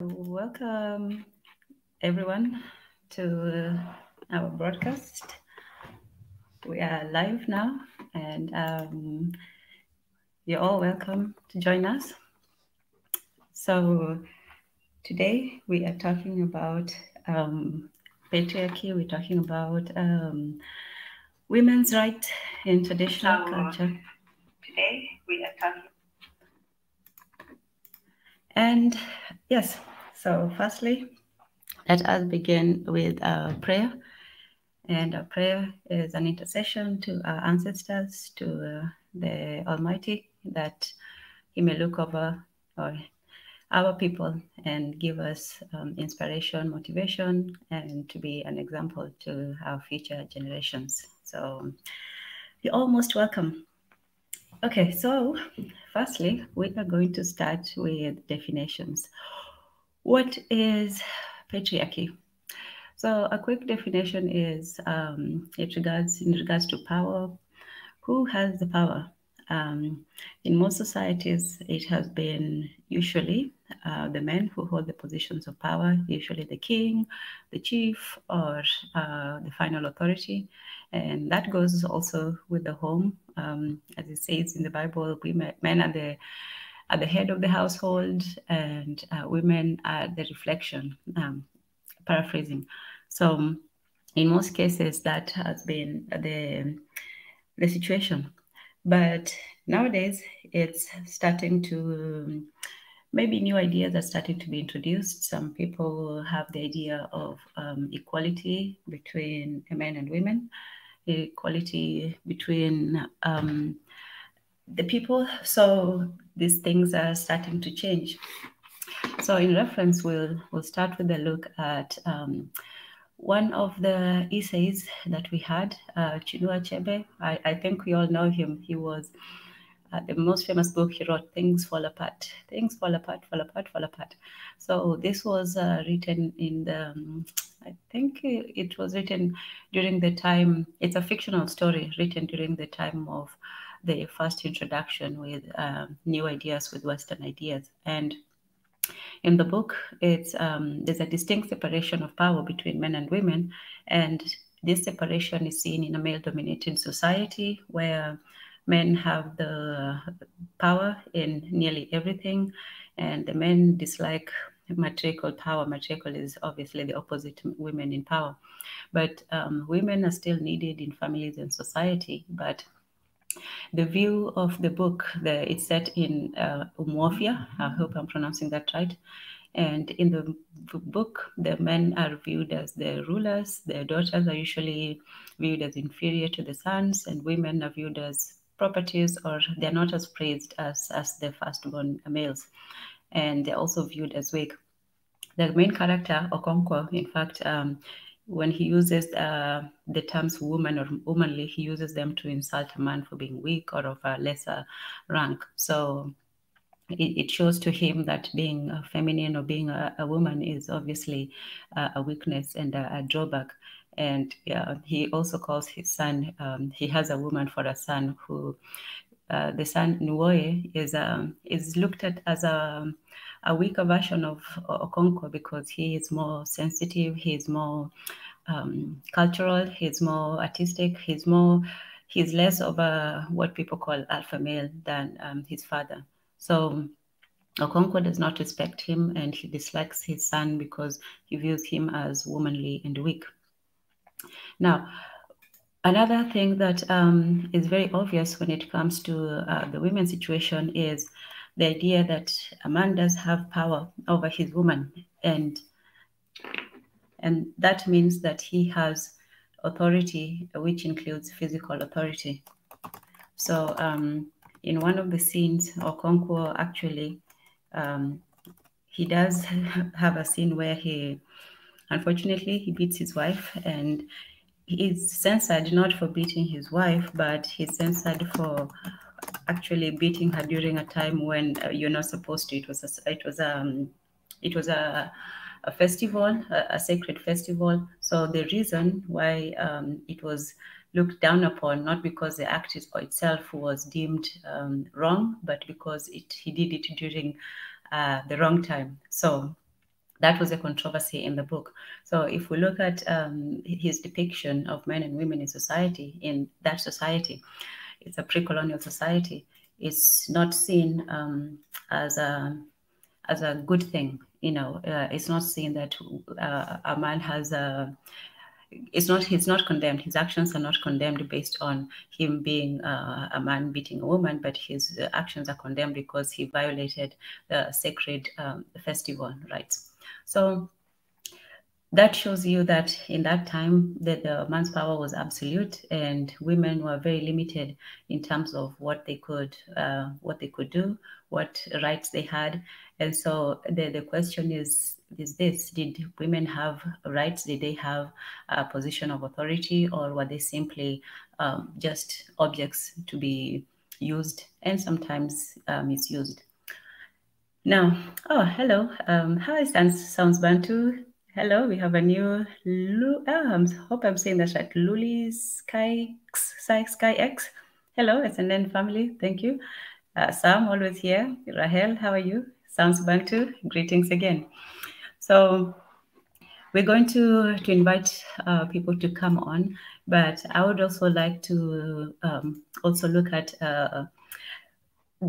Welcome, everyone, to our broadcast. We are live now, and you're all welcome to join us. So, today we are talking about patriarchy, we're talking about women's right in traditional culture. Today we are talking. And yes, so firstly, let us begin with a prayer. And our prayer is an intercession to our ancestors, to the Almighty, that He may look over our people and give us inspiration, motivation, and to be an example to our future generations. So you're all most welcome. Okay, so firstly, we are going to start with definitions. What is patriarchy? So a quick definition is in regards to power. Who has the power? In most societies, it has been usually the men who hold the positions of power, usually the king, the chief, or the final authority. And that goes also with the home. As it says in the Bible, men are the head of the household, and women are the reflection. Paraphrasing. So, in most cases, that has been the situation. But nowadays, it's starting to, maybe new ideas are starting to be introduced. Some people have the idea of equality between men and women, equality between the people. So these things are starting to change. So in reference, we'll start with a look at one of the essays that we had, Chinua Achebe. I think we all know him. He was the most famous book he wrote, Things Fall Apart. Things Fall Apart, Fall Apart, Fall Apart. So this was written in the, I think it was written during the time, it's a fictional story written during the time of the first introduction with new ideas, with Western ideas. And in the book, it's there's a distinct separation of power between men and women, and this separation is seen in a male-dominated society where men have the power in nearly everything, and the men dislike matriarchal power. Matriarchal is obviously the opposite to women in power, but women are still needed in families and society. But the view of the book, it's set in Umuofia. I hope I'm pronouncing that right. And in the book, the men are viewed as the rulers, the daughters are usually viewed as inferior to the sons, and women are viewed as properties, or they're not as praised as the firstborn males. And they're also viewed as weak. The main character, Okonkwo, in fact, when he uses the terms woman or womanly, he uses them to insult a man for being weak or of a lesser rank. So it shows to him that being feminine or being a woman is obviously a weakness and a drawback. And he also calls his son, he has a woman for a son who, the son Nwoye is looked at as a weaker version of Okonkwo because he is more sensitive, he is more cultural, he's more artistic, he's less of a what people call alpha male than his father. So Okonkwo does not respect him, and he dislikes his son because he views him as womanly and weak. Now, another thing that is very obvious when it comes to the women's situation is the idea that a man does have power over his woman, and that means that he has authority, which includes physical authority. So in one of the scenes, Okonkwo actually, he does have a scene where unfortunately, he beats his wife, and he's censored not for beating his wife, but he's censored for actually beating her during a time when you're not supposed to. It was a festival, a sacred festival. So the reason why it was looked down upon, not because the act itself was deemed wrong, but because he did it during the wrong time. So That was a controversy in the book. So if we look at his depiction of men and women in society, in that society, it's a pre-colonial society. It's not seen as a good thing. It's not seen that a man has a. He's not condemned. His actions are not condemned based on him being a man beating a woman, but his actions are condemned because he violated the sacred festival rites. So that shows you that in that time the man's power was absolute, and women were very limited in terms of what they could do, what rights they had. And so the question is this: did women have rights? Did they have a position of authority, or were they simply just objects to be used and sometimes misused? Now, hello. Hi, Sounds Bantu. Hello, we have a new, I hope I'm saying that right, Luli Sky X. Hello, SNN family, thank you. Sam, always here. Rahel, how are you? Sounds Bantu, greetings again. So we're going to invite people to come on, but I would also like to also look at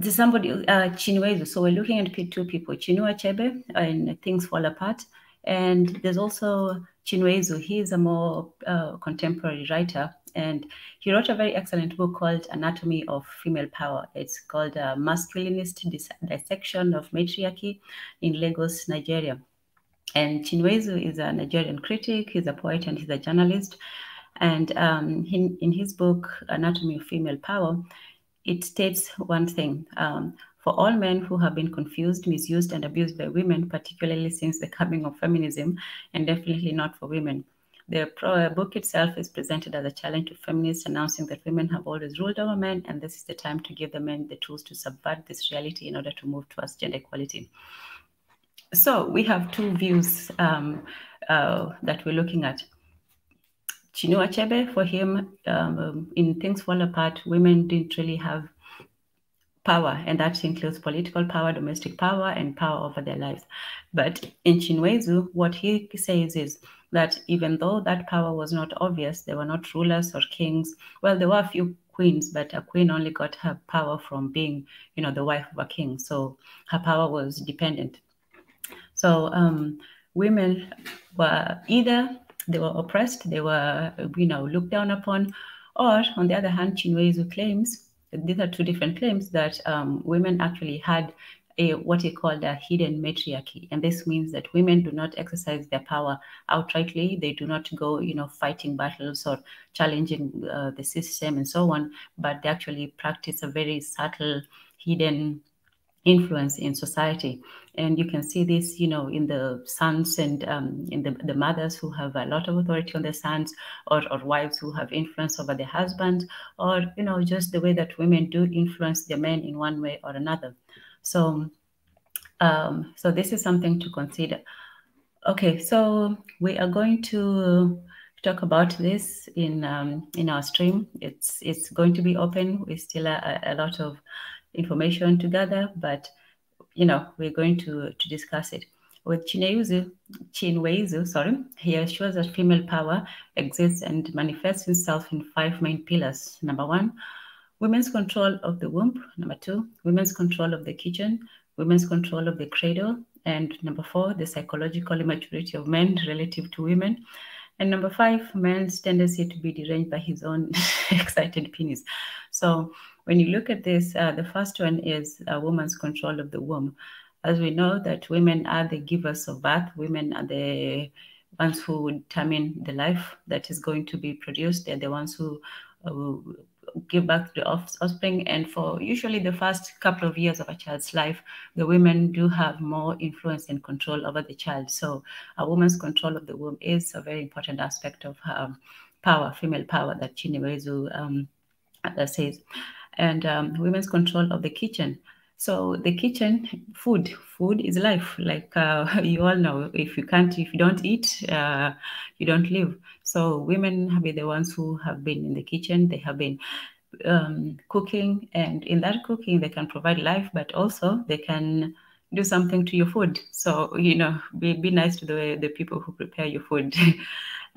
somebody, Chinwezu. So we're looking at two people, Chinua Achebe and Things Fall Apart. And there's also Chinwezu. He's a more contemporary writer, and he wrote a very excellent book called Anatomy of Female Power. It's called Masculinist Dissection of Matriarchy in Lagos, Nigeria. And Chinwezu is a Nigerian critic, he's a poet, and he's a journalist. And in his book, Anatomy of Female Power, it states one thing: for all men who have been confused, misused, and abused by women, particularly since the coming of feminism, and definitely not for women. The book itself is presented as a challenge to feminists, announcing that women have always ruled over men, and this is the time to give the men the tools to subvert this reality in order to move towards gender equality. So we have two views that we're looking at. Chinua Achebe, for him, in Things Fall Apart, women didn't really have power, and that includes political power, domestic power, and power over their lives. But in Chinwezu, what he says is that even though that power was not obvious, there were not rulers or kings. Well, there were a few queens, but a queen only got her power from being, the wife of a king. So her power was dependent. So women were either they were oppressed, they were, looked down upon, or on the other hand, Chinwezu claims, these are two different claims, that women actually had what he called a hidden matriarchy. And this means that women do not exercise their power outrightly. They do not go, fighting battles or challenging the system and so on, but they actually practice a very subtle, hidden influence in society. And you can see this, in the sons and in the mothers who have a lot of authority on their sons, or wives who have influence over their husbands, or, just the way that women do influence their men in one way or another. So, so this is something to consider. Okay, so we are going to talk about this in our stream. It's going to be open. We still a lot of information to gather, but we're going to discuss it. With Chinwezu, he assures that female power exists and manifests itself in 5 main pillars. Number 1, women's control of the womb. Number 2, women's control of the kitchen, women's control of the cradle. And number 4, the psychological immaturity of men relative to women. And number 5, man's tendency to be deranged by his own excited penis. So when you look at this, the first one is a woman's control of the womb. As we know that women are the givers of birth, women are the ones who determine the life that is going to be produced. They're the ones who give back to the offspring. And for usually the first couple of years of a child's life, the women do have more influence and control over the child. So a woman's control of the womb is a very important aspect of her power, female power, that Chinwezu says. And women's control of the kitchen. So the kitchen, food is life. Like you all know, if you don't eat, you don't live. So women have been the ones who have been in the kitchen. They have been cooking, and in that cooking, they can provide life, but also they can do something to your food. So, be nice to the people who prepare your food.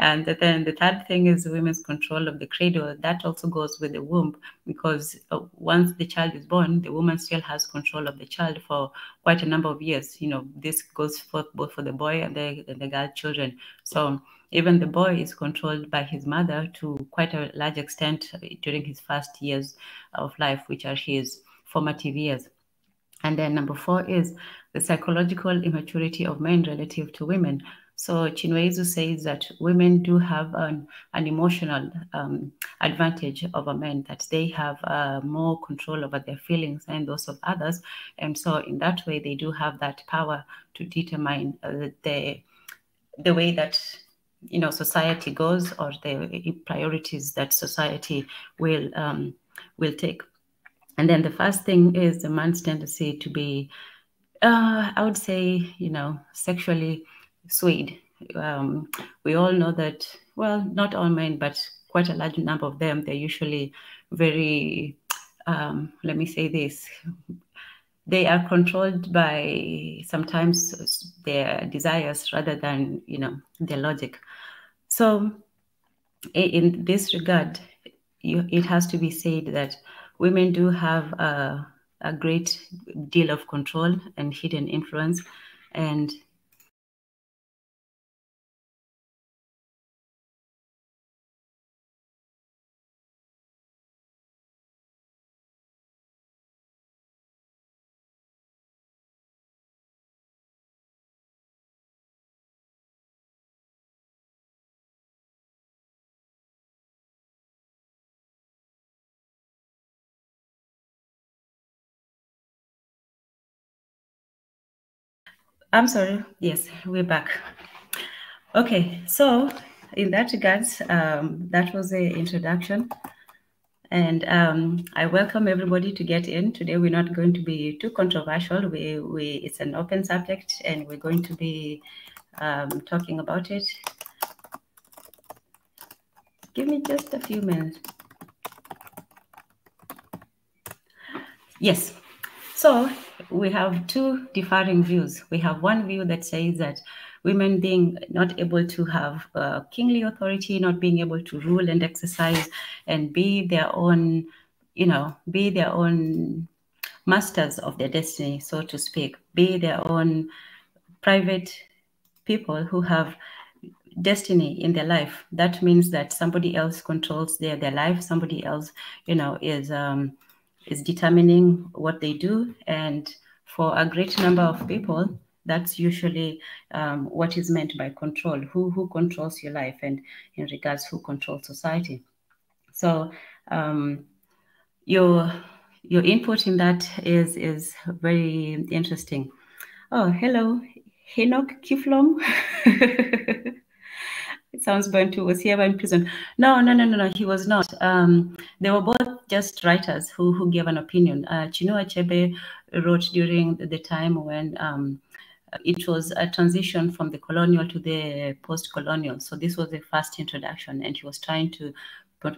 And then the third thing is women's control of the cradle. That also goes with the womb, because once the child is born, the woman still has control of the child for quite a number of years. This goes for both for the boy and the girl children. So even the boy is controlled by his mother to quite a large extent during his first years of life, which are his formative years. And then number 4 is the psychological immaturity of men relative to women. So Chinwezu says that women do have an emotional advantage over men, that they have more control over their feelings and those of others. And so in that way, they do have that power to determine the way that society goes, or the priorities that society will take. And then the first thing is the man's tendency to be, I would say, sexually swayed. We all know that, well, not all men, but quite a large number of them, they're usually very, let me say this, they are controlled by sometimes their desires rather than, their logic. So in this regard, it has to be said that women do have a great deal of control and hidden influence. And I'm sorry. Yes, we're back. Okay, so in that regards, that was the introduction. And I welcome everybody to get in. Today, we're not going to be too controversial. It's an open subject, and we're going to be talking about it. Give me just a few minutes. Yes. So we have two differing views. We have one view that says that women being not able to have kingly authority, not being able to rule and exercise and be their own, be their own masters of their destiny, so to speak, be their own private people who have destiny in their life. That means that somebody else controls their life. Somebody else, is determining what they do. And for a great number of people, that's usually what is meant by control. Who controls your life, and in regards who controls society. So your input in that is very interesting. Oh, hello, Enoch Kiflom. It sounds Bantu. Was he ever in prison? No. He was not. They were both just writers who gave an opinion. Chinua Achebe wrote during the time when it was a transition from the colonial to the post-colonial. So this was the first introduction, and he was trying to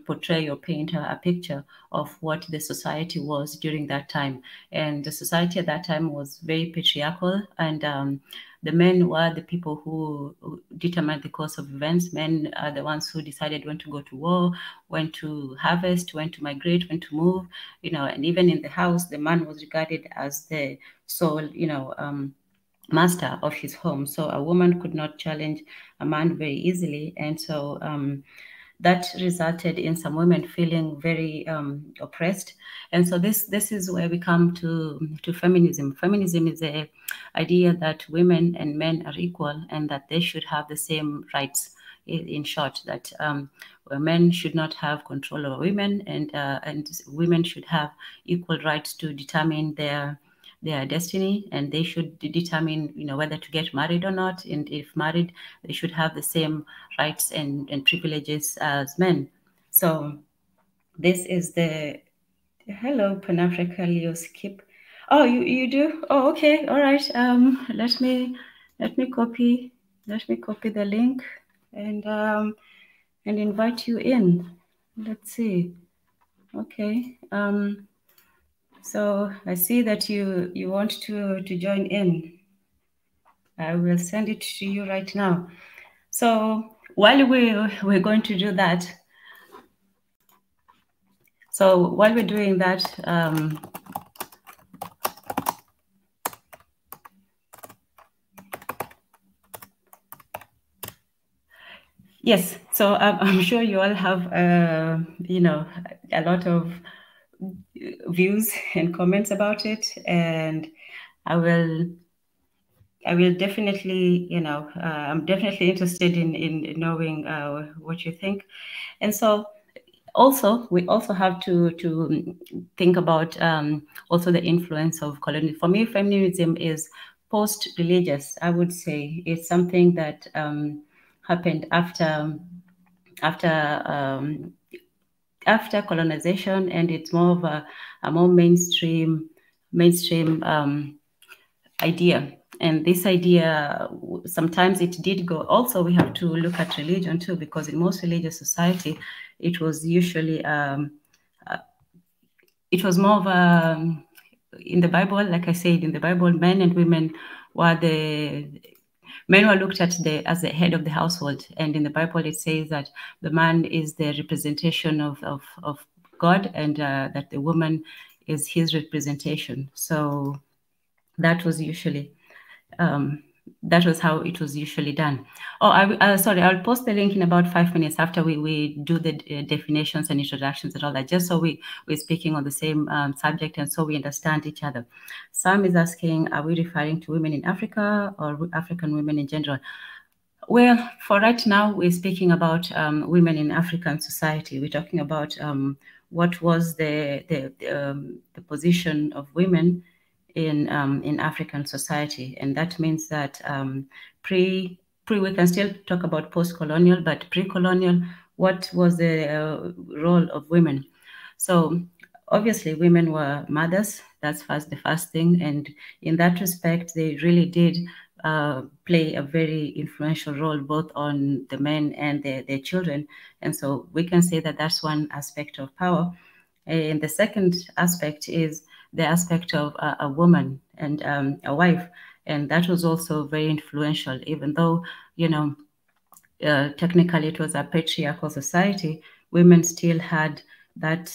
portray or paint a picture of what the society was during that time. And the society at that time was very patriarchal, and the men were the people who determined the course of events. Men are the ones who decided when to go to war, when to harvest, when to migrate, when to move, and even in the house, the man was regarded as the sole, master of his home. So a woman could not challenge a man very easily. And so that resulted in some women feeling very oppressed. And so this is where we come to feminism. Feminism is the idea that women and men are equal and that they should have the same rights. In short, that men should not have control over women, and women should have equal rights to determine their destiny, and they should determine, whether to get married or not. And if married, they should have the same rights and privileges as men. So this is the hello, Pan-Africa Leo Skip. Oh, you do? Oh, okay, all right. Let me copy the link and invite you in. Let's see. Okay. So I see that you want to join in. I will send it to you right now. So while we're going to do that, so while we're doing that, yes, so I'm sure you all have, you know, a lot of views and comments about it, and I will definitely, you know, I'm definitely interested in knowing what you think. And so also, we also have to think about also the influence of colonialism. For me, feminism is post-religious. I would say it's something that happened after colonization, and it's more of a more mainstream idea. And this idea, sometimes it did go. Also, we have to look at religion too, because in most religious society, it was usually it was more of a, in the Bible, like I said, in the Bible, men and women were men were looked at as the head of the household. And in the Bible, it says that the man is the representation of God, and that the woman is his representation. So that was usually, that was how it was usually done. Oh, sorry, I'll post the link in about 5 minutes after we do the definitions and introductions and all that, just so we're speaking on the same subject and so we understand each other. Sam is asking, are we referring to women in Africa or African women in general? Well, for right now, we're speaking about women in African society. We're talking about what was the position of women in African society, and that means that we can still talk about post-colonial, but pre-colonial, what was the role of women? So obviously, women were mothers. That's the first thing, and in that respect, they really did play a very influential role both on the men and their children. And so we can say that that's one aspect of power. And the second aspect is the aspect of a woman and a wife. And that was also very influential, even though, you know, technically it was a patriarchal society, women still had that,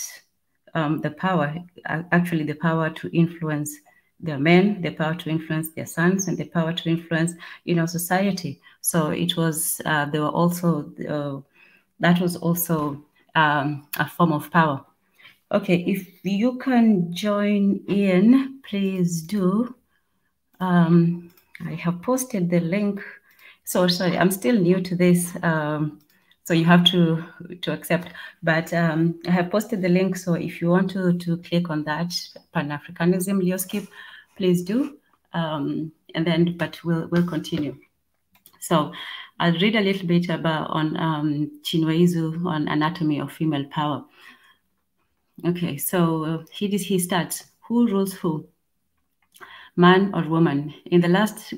the power, actually the power to influence their men, the power to influence their sons, and the power to influence, you know, society. So it was, there were also, that was also a form of power. Okay, if you can join in, please do. I have posted the link. So sorry, I'm still new to this, so you have to accept. But I have posted the link, so if you want to click on that, Pan-Africanism, Leoskip, please do. And then, but we'll continue. So I'll read a little bit about on Chinweizu on anatomy of female power. Okay, so he starts. Who rules who? Man or woman? In the last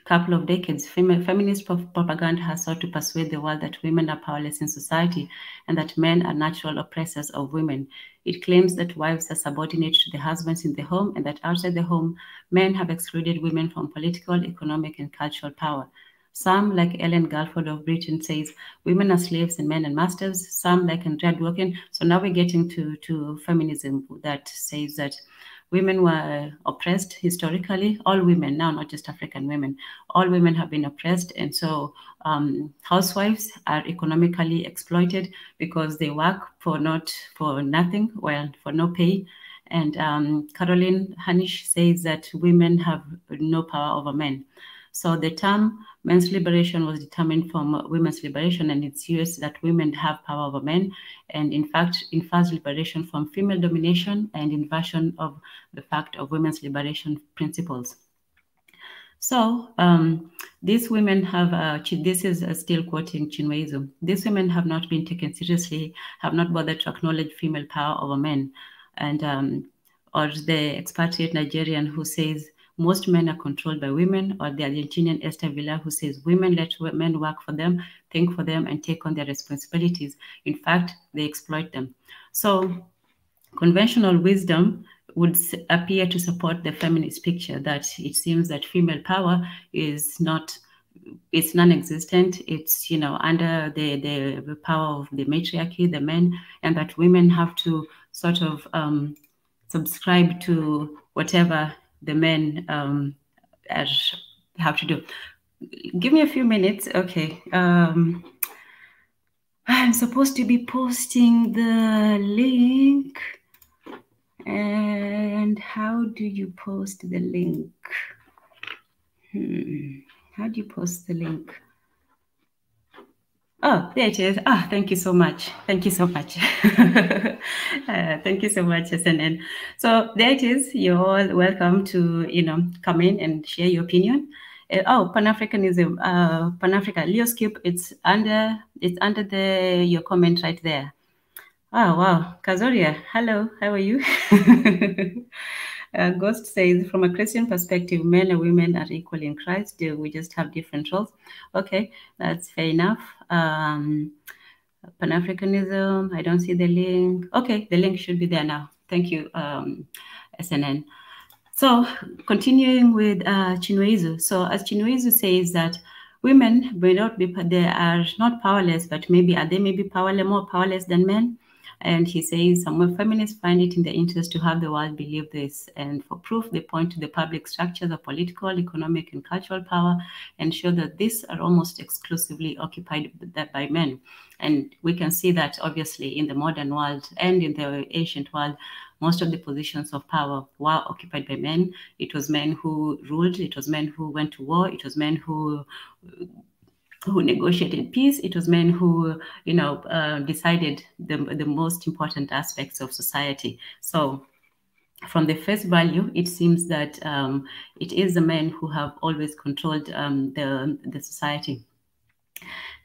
couple of decades, feminist propaganda has sought to persuade the world that women are powerless in society and that men are natural oppressors of women. It claims that wives are subordinate to the husbands in the home and that outside the home, men have excluded women from political, economic, and cultural power. Some, like Ellen Galford of Britain, says women are slaves and men are masters. Some, like Andrea Dworkin. So now we're getting to feminism that says that women were oppressed historically. All women now, not just African women. All women have been oppressed, and so housewives are economically exploited because they work for nothing, well, for no pay. And Caroline Hanisch says that women have no power over men. So the term men's liberation was determined from women's liberation, and it's used that women have power over men, and in fact, infers liberation from female domination and inversion of the fact of women's liberation principles. So these women have, this is still quoting Chinweizu, these women have not been taken seriously, have not bothered to acknowledge female power over men. And or the expatriate Nigerian who says, most men are controlled by women, or the Argentinian Esther Villar who says women let men work for them, think for them, and take on their responsibilities. In fact, they exploit them. So conventional wisdom would appear to support the feminist picture that it seems that female power is not, it's non-existent. It's, you know, under the power of the matriarchy, the men, and that women have to sort of subscribe to whatever the men have to do. Give me a few minutes. Okay. I'm supposed to be posting the link. And how do you post the link? How do you post the link? Oh, there it is. Ah, thank you so much. Thank you so much. Thank you so much, SNN. So there it is. You're all welcome to, you know, come in and share your opinion. Oh, Pan-Africanism, Pan-Africa, Leo Skip, it's under your comment right there. Oh, wow. Kazoria, hello, how are you? Ghost says, from a Christian perspective, men and women are equal in Christ. We just have different roles. Okay, that's fair enough. Pan-Africanism, I don't see the link. Okay, the link should be there now. Thank you, SNN. So continuing with Chinwezu. So as Chinwezu says that women may not be, they are not powerless, but maybe they may be powerless, more powerless than men. And he says some feminists find it in their interest to have the world believe this. And for proof, they point to the public structures of political, economic, and cultural power and show that these are almost exclusively occupied by men. And we can see that obviously in the modern world and in the ancient world, most of the positions of power were occupied by men. It was men who ruled. It was men who went to war. It was men who negotiated peace. It was men who, you know, decided the most important aspects of society. So from the face value, it seems that it is the men who have always controlled the society.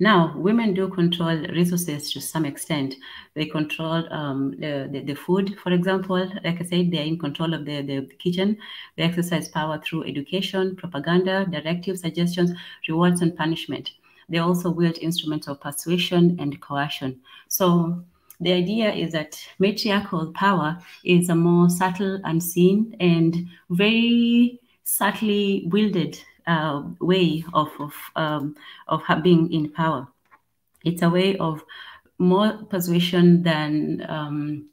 Now, women do control resources to some extent. They control the food, for example. Like I said, they're in control of the kitchen. They exercise power through education, propaganda, directives, suggestions, rewards, and punishment. They also wield instruments of persuasion and coercion. So the idea is that matriarchal power is a more subtle, unseen, and very subtly wielded way of being in power. It's a way of more persuasion than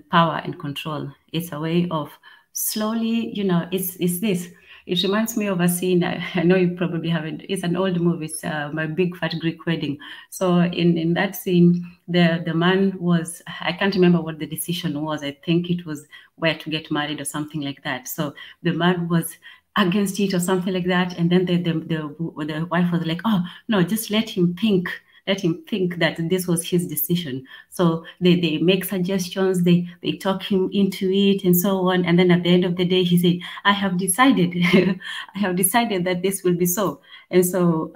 power and control. It's a way of slowly, you know, it's this. It reminds me of a scene, I know you probably haven't, it's an old movie, it's My Big Fat Greek Wedding. So in that scene, the man was, I can't remember what the decision was. I think it was where to get married or something like that. So the man was against it or something like that. And then the wife was like, oh, no, just let him think that this was his decision. So they make suggestions, they talk him into it and so on. And then at the end of the day, he said, I have decided, I have decided that this will be so. And so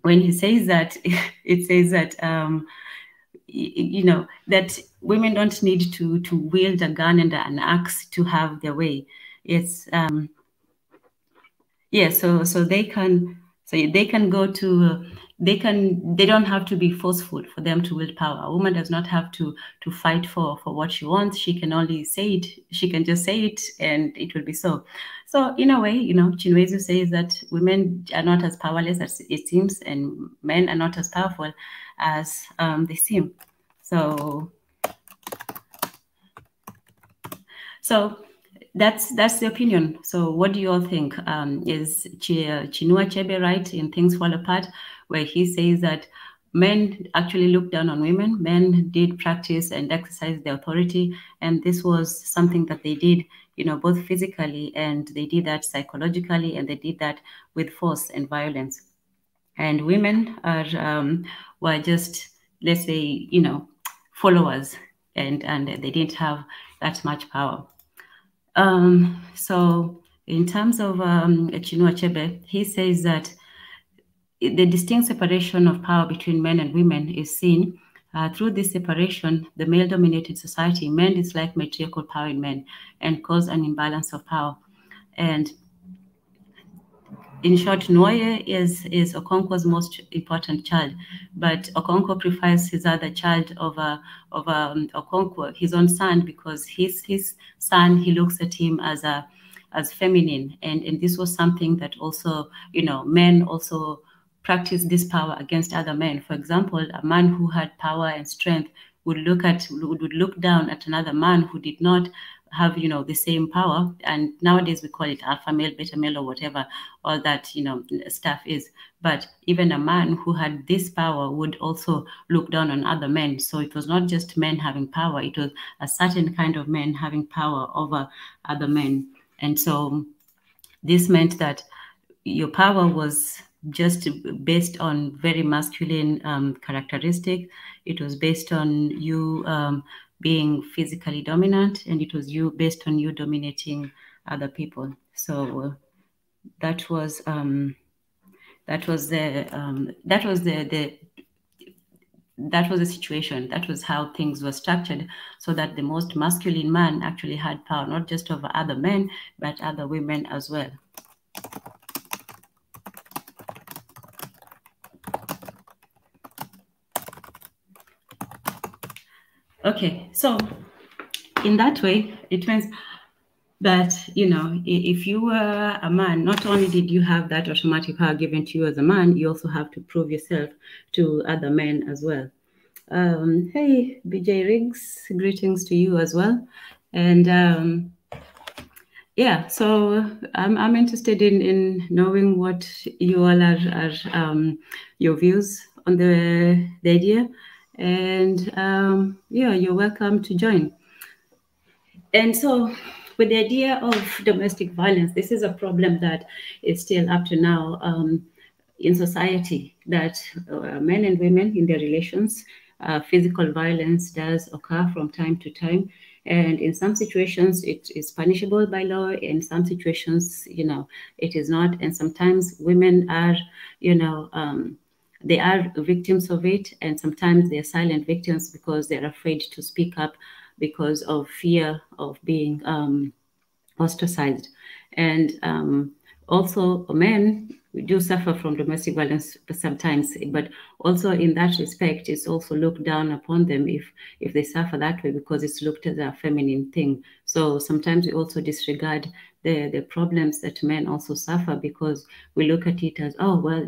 when he says that, it says that, you know, that women don't need to wield a gun and an axe to have their way. It's, yeah, so they can go to, they don't have to be forceful for them to wield power. A woman does not have to fight for what she wants. She can only say it. She can just say it and it will be so. So in a way, you know, Chinwezu says that women are not as powerless as it seems, and men are not as powerful as they seem. So that's the opinion. So what do you all think? Is Chinua Achebe right in Things Fall Apart, where he says that men actually look down on women, men did practice and exercise their authority, and this was something that they did, you know, both physically, and they did that psychologically, and they did that with force and violence. And women were just, let's say, you know, followers, and they didn't have that much power. So in terms of Chinua Achebe, he says that the distinct separation of power between men and women is seen through this separation. The male-dominated society, men dislike matriarchal power in men and cause an imbalance of power. And in short, Nwoye is Okonkwo's most important child, but Okonkwo prefers his other child over Okonkwo, his own son, because his son, he looks at him as feminine, and this was something that also, men also practice this power against other men. For example, a man who had power and strength would look down at another man who did not have, the same power. And nowadays we call it alpha male, beta male, or whatever all that, stuff is. But even a man who had this power would also look down on other men. So it was not just men having power, it was a certain kind of men having power over other men. And so this meant that your power was just based on very masculine characteristics. It was based on you being physically dominant, and it was based on you dominating other people. So that was the situation. That was how things were structured, so that the most masculine man actually had power, not just over other men, but other women as well. Okay, so in that way, it means that, if you were a man, not only did you have that automatic power given to you as a man, you also have to prove yourself to other men as well. Hey, BJ Riggs, greetings to you as well. And yeah, so I'm interested in knowing what you all are your views on the idea. And yeah, you're welcome to join. And so with the idea of domestic violence, this is a problem that is still up to now in society, that men and women in their relations, physical violence does occur from time to time. And in some situations, it is punishable by law. In some situations, it is not. And sometimes women are, they are victims of it. And sometimes they are silent victims because they're afraid to speak up because of fear of being ostracized. And also men do suffer from domestic violence sometimes, but also in that respect, it's also looked down upon them if they suffer that way, because it's looked as a feminine thing. So sometimes we also disregard the problems that men also suffer, because we look at it as, oh, well,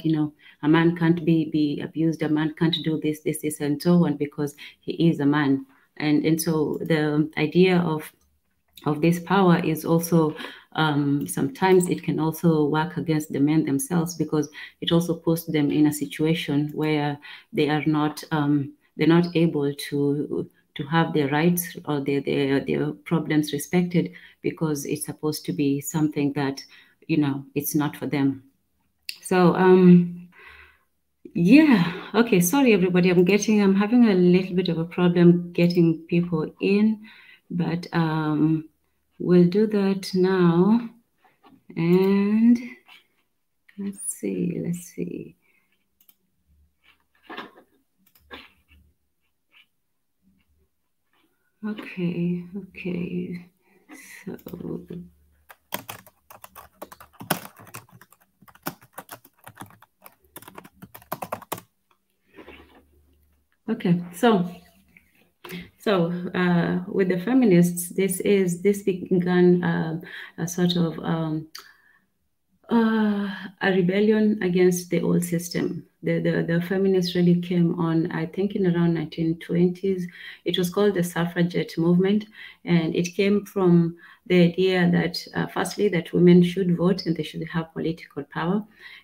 a man can't be abused, a man can't do this, and so on, because he is a man. And so the idea of this power is also sometimes it can also work against the men themselves, because it also puts them in a situation where they are not they're not able to have their rights or their problems respected, because it's supposed to be something that it's not for them. So yeah, okay, sorry everybody, I'm having a little bit of a problem getting people in, but we'll do that now. And let's see. Okay, so okay, so with the feminists, this began a sort of a rebellion against the old system. The feminists really came on, I think, in around 1920s. It was called the Suffragette Movement, and it came from the idea that, firstly, that women should vote and they should have political power.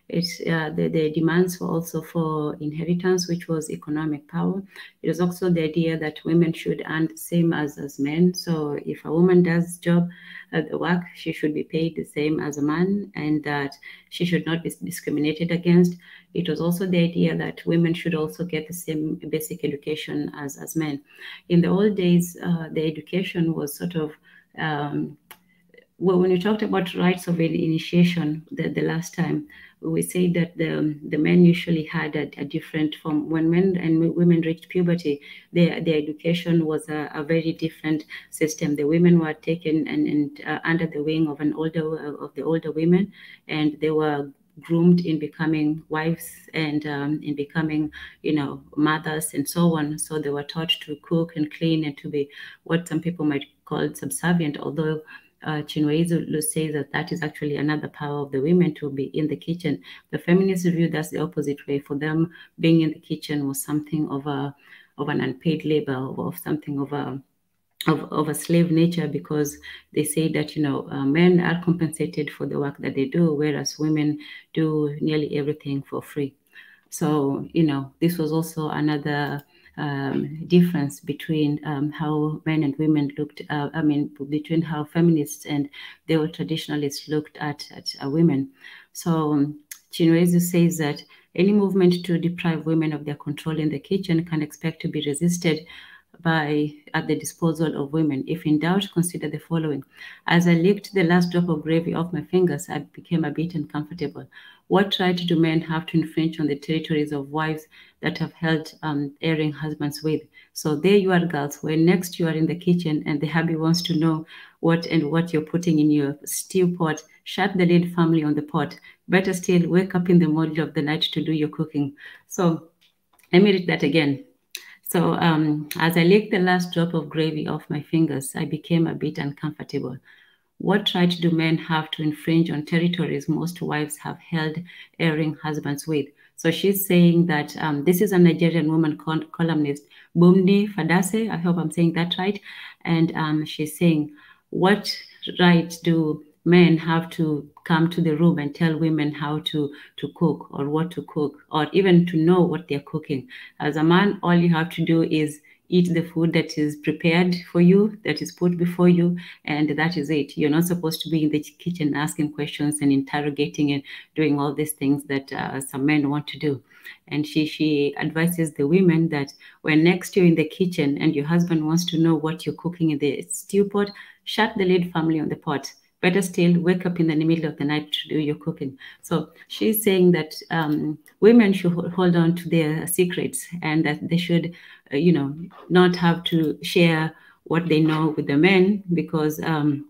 It's the demands were also for inheritance, which was economic power. It was also the idea that women should earn the same as men. So if a woman does job at the work, she should be paid the same as a man, and that she should not be discriminated against. It was also the idea that women should also get the same basic education as men. In the old days, the education was sort of well, when you talked about rights of initiation the last time, we say that the men usually had a different form. When men and women reached puberty, their education was a very different system. The women were taken and under the wing of the older women, and they were groomed in becoming wives and in becoming, mothers and so on. So they were taught to cook and clean and to be what some people might call subservient, although Chinwe says that is actually another power of the women, to be in the kitchen. The feminists view that's the opposite way. For them, being in the kitchen was something of an unpaid labor, of something of a slave nature, because they say that men are compensated for the work that they do, whereas women do nearly everything for free. So this was also another difference between how men and women looked. Between how feminists and the traditionalists looked at women. So Chinwe says that any movement to deprive women of their control in the kitchen can expect to be resisted at the disposal of women. If in doubt, consider the following. As I licked the last drop of gravy off my fingers, I became a bit uncomfortable. What right do men have to infringe on the territories of wives that have held erring husbands with? So there you are, girls, when next you are in the kitchen and the hubby wants to know what you're putting in your stew pot, shut the lid firmly on the pot. Better still, wake up in the middle of the night to do your cooking. So let me read that again. So as I licked the last drop of gravy off my fingers, I became a bit uncomfortable. What right do men have to infringe on territories most wives have held erring husbands with? So she's saying that this is a Nigerian woman columnist, Bumdi Fadase. I hope I'm saying that right. And she's saying, what right do men have to come to the room and tell women how to cook or what to cook, or even to know what they're cooking? As a man, all you have to do is eat the food that is prepared for you, that is put before you, and that is it. You're not supposed to be in the kitchen asking questions and interrogating and doing all these things that some men want to do. And she advises the women that when next you're in the kitchen and your husband wants to know what you're cooking in the stew pot, shut the lid firmly on the pot. Better still, wake up in the middle of the night to do your cooking. So she's saying that women should hold on to their secrets, and that they should, not have to share what they know with the men, because the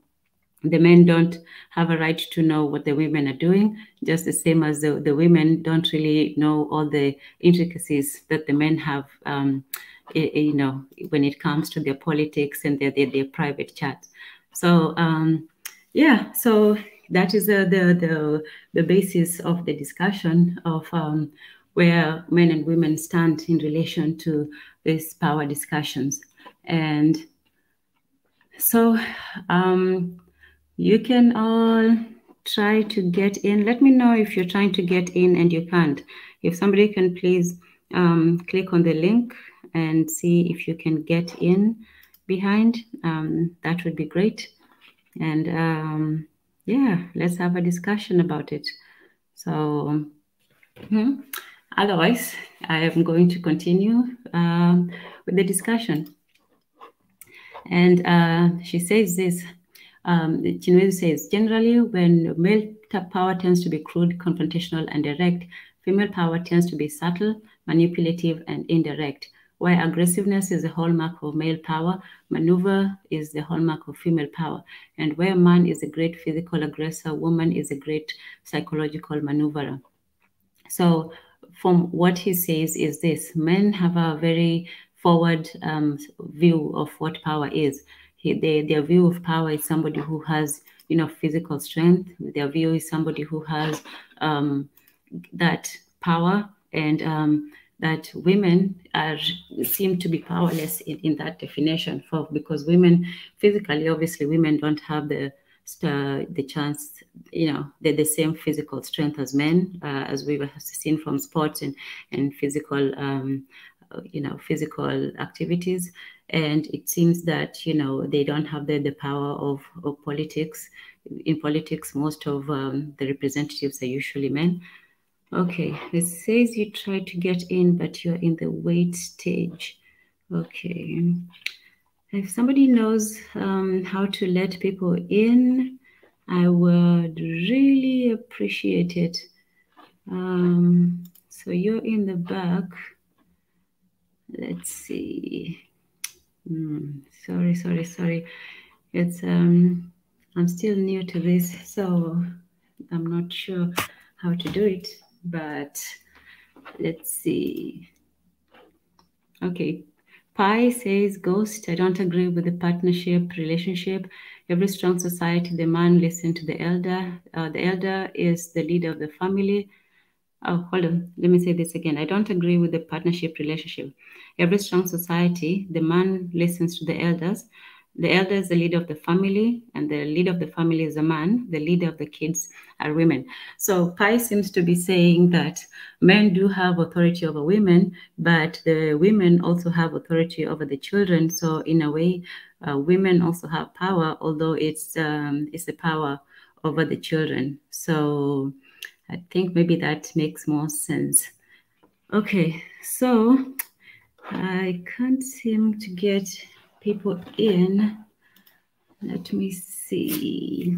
men don't have a right to know what the women are doing, just the same as the women don't really know all the intricacies that the men have, when it comes to their politics and their private chats. So, so that is the basis of the discussion of where men and women stand in relation to these power discussions. And so you can all try to get in. Let me know if you're trying to get in and you can't. If somebody can please click on the link and see if you can get in behind, that would be great. And let's have a discussion about it. So otherwise, I am going to continue with the discussion. And she says this, Chinwe says, generally, when male power tends to be crude, confrontational, and direct, female power tends to be subtle, manipulative, and indirect. Where aggressiveness is a hallmark of male power, maneuver is the hallmark of female power. And where man is a great physical aggressor, woman is a great psychological maneuverer. So from what he says is this: men have a very forward view of what power is. Their view of power is somebody who has, physical strength. Their view is somebody who has that power, and that women seem to be powerless in that definition, because women physically, obviously, women don't have the chance, the same physical strength as men, as we've seen from sports and physical, physical activities. And it seems that, they don't have the power of politics. In politics, most of the representatives are usually men. Okay, it says you try to get in, but you're in the wait stage. Okay. If somebody knows how to let people in, I would really appreciate it. So you're in the back. Let's see. Sorry. It's I'm still new to this, so I'm not sure how to do it, but let's see. Okay. Pi says, Ghost, I don't agree with the partnership relationship. Every strong society, the man listens to the elder. The elder is the leader of the family. Oh, hold on. Let me say this again. I don't agree with the partnership relationship. Every strong society, the man listens to the elders. The elder is the leader of the family, and the leader of the family is a man. The leader of the kids are women. So Pi seems to be saying that men do have authority over women, but the women also have authority over the children. So in a way, women also have power, although it's the power over the children. So I think maybe that makes more sense. Okay, so I can't seem to get people in. Let me see.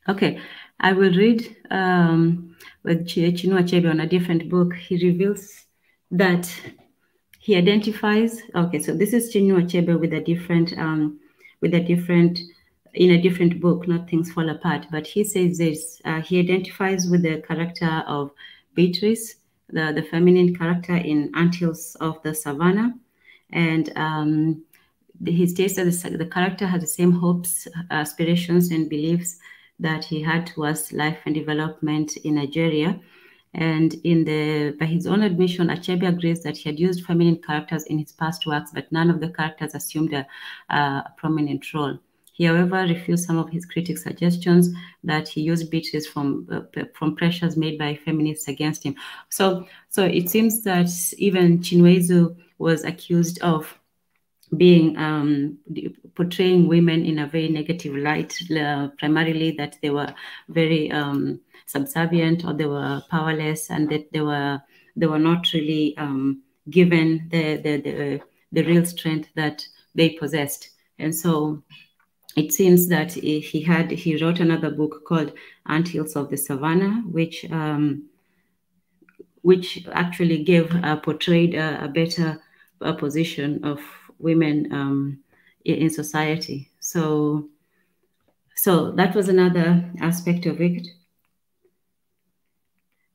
Okay, I will read with Chinua Achebe on a different book. He reveals that he identifies. Okay, so this is Chinua Achebe with a different in a different book, Not Things Fall Apart. But he says this, he identifies with the character of Beatrice, the feminine character in Antilles of the Savannah. And he states that the character has the same hopes, aspirations, and beliefs that he had towards life and development in Nigeria. And by his own admission, Achebe agrees that he had used feminine characters in his past works, but none of the characters assumed a prominent role. He, however, refused some of his critics' suggestions that he used Beatrice from pressures made by feminists against him. So it seems that even Chinwezu was accused of being portraying women in a very negative light, primarily that they were very subservient, or they were powerless, and that they were not really given the real strength that they possessed. And so it seems that he wrote another book called Antilles of the Savannah, which actually portrayed a better position of women in society. So that was another aspect of it.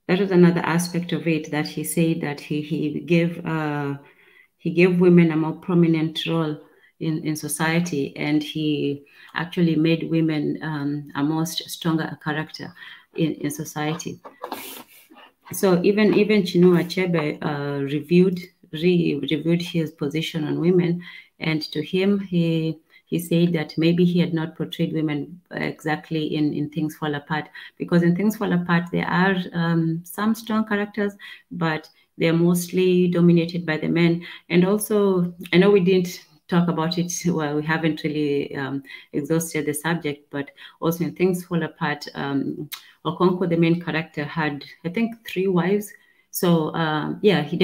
That was another aspect of it, that he said that he gave women a more prominent role in society, and he actually made women a more stronger character in society. So even Chinua Achebe reviewed his position on women, and to him he said that maybe he had not portrayed women exactly in Things Fall Apart, because in Things Fall Apart there are some strong characters, but they're mostly dominated by the men. And also, I know we didn't talk about it, well, we haven't really exhausted the subject, but also in Things Fall Apart, Okonkwo, the main character, had, I think, 3 wives. So yeah, he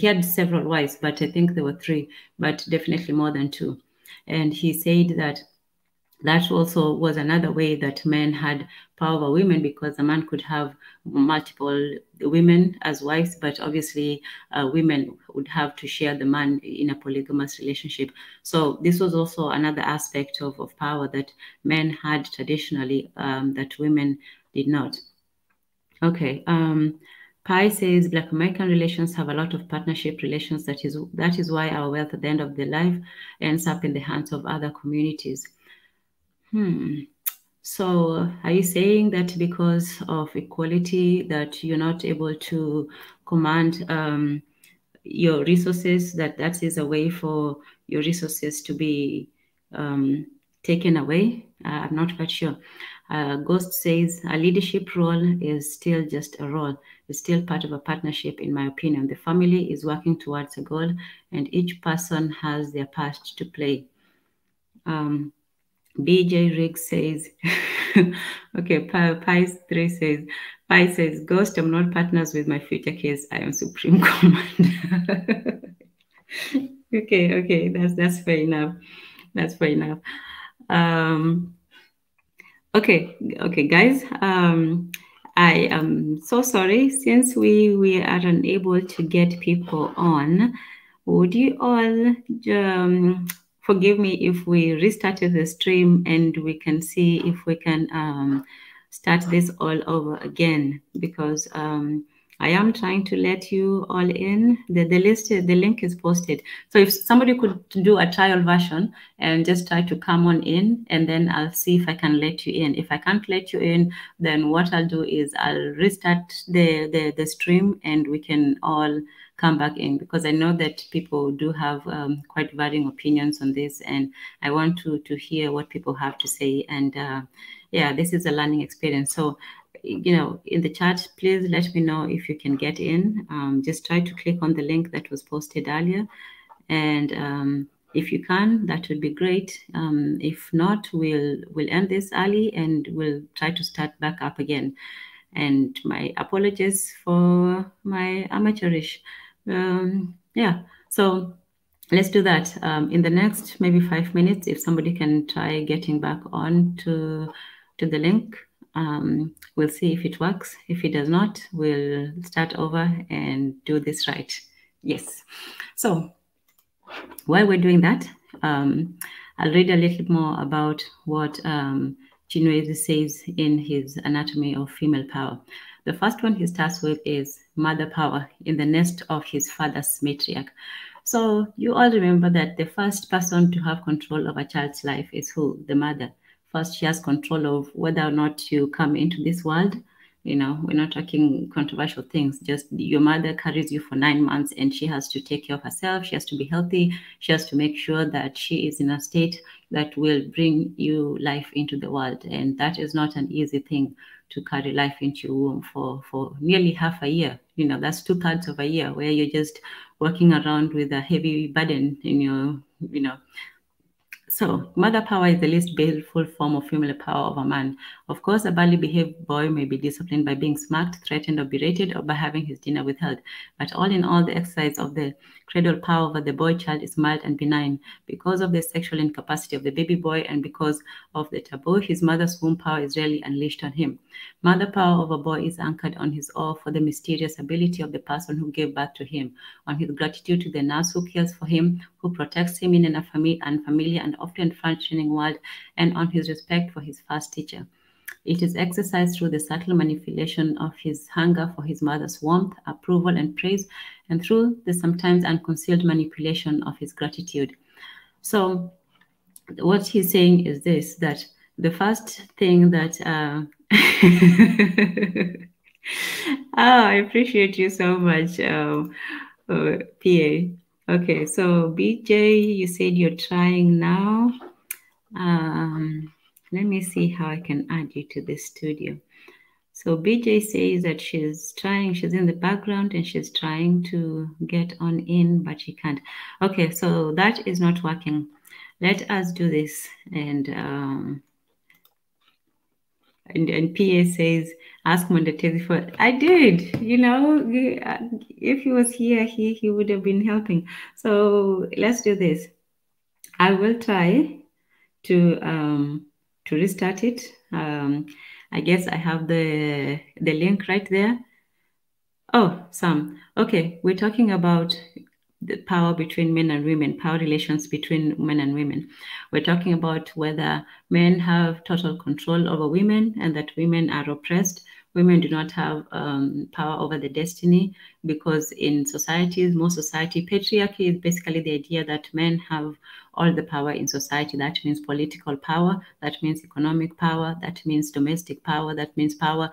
had several wives, but I think there were 3, but definitely more than 2. And he said that also was another way that men had power over women, because a man could have multiple women as wives, but obviously women would have to share the man in a polygamous relationship. So this was also another aspect of power that men had traditionally, that women did not. Okay. Pi says Black American relations have a lot of partnership relations. That is why our wealth at the end of the life ends up in the hands of other communities. So are you saying that because of equality that you're not able to command your resources, that is a way for your resources to be taken away? I'm not quite sure. Ghost says a leadership role is still just a role. It's still part of a partnership, in my opinion. The family is working towards a goal, and each person has their part to play. BJ Riggs says, okay, Pi 3 says, Ghost, I'm not partners with my future kids. I am Supreme Commander. Okay, that's fair enough. That's fair enough. Okay, guys. I am so sorry, since we are unable to get people on. Would you all forgive me if we restarted the stream and we can see if we can start this all over again, because I am trying to let you all in. The link is posted. So if somebody could do a trial version and just try to come on in, and then I'll see if I can let you in. If I can't let you in, then what I'll do is I'll restart the stream and we can all come back in, because I know that people do have quite varying opinions on this, and I want to hear what people have to say. And yeah, this is a learning experience. So, you know, in the chat, please let me know if you can get in. Just try to click on the link that was posted earlier. And if you can, that would be great. If not, we'll end this early and we'll try to start back up again. And my apologies for my amateurish. Yeah, so let's do that. In the next maybe 5 minutes, if somebody can try getting back on to the link, we'll see if it works. If it does not, we'll start over and do this right. Yes. So while we're doing that, I'll read a little more about what Chinweizi says in his Anatomy of Female Power. The first one he starts with is mother power in the nest of his father's matriarch. So you all remember that the first person to have control of a child's life is who? The mother. First, she has control of whether or not you come into this world. You know, we're not talking controversial things. Just your mother carries you for 9 months and she has to take care of herself. She has to be healthy. She has to make sure that she is in a state that will bring you life into the world. And that is not an easy thing, to carry life into your womb for nearly half a year. You know, that's 2/3 of a year where you're just walking around with a heavy burden in your, you know. So, mother power is the least baleful form of female power of a man. Of course, a badly behaved boy may be disciplined by being smacked, threatened, or berated, or by having his dinner withheld. But all in all, the exercise of the cradle power over the boy child is mild and benign. Because of the sexual incapacity of the baby boy and because of the taboo, his mother's womb power is rarely unleashed on him. Mother power of a boy is anchored on his awe for the mysterious ability of the person who gave birth to him, on his gratitude to the nurse who cares for him, who protects him in an unfamiliar and often functioning world, and on his respect for his first teacher. It is exercised through the subtle manipulation of his hunger for his mother's warmth, approval, and praise, and through the sometimes unconcealed manipulation of his gratitude. So what he's saying is this, that the first thing that I appreciate you so much, PA. Okay, so BJ, you said you're trying now. Let me see how I can add you to the studio. So BJ says that she's trying, she's in the background and she's trying to get on in, but she can't. Okay, so that is not working. Let us do this. And PA says, ask Mondatezi for, I did, you know, if he was here, he would have been helping. So let's do this. I will try to restart it. I guess I have the link right there. Oh, Sam. Okay, we're talking about the power between men and women, power relations between men and women. We're talking about whether men have total control over women and that women are oppressed. Women do not have power over the destiny, because in societies, most society, patriarchy is basically the idea that men have all the power in society. That means political power, that means economic power, that means domestic power, that means power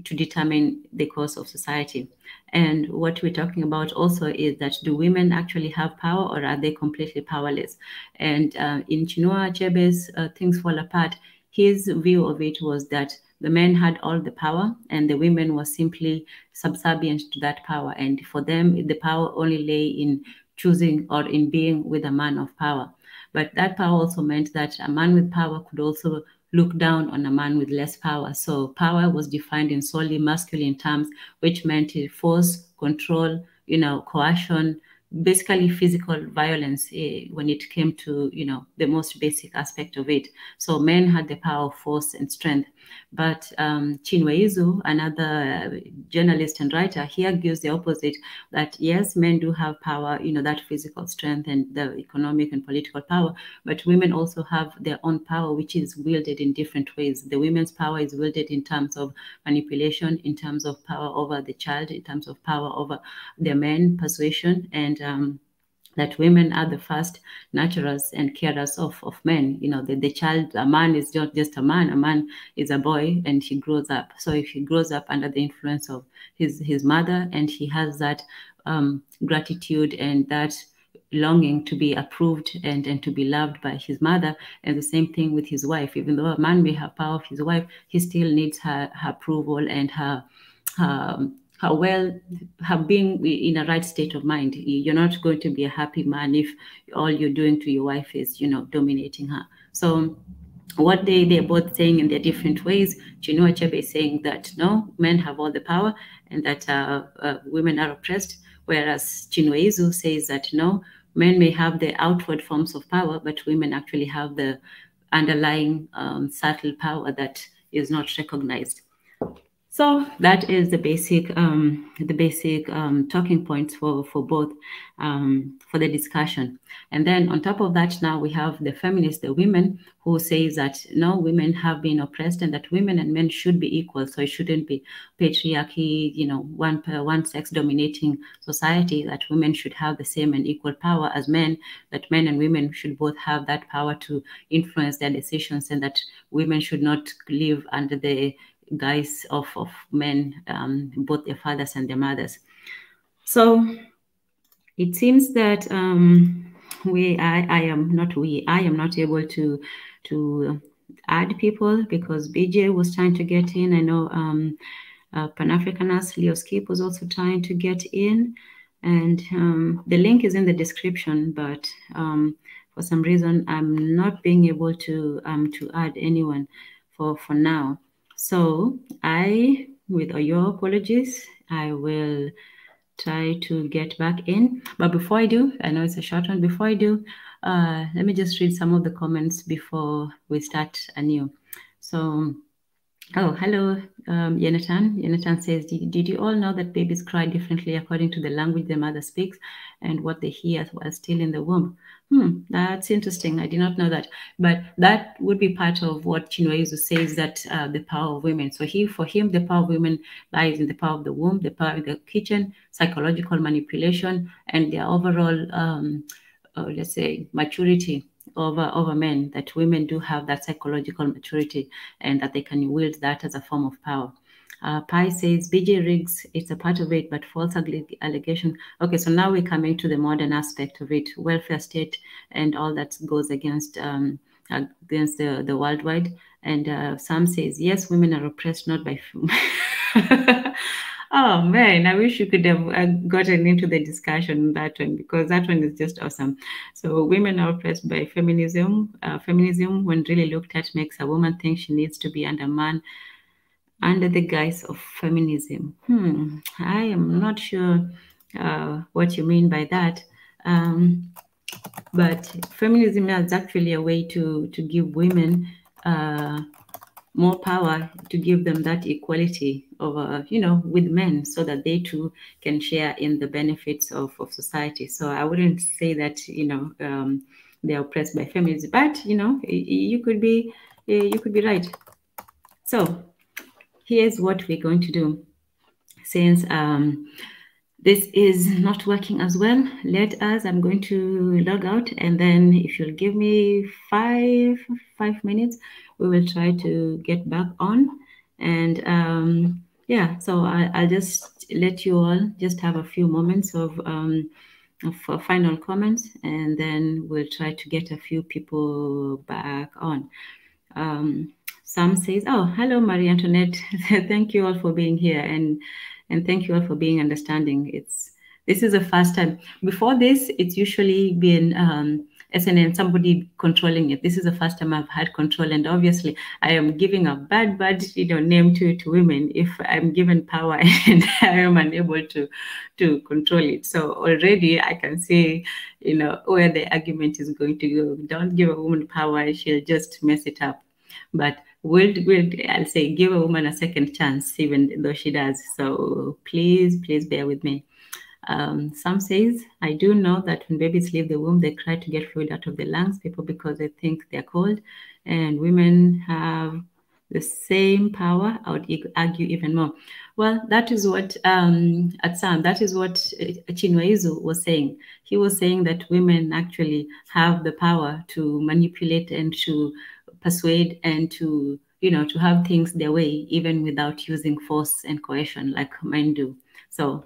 to determine the course of society. And what we're talking about also is that, do women actually have power, or are they completely powerless? And in Chinua Achebe's Things Fall Apart, his view of it was that the men had all the power and the women were simply subservient to that power. And for them, the power only lay in choosing or in being with a man of power. But that power also meant that a man with power could also look down on a man with less power. So power was defined in solely masculine terms, which meant force, control, you know, coercion, basically physical violence when it came to, the most basic aspect of it. So men had the power of force and strength. But Chinwe Izu, another journalist and writer, he argues the opposite, that yes, men do have power, that physical strength and the economic and political power, but women also have their own power, which is wielded in different ways. The women's power is wielded in terms of manipulation, in terms of power over the child, in terms of power over the men, persuasion, and that women are the first nurturers and carers of men. The child, a man is not just a man is a boy, and he grows up. So if he grows up under the influence of his mother, and he has that gratitude and that longing to be approved and to be loved by his mother, and the same thing with his wife. Even though a man may have power of his wife, he still needs her approval and her being in a right state of mind. You're not going to be a happy man if all you're doing to your wife is, dominating her. So what they're both saying in their different ways. Chinua Achebe is saying that no, men have all the power and that women are oppressed, whereas Chinua Izu says that no, men may have the outward forms of power, but women actually have the underlying subtle power that is not recognized. So that is the basic talking points for both for the discussion. And then on top of that, now we have the feminists, the women, who says that no, women have been oppressed and that women and men should be equal. So it shouldn't be patriarchy, one sex dominating society, that women should have the same and equal power as men, that men and women should both have that power to influence their decisions, and that women should not live under the guise of men, both their fathers and their mothers. So it seems that I am not able to add people because BJ was trying to get in. I know Pan-Africanist Leo Skip was also trying to get in, and the link is in the description, but for some reason I'm not being able to add anyone for now. So I, with your apologies, I will try to get back in. But before I do, I know it's a short one. Before I do, let me just read some of the comments before we start anew. So, oh, hello, Yenatan. Yenatan says, did you all know that babies cry differently according to the language the mother speaks and what they hear while still in the womb? That's interesting. I did not know that. But that would be part of what Chinua Izu says, that the power of women. So for him, the power of women lies in the power of the womb, the power in the kitchen, psychological manipulation, and their overall, let's say, maturity over men, that women do have that psychological maturity and that they can wield that as a form of power. Pi says, BJ Riggs, it's a part of it, but false allegation. Okay, so now we're coming to the modern aspect of it, welfare state and all that goes against the worldwide. And Sam says, yes, women are oppressed, not by... Oh man, I wish you could have gotten into the discussion on that one, because that one is just awesome. So women are oppressed by feminism. Feminism, when really looked at, makes a woman think she needs to be under man under the guise of feminism. I am not sure what you mean by that. But feminism is actually a way to give women more power, to give them that equality over, with men, so that they too can share in the benefits of society. So I wouldn't say that, they're oppressed by feminism, but, you could be right. So here's what we're going to do. Since this is not working as well, I'm going to log out, and then if you'll give me five minutes, we will try to get back on. And yeah, so I'll just let you all just have a few moments of final comments, and then we'll try to get a few people back on. Sam says, oh, hello, Marie Antoinette. Thank you all for being here, and thank you all for being understanding. This This is the first time. Before this, it's usually been SNN, somebody controlling it. This is the first time I've had control, and obviously I am giving a bad name to women if I'm given power and I am unable to control it. So already I can see, where the argument is going to go. Don't give a woman power; she'll just mess it up. But I'll say give a woman a second chance, even though she does. So please bear with me. Some says, I do know that when babies leave the womb, they cry to get fluid out of the lungs, people because they think they're cold, and women have the same power. I would argue even more. Well, that is what that is what Chinweizu was saying. He was saying that women actually have the power to manipulate and to persuade and to to have things their way, even without using force and coercion like men do. So,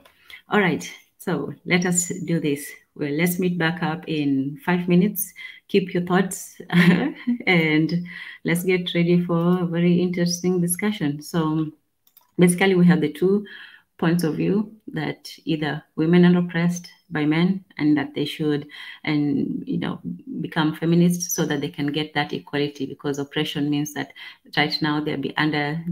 all right. So let us do this. Well, let's meet back up in 5 minutes. Keep your thoughts and let's get ready for a very interesting discussion. So basically, we have the two points of view that either women are oppressed by men and that they should become feminists so that they can get that equality, because oppression means that right now they'll be under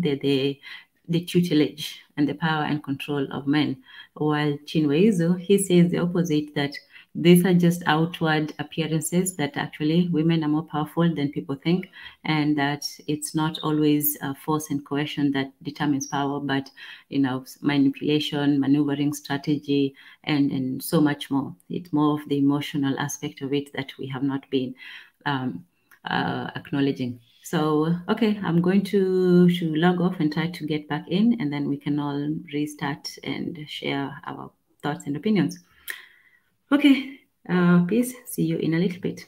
the tutelage and the power and control of men. While Chinweizu, he says the opposite, that these are just outward appearances, that actually women are more powerful than people think, and that it's not always force and coercion that determines power, but manipulation, maneuvering, strategy, and so much more. It's more of the emotional aspect of it that we have not been acknowledging. So, okay, I'm going to log off and try to get back in, and then we can all restart and share our thoughts and opinions. Okay, peace. See you in a little bit.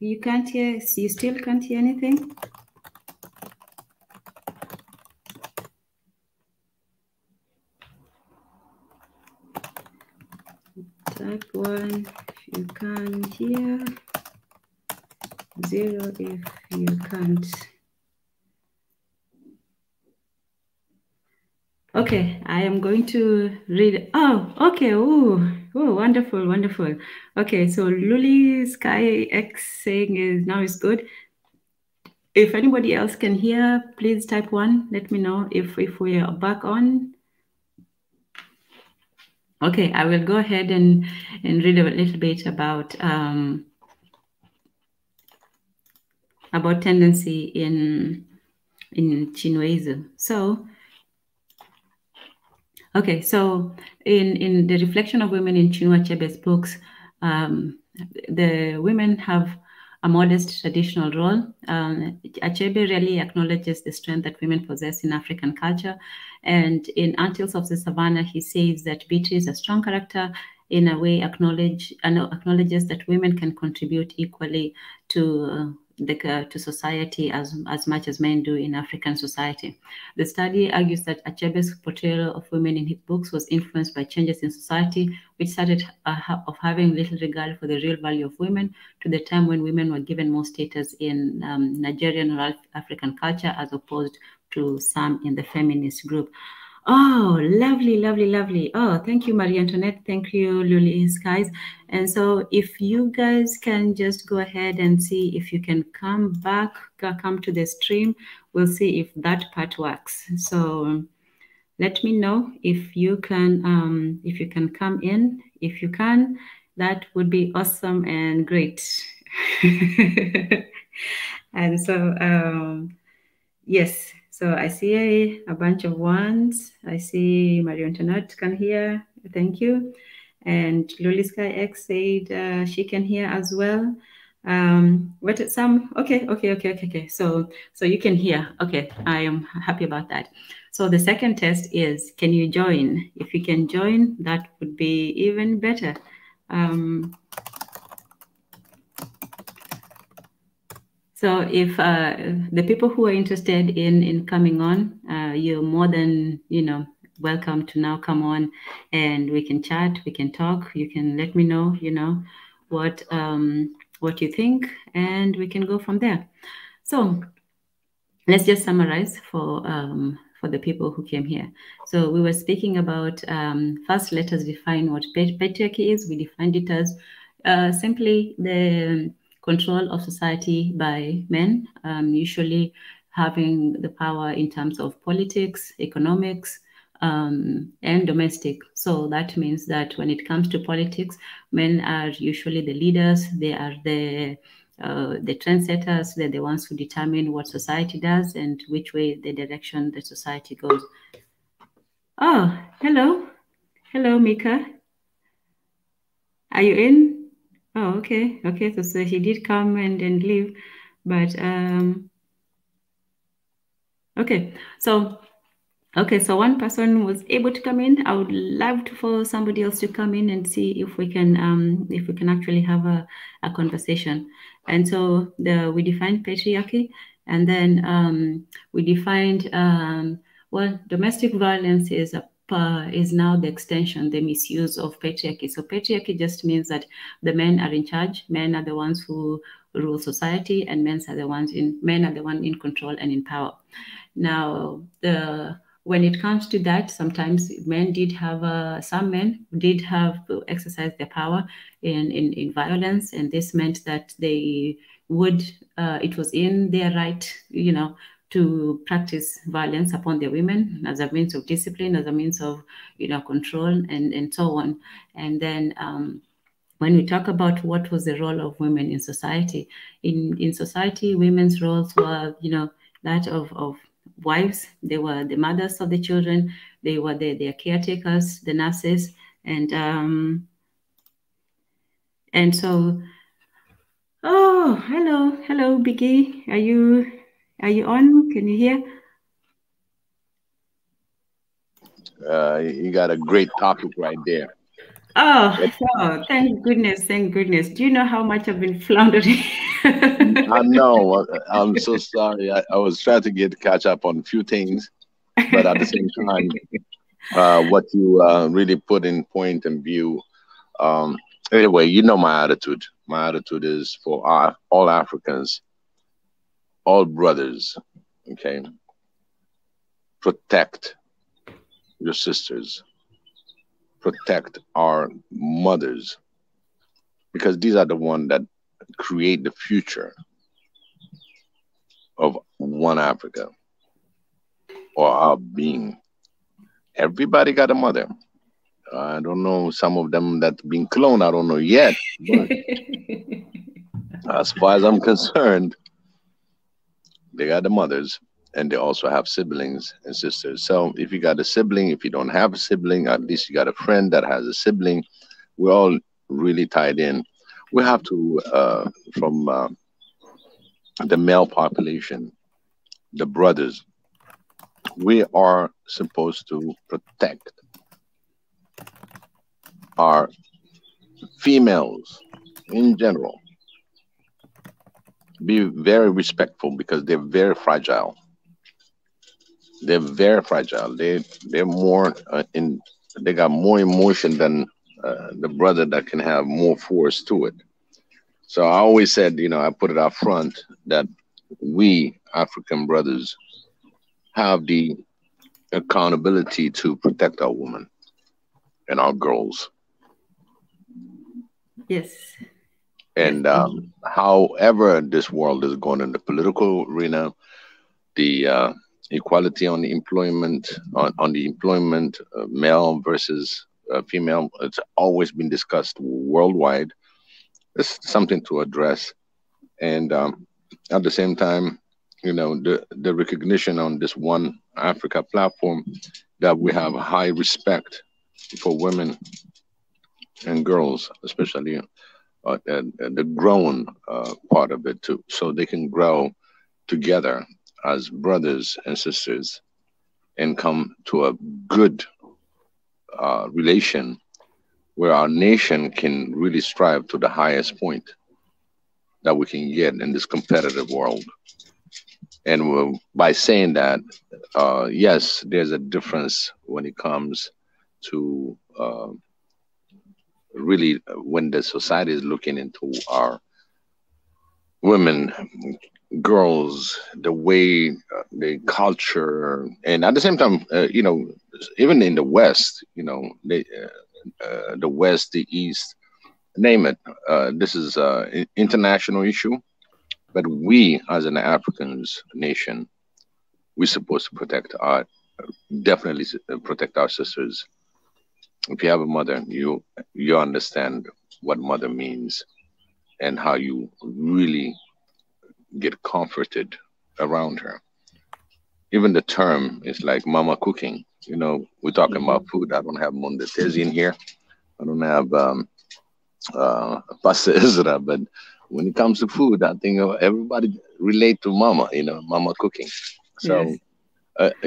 You can't hear, you still can't hear anything? Type 1 if you can hear, 0 if you can't. Okay, I am going to read. Oh, okay. Oh, wonderful, wonderful. Okay, so Luli Sky X saying is now is good. If anybody else can hear, please type 1. Let me know if we are back on. Okay, I will go ahead and read a little bit about tendency in Chinweizu. So, okay, so in the reflection of women in Chinua Achebe's books, the women have a modest traditional role. Achebe really acknowledges the strength that women possess in African culture. And in Antilles of the Savannah, he says that Beatty is a strong character, in a way acknowledges that women can contribute equally to society as much as men do in African society. The study argues that Achebe's portrayal of women in his books was influenced by changes in society, which started of having little regard for the real value of women to the time when women were given more status in Nigerian or African culture as opposed to some in the feminist group. Oh, lovely, lovely, lovely. Oh, thank you, Marie Antoinette. Thank you, Luli Skies. And so if you guys can just go ahead and see if you can come to the stream, we'll see if that part works. So let me know if you can come in. If you can, that would be awesome and great. And so, yes. So I see a bunch of ones. I see Marie Antoinette can hear. Thank you. And Luliska X said she can hear as well. What some? Okay. So you can hear. Okay, I am happy about that. So the second test is, can you join? If you can join, that would be even better. So if the people who are interested in coming on, you're more than, welcome to now come on, and we can chat, we can talk, you can let me know, what you think, and we can go from there. So let's just summarize for the people who came here. So we were speaking about, first let us define what patriarchy is. We defined it as simply the control of society by men, usually having the power in terms of politics, economics, and domestic. So that means that when it comes to politics, men are usually the leaders. They are the trendsetters. They're the ones who determine what society does and which way the direction the society goes. Oh, hello, Mika. Are you in? Oh, okay. So he did come and leave, but okay. So one person was able to come in. I would love for somebody else to come in and see if we can actually have a conversation. And so we defined patriarchy, and then we defined domestic violence is now the extension, the misuse of patriarchy. So patriarchy just means that the men are in charge. Men are the ones who rule society, and men are the one in control and in power. Now, when it comes to that, sometimes men did have some men did have to exercise their power in violence, and this meant that they would it was in their right, to practice violence upon their women as a means of discipline, as a means of control, and so on. And then when we talk about what was the role of women in society, in society, women's roles were that of wives. They were the mothers of the children. They were their caretakers, the nurses, and so. Oh, hello, Biggie. Are you on? Can you hear? You got a great topic right there. Oh, thank goodness, thank goodness. Do you know how much I've been floundering? I know. I'm so sorry. I was trying to catch up on a few things, but at the same time, what you really put in point and view. Um, anyway, you know my attitude. My attitude is for all Africans, all brothers. Okay, protect your sisters, protect our mothers, because these are the ones that create the future of one Africa or our being. Everybody got a mother. I don't know some of them that been cloned. I don't know yet, but as far as I'm concerned, they got the mothers, and they also have siblings and sisters. So if you got a sibling, if you don't have a sibling, at least you got a friend that has a sibling. We're all really tied in. We have to, from the male population, the brothers, we are supposed to protect our females in general. Be very respectful because they're very fragile. They're very fragile. They're more in. They got more emotion than the brother that can have more force to it. So I always said, I put it out front that we African brothers have the accountability to protect our women and our girls. Yes. And however this world is going in the political arena, the equality on the employment, on the employment, male versus female, it's always been discussed worldwide. It's something to address. And at the same time, the recognition on this One Africa platform that we have high respect for women and girls, especially and the grown part of it too, so they can grow together as brothers and sisters and come to a good relation where our nation can really strive to the highest point that we can get in this competitive world. And by saying that, yes, there's a difference when it comes to really when the society is looking into our women, girls, the way the culture, and at the same time, even in the West, the West, the East, name it. This is an international issue, but we, as an Africans nation, we're supposed to definitely protect our sisters. If you have a mother, you understand what mother means and how you really get comforted around her. Even the term is like mama cooking. We're talking about food. I don't have Mondetezi in here. I don't have Pasta Ezra, but when it comes to food, I think everybody relate to mama, mama cooking. So Yes.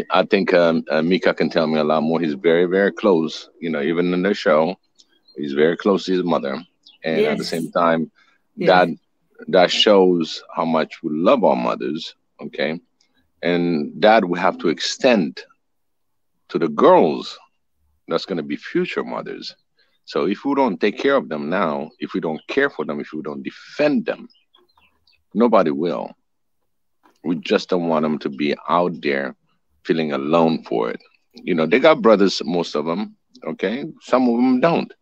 I think Mika can tell me a lot more. He's very, very close, even in the show, he's very close to his mother. And at the Yes. same time, Yes. that shows how much we love our mothers, okay? And that we have to extend to the girls that's going to be future mothers. So if we don't take care of them now, if we don't care for them, if we don't defend them, nobody will. We just don't want them to be out there feeling alone for it. They got brothers, most of them, okay? Some of them don't.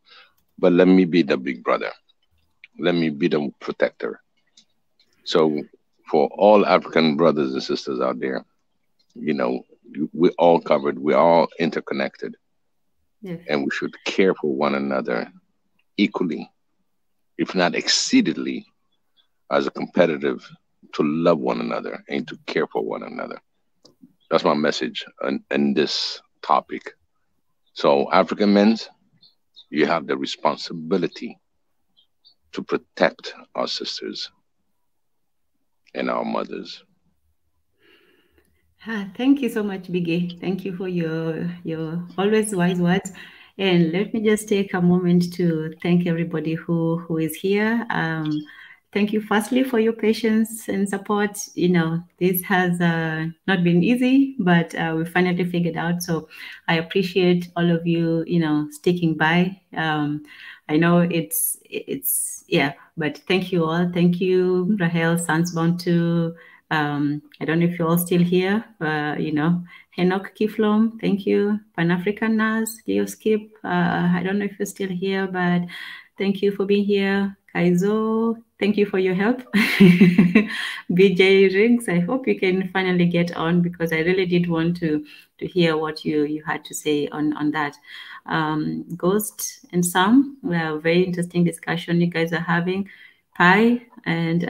But let me be the big brother. Let me be the protector. So for all African brothers and sisters out there, we're all covered. We're all interconnected. Yes. And we should care for one another equally, if not exceedingly, as a competitive to love one another and to care for one another. That's my message in this topic. So, African men, you have the responsibility to protect our sisters and our mothers. Thank you so much, Biggie. Thank you for your always wise words. And let me just take a moment to thank everybody who is here. Thank you firstly for your patience and support. You know, this has not been easy, but we finally figured out. So I appreciate all of you, you know, sticking by. I know it's yeah, but thank you all. Thank you, Rahel, Sansbound too. I don't know if you're all still here, you know, Henok Kiflom, thank you. Pan-African Nurse, Leo Skip, I don't know if you're still here, but thank you for being here. Kaizo, thank you for your help. BJ Riggs, I hope you can finally get on because I really did want to hear what you had to say on that. Ghost and Sam, we have a very interesting discussion you guys are having. Pi and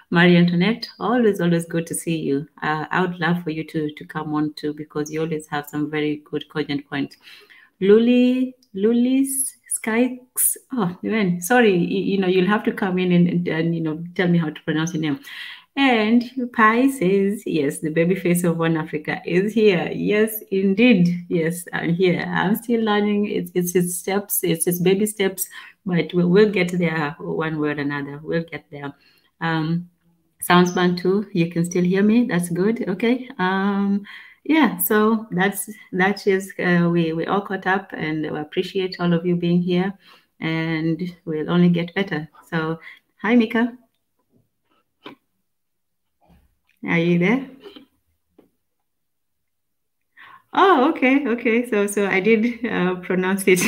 Marie Antoinette, always good to see you. I would love for you to come on too because you always have some very good cogent points. Lulis Skykes. Oh man, sorry, you know, you'll have to come in and you know, tell me how to pronounce your name. And Pi says, yes, the baby face of One Africa is here. Yes, indeed. Yes, I'm here. I'm still learning. It's steps, it's baby steps, but we'll get there one way or another. We'll get there. Sounds fun too. You can still hear me. That's good. Okay. Yeah, so that is we all caught up and we appreciate all of you being here and we'll only get better. So hi Mika. Are you there? Oh, okay. So I did pronounce it.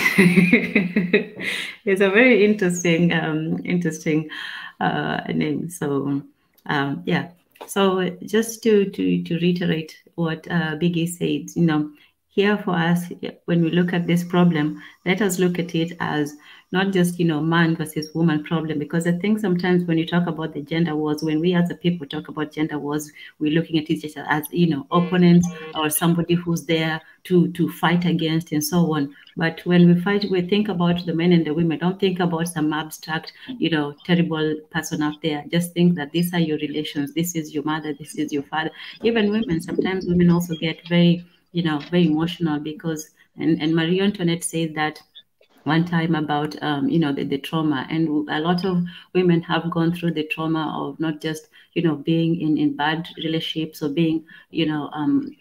It's a very interesting name. So yeah. So just to reiterate what Biggie said, you know, here for us, when we look at this problem, let us look at it as not just, you know, man versus woman problem, because I think sometimes when you talk about the gender wars, when we as a people talk about gender wars, we're looking at each other as, you know, opponents or somebody who's there to fight against and so on. But when we fight, we think about the men and the women. Don't think about some abstract, you know, terrible person out there. Just think that these are your relations. This is your mother. This is your father. Even women, sometimes women also get very, you know, very emotional because, and Marie Antoinette said that one time about, you know, the trauma, and a lot of women have gone through the trauma of not just, you know, being in bad relationships or being, you know,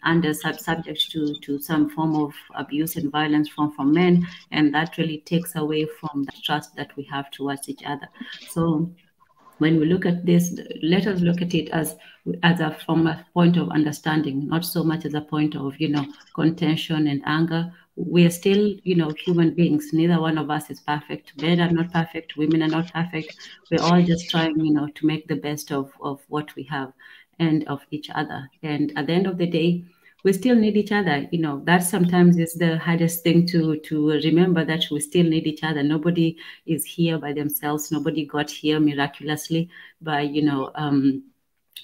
under subject to some form of abuse and violence from men, and that really takes away from the trust that we have towards each other. So when we look at this, let us look at it as from a point of understanding, not so much as a point of, you know, contention and anger. We are still, you know, human beings. Neither one of us is perfect. Men are not perfect. Women are not perfect. We're all just trying, you know, to make the best of what we have and of each other. And at the end of the day, we still need each other. You know, that sometimes is the hardest thing to remember, that we still need each other. Nobody is here by themselves. Nobody got here miraculously by, you know,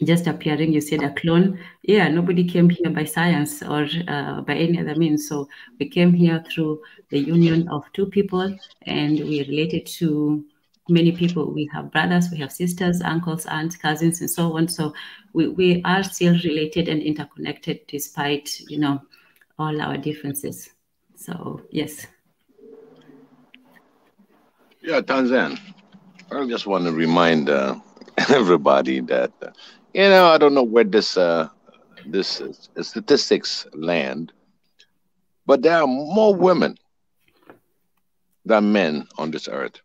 just appearing. You said a clone. Yeah, nobody came here by science or by any other means. So we came here through the union of two people, and we related to many people. We have brothers, we have sisters, uncles, aunts, cousins, and so on. So we are still related and interconnected despite, you know, all our differences. So yes. Yeah, Tanzan, I just want to remind everybody that you know, I don't know where this statistics land, but there are more women than men on this earth.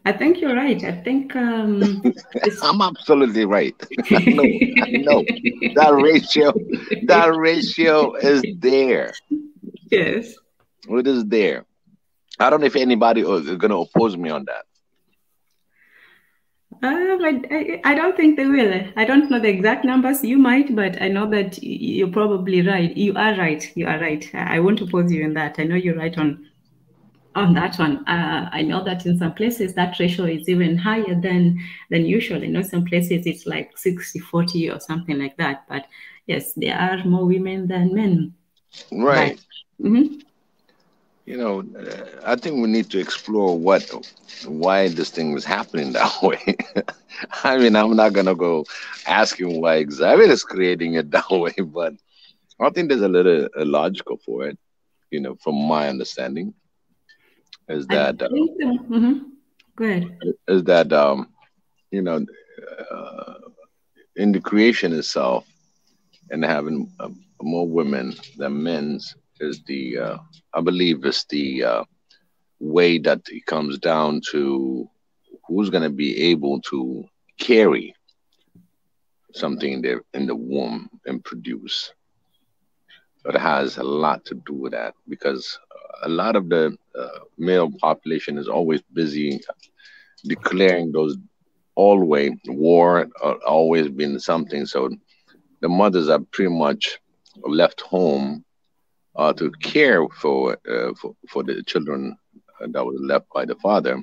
I think you're right. I think I'm absolutely right. I know. That ratio is there. Yes. It is there. I don't know if anybody is going to oppose me on that. I don't think they will. I don't know the exact numbers. You might, but I know that you're probably right. You are right. You are right. I won't oppose you in that. I know you're right on that one. I know that in some places that ratio is even higher than usual. I know some places it's like 60-40 or something like that. But yes, there are more women than men. Right. You know, I think we need to explore why this thing was happening that way. I mean, I'm not gonna go asking why exactly it's creating it that way, but I think there's a little logical for it. from my understanding, is that Go ahead. is that in the creation itself, and having more women than men's is I believe is the way that it comes down to who's going to be able to carry something in the womb and produce. It has a lot to do with that, because a lot of the male population is always busy declaring those always war, always been something. So the mothers are pretty much left home to care for the children that was left by the father.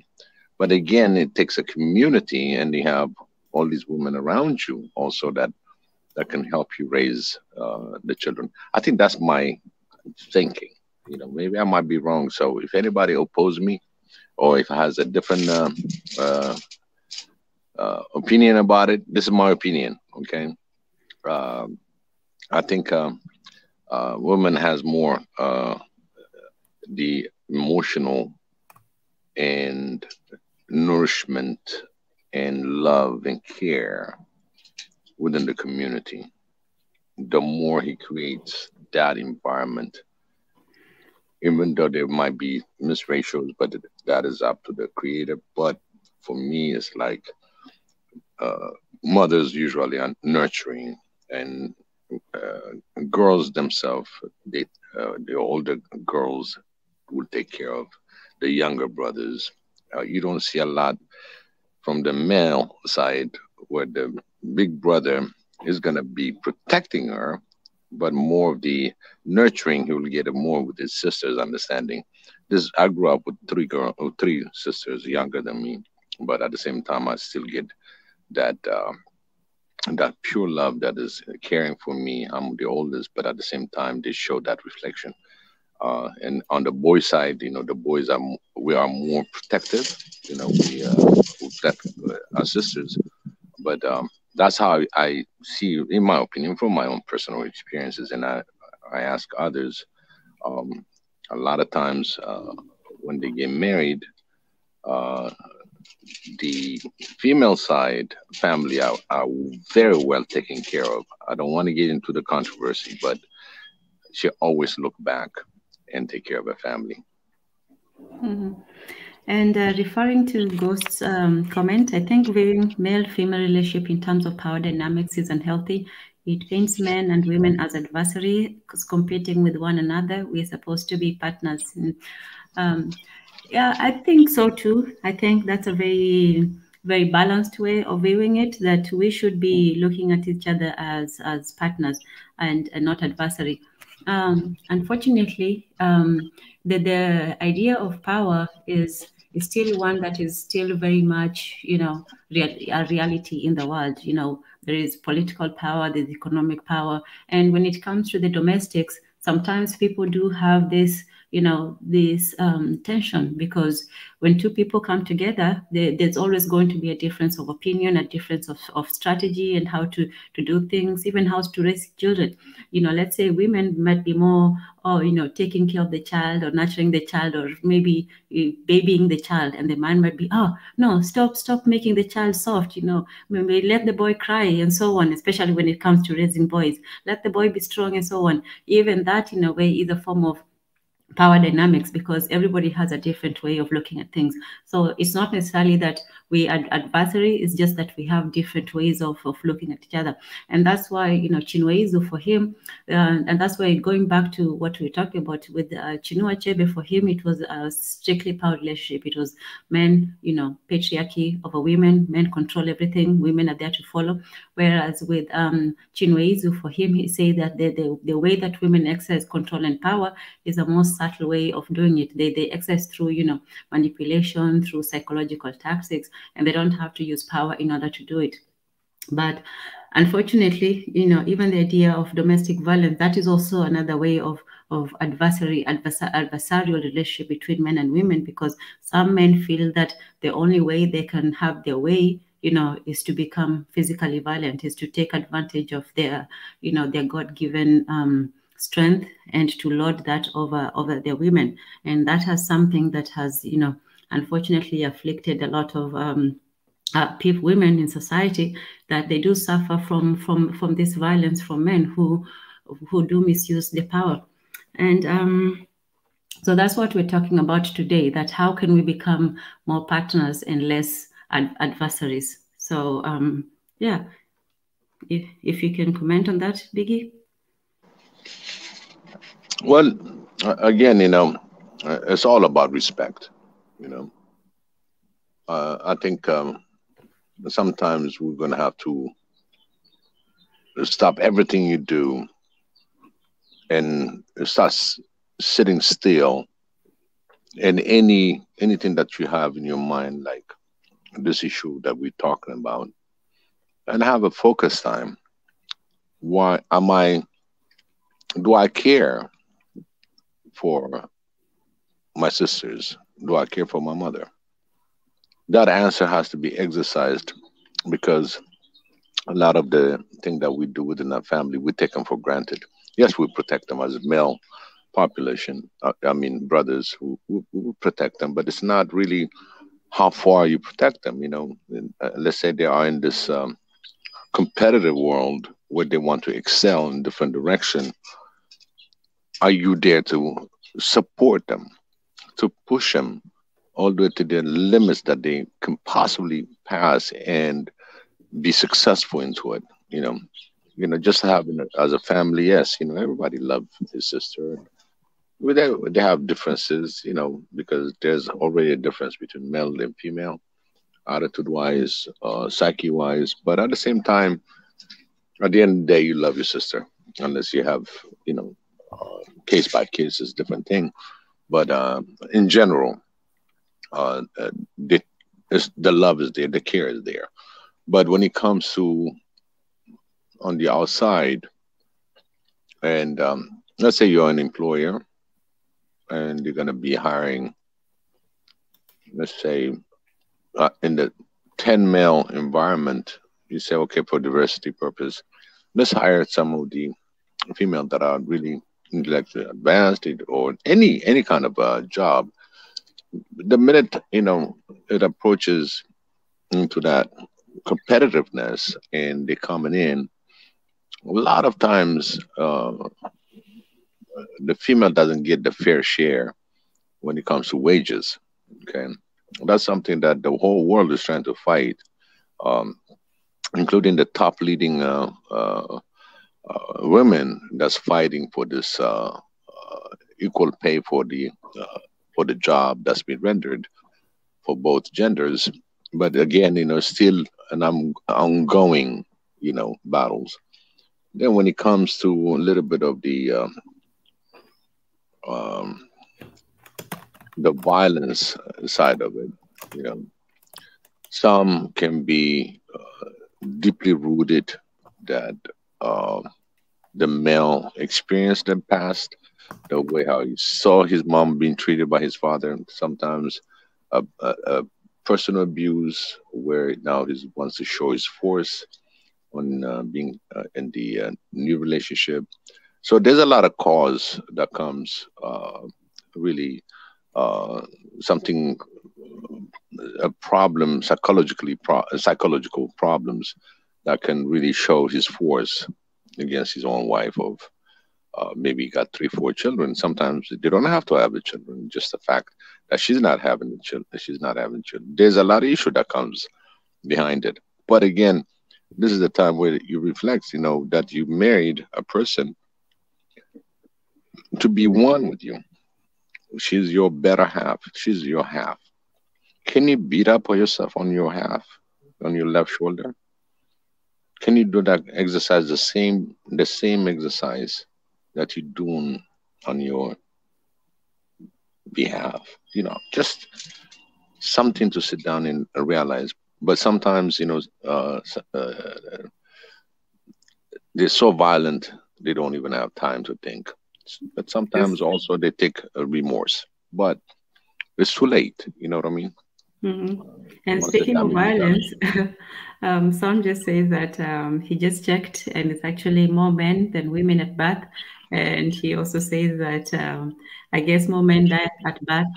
But again, it takes a community, and you have all these women around you also that can help you raise the children. I think that's my thinking. Maybe I might be wrong. So if anybody opposes me, or if has a different opinion about it, this is my opinion. Okay, I think women has more the emotional and nourishment and love and care within the community. The more he creates that environment, even though there might be misratios, but that is up to the creator. But for me, it's like mothers usually are nurturing, and girls themselves, the older girls will take care of the younger brothers. You don't see a lot from the male side where the big brother is going to be protecting her, but more of the nurturing. He will get it more with his sisters, understanding. I grew up with three sisters younger than me, but at the same time, I still get that pure love that is caring for me. I'm the oldest, but at the same time, they show that reflection. And on the boy side, the boys we are more protective. We protect our sisters, but that's how I see, in my opinion, from my own personal experiences. And I ask others. A lot of times when they get married, the female side family are very well taken care of. I don't want to get into the controversy, but she always look back and take care of her family. Mm-hmm. And referring to Ghost's comment, I think viewing male-female relationship in terms of power dynamics is unhealthy. It paints men and women as adversaries competing with one another. We're supposed to be partners. And, yeah, I think so too. I think that's a very, very balanced way of viewing it, that we should be looking at each other as partners and not adversary. Unfortunately, the idea of power is still one that is still very much, a reality in the world. There is political power, there's economic power. And when it comes to the domestics, sometimes people do have this, this tension, because when two people come together, there's always going to be a difference of opinion, a difference of strategy and how to do things, even how to raise children. Let's say women might be more, taking care of the child or nurturing the child, or maybe babying the child, and the man might be, oh no, stop making the child soft, maybe let the boy cry and so on, especially when it comes to raising boys, let the boy be strong and so on. Even that in a way is a form of power dynamics, because everybody has a different way of looking at things. So it's not necessarily that we are adversary, it's just that we have different ways of looking at each other. And that's why, Chinweizu for him, and that's why going back to what we talked about with Chinua Achebe, for him, it was a strictly power relationship. It was men, patriarchy over women, men control everything, women are there to follow. Whereas with Chinweizu, for him, he said that the way that women exercise control and power is a more subtle way of doing it. They exercise through, manipulation, through psychological tactics, and they don't have to use power in order to do it. But unfortunately, even the idea of domestic violence, that is also another way of adversarial relationship between men and women, because some men feel that the only way they can have their way, is to become physically violent, is to take advantage of their, their God-given strength and to lord that over their women. And that has something that has, you know, unfortunately afflicted a lot of women in society, that they do suffer from this violence from men who do misuse the power. And so that's what we're talking about today, that how can we become more partners and less adversaries. So yeah, if you can comment on that, Biggie. Well, again, you know, it's all about respect, you know. I think sometimes we're going to have to stop everything you do and start sitting still in anything that you have in your mind, like this issue that we're talking about, and have a focus time. Why do I care for my sisters? Do I care for my mother? That answer has to be exercised, because a lot of the things that we do within our family, we take them for granted. Yes, we protect them as a male population. I mean, brothers who protect them, but it's not really how far you protect them. You know, let's say they are in this competitive world where they want to excel in different direction. Are you there to support them, to push them all the way to the limits that they can possibly pass and be successful into it? You know, just having it as a family. Yes, you know, everybody loves his sister. They have differences, you know, because there's already a difference between male and female, attitude-wise, psyche-wise. But at the same time, at the end of the day, you love your sister, unless you have, you know, case by case is a different thing. But in general, the love is there, the care is there. But when it comes to on the outside, and let's say you're an employer and you're going to be hiring, let's say, in the 10 male environment, you say, okay, for diversity purpose, let's hire some of the female that are really intellectually advanced, or any kind of job. The minute, you know, it approaches into that competitiveness and they're coming in, a lot of times the female doesn't get the fair share when it comes to wages. Okay, that's something that the whole world is trying to fight, including the top leading women that's fighting for this equal pay for the job that's been rendered for both genders. But again, you know, still an ongoing, you know, battles. Then when it comes to a little bit of the violence side of it, you know, some can be deeply rooted that the male experienced in the past, the way how he saw his mom being treated by his father, sometimes personal abuse, where now he wants to show his force on being in the new relationship. So there's a lot of cause that comes really something, a problem, psychological problems that can really show his force against his own wife of maybe he got 3-4 children. Sometimes they don't have to have the children, just the fact that she's not having the children. There's a lot of issue that comes behind it. But again, this is the time where you reflect, you know, that you married a person to be one with you. She's your better half. She's your half. Can you beat up on yourself on your half, on your left shoulder? Can you do that exercise, the same exercise that you're doing on your behalf? You know, just something to sit down and realize. But sometimes, you know, they're so violent, they don't even have time to think. But sometimes also they take a remorse. But it's too late, you know what I mean? Mm-hmm. And speaking of violence, Son just says that he just checked and it's actually more men than women at birth. And he also says that I guess more men die at birth.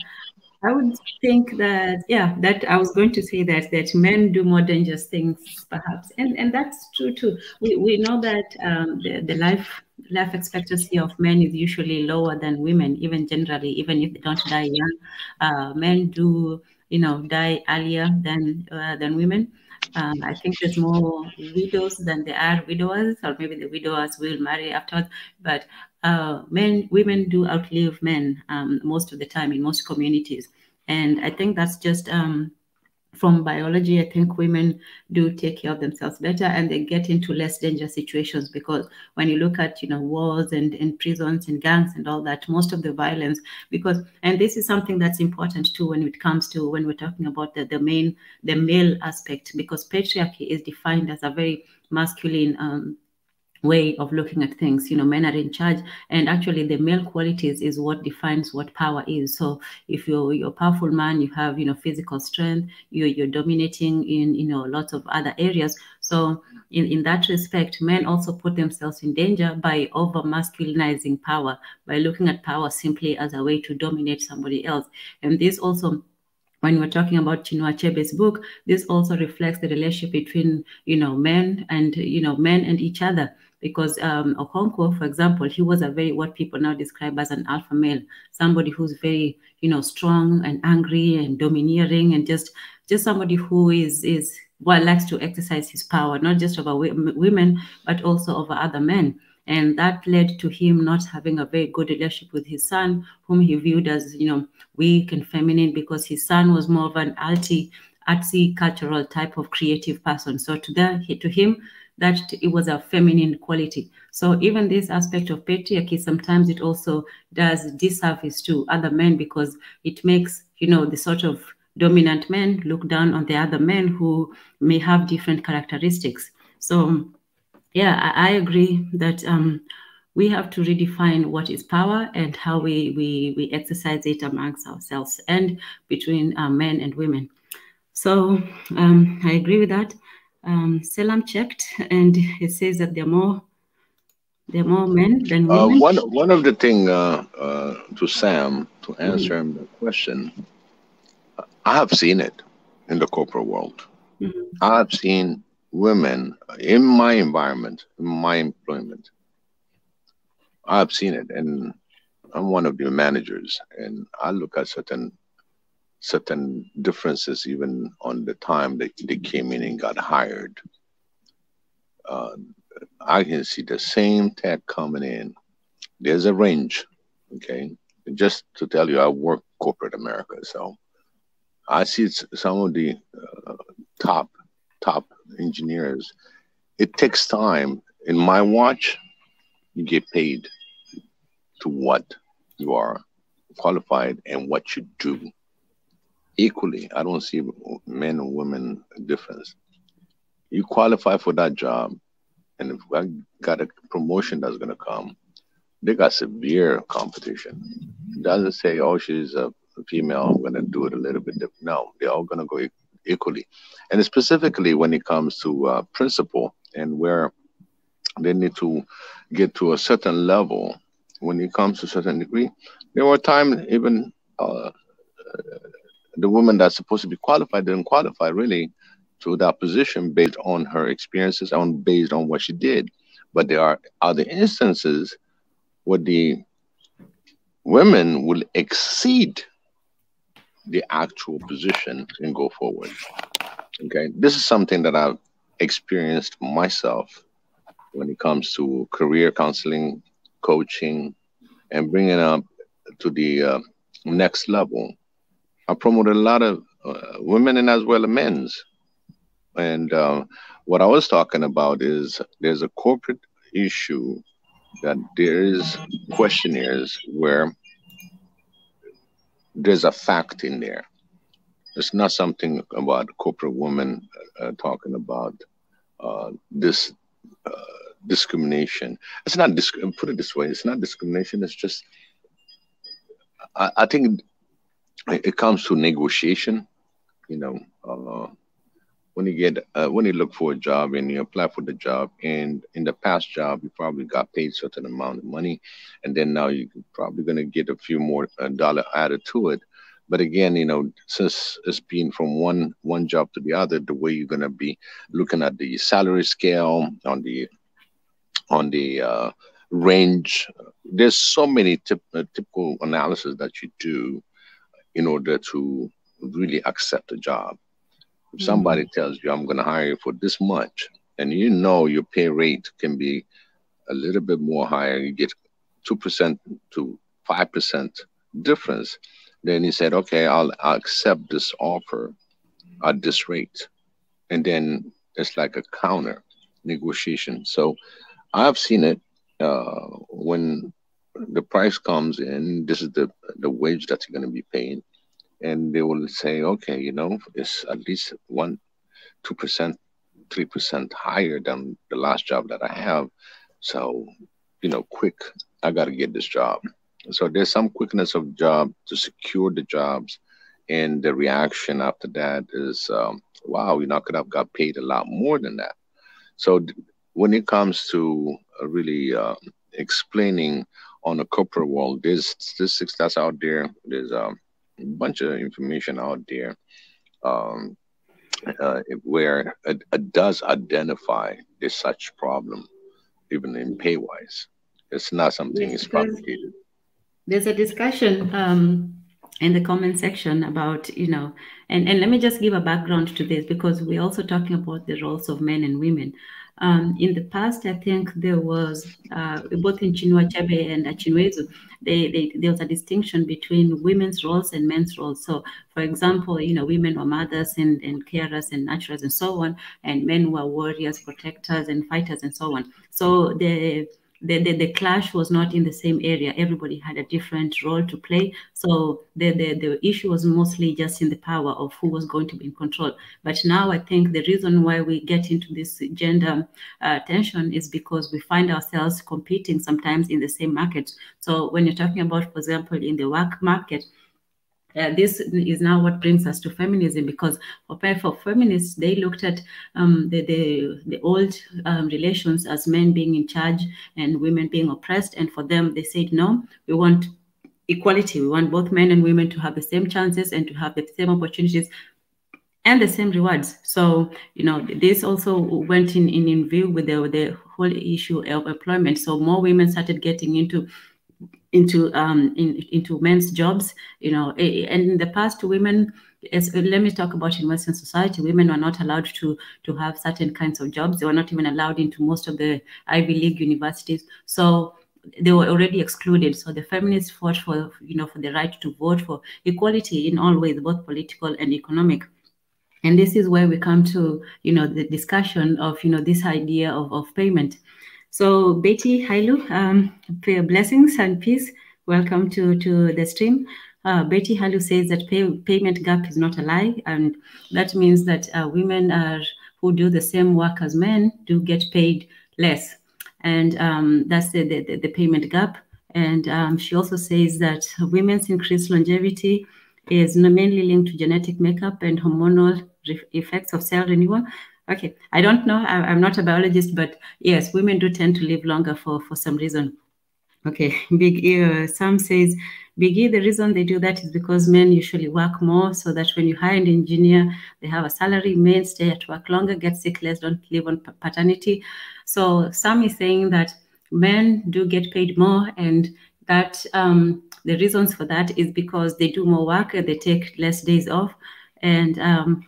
I would think that, yeah, that I was going to say that men do more dangerous things, perhaps, and that's true too. We know that the life expectancy of men is usually lower than women, even generally, even if they don't die young. Men do, die earlier than women. I think there's more widows than there are widowers, or maybe the widowers will marry afterwards. But women do outlive men most of the time in most communities. And I think that's just from biology. I think women do take care of themselves better, and they get into less dangerous situations, because when you look at wars and prisons and gangs and all that, most of the violence, and this is something that's important too when it comes to when we're talking about the male aspect, because patriarchy is defined as a very masculine way of looking at things. Men are in charge, and actually the male qualities is what defines what power is. So if you're a powerful man, you have physical strength, you're dominating in lots of other areas. So in that respect, men also put themselves in danger by over masculinizing power, by looking at power simply as a way to dominate somebody else. And this also, when we're talking about Chinua Achebe's book, this also reflects the relationship between men and each other. Because Okonkwo, for example, he was a very, what people now describe as an alpha male, somebody who's very strong and angry and domineering, and just somebody who is likes to exercise his power, not just over women but also over other men. And that led to him not having a very good relationship with his son, whom he viewed as, weak and feminine, because his son was more of an artsy cultural type of creative person. So to him, that it was a feminine quality. So even this aspect of patriarchy, sometimes it also does disservice to other men, because it makes, the sort of dominant men look down on the other men who may have different characteristics. So yeah, I agree that we have to redefine what is power and how we exercise it amongst ourselves and between men and women. So I agree with that. Selam checked, and it says that there are more men than women. One of the thing to Sam, to answer him the question, I have seen it in the corporate world. I've seen women in my environment, in my employment. I've seen it, and I'm one of the managers, and I look at certain differences even on the time that they came in and got hired. I can see the same tech coming in. There's a range, okay? Just to tell you, I work corporate America, so I see some of the top engineers. It takes time. In my watch, you get paid to what you are qualified and what you do. Equally, I don't see men and women difference. You qualify for that job, and if I got a promotion that's going to come, they got severe competition. It doesn't say, oh, she's a female, I'm going to do it a little bit different. No, they're all going to go equally. And specifically when it comes to principle and where they need to get to a certain level, when it comes to a certain degree, there were times even the woman that's supposed to be qualified didn't qualify really to that position based on her experiences and based on what she did. But there are other instances where the women will exceed the actual position and go forward. Okay, this is something that I've experienced myself when it comes to career counseling, coaching, and bringing up to the next level. I promoted a lot of women and as well as men's. And what I was talking about is there's a corporate issue that there is questionnaires where there's a fact in there. It's not something about corporate women talking about this discrimination. It's not put it this way. It's not discrimination. It's just I think it comes to negotiation. when you look for a job and you apply for the job, and in the past job you probably got paid certain amount of money, and then now you're probably going to get a few more dollar added to it. But again, since it's been from one job to the other, the way you're going to be looking at the salary scale on the range, there's so many typical analysis that you do in order to really accept a job. If somebody tells you, I'm going to hire you for this much, and your pay rate can be a little bit more higher, you get 2% to 5% difference, then he said, okay, I'll accept this offer at this rate. And then it's like a counter negotiation. So I've seen it when the price comes in, this is the wage that you're going to be paying. And they will say, okay, it's at least 1%, 2%, 3% higher than the last job that I have. So, quick, I got to get this job. So there's some quickness of job to secure the jobs. And the reaction after that is, wow, I could have got paid a lot more than that. So when it comes to really explaining on the corporate world, there's statistics that's out there. There's a bunch of information out there where it does identify there's such problem, even in pay wise. It's not something that's fabricated. There's a discussion in the comment section about, and let me just give a background to this, because we're also talking about the roles of men and women. In the past, I think there was, both in Chinua Achebe and Chinwezu, there was a distinction between women's roles and men's roles. So, for example, women were mothers and carers and nurturers and so on, and men were warriors, protectors, and fighters and so on. So the clash was not in the same area. Everybody had a different role to play. So the issue was mostly just in the power of who was going to be in control. But now I think the reason why we get into this gender tension is because we find ourselves competing sometimes in the same market. So when you're talking about, for example, in the work market, this is now what brings us to feminism, because for feminists, they looked at the old relations as men being in charge and women being oppressed. And for them, they said, no, we want equality. We want both men and women to have the same chances and to have the same opportunities and the same rewards. So, this also went in view with the whole issue of employment. So more women started getting into men's jobs, and in the past, women, let me talk about in Western society, women were not allowed to have certain kinds of jobs. They were not even allowed into most of the Ivy League universities. So they were already excluded. So the feminists fought for the right to vote, for equality in all ways, both political and economic. And this is where we come to, the discussion of, this idea of payment. So Betty Hailu, blessings and peace. Welcome to the stream. Betty Hailu says that payment gap is not a lie, and that means that women who do the same work as men do get paid less, and that's the payment gap. And she also says that women's increased longevity is mainly linked to genetic makeup and hormonal effects of cell renewal. Okay, I don't know. I'm not a biologist, but yes, women do tend to live longer for some reason. Okay, Big E, Sam says, Big E, the reason they do that is because men usually work more, so that when you hire an engineer, they have a salary, men stay at work longer, get sick less, don't live on paternity. So Sam is saying that men do get paid more, and that the reasons for that is because they do more work and they take less days off. And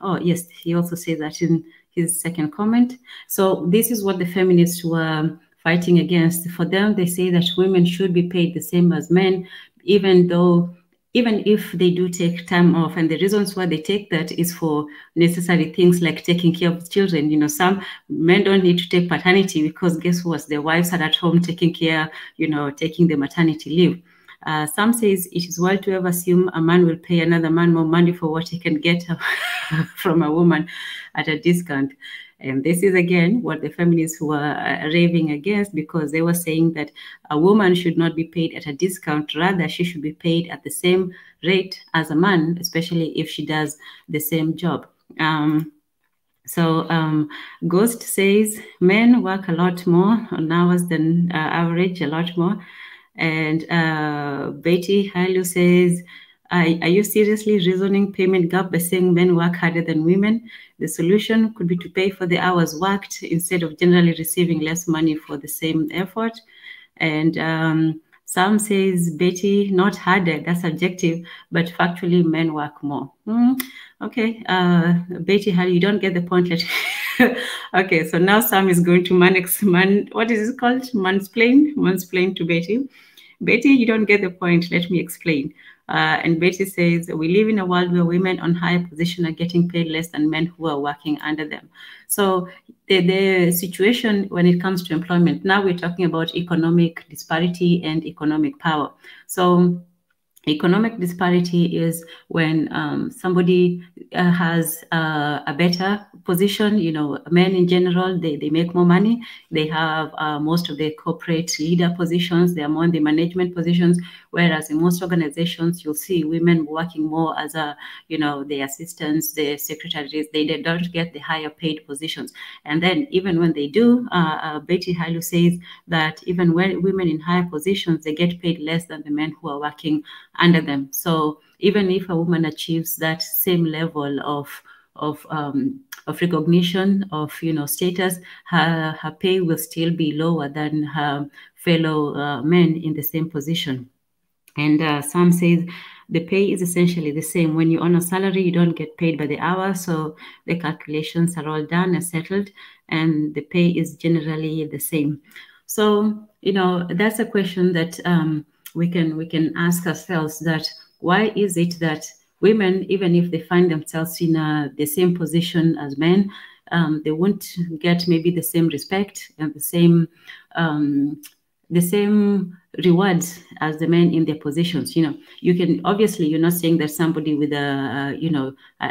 oh yes, he also says that in his second comment. So this is what the feminists were fighting against. For them, they say that women should be paid the same as men, even if they do take time off. And the reasons why they take that is for necessary things like taking care of children. Some men don't need to take paternity because guess what? Their wives are at home taking care, taking the maternity leave. Some says it is well to ever assume a man will pay another man more money for what he can get from a woman at a discount. And this is, again, what the feminists were raving against, because they were saying that a woman should not be paid at a discount. Rather, she should be paid at the same rate as a man, especially if she does the same job. So Ghost says men work a lot more on hours than average, a lot more. And Betty Halu says, are you seriously reasoning payment gap by saying men work harder than women? The solution could be to pay for the hours worked instead of generally receiving less money for the same effort. And Sam says, Betty, not harder, that's subjective, but factually men work more. Okay, Betty, how you don't get the point. Okay, so now Sam is going to what is it called? Mansplain to Betty. Betty, you don't get the point. Let me explain. And Betty says, we live in a world where women on higher position are getting paid less than men who are working under them. So the situation when it comes to employment, now we're talking about economic disparity and economic power. So economic disparity is when somebody has a better position. You know, men in general, they make more money. They have most of the corporate leader positions. They are more in the management positions. Whereas in most organizations, you'll see women working more as the assistants, the secretaries. They don't get the higher paid positions. And then even when they do, Betty Halu says that even when women in higher positions, they get paid less than the men who are working under them. So even if a woman achieves that same level of recognition, of status, her pay will still be lower than her fellow men in the same position. And Sam says the pay is essentially the same. When you're on a salary, you don't get paid by the hour, so the calculations are all done and settled, and the pay is generally the same. So that's a question that we can ask ourselves, that why is it that women, even if they find themselves in the same position as men, they won't get maybe the same respect and the same rewards as the men in their positions. You can, obviously, you're not saying that somebody with a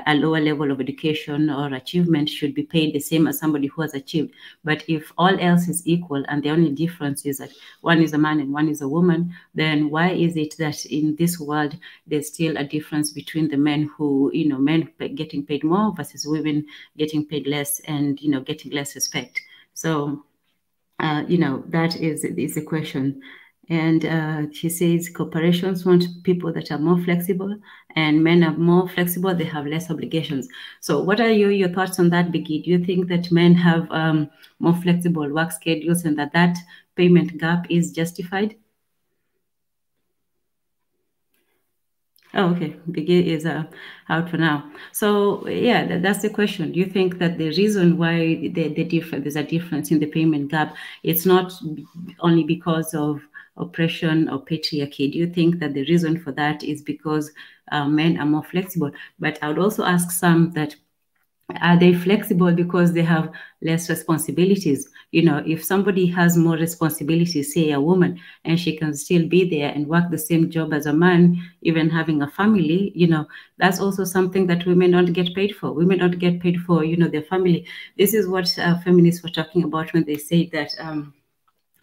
lower level of education or achievement should be paid the same as somebody who has achieved. But if all else is equal and the only difference is that one is a man and one is a woman, then why is it that in this world there's still a difference between the men who, men getting paid more versus women getting paid less and, getting less respect? So that is the question. And she says corporations want people that are more flexible, and men are more flexible, they have less obligations. So what are your thoughts on that, Biggie? Do you think that men have more flexible work schedules and that payment gap is justified? Oh, okay. Biggie is out for now. So yeah, that's the question. Do you think that the reason why there's a difference in the payment gap, it's not only because of oppression or patriarchy? Do you think that the reason for that is because men are more flexible? But I would also ask some that, are they flexible because they have less responsibilities? If somebody has more responsibilities, say a woman, and she can still be there and work the same job as a man, even having a family, that's also something that women don't get paid for. Women don't get paid for, their family. This is what feminists were talking about when they say that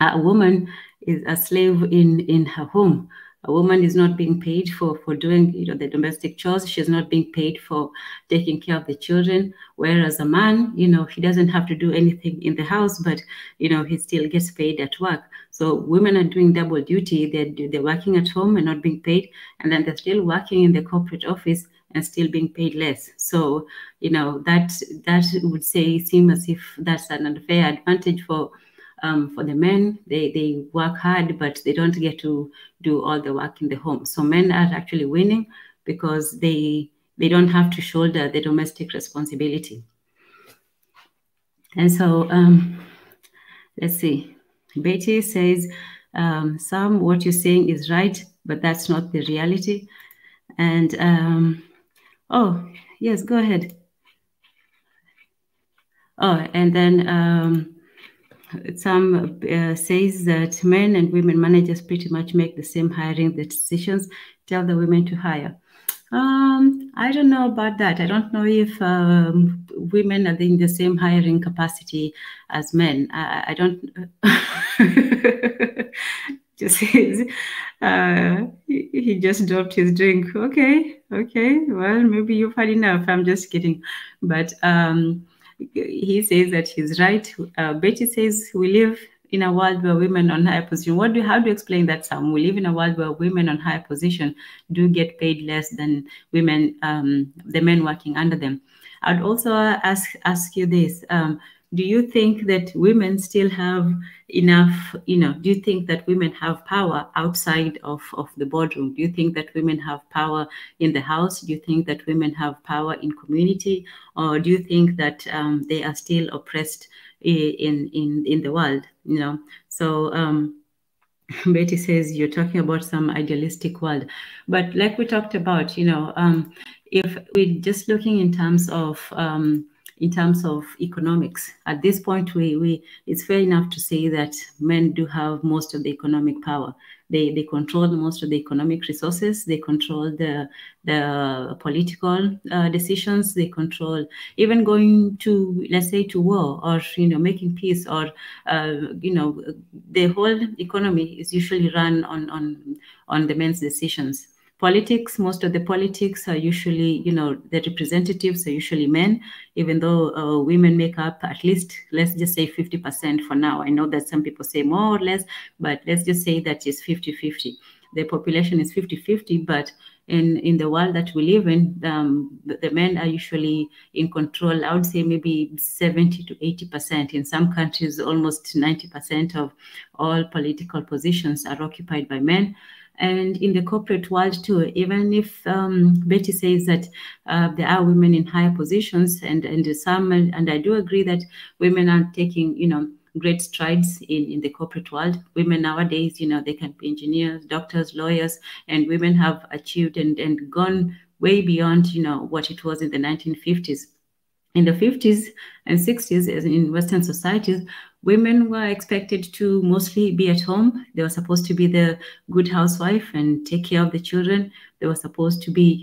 a woman is a slave in her home. A woman is not being paid for doing, the domestic chores. She's not being paid for taking care of the children. Whereas a man, he doesn't have to do anything in the house, but, he still gets paid at work. So women are doing double duty. They're working at home and not being paid. And then they're still working in the corporate office and still being paid less. So, that would seem as if that's an unfair advantage for the men. They work hard, but they don't get to do all the work in the home. So men are actually winning because they don't have to shoulder the domestic responsibility. And so let's see. Betty says, Sam, what you're saying is right, but that's not the reality. And oh, yes, go ahead. Oh, and then some says that men and women managers pretty much make the same hiring decisions, tell the women to hire. I don't know about that. I don't know if women are in the same hiring capacity as men. I don't. Just he just dropped his drink. Okay. Well, maybe you've had enough. I'm just kidding. But he says that he's right. Betty says we live in a world where women on higher position. How do you explain that, Sam? We live in a world where women on higher position do get paid less than women, the men working under them. I'd also ask you this. Do you think that women still have enough, do you think that women have power outside of the boardroom? Do you think that women have power in the house? Do you think that women have power in community? Or do you think that they are still oppressed in the world? So Betty says you're talking about some idealistic world, but like we talked about, if we're just looking in terms of economics, at this point, it's fair enough to say that men do have most of the economic power. They control most of the economic resources. They control the political decisions. They control even going to, let's say, to war, or making peace, or the whole economy is usually run on the men's decisions. Politics, most of the politics are usually, the representatives are usually men, even though women make up at least, let's just say 50% for now. I know that some people say more or less, but let's just say that it's 50-50. The population is 50-50, but in the world that we live in, the men are usually in control. I would say maybe 70 to 80%. In some countries, almost 90% of all political positions are occupied by men. And in the corporate world too, even if Betty says that there are women in higher positions, and I do agree that women are taking, great strides in the corporate world. Women nowadays, they can be engineers, doctors, lawyers, and women have achieved and gone way beyond, what it was in the 1950s. In the 50s and 60s, as in Western societies, women were expected to mostly be at home. They were supposed to be the good housewife and take care of the children. They were supposed to be,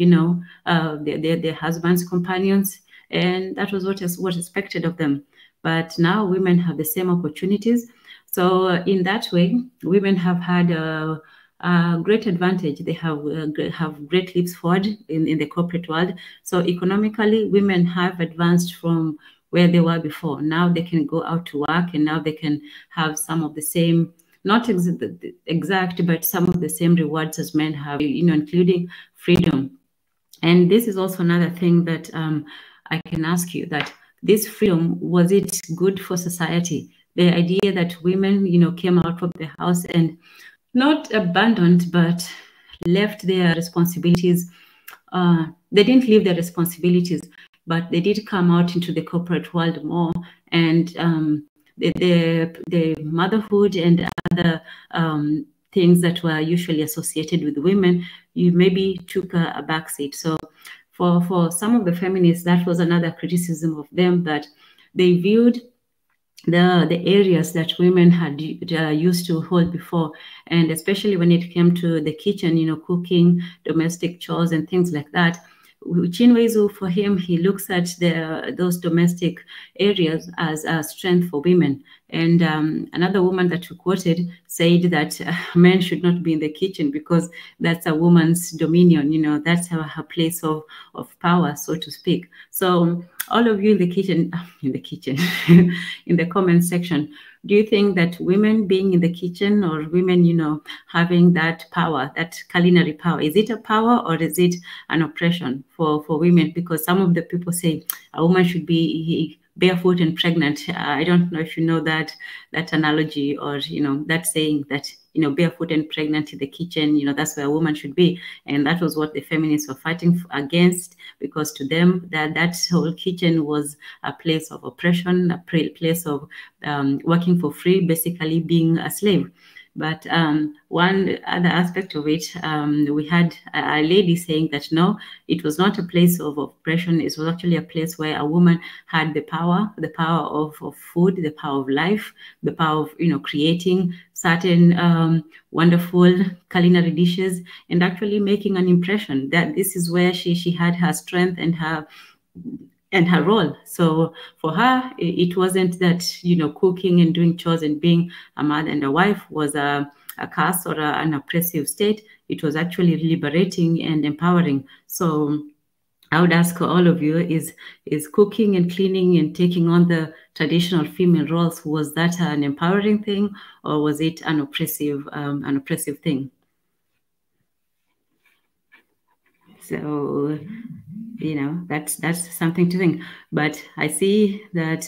their husband's companions, and that was what was expected of them. But now women have the same opportunities. So in that way, women have had a great advantage. They have great leaps forward in the corporate world. So economically, women have advanced from where they were before. Now they can go out to work, and now they can have some of the same, not exact, but some of the same rewards as men have, including freedom. And this is also another thing that I can ask you, that this freedom, was it good for society? The idea that women, came out of the house and not abandoned, but left their responsibilities. They didn't leave their responsibilities, but they did come out into the corporate world more, and the motherhood and other things that were usually associated with women, you maybe took a backseat. So for some of the feminists, that was another criticism of them, that they viewed the areas that women had used to hold before, and especially when it came to the kitchen, cooking, domestic chores and things like that. Chinwezu, for him, he looks at those domestic areas as a strength for women. And another woman that we quoted said that men should not be in the kitchen because that's a woman's dominion, that's her place of power, so to speak. So all of you in the kitchen, in the comment section, do you think that women being in the kitchen, or women, having that power, that culinary power, is it a power or is it an oppression for women? Because some of the people say a woman should be barefoot and pregnant. I don't know if you know that analogy, or that saying that barefoot and pregnant in the kitchen, that's where a woman should be. And that was what the feminists were fighting against, because to them that whole kitchen was a place of oppression, a place of working for free, basically being a slave. But one other aspect of it, we had a lady saying that no, it was not a place of oppression. It was actually a place where a woman had the power of food, the power of life, the power of creating certain wonderful culinary dishes, and actually making an impression. That this is where she had her strength and her role. So for her, it wasn't that, cooking and doing chores and being a mother and a wife was a curse or an oppressive state. It was actually liberating and empowering. So I would ask all of you, is cooking and cleaning and taking on the traditional female roles, was that an empowering thing, or was it an oppressive thing? So, you know, that's something to think. But I see that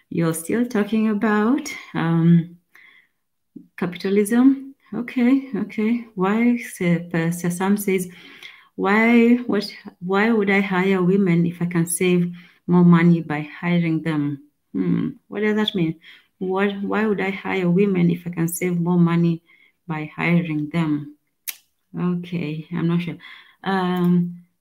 you're still talking about capitalism. Okay. Why? Sam says, why would I hire women if I can save more money by hiring them? What does that mean? Why would I hire women if I can save more money by hiring them? Okay, I'm not sure.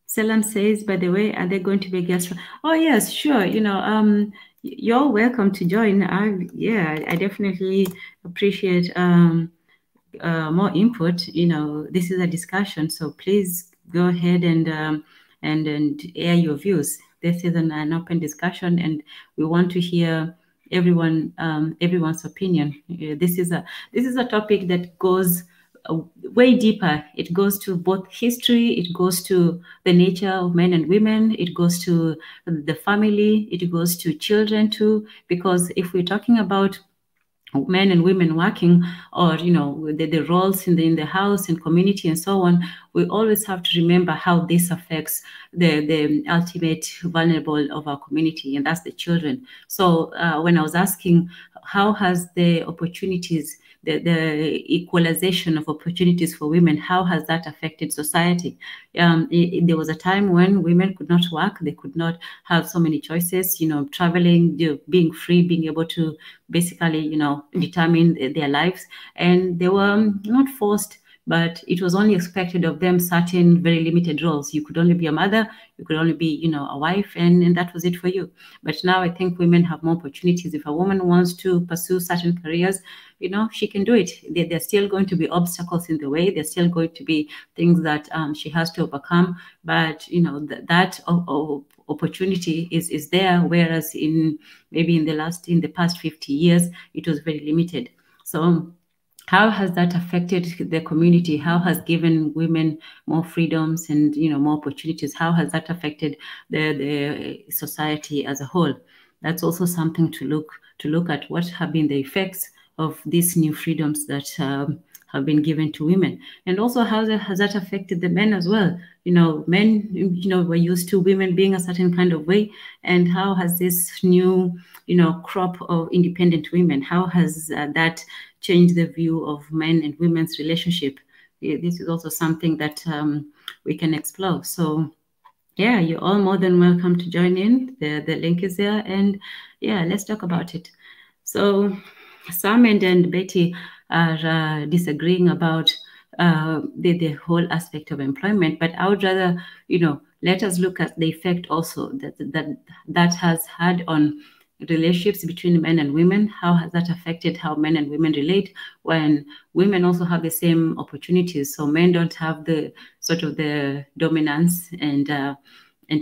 Selam says, by the way, are they going to be guests? Oh yes, sure. You know, you're welcome to join. I definitely appreciate more input. You know, this is a discussion, so please go ahead and air your views. This is an open discussion, and we want to hear everyone's opinion. This is a topic that goes way deeper. It goes to both history, it goes to the nature of men and women, it goes to the family, it goes to children too, because if we're talking about men and women working, or you know, the roles in the house and community and so on, we always have to remember how this affects the ultimate vulnerable of our community, and that's the children. So when I was asking how has the opportunities, the equalization of opportunities for women, how has that affected society? There was a time when women could not work, they could not have so many choices, you know, traveling, being free, being able to basically, you know, determine their lives, and they were not forced, but it was only expected of them certain very limited roles. You could only be a mother, you could only be, you know, a wife, and that was it for you. But now I think women have more opportunities. If a woman wants to pursue certain careers, you know, she can do it. There's still going to be obstacles in the way. There's still going to be things that she has to overcome. But, you know, that opportunity is there, whereas maybe in the past 50 years, it was very limited. So how has that affected the community? How has given women more freedoms and, you know, more opportunities? How has that affected the society as a whole? That's also something to look at. What have been the effects of these new freedoms that have been given to women, and also how has that affected the men as well? You know, men, you know, were used to women being a certain kind of way, and how has this new, you know, crop of independent women, how has that changed the view of men and women's relationship? This is also something that we can explore. So yeah, you're all more than welcome to join in. The link is there, and yeah, let's talk about it. So Sam and Betty are disagreeing about the whole aspect of employment, but I would rather, you know, let us look at the effect also that has had on relationships between men and women. How has that affected how men and women relate when women also have the same opportunities? So men don't have the sort of the dominance and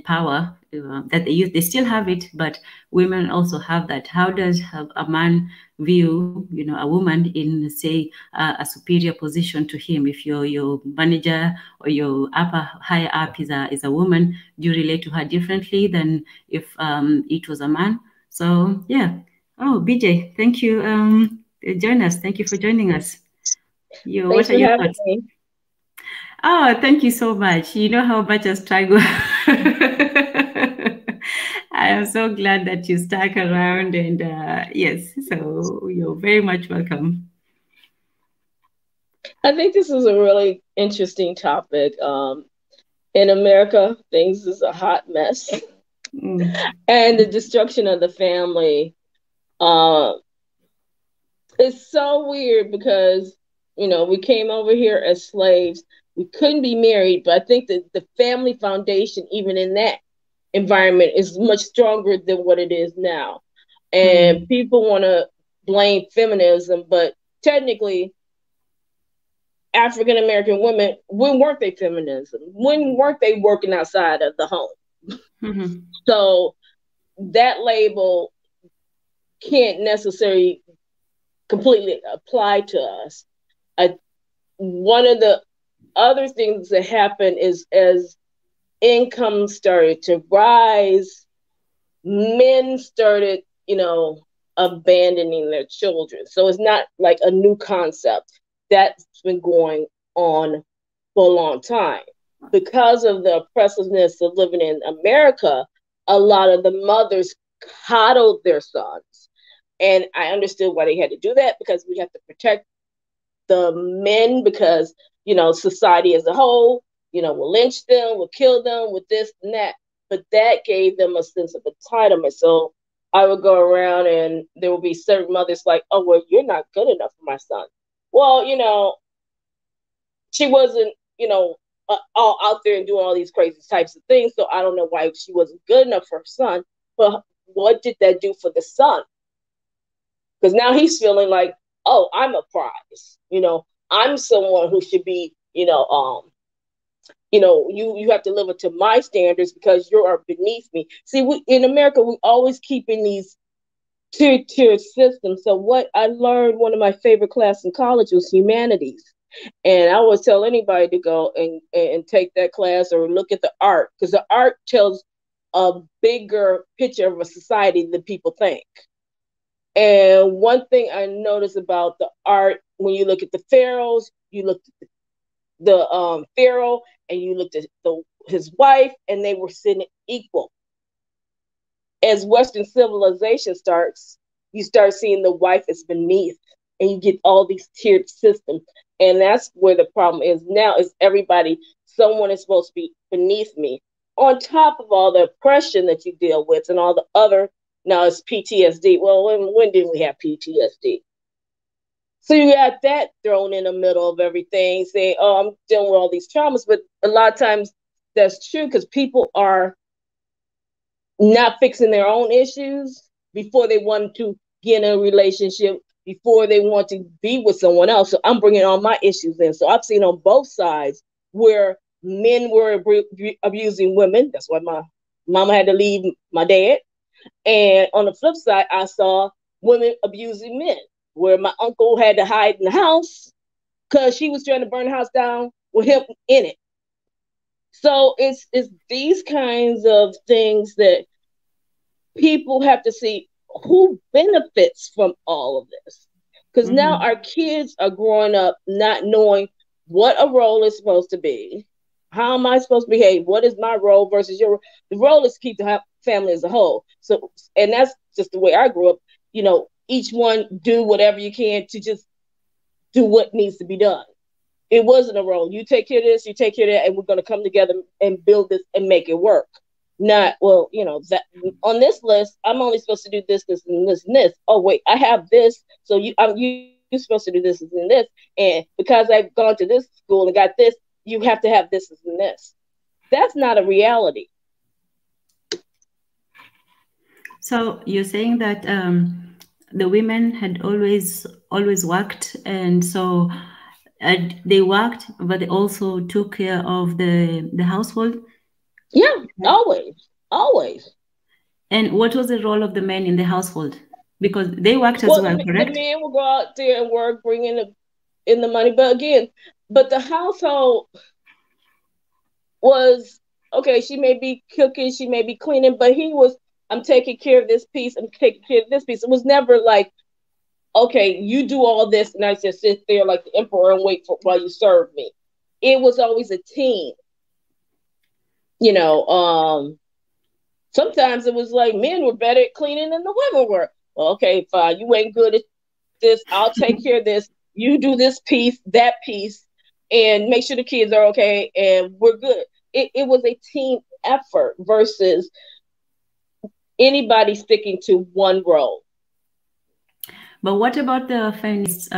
power that they use. They still have it, but women also have that. How does a man view, you know, a woman in, say, a superior position to him? If your manager or your higher up is a woman, do you relate to her differently than if it was a man? So yeah. Oh, BJ, thank you. Join us. Thank you for joining us. What are your thoughts? Me. Oh, thank you so much. You know how much I struggle. I am so glad that you stuck around, and yes, so you're very much welcome. I think this is a really interesting topic. In America, things is a hot mess. And the destruction of the family is so weird because, you know, we came over here as slaves. We couldn't be married, but I think that the family foundation, even in that environment, is much stronger than what it is now. And people want to blame feminism, but technically, African American women, when weren't they feminism? When weren't they working outside of the home? So that label can't necessarily completely apply to us. One of the other things that happen is as income started to rise, men started, abandoning their children. So it's not like a new concept. That's been going on for a long time. Because of the oppressiveness of living in America, a lot of the mothers coddled their sons. And I understood why they had to do that, because we have to protect the men, because, society as a whole, will lynch them, will kill them with this and that. But that gave them a sense of entitlement. So I would go around and there would be certain mothers like, oh, well, you're not good enough for my son. Well, she wasn't, all out there and doing all these crazy types of things. So I don't know why she wasn't good enough for her son. But what did that do for the son? Because now he's feeling like, oh, I'm a prize. I'm someone who should be, you have to live up to my standards because you are beneath me. See, in America, we always keep in these tier systems. So what I learned, one of my favorite classes in college was humanities. And I always tell anybody to go and take that class or look at the art, because the art tells a bigger picture of a society than people think. And one thing I noticed about the art, when you look at the pharaohs, you look at the pharaoh and you looked at his wife, and they were sitting equal. As Western civilization starts, you start seeing the wife as beneath, and you get all these tiered systems. And that's where the problem is now, is someone is supposed to be beneath me, on top of all the oppression that you deal with and all the other, now it's PTSD. Well, when did we have PTSD? So you got that thrown in the middle of everything, saying, oh, I'm dealing with all these traumas. But a lot of times that's true, because people are not fixing their own issues before they want to get in a relationship, before they want to be with someone else. So I'm bringing all my issues in. So I've seen on both sides where men were abusing women. That's why my mama had to leave my dad. And on the flip side, I saw women abusing men, where my uncle had to hide in the house because she was trying to burn the house down with him in it. So it's these kinds of things that people have to see who benefits from all of this. Because now our kids are growing up not knowing what a role is supposed to be. How am I supposed to behave? What is my role versus your role? The role is to keep the family as a whole. So, and that's just the way I grew up. Each one do whatever you can to just do what needs to be done. It wasn't a role. You take care of this, you take care of that, and we're going to come together and build this and make it work. Not, well, that on this list, I'm only supposed to do this, this, and this, and this. Oh, wait, I have this. So you're supposed to do this and this. And because I've gone to this school and got this, you have to have this and this. That's not a reality. So you're saying that the women had always worked, and so they worked, but they also took care of the household. Yeah, always. And what was the role of the men in the household? Because they worked as well, correct? The men will go out there and work, bring in the money. But again, the household was, okay, she may be cooking, she may be cleaning, but he was, I'm taking care of this piece, I'm taking care of this piece. It was never like, okay, you do all this and I just sit there like the emperor and wait while you serve me. It was always a team. Sometimes it was like men were better at cleaning than the women were. Well, okay, fine, you ain't good at this, I'll take care of this. You do this piece, that piece, and make sure the kids are okay and we're good. It was a team effort versus anybody sticking to one role. But what about the feminists'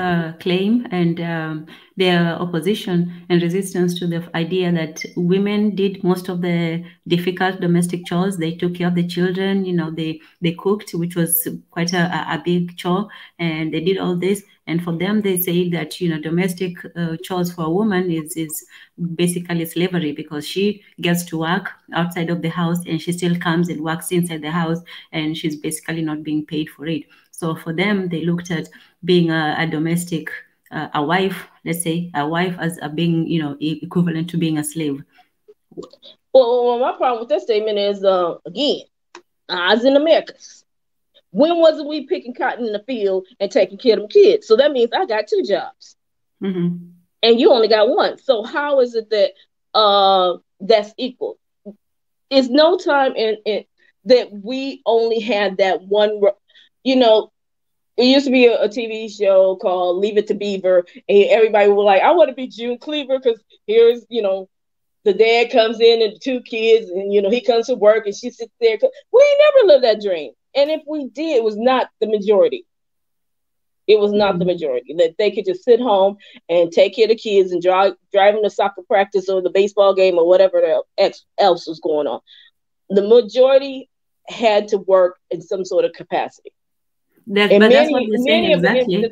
claim and their opposition and resistance to the idea that women did most of the difficult domestic chores? They took care of the children, they cooked, which was quite a big chore, and they did all this. And for them, they say that, domestic chores for a woman is basically slavery, because she gets to work outside of the house and she still comes and works inside the house, and she's basically not being paid for it. So for them, they looked at being a domestic, a wife, let's say, a wife as being, equivalent to being a slave. Well, my problem with that statement is, again, odds in Americas. When wasn't we picking cotton in the field and taking care of them kids? So that means I got 2 jobs. Mm-hmm. And you only got 1. So how is it that that's equal? It's no time in that we only had that one. You know, it used to be a TV show called Leave It to Beaver, and everybody was like, "I want to be June Cleaver," because here's, the dad comes in and the 2 kids, and he comes to work and she sits there. We never lived that dream, and if we did, it was not the majority. It was not the majority that they could just sit home and take care of the kids and drive them to soccer practice or the baseball game or whatever else was going on. The majority had to work in some sort of capacity. But that's what you're saying exactly.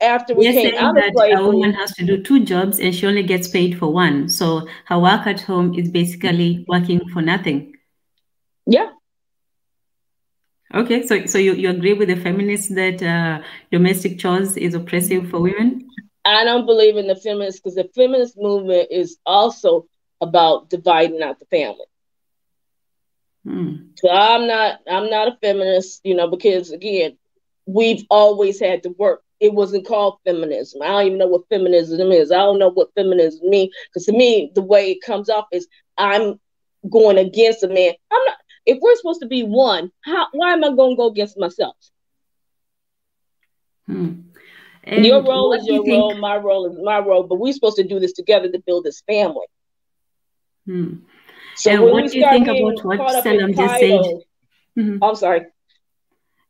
After we came out of slavery, a woman has to do 2 jobs and she only gets paid for 1. So her work at home is basically working for nothing. Yeah. Okay, so you agree with the feminists that domestic chores is oppressive for women? I don't believe in the feminists, because the feminist movement is also about dividing out the family. So I'm not a feminist, because again, we've always had to work. It wasn't called feminism. I don't even know what feminism is. I don't know what feminism means, because to me, the way it comes off is I'm going against a man. I'm not. If we're supposed to be one, why am I going to go against myself? Your role is your role, my role is my role, but we're supposed to do this together to build this family. So and when what we do you start think getting about what caught up Salam in just said? I'm sorry.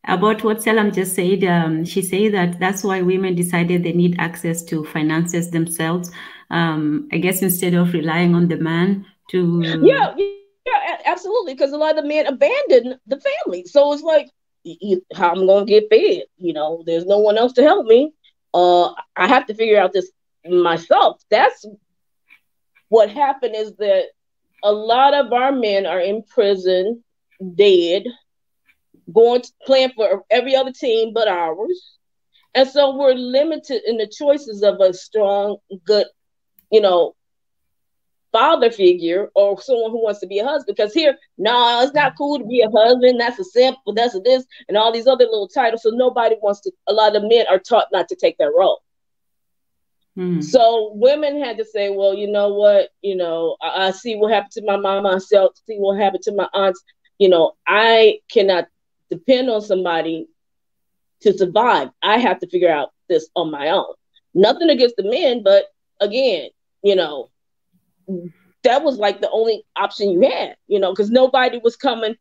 About what Salam just said, she said that that's why women decided they need access to finances themselves. I guess instead of relying on the man to... Yeah, absolutely. Because a lot of the men abandon the family. So it's like, how I'm going to get fed? There's no one else to help me. I have to figure out this myself. That's what happened, is that a lot of our men are in prison, dead, playing for every other team but ours. And so we're limited in the choices of a strong, good, father figure or someone who wants to be a husband. Because here, no, it's not cool to be a husband. That's a simp, that's a this, and all these other little titles. So nobody wants to, a lot of men are taught not to take that role. So women had to say, well, you know what, I see what happened to my mama, I see what happened to my aunts. I cannot depend on somebody to survive. I have to figure out this on my own. Nothing against the men, but again, that was like the only option you had, because nobody was coming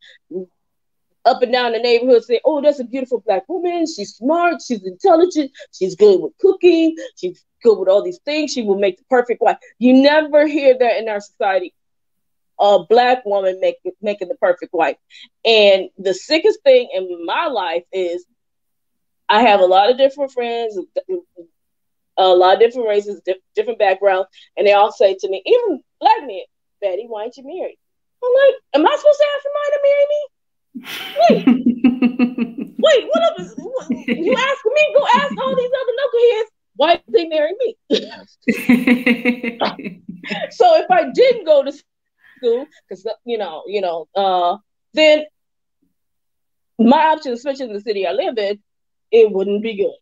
up and down the neighborhood saying, oh, that's a beautiful Black woman. She's smart. She's intelligent. She's good with cooking. She's good with all these things. She will make the perfect wife. You never hear that in our society. A Black woman making the perfect wife. And the sickest thing in my life is I have a lot of different friends, a lot of different races, different backgrounds, and they all say to me, even Black men, Betty, why aren't you married? I'm like, am I supposed to ask somebody to marry me? Wait, what up? You asking me? Go ask all these other knuckleheads why they marry me. So if I didn't go to school, because then my options, especially in the city I live in, it wouldn't be good.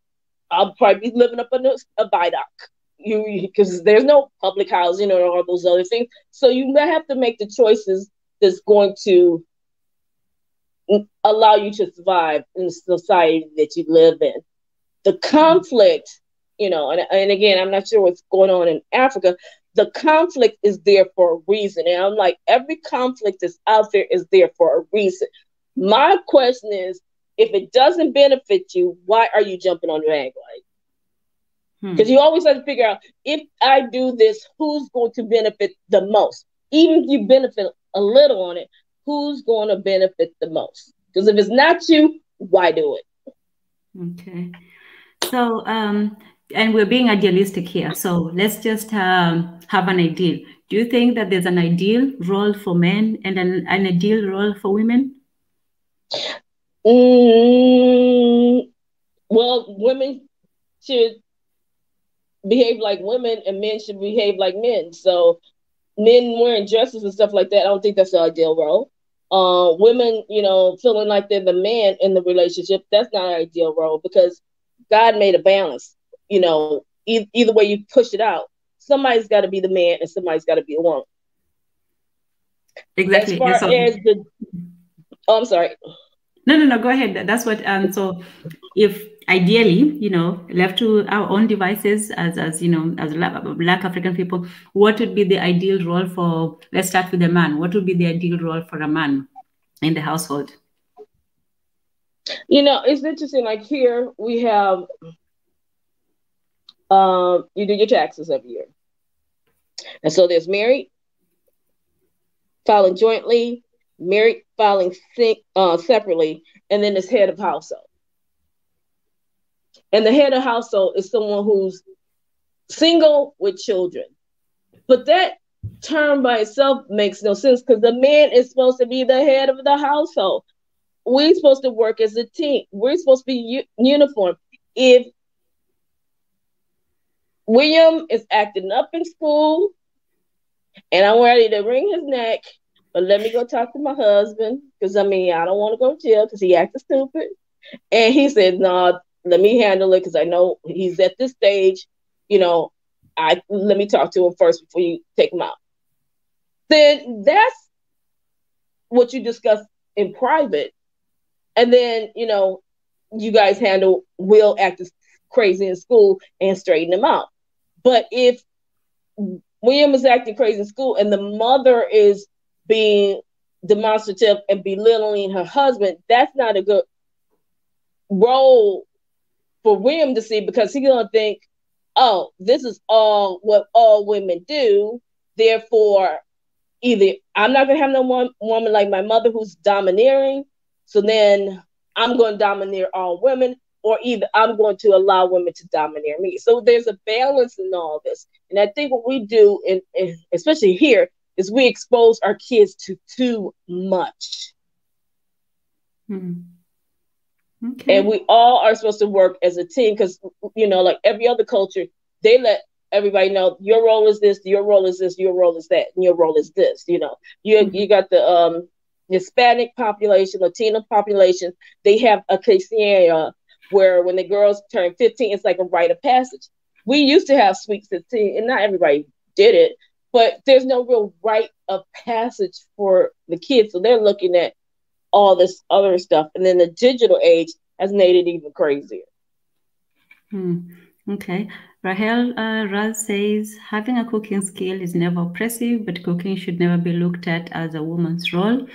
I'll probably be living up in a viaduct, because there's no public housing or all those other things. So you have to make the choices that's going to allow you to survive in the society that you live in. The conflict, and again, I'm not sure what's going on in Africa. The conflict is there for a reason. And I'm like, every conflict that's out there is there for a reason. My question is, if it doesn't benefit you, why are you jumping on the bandwagon? Because you always have to figure out, if I do this, who's going to benefit the most? Even if you benefit a little on it, who's going to benefit the most? Because if it's not you, why do it? Okay. So, and we're being idealistic here. So let's just have an ideal. Do you think that there's an ideal role for men and an ideal role for women? Well, women should behave like women and men should behave like men. So men wearing dresses and stuff like that, I don't think that's the ideal role. Women, you know, feeling like they're the man in the relationship, that's not an ideal role, because God made a balance. You know, either way you push it out, somebody's got to be the man and somebody's got to be a woman. Exactly. As far as the, oh, I'm sorry. No, go ahead. That's what, so if ideally, you know, left to our own devices as you know, as Black African people, what would be the ideal role for, let's start with a man. What would be the ideal role for a man in the household? You know, it's interesting, like here we have, you do your taxes every year. And so there's married, filing jointly, married, filing separately, and then there's head of household. And the head of household is someone who's single with children. But that term by itself makes no sense, because the man is supposed to be the head of the household. We're supposed to work as a team. We're supposed to be uniform. If William is acting up in school and I'm ready to wring his neck, but let me go talk to my husband, because I mean, I don't want to go to jail because he acted stupid. And he said, no, let me handle it, because I know he's at this stage, you know, let me talk to him first before you take him out. Then that's what you discuss in private. And then, you know, you guys handle Will acting crazy in school and straighten him out. But if William is acting crazy in school and the mother is being demonstrative and belittling her husband, that's not a good role for William to see, because he's going to think, oh, this is all what all women do. Therefore, either I'm not going to have no woman like my mother who's domineering, so then I'm going to domineer all women, or either I'm going to allow women to domineer me. So there's a balance in all this. And I think what we do, especially here, is we expose our kids to too much. Okay. And we all are supposed to work as a team, because, you know, like every other culture, they let everybody know your role is this, your role is this, your role is that, and your role is this. You know, you got the Hispanic population, Latino population, they have a quinceañera where when the girls turn 15, it's like a rite of passage. We used to have Sweet 16, and not everybody did it, but there's no real rite of passage for the kids. So they're looking at all this other stuff. And then the digital age has made it even crazier. Okay. Rahel Raz says, having a cooking skill is never oppressive, but cooking should never be looked at as a woman's role.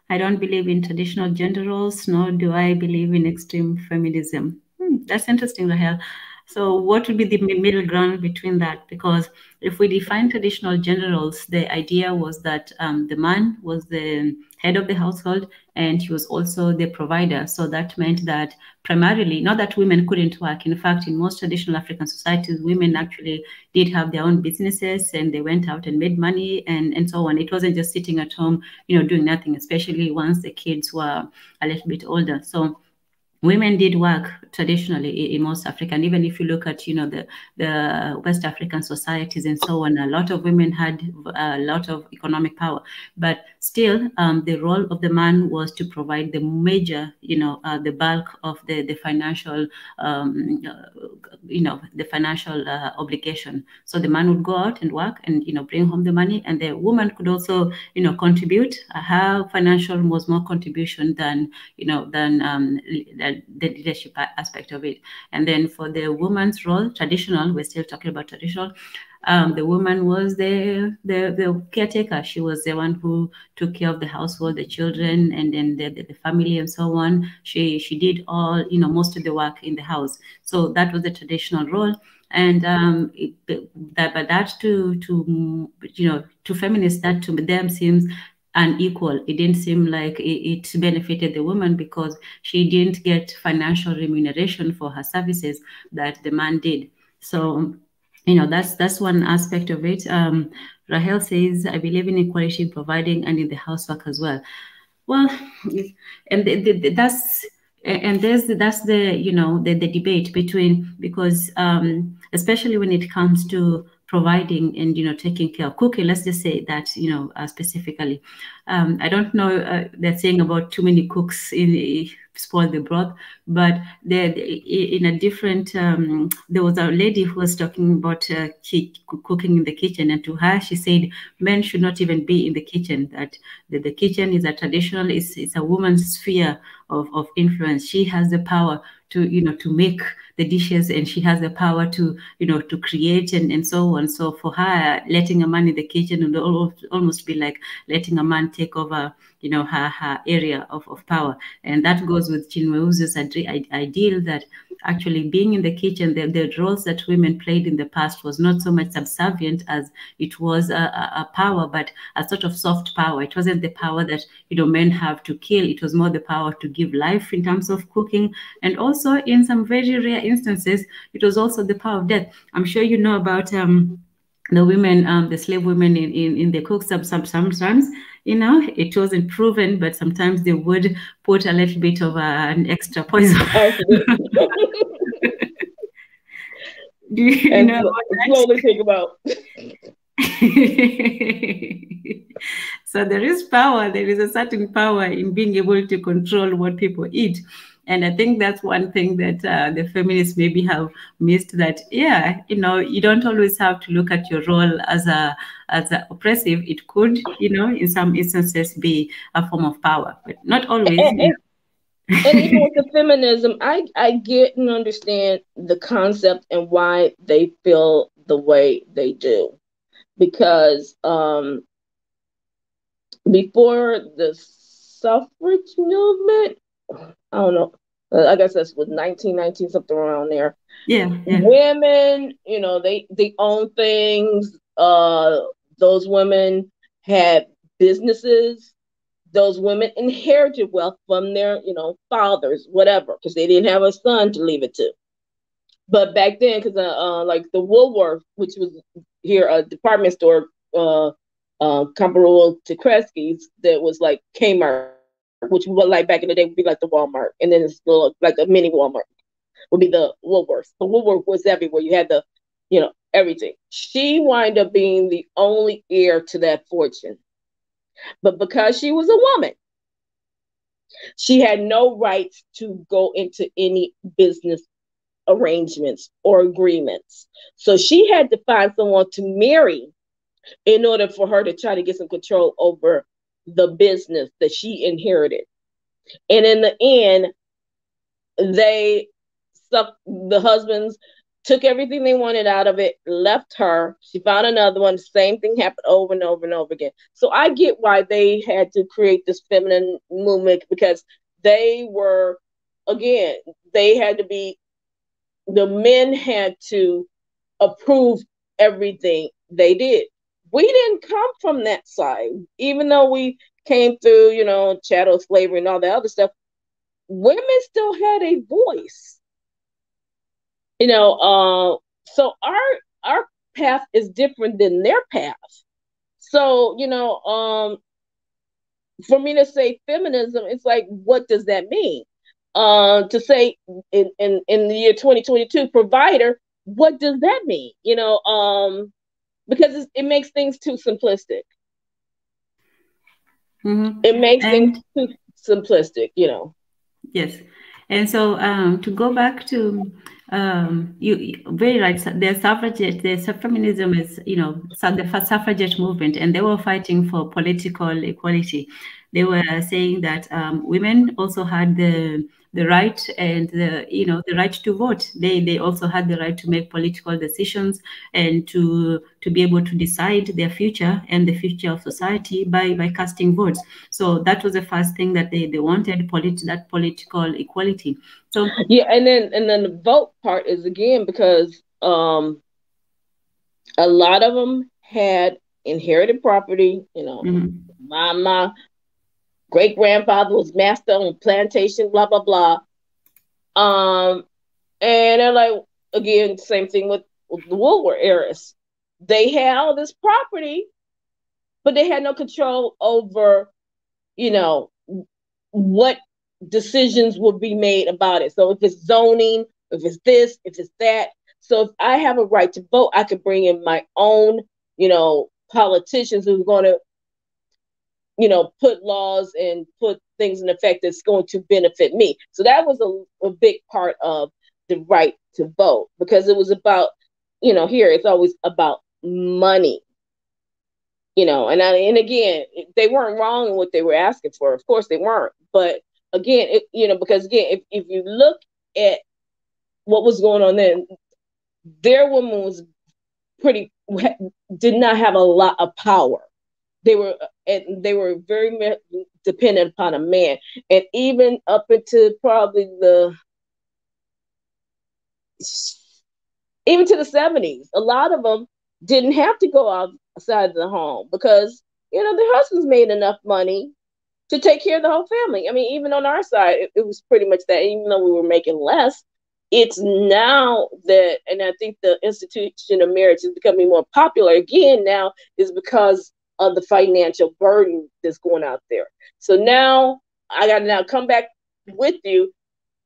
I don't believe in traditional gender roles, nor do I believe in extreme feminism. That's interesting, Rahel. So what would be the middle ground between that? Because if we define traditional gender roles, the idea was that the man was the head of the household and he was also the provider. So that meant that primarily, not that women couldn't work. In fact, in most traditional African societies, women actually did have their own businesses and they went out and made money and so on. It wasn't just sitting at home, you know, doing nothing, especially once the kids were a little bit older. So women did work traditionally in most Africa. And even if you look at, you know, the West African societies and so on, a lot of women had a lot of economic power. But still, the role of the man was to provide the major, you know, the bulk of the financial, you know, the financial obligation. So the man would go out and work and, you know, bring home the money. And the woman could also, you know, contribute. Her financial was more contribution than, you know, than the leadership aspect of it. And then for the woman's role, traditional, we're still talking about traditional, the woman was the caretaker. She was the one who took care of the household, the children, and then the family and so on. She did all, you know, most of the work in the house. So that was the traditional role. And that to you know, to feminists, that to them seems unequal. It didn't seem like it benefited the woman because she didn't get financial remuneration for her services that the man did. So, you know, that's one aspect of it. Rahel says, I believe in equality in providing and in the housework as well. Well, and that's the, you know, the debate between, because especially when it comes to providing and, you know, taking care of cooking. Let's just say that, you know, specifically. I don't know, they're saying about too many cooks spoil the broth, but in a different, there was a lady who was talking about cooking in the kitchen, and to her, she said men should not even be in the kitchen, that the kitchen is a traditional, it's a woman's sphere of influence. She has the power to, you know, to make the dishes, and she has the power to, you know, to create and so on. So for her, letting a man in the kitchen would almost be like letting a man take over, you know, her area of power. And that goes with Chinweuzu's ideal that actually being in the kitchen, the roles that women played in the past was not so much subservient as it was a power, but a sort of soft power. It wasn't the power that, you know, men have to kill. It was more the power to give life in terms of cooking. And also in some very rare instances, it was also the power of death. I'm sure you know about the women, the slave women in the cooks. Sometimes, you know, it wasn't proven, but sometimes they would put a little bit of an extra poison. Do you know about that? Slowly think about. So there is power. There is a certain power in being able to control what people eat. And I think that's one thing that the feminists maybe have missed, that, yeah, you know, you don't always have to look at your role as a oppressive. It could, you know, in some instances be a form of power, but not always. And even with the feminism, I get and understand the concept and why they feel the way they do. Because before the suffrage movement, I don't know, I guess that's with 1919, something around there. Yeah. Women, you know, they own things. Those women had businesses. Those women inherited wealth from their, you know, fathers, whatever, because they didn't have a son to leave it to. But back then, because like the Woolworth, which was here a department store, comparable to Kresge's, that was like Kmart, which was like back in the day would be like the Walmart, and then it's still like a mini Walmart would be the Woolworth. The Woolworth was everywhere. You had the, you know, everything. She wound up being the only heir to that fortune. But because she was a woman, she had no rights to go into any business arrangements or agreements. So she had to find someone to marry in order for her to try to get some control over the business that she inherited. And in the end, the husbands took everything they wanted out of it, left her. She found another one. Same thing happened over and over and over again. So I get why they had to create this feminine movement, because they were, again, the men had to approve everything they did. We didn't come from that side, even though we came through, you know, chattel slavery and all that other stuff. Women still had a voice, you know. So our path is different than their path. So, you know, for me to say feminism, it's like, what does that mean? To say in the year 2022, provider, what does that mean? You know, because it makes things too simplistic. Mm-hmm. It makes things too simplistic, you know. Yes. And so to go back to you very right, the feminism is, you know, the suffragette movement, and they were fighting for political equality. They were saying that women also had the right and the right to vote. They also had the right to make political decisions and to be able to decide their future and the future of society by casting votes. So that was the first thing that they wanted, that political equality. So yeah, and then the vote part is, again, because a lot of them had inherited property. You know, my great grandfather was master on plantation, blah blah blah. And they're like, again, same thing with the Woolworth heiress. They had all this property, but they had no control over, you know, what decisions would be made about it. So if it's zoning, if it's this, if it's that. So if I have a right to vote, I could bring in my own, politicians who's going to, put laws and put things in effect that's going to benefit me. So that was a big part of the right to vote, because it was about, here it's always about money. And again, they weren't wrong in what they were asking for. Of course they weren't. But again, because again, if you look at what was going on then, their woman was did not have a lot of power. They were very dependent upon a man. And even up into probably even to the 70s, a lot of them didn't have to go outside of the home because, their husbands made enough money to take care of the whole family. I mean, even on our side, it was pretty much that. Even though we were making less, it's now that, and I think the institution of marriage is becoming more popular again now, is because of the financial burden that's going out there. So now I got to now come back with you,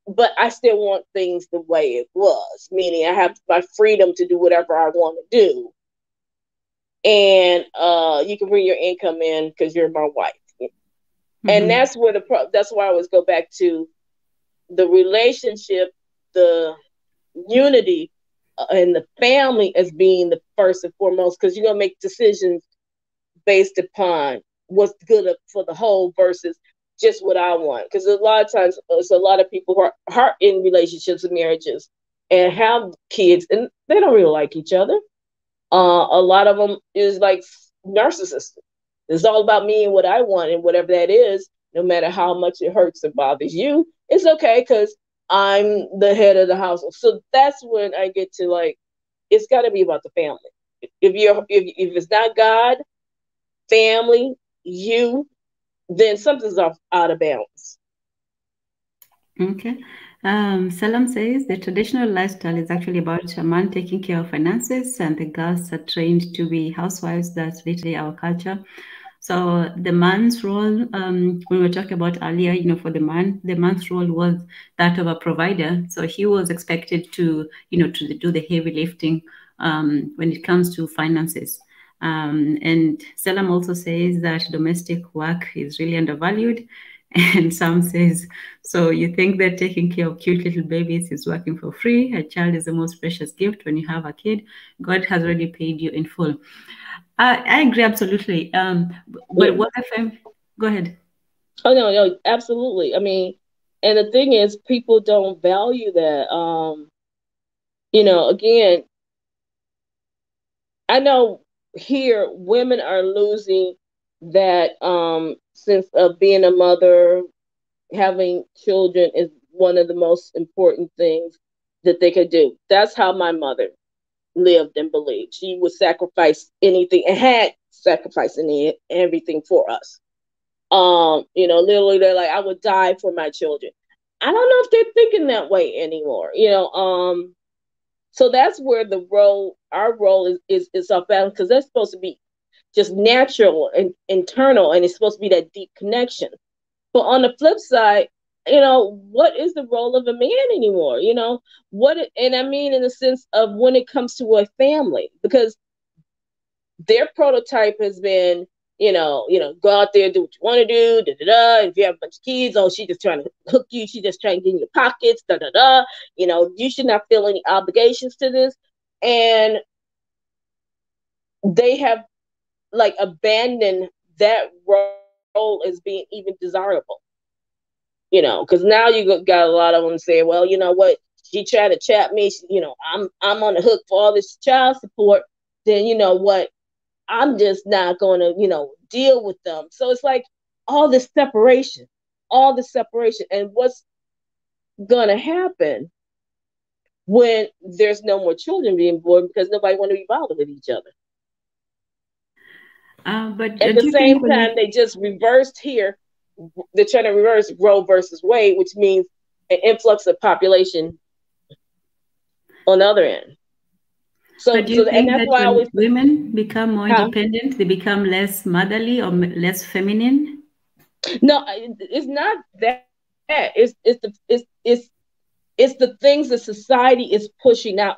but I still want things the way it was, meaning I have my freedom to do whatever I want to do. And you can bring your income in because you're my wife. Mm-hmm. And that's where that's why I always go back to the relationship, the unity, and the family as being the first and foremost, because you're going to make decisions based upon what's good for the whole versus just what I want. Because a lot of times, there's a lot of people who are in relationships and marriages and have kids, and they don't really like each other. A lot of them is like narcissistic. It's all about me and what I want, and whatever that is, no matter how much it hurts or bothers you, it's okay because I'm the head of the household. So that's when I get to like, it's got to be about the family. If it's not God, family, you, then something's out of balance. Okay. Salam says the traditional lifestyle is actually about a man taking care of finances, and the girls are trained to be housewives. That's literally our culture. So the man's role, when we were talking about earlier, for the man's role was that of a provider. So he was expected to, to do the heavy lifting when it comes to finances. And Salam also says that domestic work is really undervalued. And Sam says, so you think that taking care of cute little babies is working for free? A child is the most precious gift. When you have a kid, God has already paid you in full. I agree absolutely. But what if go ahead? Oh no, absolutely. I mean, and the thing is, people don't value that. Again, I know here women are losing that sense of being a mother. Having children is one of the most important things that they could do. That's how my mother lived and believed. She would sacrifice anything and had sacrificed everything for us. Literally they're like, I would die for my children. I don't know if they're thinking that way anymore. So that's where our role is off balance, because that's supposed to be just natural and internal, and it's supposed to be that deep connection. But on the flip side, what is the role of a man anymore? And I mean in the sense of when it comes to a family, because their prototype has been, go out there, do what you want to do, If you have a bunch of kids, she's just trying to hook you, she's just trying to get in your pockets, You should not feel any obligations to this. And they have like abandoned that role as being even desirable. Because now you got a lot of them saying, well, you know what, she tried to trap me, I'm on the hook for all this child support, then you know what, I'm just not going to, deal with them. So it's like all this separation. And what's going to happen when there's no more children being born because nobody want to be bothered with each other? But at the same time, they just reversed here. They're trying to reverse Roe versus Wade, which means an influx of population on the other end. So do you think that when women become more independent, they become less motherly or less feminine? No, it's not that. It's the things that society is pushing out.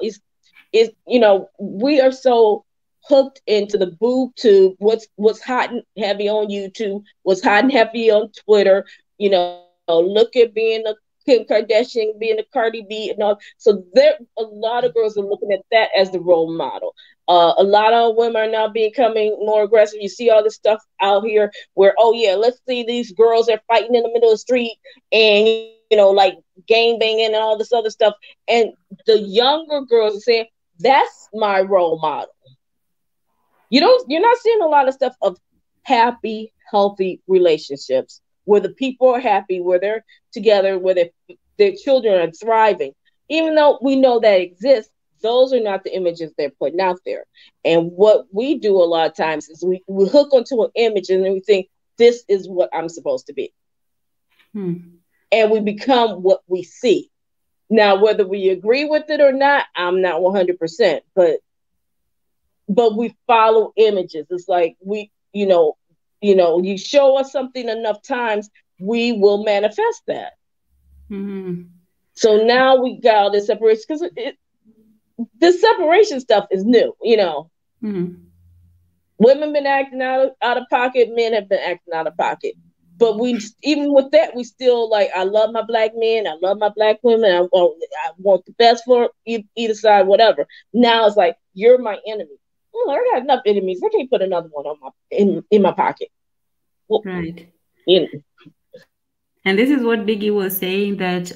Is, you know, we are so hooked into the boob tube, what's hot and heavy on YouTube, what's hot and heavy on Twitter, you know, look at being a Kim Kardashian, being a Cardi B and all. So there, a lot of girls are looking at that as the role model. A lot of women are now becoming more aggressive. You see all this stuff out here where, oh yeah, let's see these girls are fighting in the middle of the street and, you know, like gang banging and all this other stuff. And the younger girls are saying, that's my role model. You're not seeing a lot of stuff of happy, healthy relationships where the people are happy, where they're together, where their children are thriving. Even though we know that exists, those are not the images they're putting out there. And what we do a lot of times is we hook onto an image and then we think, this is what I'm supposed to be. And we become what we see. Now, whether we agree with it or not, I'm not 100%, but we follow images. It's like you show us something enough times, we will manifest that. So now we got all this separation, because the separation stuff is new, you know. Women been acting out of pocket, men have been acting out of pocket. But even with that, we still like, I love my Black men, I love my Black women, I want the best for either side, whatever. Now it's like, you're my enemy. Oh, I got enough enemies. I can't put another one on in my pocket. Well, right. You know. And this is what Biggie was saying, that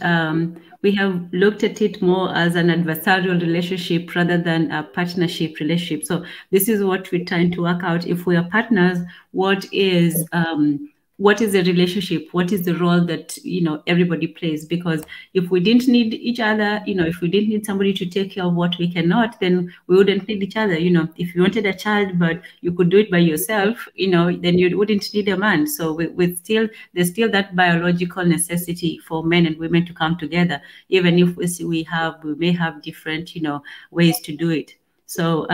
we have looked at it more as an adversarial relationship rather than a partnership relationship. So this is what we're trying to work out. If we are partners, what is the relationship? What is the role that, you know, everybody plays? Because if we didn't need each other, you know, if we didn't need somebody to take care of what we cannot, then we wouldn't need each other. You know, if you wanted a child, but you could do it by yourself, you know, then you wouldn't need a man. So there's still that biological necessity for men and women to come together, even if we may have different, you know, ways to do it. So,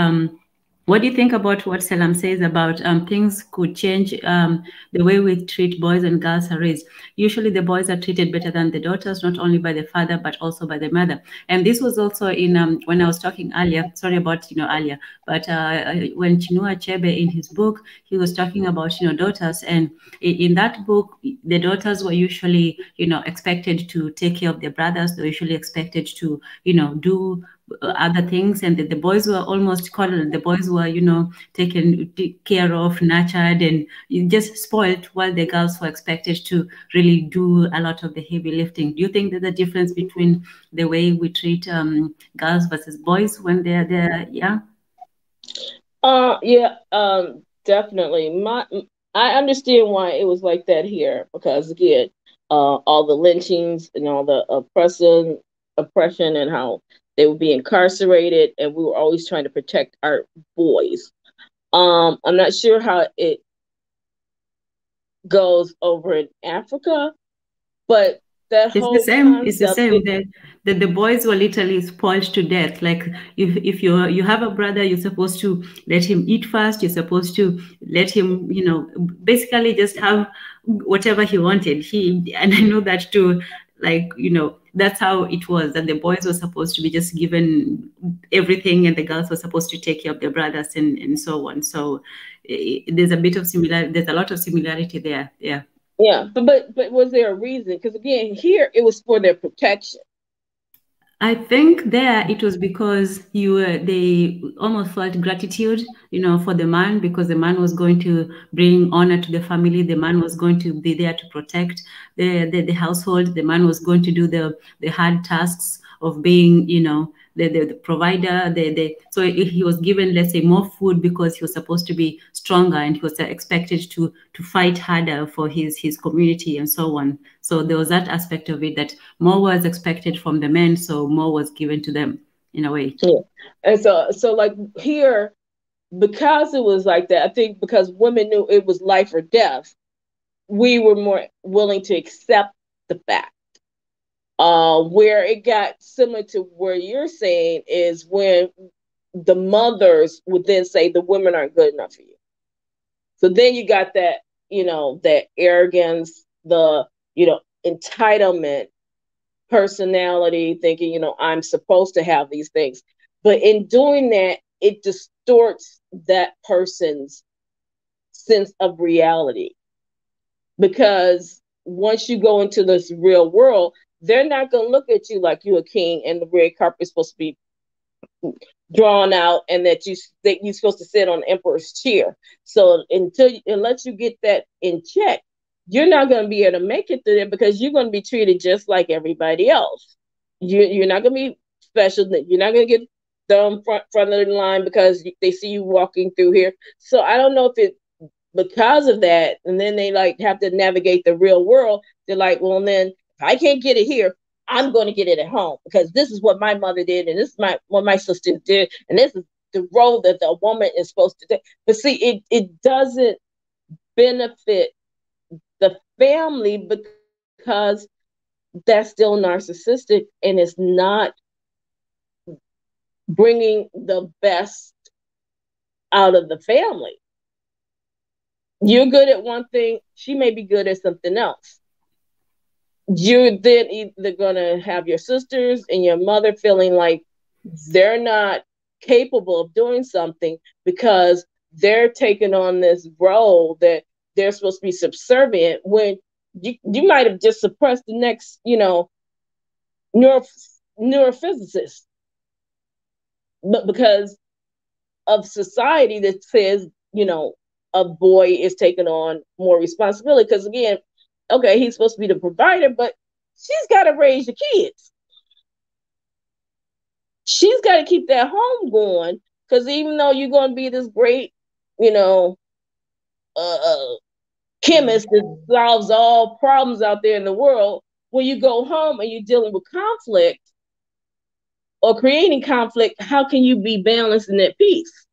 what do you think about what Selam says about things could change the way we treat boys and girls are raised? Usually the boys are treated better than the daughters, not only by the father, but also by the mother. And this was also in when I was talking earlier, sorry about, you know, earlier, but when Chinua Achebe in his book, he was talking about, you know, daughters. And in that book, the daughters were usually, you know, expected to take care of their brothers. They were usually expected to, you know, do other things, and the boys were almost coddled. The boys were, you know, taken care of, nurtured, and just spoiled, while the girls were expected to really do a lot of the heavy lifting. Do you think there's a difference between the way we treat girls versus boys when they're young? Yeah, definitely. I understand why it was like that here, because again, all the lynchings and all the oppression and how they would be incarcerated, and we were always trying to protect our boys. I'm not sure how it goes over in Africa, but that it's the same. It's the same. The boys were literally spoiled to death. Like if you have a brother, you're supposed to let him eat first. You're supposed to let him, you know, basically just have whatever he wanted. And I know that too. Like, you know, that's how it was, that the boys were supposed to be just given everything, and the girls were supposed to take care of their brothers and so on. So there's a bit of similarity. There's a lot of similarity there. Yeah. Yeah, but was there a reason? Because again, here it was for their protection. I think there it was because they almost felt gratitude, you know, for the man, because the man was going to bring honor to the family. The man was going to be there to protect the household. The man was going to do the hard tasks of being, you know, the provider. So he was given, let's say, more food because he was supposed to be stronger, and he was expected to fight harder for his community and so on. So there was that aspect of it, that more was expected from the men, so more was given to them in a way. Yeah. And so like here, because it was like that, I think because women knew it was life or death, we were more willing to accept the fact. Where it got similar to where you're saying is when the mothers would then say the women aren't good enough for you. So then you got that, you know, that arrogance, the, you know, entitlement personality, thinking, you know, I'm supposed to have these things. But in doing that, it distorts that person's sense of reality. Because once you go into this real world, they're not going to look at you like you're a king and the red carpet is supposed to be drawn out and that you're supposed to sit on the emperor's chair. So unless you get that in check, you're not going to be able to make it through there, because you're going to be treated just like everybody else. You're not going to be special. You're not going to get thrown front of the line because they see you walking through here. So I don't know if it, because of that, and then they like have to navigate the real world. They're like, well, then if I can't get it here, I'm going to get it at home, because this is what my mother did, and this is what my sisters did, and this is the role that the woman is supposed to take. But see, it doesn't benefit the family, because that's still narcissistic, and it's not bringing the best out of the family. You're good at one thing, she may be good at something else. You're then either going to have your sisters and your mother feeling like they're not capable of doing something because they're taking on this role that they're supposed to be subservient, when you might have just suppressed the next, neurophysicist. But because of society that says, a boy is taking on more responsibility, because again, okay, he's supposed to be the provider, but she's got to raise the kids. She's got to keep that home going, because even though you're going to be this great, chemist that solves all problems out there in the world, when you go home and you're dealing with conflict or creating conflict, how can you be balanced in that peace?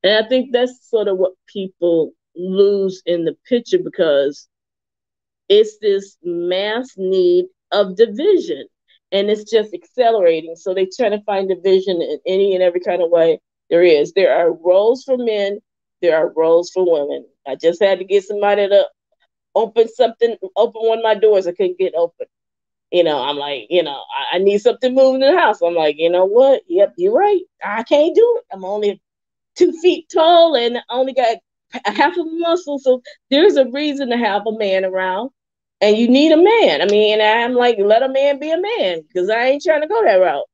And I think that's sort of what people lose in the picture, because it's this mass need of division, and it's just accelerating. So they try to find division in any and every kind of way there is. There are roles for men, there are roles for women. I just had to get somebody to open one of my doors I couldn't get open. I'm like, I need something moving in the house. I'm like, you know what? Yep, you're right. I can't do it. I'm only 2 feet tall and only got half of a muscle. So there's a reason to have a man around, and you need a man. I mean, I'm like, let a man be a man, because I ain't trying to go that route.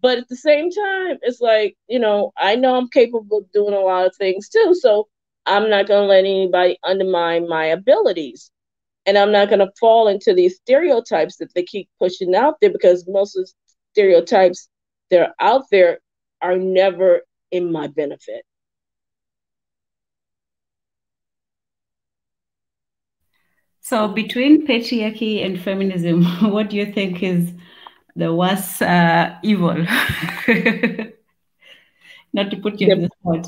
But at the same time, it's like, I know I'm capable of doing a lot of things too. So I'm not going to let anybody undermine my abilities. And I'm not going to fall into these stereotypes that they keep pushing out there, because most of the stereotypes that are out there are never in my benefit. So between patriarchy and feminism, what do you think is the worst evil? Not to put you in the spot.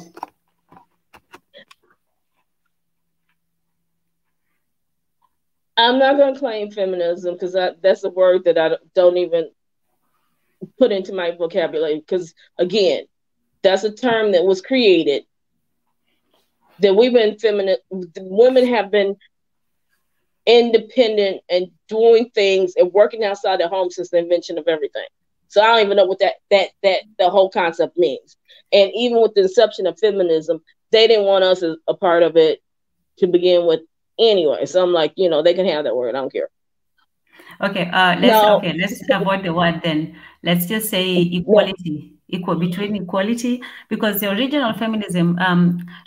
I'm not going to claim feminism, because that's a word that I don't even put into my vocabulary, because again, that's a term that was created, that women have been independent and doing things and working outside the home since the invention of everything. So I don't even know what that the whole concept means. And even with the inception of feminism, they didn't want us as a part of it to begin with anyway. So I'm like, they can have that word. I don't care. Okay, let's avoid the word then. Let's just say equality. Between equality, because the original feminism,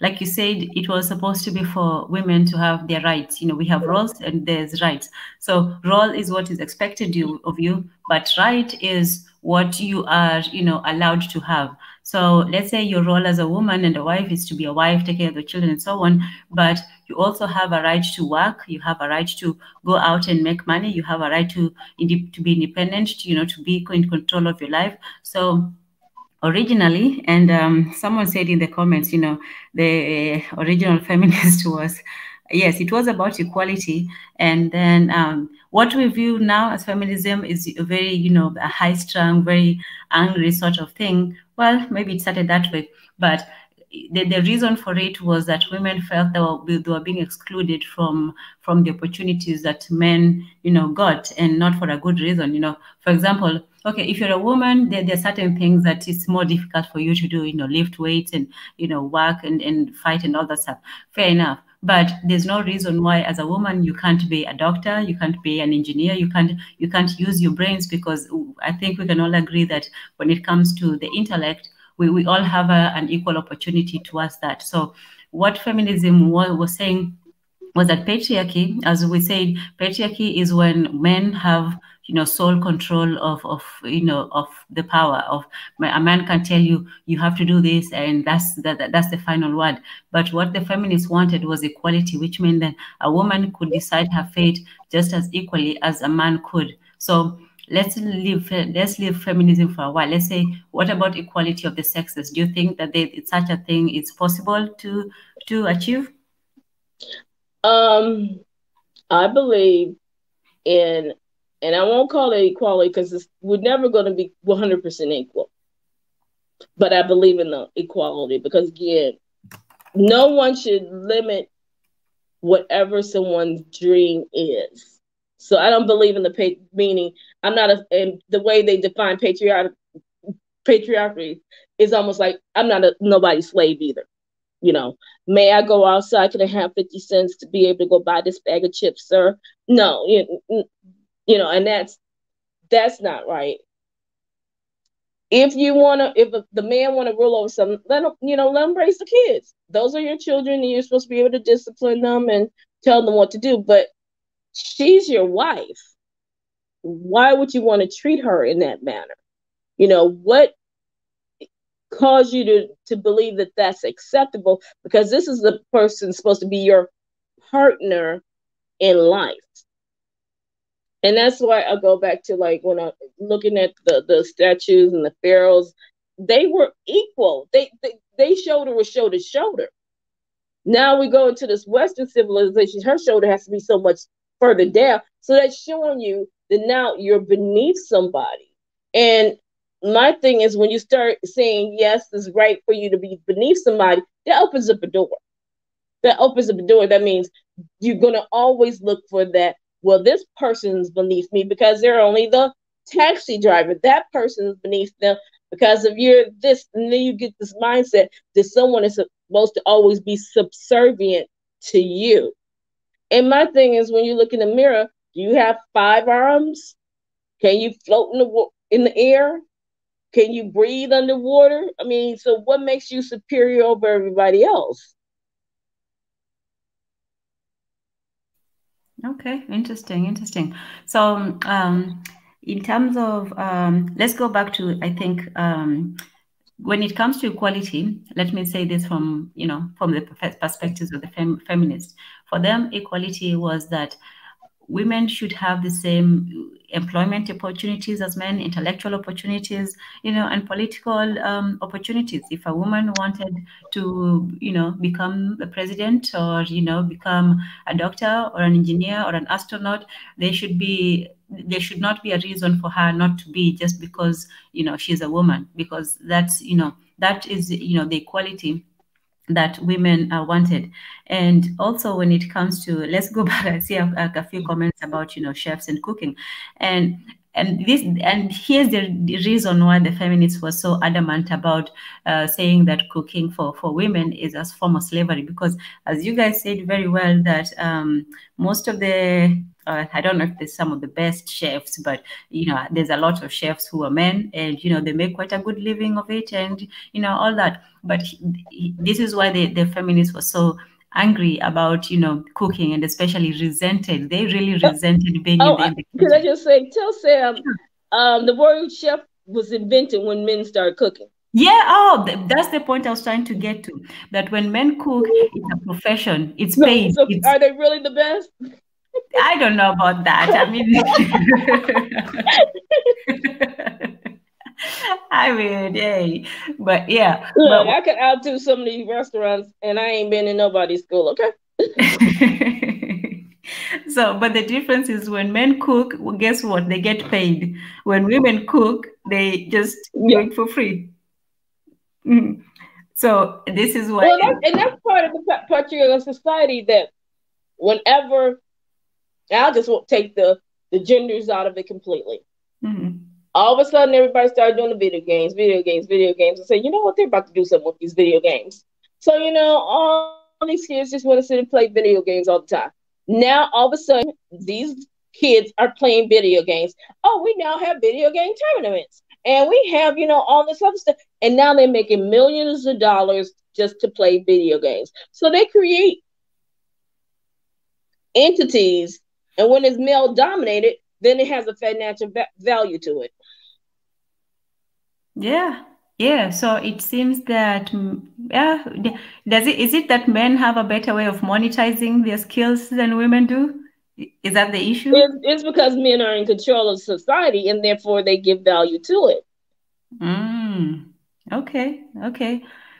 like you said, it was supposed to be for women to have their rights. We have roles and there's rights. So role is what is expected of you, but right is what you are, allowed to have. So let's say your role as a woman and a wife is to be a wife, take care of the children and so on, but you also have a right to work. You have a right to go out and make money. You have a right to be independent, to be in control of your life. So originally, and someone said in the comments, the original feminist was, yes, it was about equality. And then what we view now as feminism is a very, a high-strung, very angry sort of thing. Well, maybe it started that way, but the reason for it was that women felt they were being excluded from the opportunities that men, got, and not for a good reason. For example, okay, if you're a woman, there are certain things that it's more difficult for you to do, lift weights and, work and fight and all that stuff. Fair enough. But there's no reason why, as a woman, you can't be a doctor, you can't be an engineer, you can't use your brains, because I think we can all agree that when it comes to the intellect, we all have an equal opportunity towards that. So what feminism was saying was that patriarchy, as we said, patriarchy is when men have, sole control of the power of a man can tell you, you have to do this, and that's the final word. But what the feminists wanted was equality, which meant that a woman could decide her fate just as equally as a man could. So let's leave feminism for a while. Let's say, what about equality of the sexes? Do you think that such a thing is possible to achieve? I believe in, and I won't call it equality because we're never going to be 100% equal. But I believe in the equality because, again, no one should limit whatever someone's dream is. So I don't believe in the meaning. I'm not and the way they define patriarchy is almost like I'm not nobody's slave either. May I go outside? Can I have 50 cents to be able to go buy this bag of chips, sir? No, and that's not right. If the man want to rule over something, let him raise the kids. Those are your children, and you're supposed to be able to discipline them and tell them what to do. But she's your wife. Why would you want to treat her in that manner? What caused you to believe that that's acceptable? Because this is the person supposed to be your partner in life. And that's why I go back to, like, when I'm looking at the statues and the pharaohs, they were equal. They shoulder was shoulder to shoulder. Now we go into this Western civilization, her shoulder has to be so much further down. So that's showing you that now you're beneath somebody. And my thing is, when you start saying, yes, it's right for you to be beneath somebody, that opens up a door. That means you're going to always look for that. Well, this person's beneath me because they're only the taxi driver. That person's beneath them because of you're this. And then you get this mindset that someone is supposed to always be subservient to you. And my thing is, when you look in the mirror, do you have 5 arms? Can you float in the air? Can you breathe underwater? I mean, so what makes you superior over everybody else? Okay, interesting. So in terms of, let's go back to, I think, when it comes to equality, let me say this from the perspectives of the feminists. For them, equality was that women should have the same employment opportunities as men, intellectual opportunities, and political opportunities. If a woman wanted to, become the president or, become a doctor or an engineer or an astronaut, there should not be a reason for her not to be, just because, she's a woman, because that's, that is, the equality that women are wanted. And also when it comes to, let's go back, I see a few comments about, chefs and cooking. And here's the reason why the feminists were so adamant about saying that cooking for women is a form of slavery, because as you guys said very well, that most of the I don't know if there's some of the best chefs, but there's a lot of chefs who are men, and they make quite a good living of it, and all that. But this is why the feminists were so angry about cooking, and especially resented. They really resented being in the kitchen. Can I just say, tell Sam, the word chef was invented when men started cooking. Yeah, that's the point I was trying to get to. That when men cook, it's a profession. It's paid. So are they really the best? I don't know about that. I mean, hey, but yeah. Look, I could outdo some of these restaurants, and I ain't been in nobody's school, okay? So, but the difference is when men cook, well, guess what? They get paid. When women cook, they just do it for free. So this is why. Well, that's part of the patriarchal society, that whenever, I'll just take the genders out of it completely. Mm-hmm. All of a sudden, everybody started doing the video games, and say, you know what, they're about to do something with these video games. So, all these kids just want to sit and play video games all the time. Now, all of a sudden, these kids are playing video games. Oh, we now have video game tournaments. And we have, all this other stuff. And now they're making millions of dollars just to play video games. So they create entities. And when it's male dominated, then it has a financial value to it. Yeah. So it seems that, is it that men have a better way of monetizing their skills than women do? Is that the issue? It's because men are in control of society, and therefore they give value to it. Okay.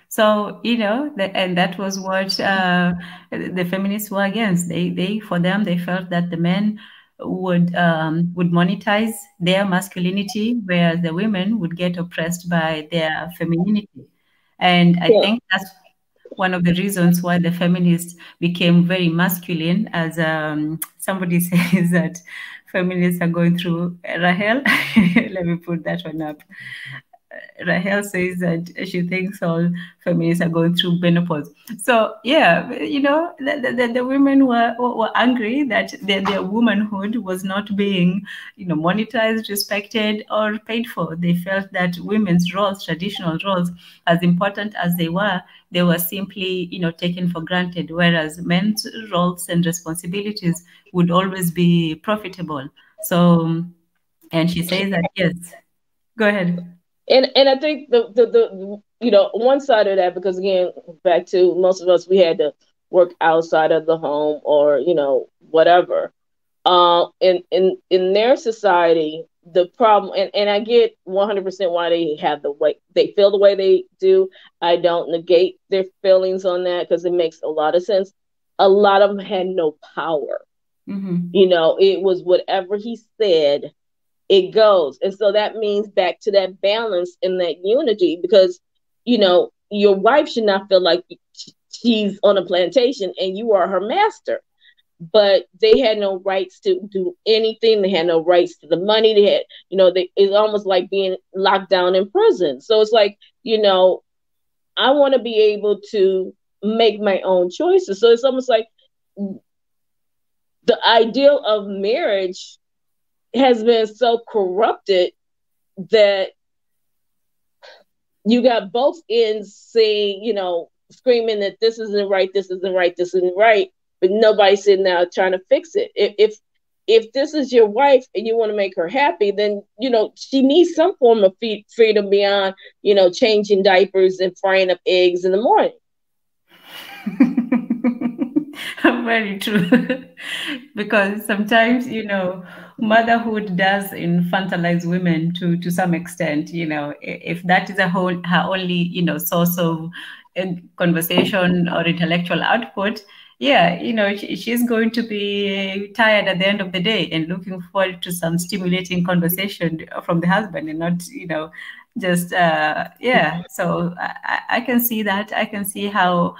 So, and that was what the feminists were against. For them, they felt that the men would monetize their masculinity, whereas the women would get oppressed by their femininity. And I think that's one of the reasons why the feminists became very masculine, as somebody says that feminists are going through, Rahel, let me put that one up. Rahel says that she thinks all feminists are going through menopause. So yeah, the women were angry that their womanhood was not being, monetized, respected, or paid for. They felt that women's roles, traditional roles, as important as they were simply, taken for granted, whereas men's roles and responsibilities would always be profitable. So, and she says that, yes, go ahead. And I think the one side of that, because again, back to most of us, we had to work outside of the home or, whatever. In their society, the problem, and I get 100% why they have the way they feel the way they do. I don't negate their feelings on that, because it makes a lot of sense. A lot of them had no power. Mm-hmm. It was whatever he said, it goes. And so that means back to that balance and that unity, because, your wife should not feel like she's on a plantation and you are her master. But they had no rights to do anything. They had no rights to the money. They had, it's almost like being locked down in prison. So it's like, I want to be able to make my own choices. So it's almost like the ideal of marriage has been so corrupted that you got both ends saying, screaming that this isn't right, but nobody's sitting there trying to fix it. If this is your wife and you want to make her happy, then, she needs some form of freedom beyond, changing diapers and frying up eggs in the morning. Very true. Because sometimes, motherhood does infantilize women to some extent. If that is her only, source of conversation or intellectual output, she's going to be tired at the end of the day and looking forward to some stimulating conversation from the husband, and not, just so I can see that. I can see how,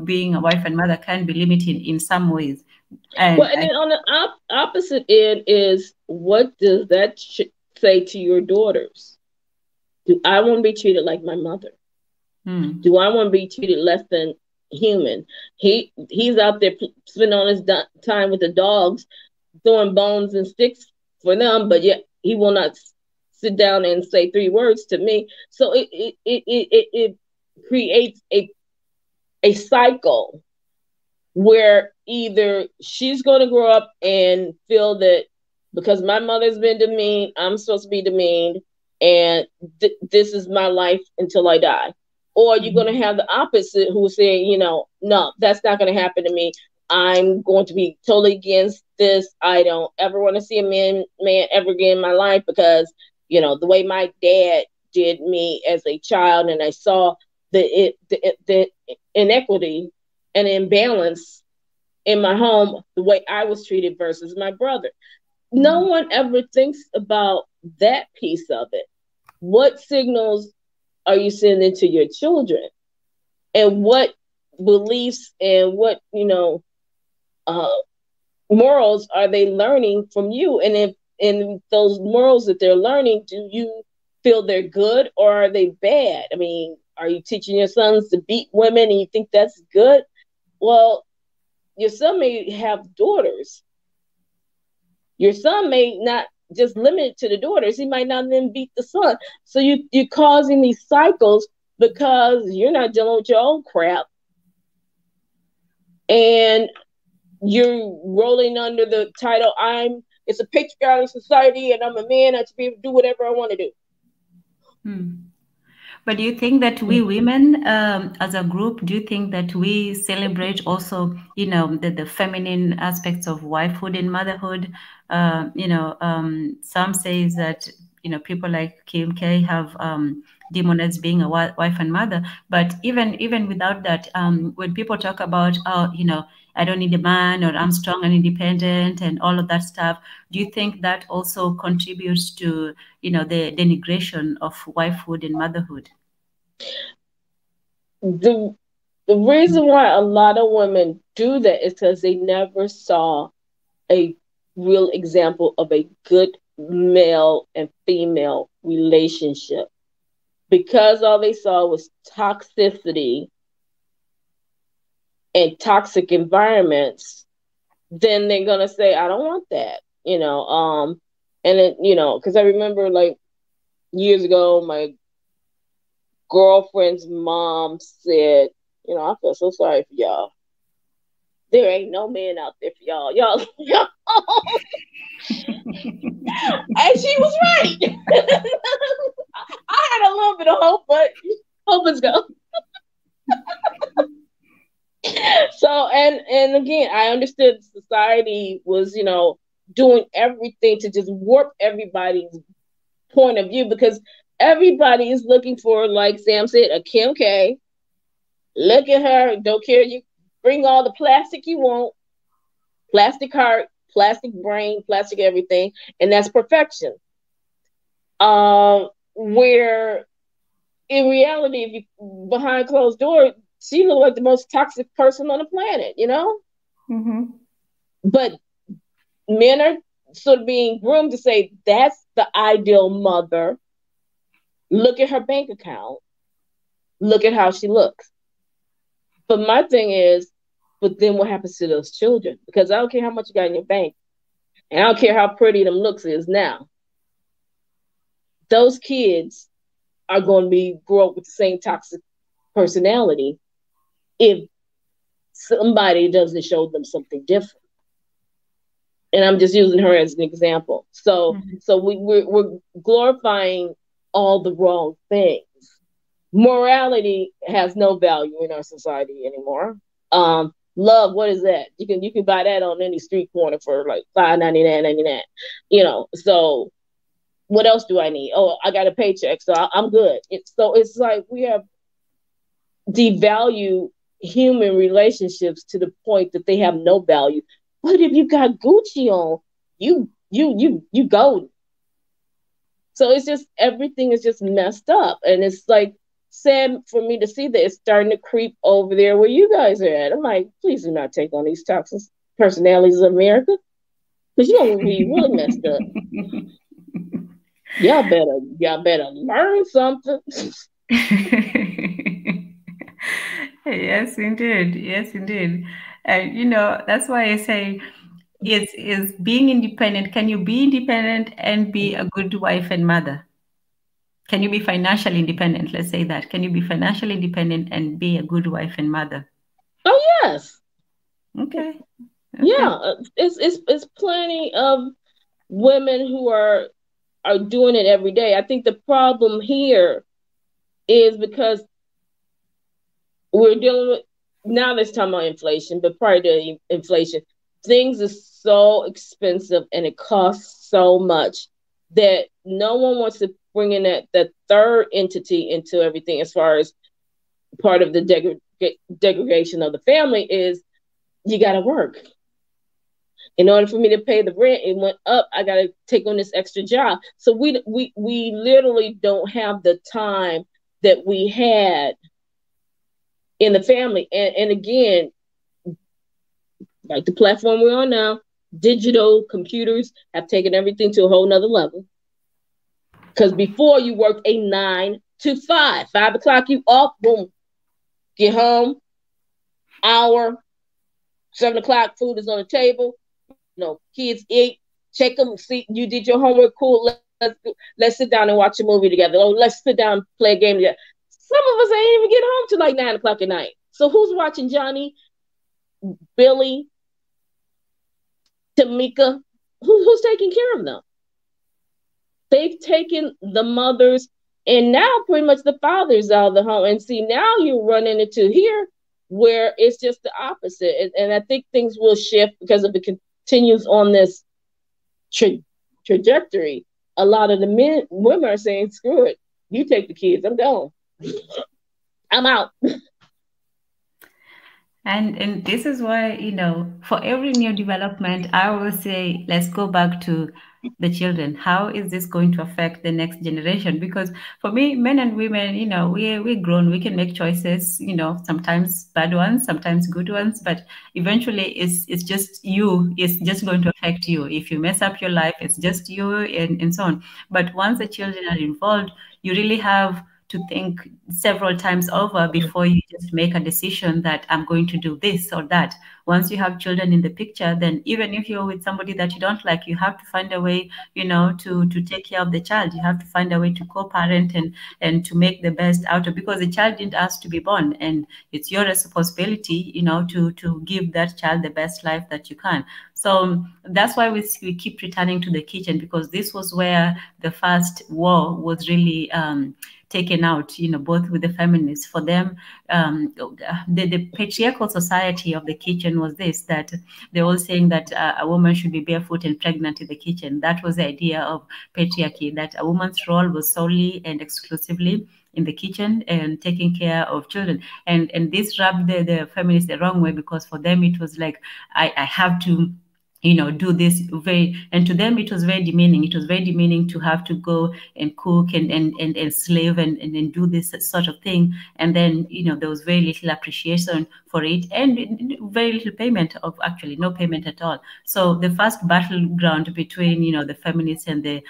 being a wife and mother can be limiting in some ways. And then on the opposite end is, what does that say to your daughters? Do I want to be treated like my mother? Do I want to be treated less than human? He's out there spending all his time with the dogs, throwing bones and sticks for them, but yet he will not sit down and say 3 words to me. So it creates a cycle where either she's going to grow up and feel that because my mother's been demeaned, I'm supposed to be demeaned, and this is my life until I die. Or you're going to have the opposite, who say, no, that's not going to happen to me. I'm going to be totally against this. I don't ever want to see a man ever again in my life, because the way my dad did me as a child, and I saw the inequity and imbalance in my home, the way I was treated versus my brother. No one ever thinks about that piece of it. What signals are you sending to your children? and what beliefs and what, morals are they learning from you? And if in those morals that they're learning, do you feel they're good or are they bad? I mean, are you teaching your sons to beat women and you think that's good? Well, your son may have daughters. Your son may not just limit it to the daughters. He might not then beat the son. So you're causing these cycles because you're not dealing with your own crap. And you're rolling under the title, it's a patriarchal society and I'm a man, I should be able to do whatever I want to do. But do you think that we women, as a group, do you think that we celebrate also, the feminine aspects of wifehood and motherhood? Some say that, people like Kim K have demonized being a wife and mother. But even without that, when people talk about, I don't need a man, or I'm strong and independent and all of that stuff, do you think that also contributes to, the denigration of wifehood and motherhood? The reason why a lot of women do that is because they never saw a real example of a good male and female relationship. Because all they saw was toxicity and toxic environments, then they're gonna say, I don't want that, and then, because I remember like years ago, my girlfriend's mom said, I feel so sorry for y'all. There ain't no man out there for y'all. Y'all. And she was right. I had a little bit of hope, but hope is gone. So, and again, I understood society was, doing everything to just warp everybody's point of view, because everybody is looking for, like Sam said, a Kim K. Look at her. Don't care. You bring all the plastic you want. Plastic heart, plastic brain, plastic everything. And that's perfection. Where in reality, if you behind closed doors, she looked like the most toxic person on the planet, Mm-hmm. But men are sort of being groomed to say that's the ideal mother. Look at her bank account. Look at how she looks. But my thing is, but then what happens to those children? Because I don't care how much you got in your bank, and I don't care how pretty them looks is now. Those kids are going to grow up with the same toxic personality if somebody doesn't show them something different. And I'm just using her as an example. So, so we're glorifying all the wrong things. Morality has no value in our society anymore. Love, what is that? You can buy that on any street corner for like $5.99. So what else do I need? Oh, I got a paycheck, so I'm good. It's like we have devalued human relationships to the point that they have no value. But if you got Gucci on, you golden. So it's just, everything is just messed up. And it's like sad for me to see that it's starting to creep over there where you guys are at. I'm like, please do not take on these toxic personalities of America, because you're going to be really messed up. Y'all better learn something. Yes, indeed. And that's why I say is being independent. Can you be independent and be a good wife and mother? Can you be financially independent? Let's say that. Can you be financially independent and be a good wife and mother? Oh, yes. Okay. Yeah, it's plenty of women who are doing it every day. I think the problem here is because we're dealing with, now let's talk about inflation, but prior to inflation, things are so expensive and it costs so much that no one wants to bring in that third entity into everything. As far as part of the degradation of the family is, you got to work. In order for me to pay the rent, it went up. I got to take on this extra job. So we literally don't have the time that we had in the family. And again, like the platform we're on now, digital computers have taken everything to a whole nother level. Because before you worked a 9 to 5, 5 o'clock you off, boom, get home, hour, 7 o'clock, food is on the table, kids eat, check them, see you did your homework, cool, let's sit down and watch a movie together. Oh, let's sit down, play a game together. Some of us ain't even get home till like 9 o'clock at night. So who's watching Johnny, Billy, Tamika? Who's taking care of them? They've taken the mothers, and now pretty much the fathers out of the home. And see, now you're running into here where it's just the opposite. And I think things will shift because if it continues on this trajectory. A lot of the women are saying, screw it. You take the kids. I'm gone. I'm out. And this is why, for every new development, I always say, let's go back to the children. How is this going to affect the next generation? Because for me, men and women, we're grown. We can make choices, sometimes bad ones, sometimes good ones, but eventually it's just you. It's just going to affect you. If you mess up your life, it's just you and so on. But once the children are involved, you really have to think several times over before you just make a decision that I'm going to do this or that. Once you have children in the picture, then even if you're with somebody that you don't like, you have to find a way, to take care of the child. You have to find a way to co-parent and to make the best out of, because the child didn't ask to be born, and it's your responsibility, to give that child the best life that you can. So that's why we keep returning to the kitchen, because this was where the first war was really taken out, both with the feminists. For them, the patriarchal society of the kitchen was this, that they're all saying that a woman should be barefoot and pregnant in the kitchen. That was the idea of patriarchy, that a woman's role was solely and exclusively in the kitchen and taking care of children. And this rubbed the feminists the wrong way, because for them it was like, I have to do this and to them it was very demeaning. It was very demeaning to have to go and cook and slave and do this sort of thing. And then, there was very little appreciation for it, and very little payment, of actually no payment at all. So the first battleground between, the feminists and the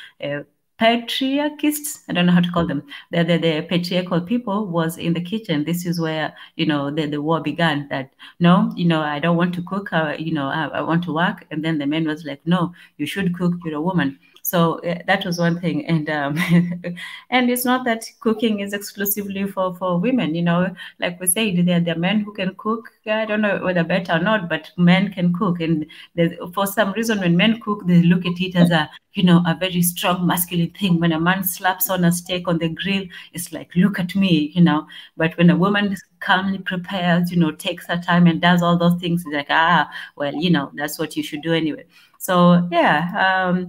patriarchists, I don't know how to call them, the patriarchal people, was in the kitchen. This is where, the war began, that no, I don't want to cook, I want to work. And then the man was like, no, you should cook, you're a woman. So that was one thing. And and it's not that cooking is exclusively for women, like we said, there are men who can cook. I don't know whether better or not, but men can cook. And for some reason, when men cook, they look at it as a very strong masculine thing. When a man slaps on a steak on the grill, it's like, look at me, But when a woman calmly prepares, takes her time and does all those things, it's like, well, that's what you should do anyway. So yeah.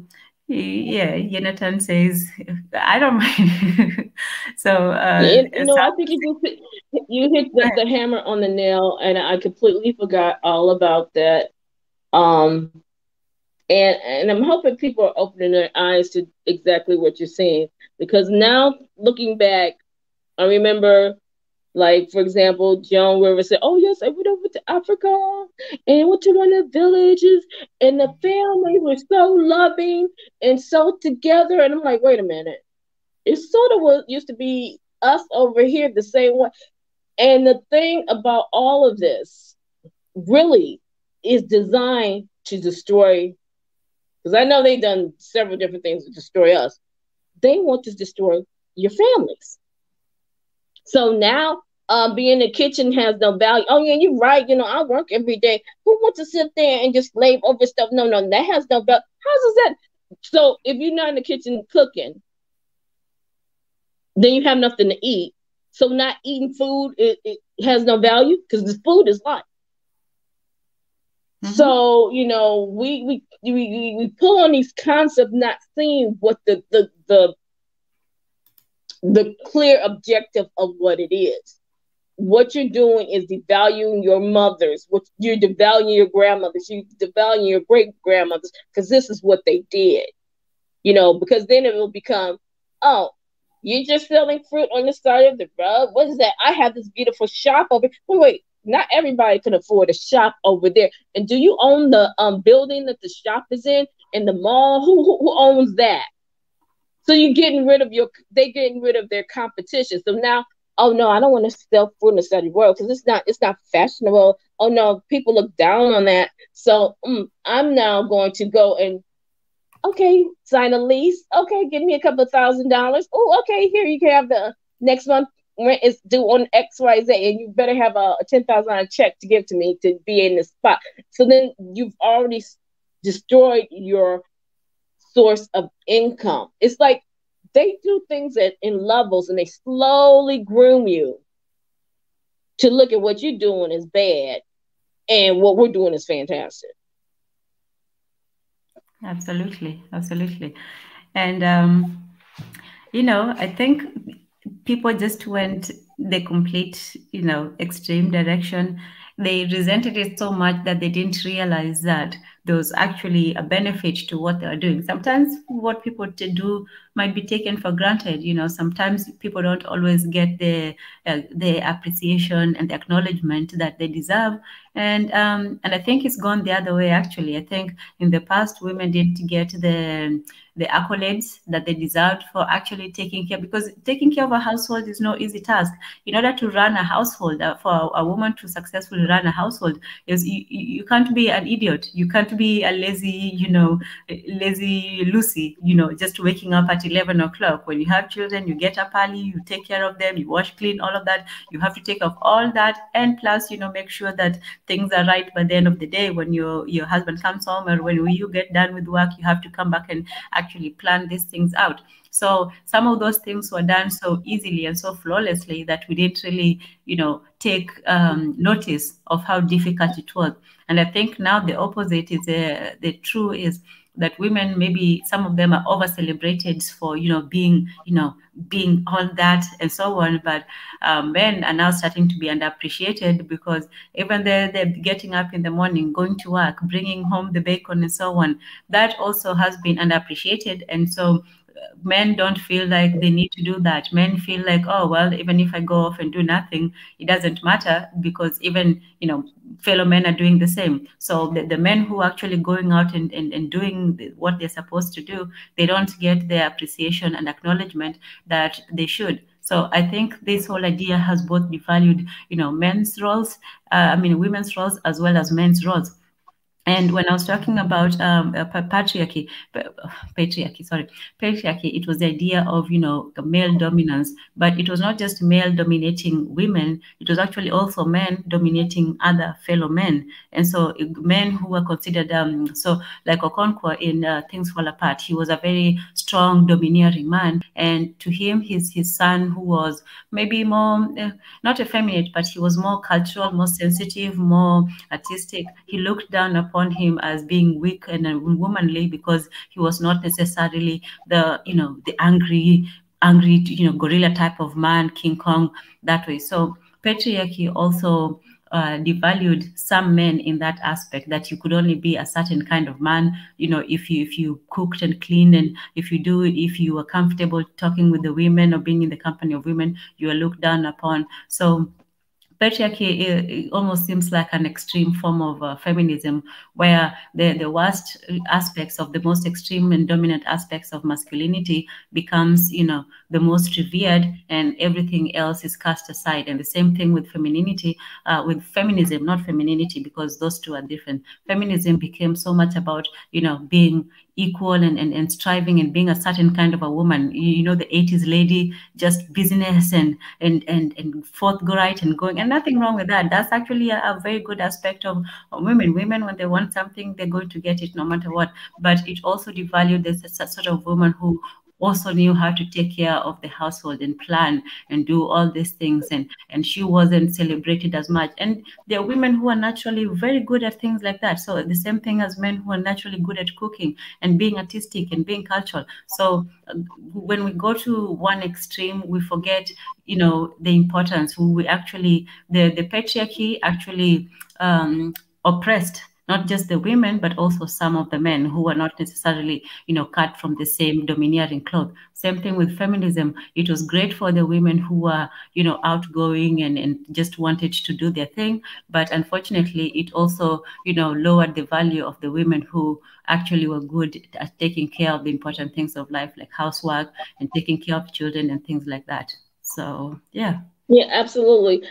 Jonathan says, I don't mind. So, I think you hit the hammer on the nail, and I completely forgot all about that. And I'm hoping people are opening their eyes to exactly what you're saying, because now looking back, I remember, like, for example, Joan Rivers said, oh, yes, I went over to Africa and went to one of the villages, and the family was so loving and so together. And I'm like, wait a minute. It sort of used to be us over here the same way. And the thing about all of this really is designed to destroy, because I know they've done several different things to destroy us. They want to destroy your families. So now, being in the kitchen has no value. Oh, yeah, you're right. I work every day. Who wants to sit there and just slave over stuff? No, that has no value. How does that? So if you're not in the kitchen cooking, then you have nothing to eat. So not eating food, it has no value, because the food is life. Mm-hmm. So, we pull on these concepts, not seeing what the clear objective of what it is. What you're doing is devaluing your mothers. You're devaluing your grandmothers. You're devaluing your great grandmothers, because this is what they did. Because then it will become, oh, You're just selling fruit on the side of the road. What is that? I have this beautiful shop over. Wait, not everybody can afford a shop over there. And do you own the building that the shop is in the mall? Who owns that? So you're getting rid of they're getting rid of their competition. So now, oh no, I don't want to sell fruit in the side of the world because it's not fashionable. Oh no, people look down on that. So I'm now going to go and okay, sign a lease. Okay, give me a couple of $1,000. Oh, okay, here you can have the next month rent is due on XYZ, and you better have a $10,000 check to give to me to be in the spot. So then you've already destroyed your source of income. It's like they do things in levels, and they slowly groom you to look at what you're doing is bad, and what we're doing is fantastic. Absolutely. And, I think people just went the complete, extreme direction. They resented it so much that they didn't realize that there was actually a benefit to what they are doing. Sometimes what people do might be taken for granted. Sometimes people don't always get the appreciation and the acknowledgement that they deserve. And I think it's gone the other way, actually. I think in the past, women didn't get the accolades that they deserved for actually taking care, because taking care of a household is no easy task. In order to run a household, for a woman to successfully run a household, you can't be an idiot. You can't be a lazy Lucy, just waking up at 11 o'clock. When you have children, you get up early, you take care of them, you wash, clean, all of that. You have to take off all that, and plus, make sure that things are right by the end of the day. When your husband comes home, or when you get done with work, you have to come back and actually plan these things out. So some of those things were done so easily and so flawlessly that we didn't really, take notice of how difficult it was. And I think now the opposite is the true is that women, maybe some of them are over celebrated for, being all that and so on. But men are now starting to be underappreciated, because even they're getting up in the morning, going to work, bringing home the bacon and so on. That also has been underappreciated. And so men don't feel like they need to do that. Men feel like, oh, well, even if I go off and do nothing, it doesn't matter, because even, fellow men are doing the same. So the men who are actually going out and doing what they're supposed to do, they don't get the appreciation and acknowledgement that they should. So I think this whole idea has both devalued, men's roles, women's roles as well as men's roles. And when I was talking about patriarchy, it was the idea of, male dominance, but it was not just male dominating women, it was actually also men dominating other fellow men. And so men who were considered, so like Okonkwo in Things Fall Apart, he was a very strong, domineering man. And to him, his son, who was maybe more, not effeminate, but he was more cultural, more sensitive, more artistic, he looked down upon him as being weak and unwomanly, because he was not necessarily the angry gorilla type of man, King Kong, that way. So patriarchy also devalued some men in that aspect, that you could only be a certain kind of man, if you cooked and cleaned, and if you were comfortable talking with the women or being in the company of women, you are looked down upon. So patriarchy, it almost seems like an extreme form of feminism, where the worst aspects of the most extreme and dominant aspects of masculinity becomes, the most revered, and everything else is cast aside. And the same thing with femininity, with feminism, not femininity, because those two are different. Feminism became so much about, being equal and striving and being a certain kind of a woman. The 80s lady, just business and forthright and going, and nothing wrong with that. That's actually a very good aspect of women. Women, when they want something, they're going to get it no matter what. But it also devalued this sort of woman who also knew how to take care of the household and plan and do all these things, and she wasn't celebrated as much. And there are women who are naturally very good at things like that. So the same thing as men who are naturally good at cooking and being artistic and being cultural. So when we go to one extreme, we forget, the importance. The patriarchy actually oppressed not just the women, but also some of the men who were not necessarily, cut from the same domineering cloth. Same thing with feminism. It was great for the women who were, outgoing and just wanted to do their thing. But unfortunately, it also, lowered the value of the women who actually were good at taking care of the important things of life, like housework and taking care of children and things like that. So, yeah. Yeah, absolutely.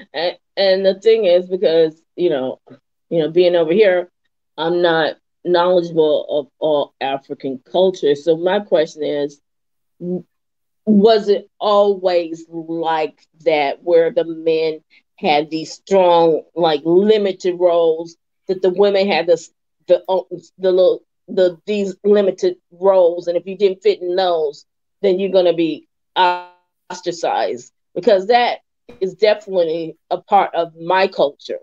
And the thing is, because, being over here, I'm not knowledgeable of all African cultures. So my question is, was it always like that, where the men had these strong, like, limited roles, that the women had these limited roles, and if you didn't fit in those, then you're going to be ostracized? Because that is definitely a part of my culture.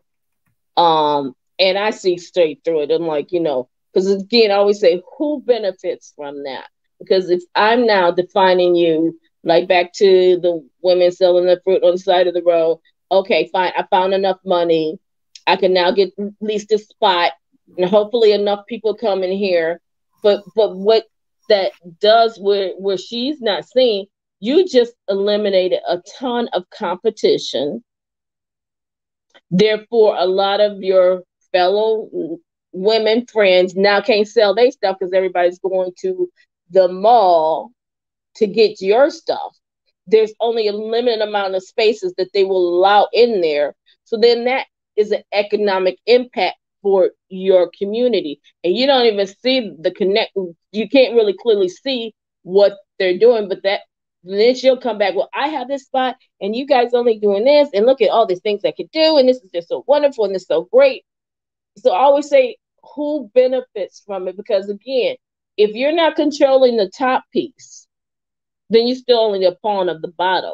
And I see straight through it. I'm like, because again, I always say, who benefits from that? Because if I'm now defining you, like back to the women selling the fruit on the side of the road, okay, fine, I found enough money, I can now get at least a spot, and hopefully enough people come in here. But what that does, where she's not seeing, you just eliminated a ton of competition. Therefore, a lot of your fellow women friends now can't sell their stuff because everybody's going to the mall to get your stuff. There's only a limited amount of spaces that they will allow in there. So then that is an economic impact for your community. And you don't even see the connect. You can't really clearly see what they're doing, but then she'll come back, well, I have this spot and you guys only doing this, and look at all these things I could do, and this is just so wonderful and it's so great. So I always say, who benefits from it? Because again, if you're not controlling the top piece, then you're still only a pawn of the bottom.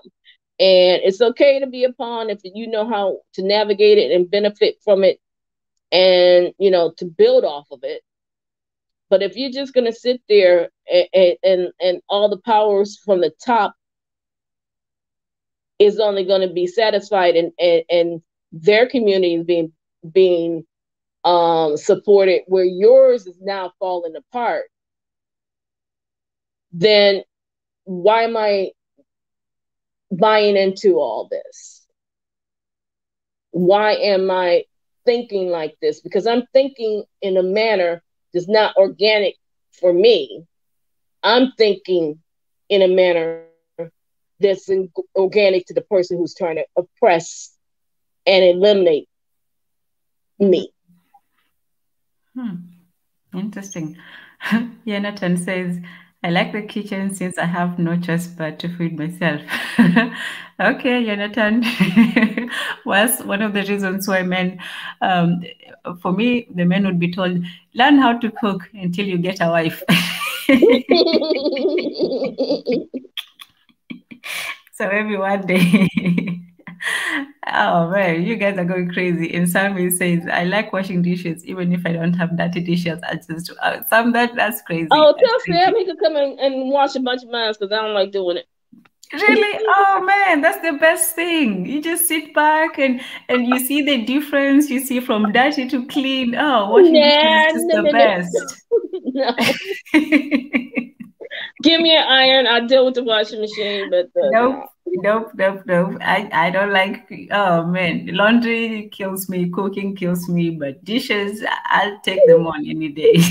And it's okay to be a pawn if you know how to navigate it and benefit from it, and to build off of it. But if you're just going to sit there and all the powers from the top is only going to be satisfied, and their community is being supported, where yours is now falling apart, then why am I buying into all this? Why am I thinking like this? Because I'm thinking in a manner that's not organic for me. I'm thinking in a manner that's organic to the person who's trying to oppress and eliminate me. Interesting. Jonathan says, I like the kitchen since I have no choice but to feed myself. Okay, Jonathan. Was one of the reasons why men, for me, the men would be told, learn how to cook until you get a wife. So maybe one day. Oh man, you guys are going crazy. And Sammy says, I like washing dishes even if I don't have dirty dishes. I just that's crazy. Oh, tell Sam he could come in and wash a bunch of mine because I don't like doing it. Really? Oh man, that's the best thing. You just sit back and you see the difference. You see from dirty to clean. Oh, washing dishes is just the best. No. Give me an iron. I'll deal with the washing machine, but Nope. I don't like, oh man, laundry kills me, cooking kills me, but dishes, I'll take them on any day.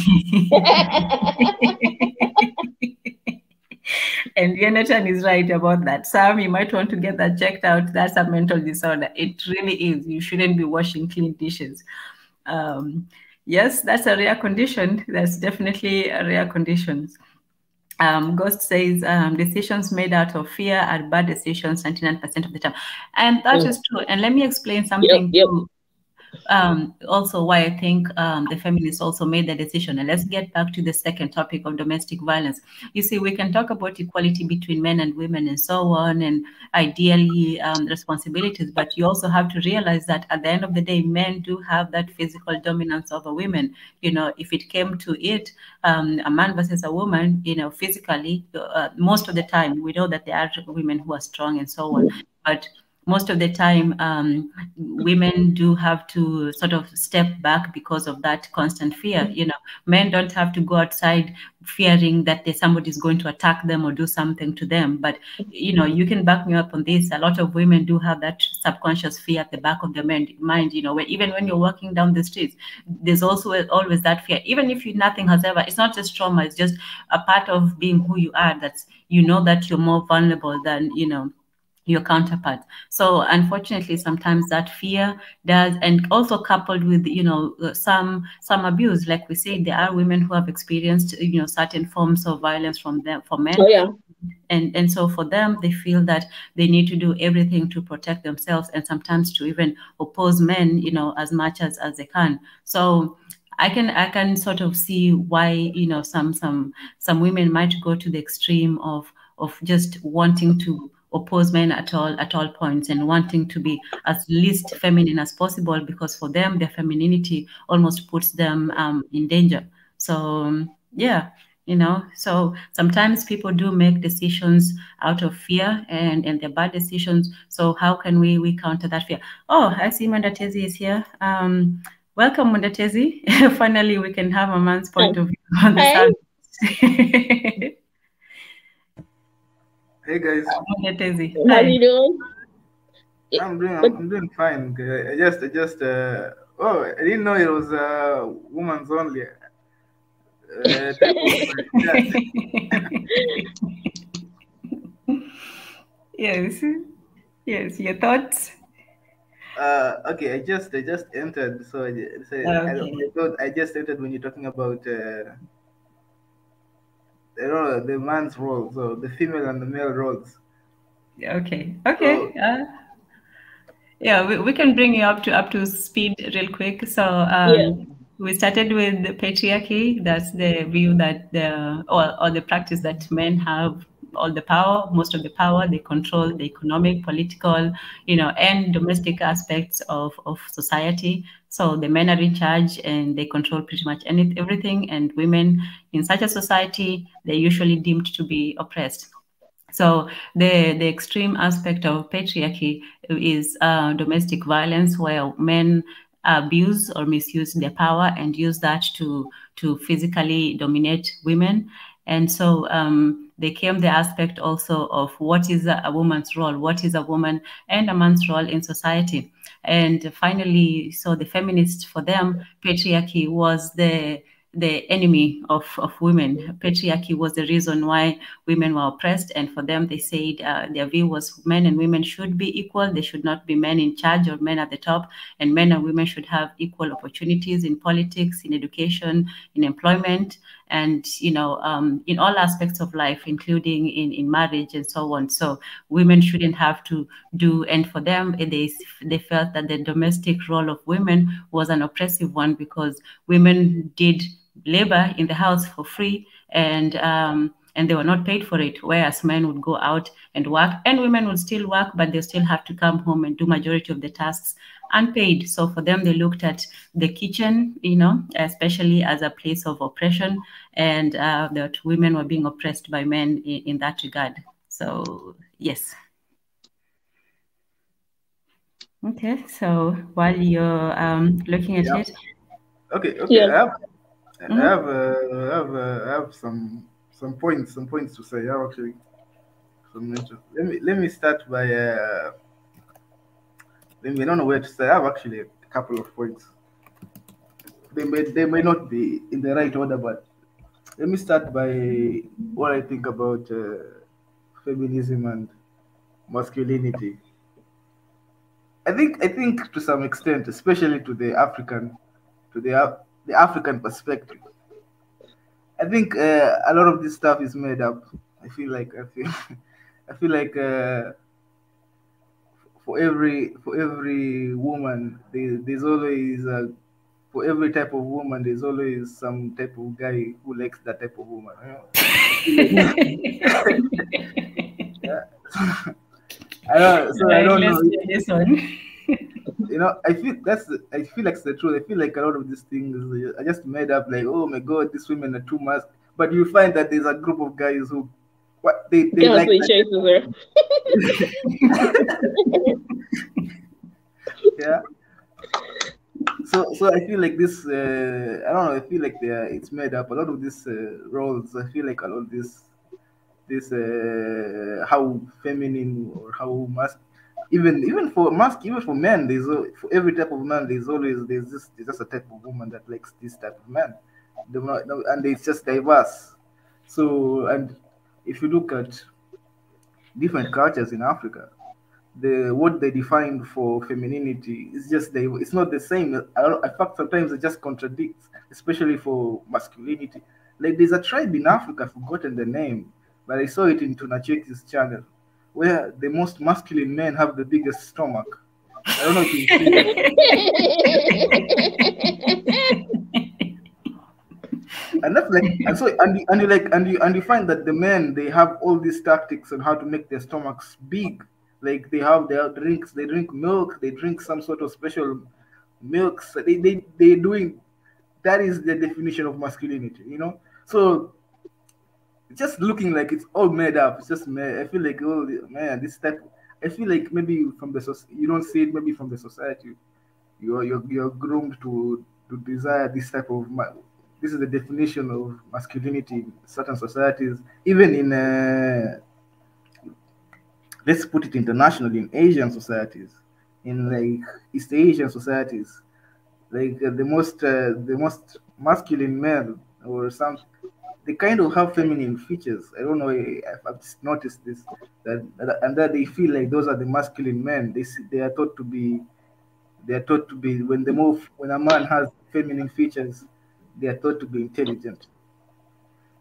And Jonathan is right about that. Sam, you might want to get that checked out. That's a mental disorder. It really is. You shouldn't be washing clean dishes. Yes, that's a rare condition. That's definitely a rare condition. Ghost says decisions made out of fear are bad decisions 99% of the time. And that is true. And let me explain something too. Also why I think the feminists also made the decision. And let's get back to the second topic of domestic violence. You see, we can talk about equality between men and women and so on, and ideally responsibilities, but you also have to realize that at the end of the day, men do have that physical dominance over women. If it came to it, a man versus a woman, physically, most of the time, we know that there are women who are strong and so on. But most of the time, women do have to sort of step back because of that constant fear. You know, men don't have to go outside fearing that somebody is going to attack them or do something to them. But, you know, you can back me up on this. A lot of women do have that subconscious fear at the back of their mind, you know, even when you're walking down the streets, there's also always that fear. Even if nothing has ever, it's not just trauma, it's just a part of being who you are, that's, you know, that you're more vulnerable than, you know, your counterpart. So unfortunately, sometimes that fear does, and also coupled with, you know, some abuse. Like we say, there are women who have experienced, you know, certain forms of violence from men. Oh, yeah. And so for them, they feel that they need to do everything to protect themselves, and sometimes to even oppose men, you know, as much as they can. So I can sort of see why, you know, some women might go to the extreme of just wanting to oppose men at all points, and wanting to be as least feminine as possible, because for them their femininity almost puts them in danger. So yeah, you know, so sometimes people do make decisions out of fear, and they're bad decisions. So how can we counter that fear? Oh, I see Mundatezi is here. Welcome, Mundatezi. Finally, we can have a man's point of view on the subject. Hey guys. Mundatezi. How are you doing? I'm doing fine. I just oh, I didn't know it was women's only. Yes, your thoughts? Okay, I just entered, so I thought I just entered when you're talking about the man's role, so the female and the male roles. Okay. So, yeah, we can bring you up to speed real quick. So we started with the patriarchy. That's the view that or the practice that men have all the power, most of the power. They control the economic, political, you know, and domestic aspects of society. So the men are in charge, and they control pretty much everything. And women in such a society, they're usually deemed to be oppressed. So the extreme aspect of patriarchy is domestic violence, where men abuse or misuse their power and use that to physically dominate women. And so there came the aspect also of what is a woman's role, what is a woman and a man's role in society. And finally, so the feminists, for them, patriarchy was the enemy of women. Patriarchy was the reason why women were oppressed, and for them, they said their view was men and women should be equal. They should not be men in charge or men at the top, and men and women should have equal opportunities in politics, in education, in employment, and, you know, in all aspects of life, including in marriage and so on. So women shouldn't have to do, and for them, they felt that the domestic role of women was an oppressive one, because women did labor in the house for free, and they were not paid for it, whereas men would go out and work, and women would still work, but they still have to come home and do majority of the tasks unpaid. So for them, they looked at the kitchen, you know, especially as a place of oppression, and that women were being oppressed by men in that regard. So yes. Okay, so while you're looking at it. Okay. Yeah. I have some points to say. I have actually some mention. Let me start by I don't know where to start. I have actually a couple of points. They may not be in the right order, but let me start by what I think about feminism and masculinity. I think to some extent, especially to the African perspective, I think a lot of this stuff is made up. I feel like for every woman, there's always for every type of woman, there's always some type of guy who likes that type of woman. You know? Yeah. I don't know. This one. You know, I feel like it's the truth. I feel like a lot of these things are just made up. Like, oh my God, these women are too much. But you find that there's a group of guys who they like chases her. Yeah. So I feel like this. I don't know. I feel like it's made up. A lot of these roles. I feel like a lot of this how feminine or how even for even for men, for every type of man there's just a type of woman that likes this type of man. And it's just diverse. So, and if you look at different cultures in Africa, what they define for femininity is just it's not the same. In fact, sometimes it just contradicts, especially for masculinity. Like there's a tribe in Africa, I've forgotten the name, but I saw it in Tunacheki's channel, where the most masculine men have the biggest stomach. I don't know if you've seen that. And that's like, and so and you like and you find that the men, they have all these tactics on how to make their stomachs big. Like they have their drinks, they drink milk, they drink some sort of special milks. They doing, that is the definition of masculinity, you know. So just looking like it's all made up. It's just made. I feel like, oh man, this type. I feel like maybe from the you don't see it maybe from the society. You're groomed to desire this type of this is the definition of masculinity in certain societies, even in let's put it internationally, in Asian societies, in like East Asian societies, like the most masculine male or some, they kind of have feminine features. I don't know if I've just noticed this, and that they feel like those are the masculine men. They are taught to be, when a man has feminine features, they are thought to be intelligent.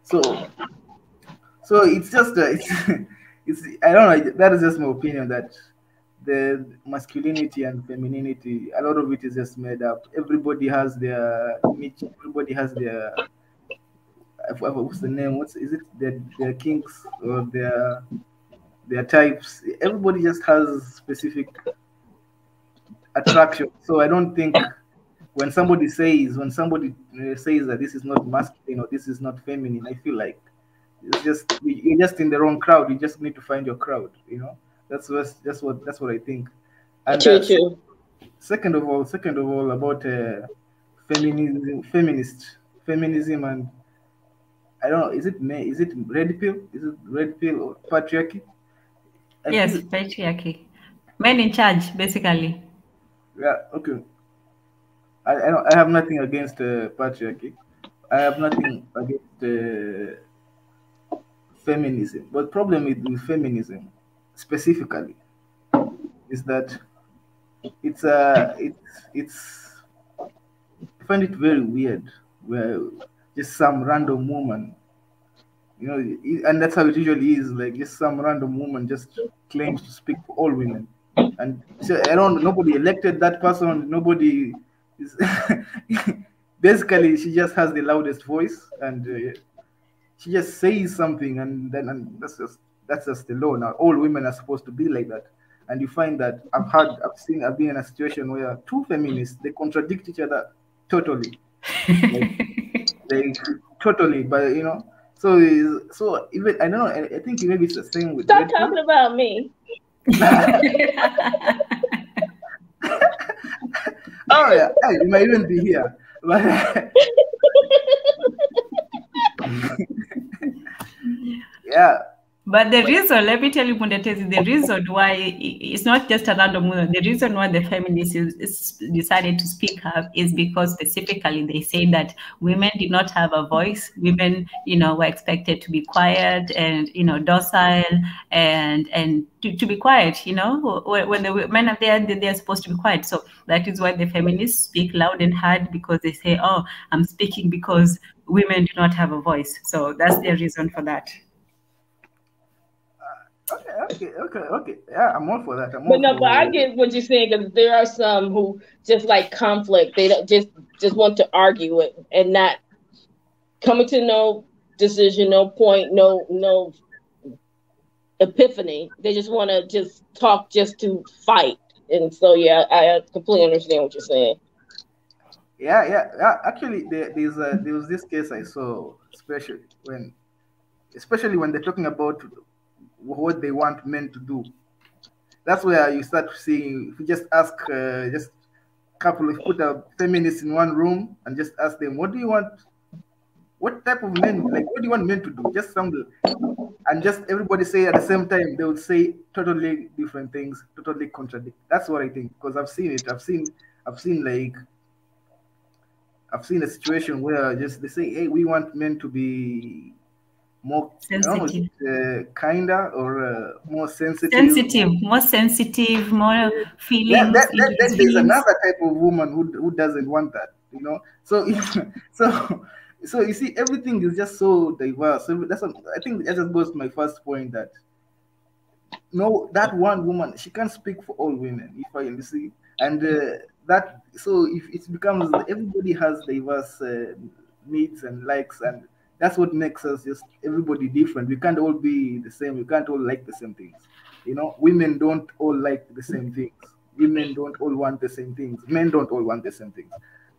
So it's just it's, I don't know, that is just my opinion, that the masculinity and femininity, a lot of it is just made up. Everybody has their niche, everybody has their, what's the name? Is it their kinks or their types? Everybody just has specific attraction. So I don't think when somebody says that this is not masculine or this is not feminine, I feel like it's just, you're just in the wrong crowd. You just need to find your crowd. You know, that's what I think. And true. Second of all, about feminism, and I don't know, is it red pill? Is it red pill or patriarchy? Yes, patriarchy. Men in charge, basically. Yeah. Okay. I have nothing against patriarchy. I have nothing against feminism. But problem with feminism specifically is that it's I find it very weird, where just some random woman, you know, and that's how it usually is. Like just some random woman just claims to speak for all women, and so nobody elected that person. Nobody is. Basically, she just has the loudest voice, and she just says something, and that's just the law. Now all women are supposed to be like that, and you find that I've been in a situation where two feminists, they contradict each other totally, like totally. But you know, so even I don't know. I think maybe it's the same with. Stop talking about me. Oh yeah, hey, you might even be here, but yeah. But the reason, let me tell you, Mundetezi, the reason why it's not just a random woman, the reason why the feminists decided to speak up is because specifically they say that women did not have a voice. Women, were expected to be quiet and, docile and to be quiet, when the men are there, they're supposed to be quiet. So that is why the feminists speak loud and hard, because they say, oh, I'm speaking because women do not have a voice. So that's their reason for that. Okay. Yeah, I'm all for that. But I get what you're saying, because there are some who just like conflict. They don't just want to argue it and not coming to no decision, no point, no epiphany. They just want to just talk just to fight. And so, yeah, I completely understand what you're saying. Yeah. Actually, there was this case I saw, especially when they're talking about what they want men to do. that's where you start seeing. If you just ask, just couple of put a feminist in one room and just ask them, what do you want? What type of men? Like, what do you want men to do? Just some, and just everybody say at the same time. They would say totally different things, totally contradict. That's what I think, because I've seen it. I've seen a situation where just they say, hey, we want men to be more sensitive, kinder or more sensitive. More sensitive, more feelings. Then there's another type of woman who doesn't want that, you know. So so you see, everything is just so diverse. So I think that just goes to my first point, that no, that one woman, she can't speak for all women, if I see. And that, so if it becomes, everybody has diverse needs and likes, and that's what makes us just everybody different. We can't all be the same. We can't all like the same things. You know, women don't all like the same things. Women don't all want the same things. Men don't all want the same things.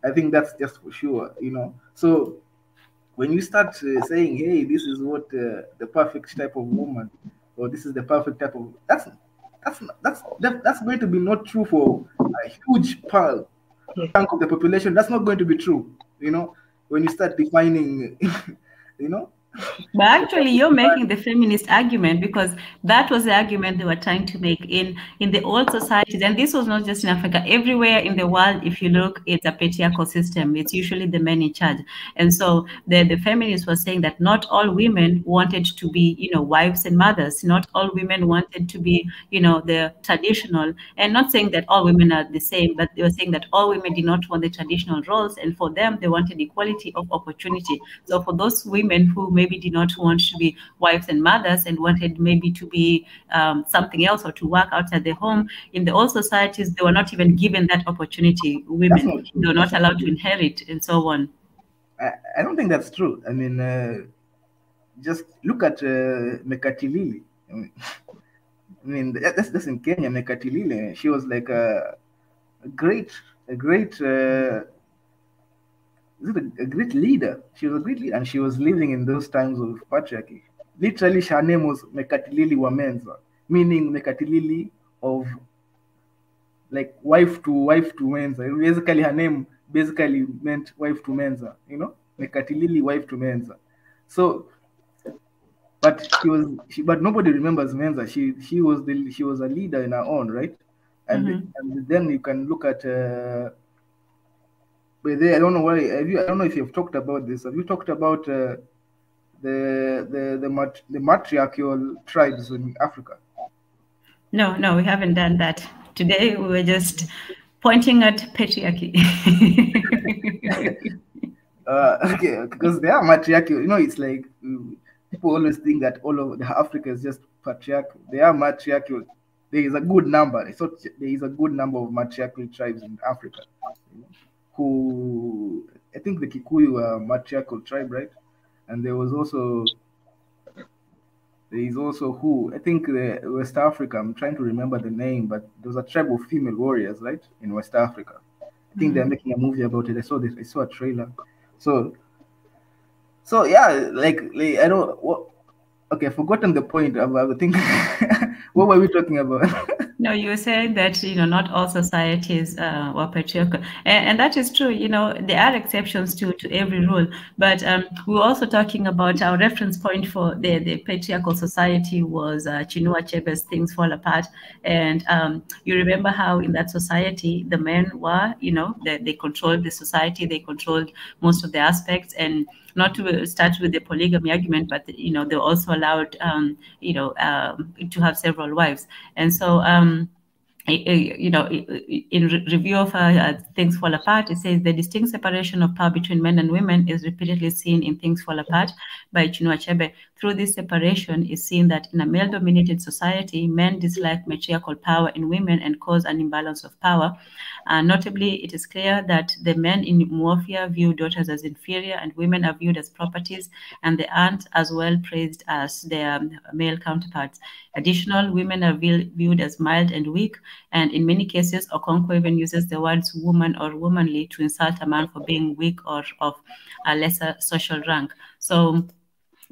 I think that's just for sure, you know. So when you start saying, hey, this is what the perfect type of woman, or this is the perfect type of, that's going to be not true for a huge chunk of the population. That's not going to be true, you know, when you start defining, you know. But actually, you're making the feminist argument, because that was the argument they were trying to make in the old societies. And this was not just in Africa. Everywhere in the world, if you look, it's a patriarchal system. It's usually the men in charge. And so the feminists were saying that not all women wanted to be, you know, wives and mothers. Not all women wanted to be, you know, the traditional. And not saying that all women are the same, but they were saying that all women did not want the traditional roles. And for them, they wanted equality of opportunity. So for those women who maybe did not want to be wives and mothers and wanted maybe to be something else or to work outside the home, in the old societies, they were not even given that opportunity. Women, they were not allowed to inherit and so on. I don't think that's true. I mean, just look at Mekatilili. I mean, that's in Kenya. Mekatilili, she was like a great leader. She was a great leader, and she was living in those times of patriarchy. Literally, her name was Mekatilili Wamenza, meaning Mekatilili of, like, wife to Menza. Basically, her name basically meant wife to Menza, you know, Mekatilili, wife to Menza. So, but but nobody remembers Menza. She was a leader in her own right, and then you can look at. But I don't know why. I don't know if you've talked about this. Have you talked about the matriarchal tribes in Africa? No, we haven't done that. Today we were just pointing at patriarchy. Okay, because they are matriarchal. You know, it's like people always think that all of Africa is just patriarchal. They are matriarchal. There is a good number. I thought there is a good number of matriarchal tribes in Africa. You know, who, I think the Kikuyu were a matriarchal tribe, right? And there is also who, I think the West Africa, I'm trying to remember the name, but there was a tribe of female warriors, right, in West Africa. I think they're making a movie about it. I saw a trailer. So yeah, like I don't what. Okay, I've forgotten the point about the thing. What were we talking about? No, you were saying that, you know, not all societies were patriarchal. And that is true. You know, there are exceptions to every rule. But we were also talking about our reference point for the patriarchal society was Chinua Achebe's Things Fall Apart. And you remember how in that society, the men were, you know, they controlled the society, they controlled most of the aspects. And not to start with the polygamy argument, but, you know, they're also allowed, you know, to have several wives. And so, you know, in review of Things Fall Apart, it says the distinct separation of power between men and women is repeatedly seen in Things Fall Apart by Chinua Achebe. Through this separation, is seen that in a male-dominated society, men dislike matriarchal power in women and cause an imbalance of power. Notably, it is clear that the men in Muofia view daughters as inferior and women are viewed as properties, and they aren't as well praised as their male counterparts. Additional, women are viewed as mild and weak, and in many cases, Okonkwo even uses the words woman or womanly to insult a man for being weak or of a lesser social rank. So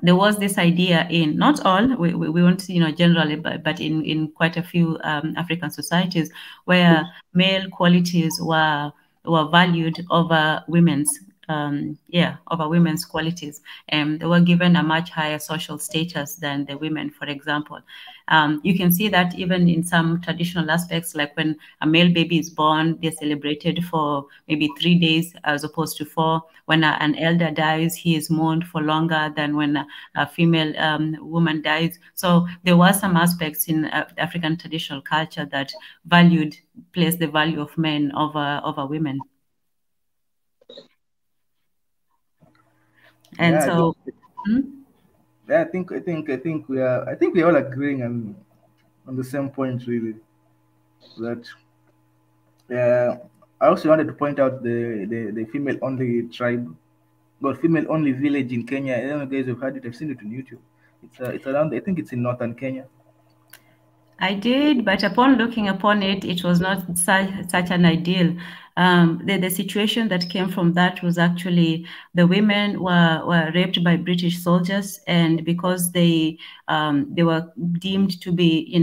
there was this idea in, not all, we won't, generally, but in quite a few African societies, where male qualities were valued over women's, over women's qualities. They were given a much higher social status than the women, for example. You can see that even in some traditional aspects, like when a male baby is born, they're celebrated for maybe 3 days as opposed to 4. When an elder dies, he is mourned for longer than when a female woman dies. So there were some aspects in African traditional culture that placed the value of men over women. And Yeah, so, I think we are all agreeing on the same point, really. That I also wanted to point out the female only tribe, or female only village in Kenya. I don't know if you guys have heard it. I've seen it on YouTube. It's around. I think it's in northern Kenya. I did, but upon looking upon it, it was not such an ideal. The situation that came from that was actually the women were raped by British soldiers, and because they were deemed to be,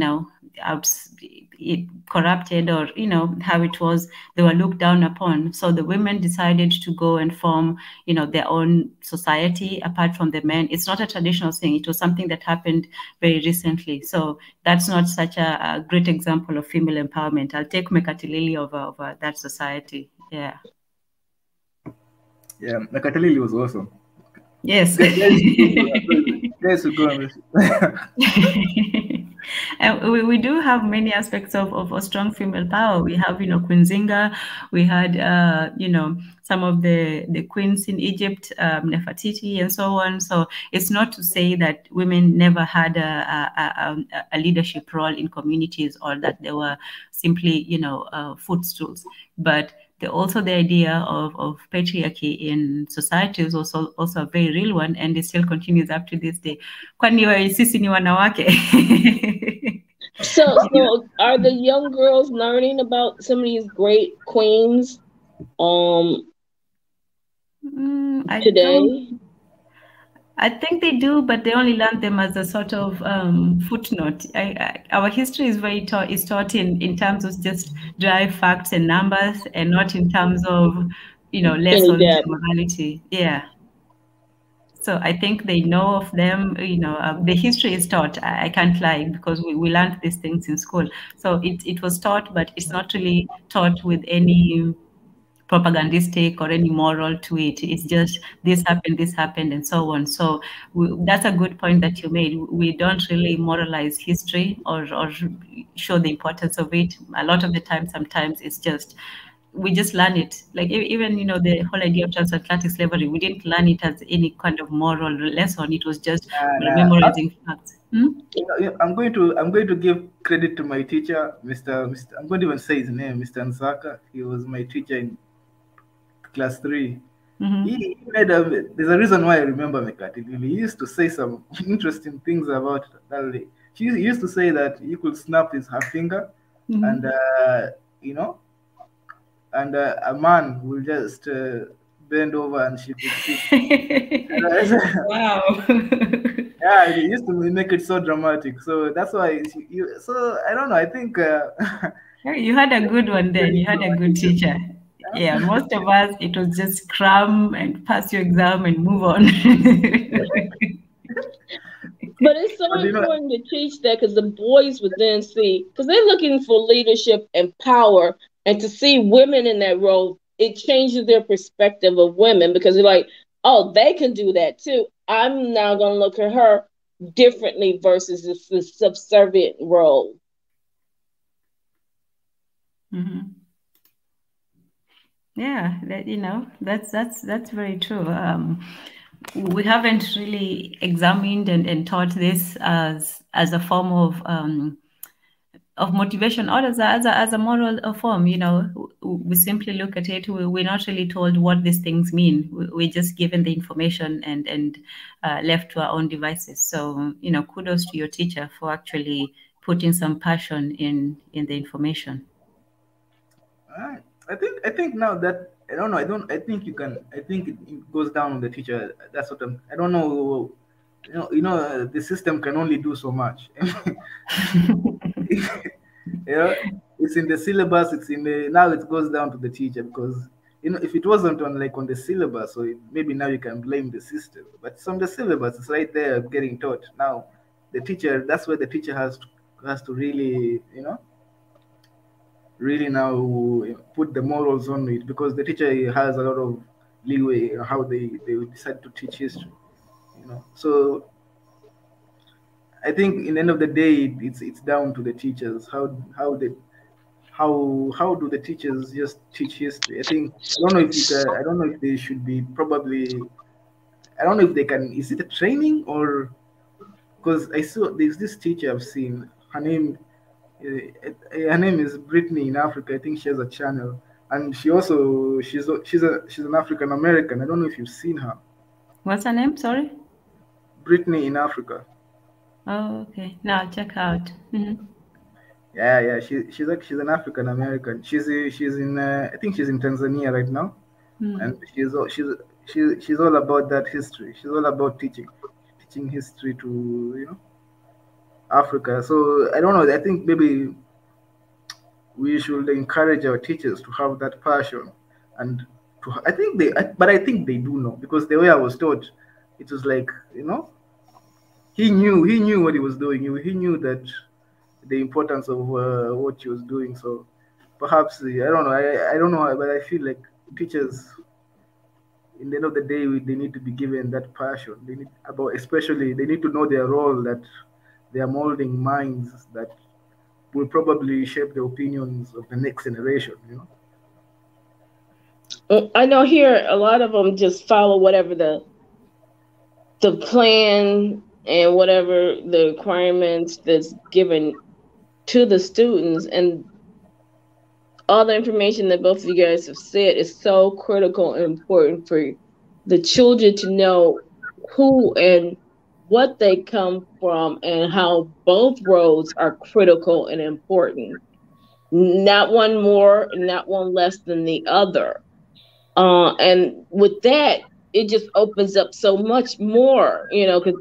corrupted, or how it was, they were looked down upon. So the women decided to go and form their own society apart from the men. It's not a traditional thing. It was something that happened very recently. So that's not such a great example of female empowerment. I'll take Mekatilili over that society. Yeah. Yeah, Mekatilili was awesome. Yes. Guys who go on this. And we do have many aspects of a strong female power. We have, Queen Zinga. We had, some of the queens in Egypt, Nefertiti, and so on. So it's not to say that women never had a leadership role in communities, or that they were simply, footstools. But also the idea of patriarchy in society is also a very real one, and it still continues up to this day. Kwani sisi ni wanawake. So are the young girls learning about some of these great queens today? I think they do, but they only learn them as a sort of footnote. Our history is taught in terms of just dry facts and numbers, and not in terms of lessons in morality. Yeah. So I think they know of them. The history is taught. I can't lie, because we learned these things in school. So it was taught, but it's not really taught with any propagandistic or any moral to it. It's just this happened, and so on. So that's a good point that you made. We don't really moralize history or show the importance of it. A lot of the time, sometimes it's just, we just learn it. Like even the whole idea of transatlantic slavery, we didn't learn it as any kind of moral lesson. It was just memorizing facts. I'm going to give credit to my teacher, Mr. I'm going to even say his name, Mr. Nzaka. He was my teacher in class 3. He made there's a reason why I remember Mekatilili. He used to say some interesting things about that. He used to say that you could snap her finger, and and a man will just bend over and she could see. Wow. Yeah, he used to make it so dramatic. So that's why so I don't know. I think you had a good one then. You had a good teacher. Yeah, most of us, it was just cram and pass your exam and move on. But it's so important to teach that, because the boys would then see, because they're looking for leadership and power, and to see women in that role, it changes their perspective of women, because they're like, oh, they can do that too. I'm now going to look at her differently versus this subservient role. Yeah, that's very true. We haven't really examined and taught this as a form of motivation, or as a moral form. We simply look at it. We're not really told what these things mean. We're just given the information and left to our own devices. So kudos to your teacher for actually putting some passion in the information. I think now that I don't know. I think you can. I think it goes down on the teacher. That's what I don't know the system can only do so much. It's in the syllabus. It's in the now. It goes down to the teacher because if it wasn't on the syllabus, so maybe now you can blame the system. But it's on the syllabus. It's right there getting taught. Now, the teacher. That's where the teacher has to really really now put the morals on it because the teacher has a lot of leeway in how they decide to teach history. So I think in the end of the day, it's down to the teachers. How do the teachers just teach history? I don't know if they should be probably. I don't know if they can. Is it a training or because I saw there's this teacher I've seen. Her name is Brittany in Africa. I think she has a channel, and she's an African American. I don't know if you've seen her. What's her name? Sorry. Brittany in Africa. Oh, okay. No, I'll check out. Mm-hmm. Yeah. She's an African American. She's in I think she's in Tanzania right now, and she's all about that history. She's all about teaching history to Africa. So I don't know. I think maybe we should encourage our teachers to have that passion, and I think they do know because the way I was taught, it was like he knew what he was doing. He knew that the importance of what he was doing. So perhaps I don't know. I don't know, but I feel like teachers, in the end of the day, they need to be given that passion. They need to know their role, that they are molding minds that will probably shape the opinions of the next generation. I know here a lot of them just follow whatever the plan and whatever the requirements that's given to the students, and all the information that both of you guys have said is so critical and important for the children to know who and what they come from and how both roads are critical and important. Not one more, not one less than the other. And with that, it just opens up so much more, because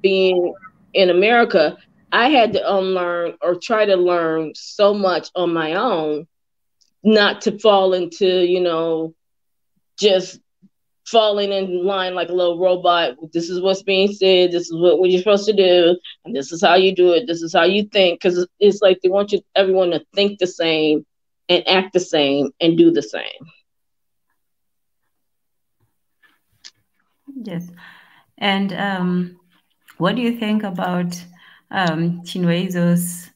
being in America, I had to unlearn or try to learn so much on my own, not to fall into, just falling in line like a little robot. This is what's being said. This is what you're supposed to do. And this is how you do it. This is how you think. Because it's like they want everyone to think the same and act the same and do the same. Yes. And what do you think about Chinwezo's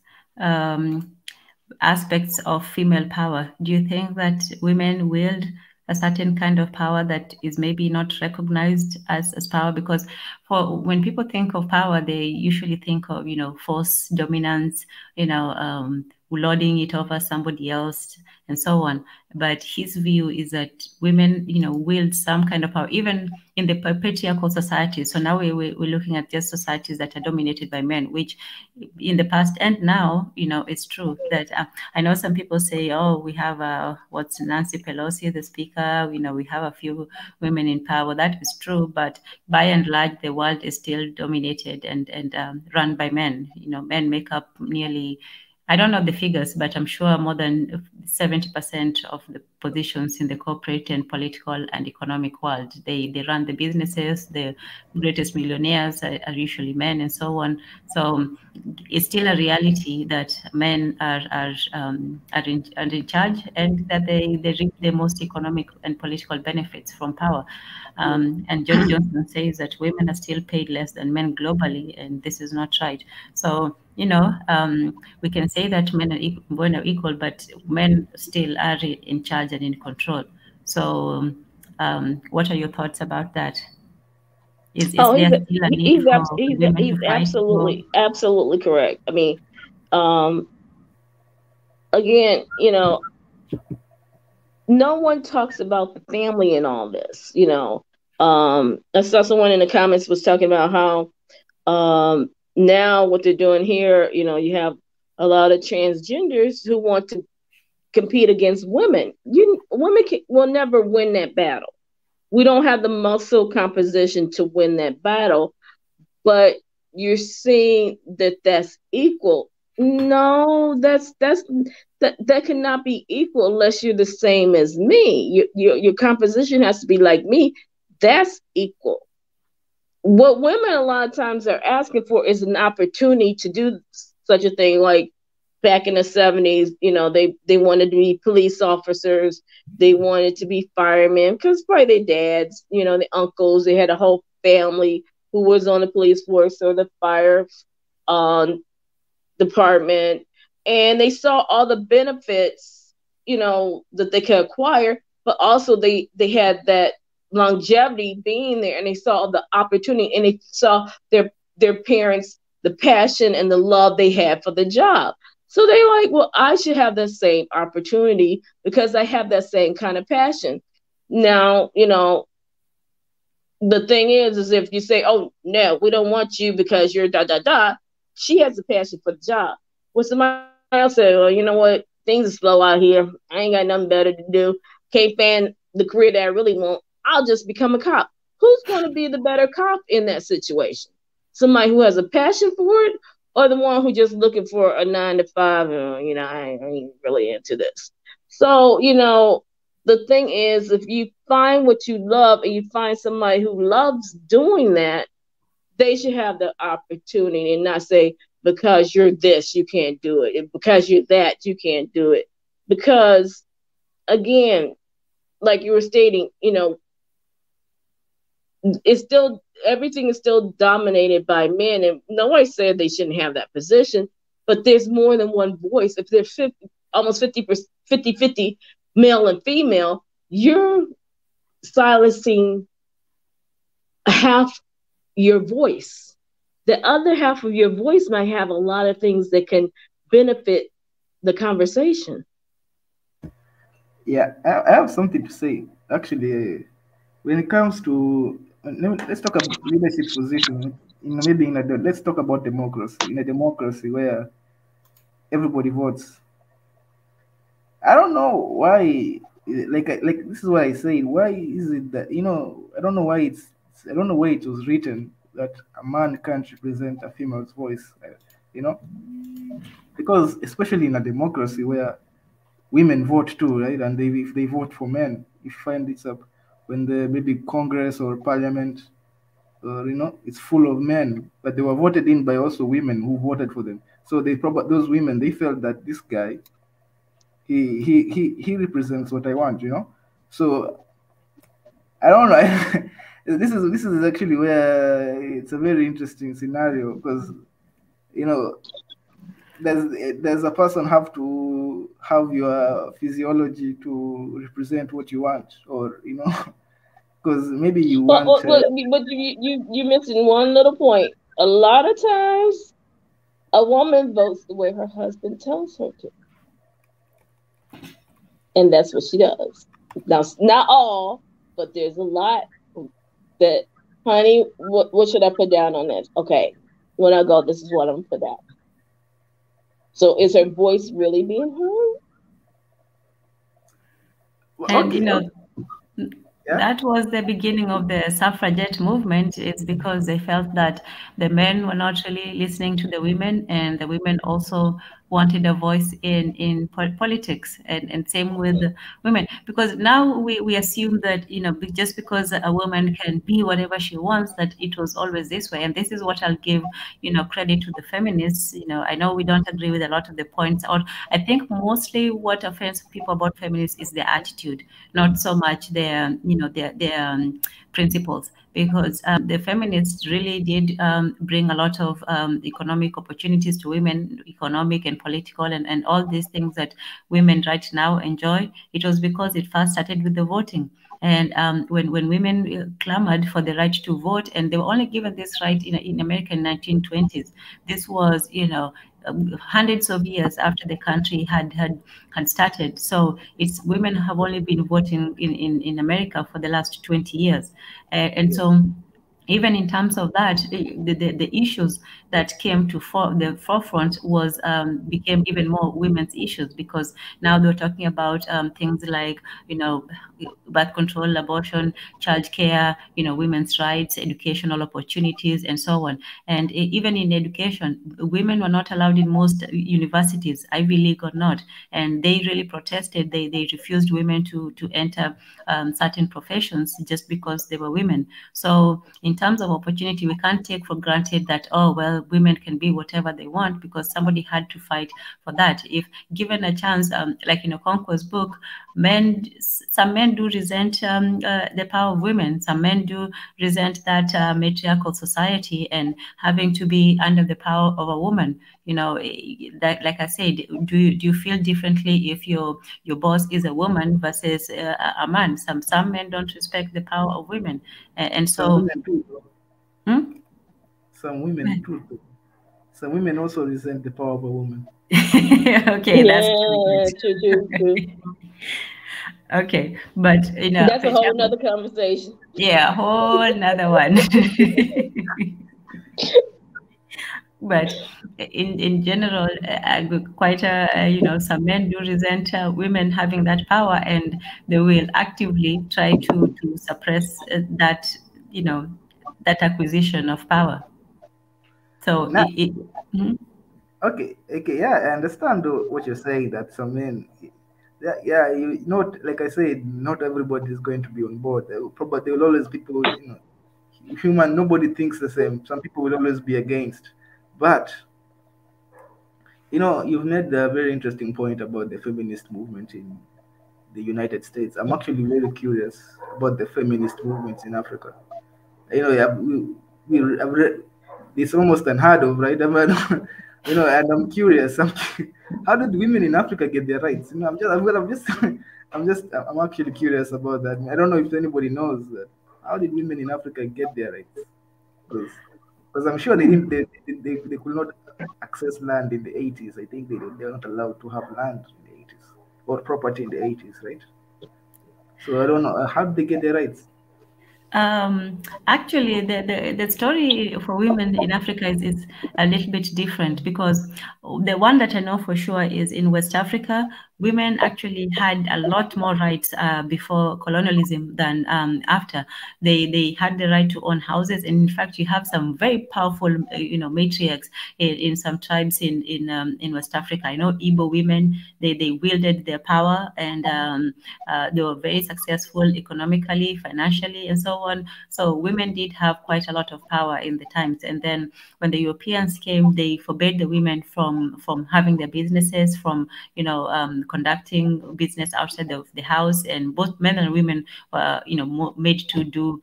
aspects of female power? Do you think that women wield a certain kind of power that is maybe not recognized as power? Because when people think of power, they usually think of, force, dominance, lording it over somebody else and so on. But his view is that women, wield some kind of power, even in the patriarchal societies. So now we're looking at just societies that are dominated by men, which in the past and now, it's true that I know some people say, oh, we have Nancy Pelosi, the speaker, we have a few women in power. That is true, but by and large, the world is still dominated and run by men. Men make up nearly, I don't know the figures, but I'm sure more than 70% of the positions in the corporate and political and economic world. They run the businesses. The greatest millionaires are usually men and so on. So it's still a reality that men are in charge and that they reap the most economic and political benefits from power. And John Johnson says that women are still paid less than men globally, and this is not right. So we can say that men are equal, but men still are in charge and in control. So what are your thoughts about that? Is there still a need for women to fight? Absolutely correct. I mean, again, no one talks about the family in all this. I saw someone in the comments was talking about how now what they're doing here, you have a lot of transgenders who want to compete against women. Women will never win that battle. We don't have the muscle composition to win that battle, but you're seeing that that's equal. No, that cannot be equal unless you're the same as me. Your composition has to be like me. That's equal. What women a lot of times are asking for is an opportunity to do such a thing. Like back in the 70s, they wanted to be police officers. They wanted to be firemen because probably their dads, the uncles, they had a whole family who was on the police force or the fire department. And they saw all the benefits, that they could acquire, but also they had that longevity being there, and they saw the opportunity, and they saw their parents, the passion and the love they had for the job. So they like, well, I should have the same opportunity because I have that same kind of passion. Now, the thing is if you say, oh, no, we don't want you because you're da-da-da, she has a passion for the job. Well, somebody else say, well, you know what? Things are slow out here. I ain't got nothing better to do. Can't find the career that I really want. I'll just become a cop. Who's going to be the better cop in that situation? Somebody who has a passion for it, or the one who just looking for a 9 to 5? I ain't really into this. So, the thing is, if you find what you love and you find somebody who loves doing that, they should have the opportunity and not say, because you're this, you can't do it. And because you're that, you can't do it. Because, again, like you were stating, everything is still dominated by men. And nobody said they shouldn't have that position, but there's more than one voice. If there's almost 50-50 male and female, you're silencing half your voice. The other half of your voice might have a lot of things that can benefit the conversation. Yeah, I have something to say. Actually, when it comes to, let's talk about leadership position. Let's talk about democracy. In a democracy where everybody votes, I don't know why. Like this is what I say. Why is it that I don't know why I don't know where it was written that a man can't represent a female's voice. Because especially in a democracy where women vote too, right? And if they vote for men, if you find this up when the maybe Congress or Parliament, it's full of men, but they were voted in by also women who voted for them. So those women, they felt that this guy, he represents what I want, So I don't know. This is actually where it's a very interesting scenario because does a person have to have your physiology to represent what you want, or because maybe you want. But you missing one little point. A lot of times, a woman votes the way her husband tells her to. And that's what she does. Now, not all, but there's a lot that, honey, what should I put down on this? Okay, when I go, this is what I'm going to put down. So is her voice really being heard? And, that was the beginning of the suffragette movement. It's because they felt that the men were not really listening to the women, and the women also wanted a voice in politics, and same with women. Because now we assume that, just because a woman can be whatever she wants, that it was always this way. And this is what I'll give, credit to the feminists. I know we don't agree with a lot of the points, or I think mostly what offends people about feminists is their attitude, not so much their principles, because the feminists really did bring a lot of economic opportunities to women, economic and political, and all these things that women right now enjoy. It was because it first started with the voting. And when women clamored for the right to vote, and they were only given this right in America in 1920s, this was, hundreds of years after the country had started. So women have only been voting in America for the last 20 years. And so even in terms of that, the issues that came to the forefront was became even more women's issues, because now they're talking about things like, birth control, abortion, childcare, women's rights, educational opportunities, and so on. And even in education, women were not allowed in most universities, Ivy League or not, and they really protested. They refused women to enter certain professions just because they were women. So in terms of opportunity, we can't take for granted that, oh, well, women can be whatever they want, because somebody had to fight for that. If given a chance, like in Okonkwo's book, some men do resent the power of women. Some men do resent that matriarchal society and having to be under the power of a woman. That, like I said, do you feel differently if your boss is a woman versus a man? Some men don't respect the power of women, and so some women too. Some women too. Some women also resent the power of a woman. Okay, yeah, that's true. Okay, but that's a whole nother conversation. Yeah, a whole nother one. But in general, quite some men do resent women having that power, and they will actively try to suppress that that acquisition of power. So Now, Okay, yeah, I understand what you're saying, that some men, like I said, not everybody is going to be on board. There will always people, human, nobody thinks the same. Some people will always be against. But you've made a very interesting point about the feminist movement in the United States. I'm actually very curious about the feminist movements in Africa. I've read, it's almost unheard of, right? And I'm curious. How did women in Africa get their rights? I'm actually curious about that. I don't know if anybody knows that. How did women in Africa get their rights? Because I'm sure they could not access land in the 80s. I think they're not allowed to have land in the 80s or property in the 80s, right? So I don't know. How did they get their rights? Actually, the story for women in Africa is a little bit different, because the one that I know for sure is in West Africa, women actually had a lot more rights before colonialism than after. They had the right to own houses, and in fact, you have some very powerful, matriarchs in some tribes in West Africa. I know Igbo women, they wielded their power, and they were very successful economically, financially, and so on. So women did have quite a lot of power in the times. And then when the Europeans came, they forbade the women from having their businesses, from conducting business outside of the house, and both men and women were made to do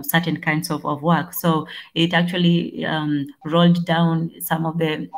certain kinds of work. So it actually rolled down some of the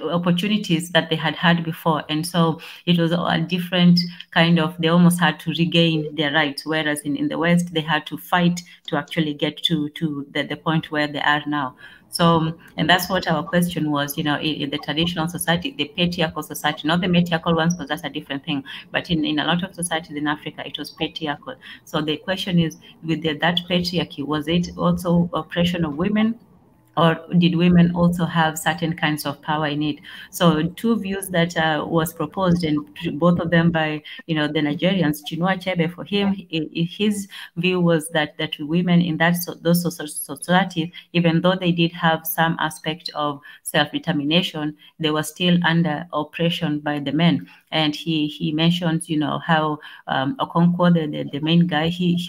opportunities that they had before, and so it was a different kind of, they almost had to regain their rights, whereas in the West they had to fight to actually get to the point where they are now. So, and that's what our question was, in the traditional society, the patriarchal society, not the matriarchal ones, because that's a different thing, but in a lot of societies in Africa, it was patriarchal. So the question is, with that patriarchy, was it also oppression of women, or did women also have certain kinds of power in it? So two views that was proposed, and both of them by the Nigerians. Chinua Achebe, for him, his view was that women in those societies, even though they did have some aspect of self-determination, they were still under oppression by the men. And he mentioned, how Okonkwo, the main guy, he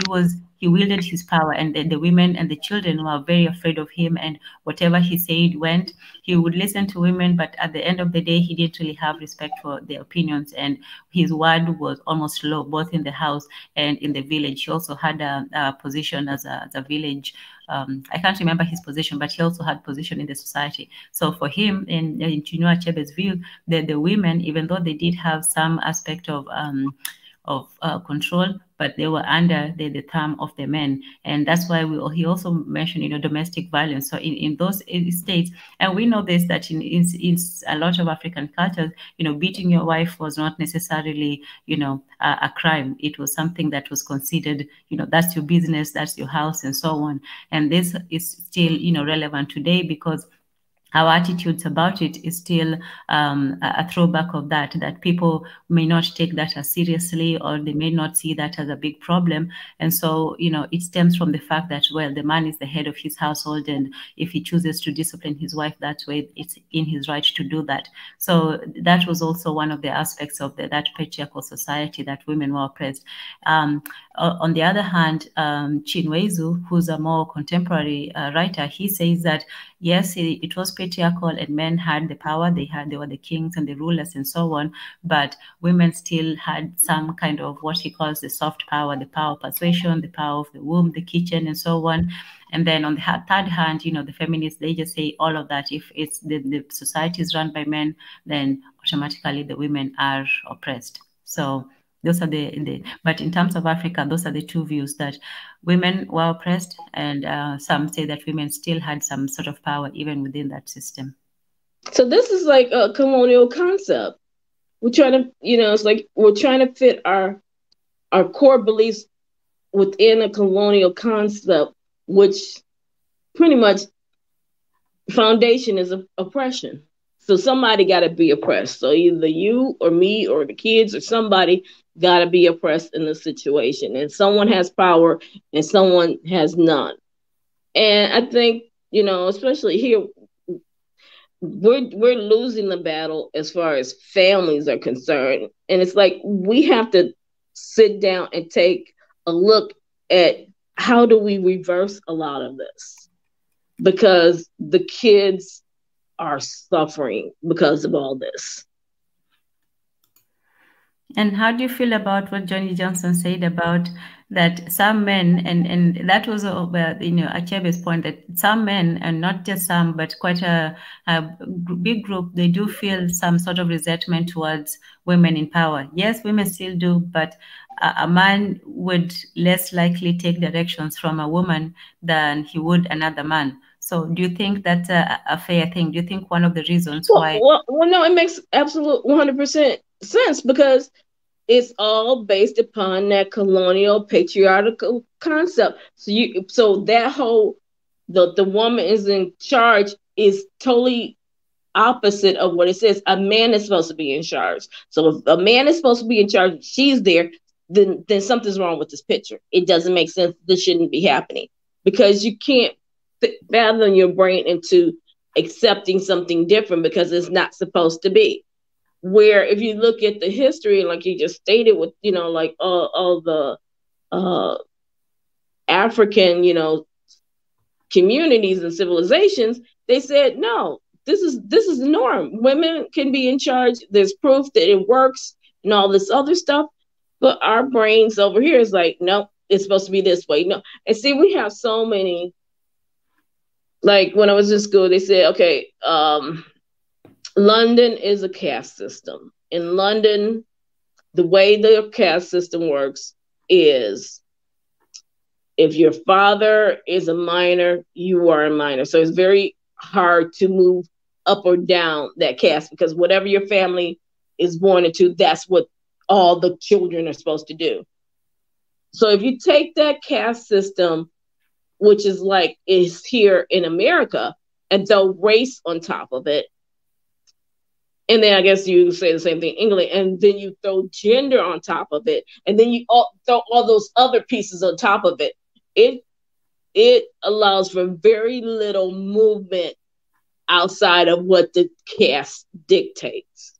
wielded his power, and the women and the children were very afraid of him, and whatever he said went. He would listen to women, but at the end of the day, he didn't really have respect for their opinions, and his word was almost law, both in the house and in the village. He also had a position as a village. I can't remember his position, but he also had position in the society. So for him, in Chinua Achebe's view, the women, even though they did have some aspect of control, but they were under the thumb of the men. And that's why he also mentioned, domestic violence. So in those states, and we know this, that in a lot of African cultures, beating your wife was not necessarily, a crime. It was something that was considered, that's your business, that's your house, and so on. And this is still, relevant today, because our attitudes about it is still a throwback of that people may not take that as seriously, or they may not see that as a big problem. And so, it stems from the fact that, well, the man is the head of his household, and if he chooses to discipline his wife that way, it's in his right to do that. So that was also one of the aspects of that patriarchal society, that women were oppressed. On the other hand, Chinwezu, who's a more contemporary writer, he says that, yes, it was patriarchal and men had the power. They were the kings and the rulers and so on, but women still had some kind of what he calls the soft power, the power of persuasion, the power of the womb, the kitchen, and so on. And then on the third hand, the feminists, they just say all of that. If it's the society is run by men, then automatically the women are oppressed. So those are but in terms of Africa, those are the two views, that women were oppressed, and some say that women still had some sort of power even within that system. So this is like a colonial concept. We're trying to, it's like we're trying to fit our core beliefs within a colonial concept, which pretty much foundation is oppression. So somebody got to be oppressed. So either you or me or the kids or somebody got to be oppressed in the situation. And someone has power and someone has none. And I think, especially here, we're losing the battle as far as families are concerned. And it's like we have to sit down and take a look at how do we reverse a lot of this? Because the kids are suffering because of all this. And how do you feel about what Johnny Johnson said about that some men, and that was Achebe's point, that some men, and not just some, but quite a big group, they do feel some sort of resentment towards women in power. Yes, women still do, but a man would less likely take directions from a woman than he would another man. So do you think that's a fair thing? Do you think one of the reasons why? Well, no, it makes absolute 100% sense, because it's all based upon that colonial patriarchal concept. So that whole, the woman is in charge is totally opposite of what it says. A man is supposed to be in charge. So if a man is supposed to be in charge, she's there, then something's wrong with this picture. It doesn't make sense. This shouldn't be happening, because you can't fathom your brain into accepting something different because it's not supposed to be. Where if you look at the history, like you just stated, with like all the African communities and civilizations, they said no, this is the norm. Women can be in charge. There's proof that it works and all this other stuff. But our brains over here is like, no, it's supposed to be this way. No, and see, we have so many. Like when I was in school, they said, okay, London is a caste system. In London, the way the caste system works is if your father is a minor, you are a minor. So it's very hard to move up or down that caste, because whatever your family is born into, that's what all the children are supposed to do. So if you take that caste system, which is here in America, and throw race on top of it, and then I guess you say the same thing in England, and then you throw gender on top of it, and then you throw all those other pieces on top of it. It allows for very little movement outside of what the caste dictates.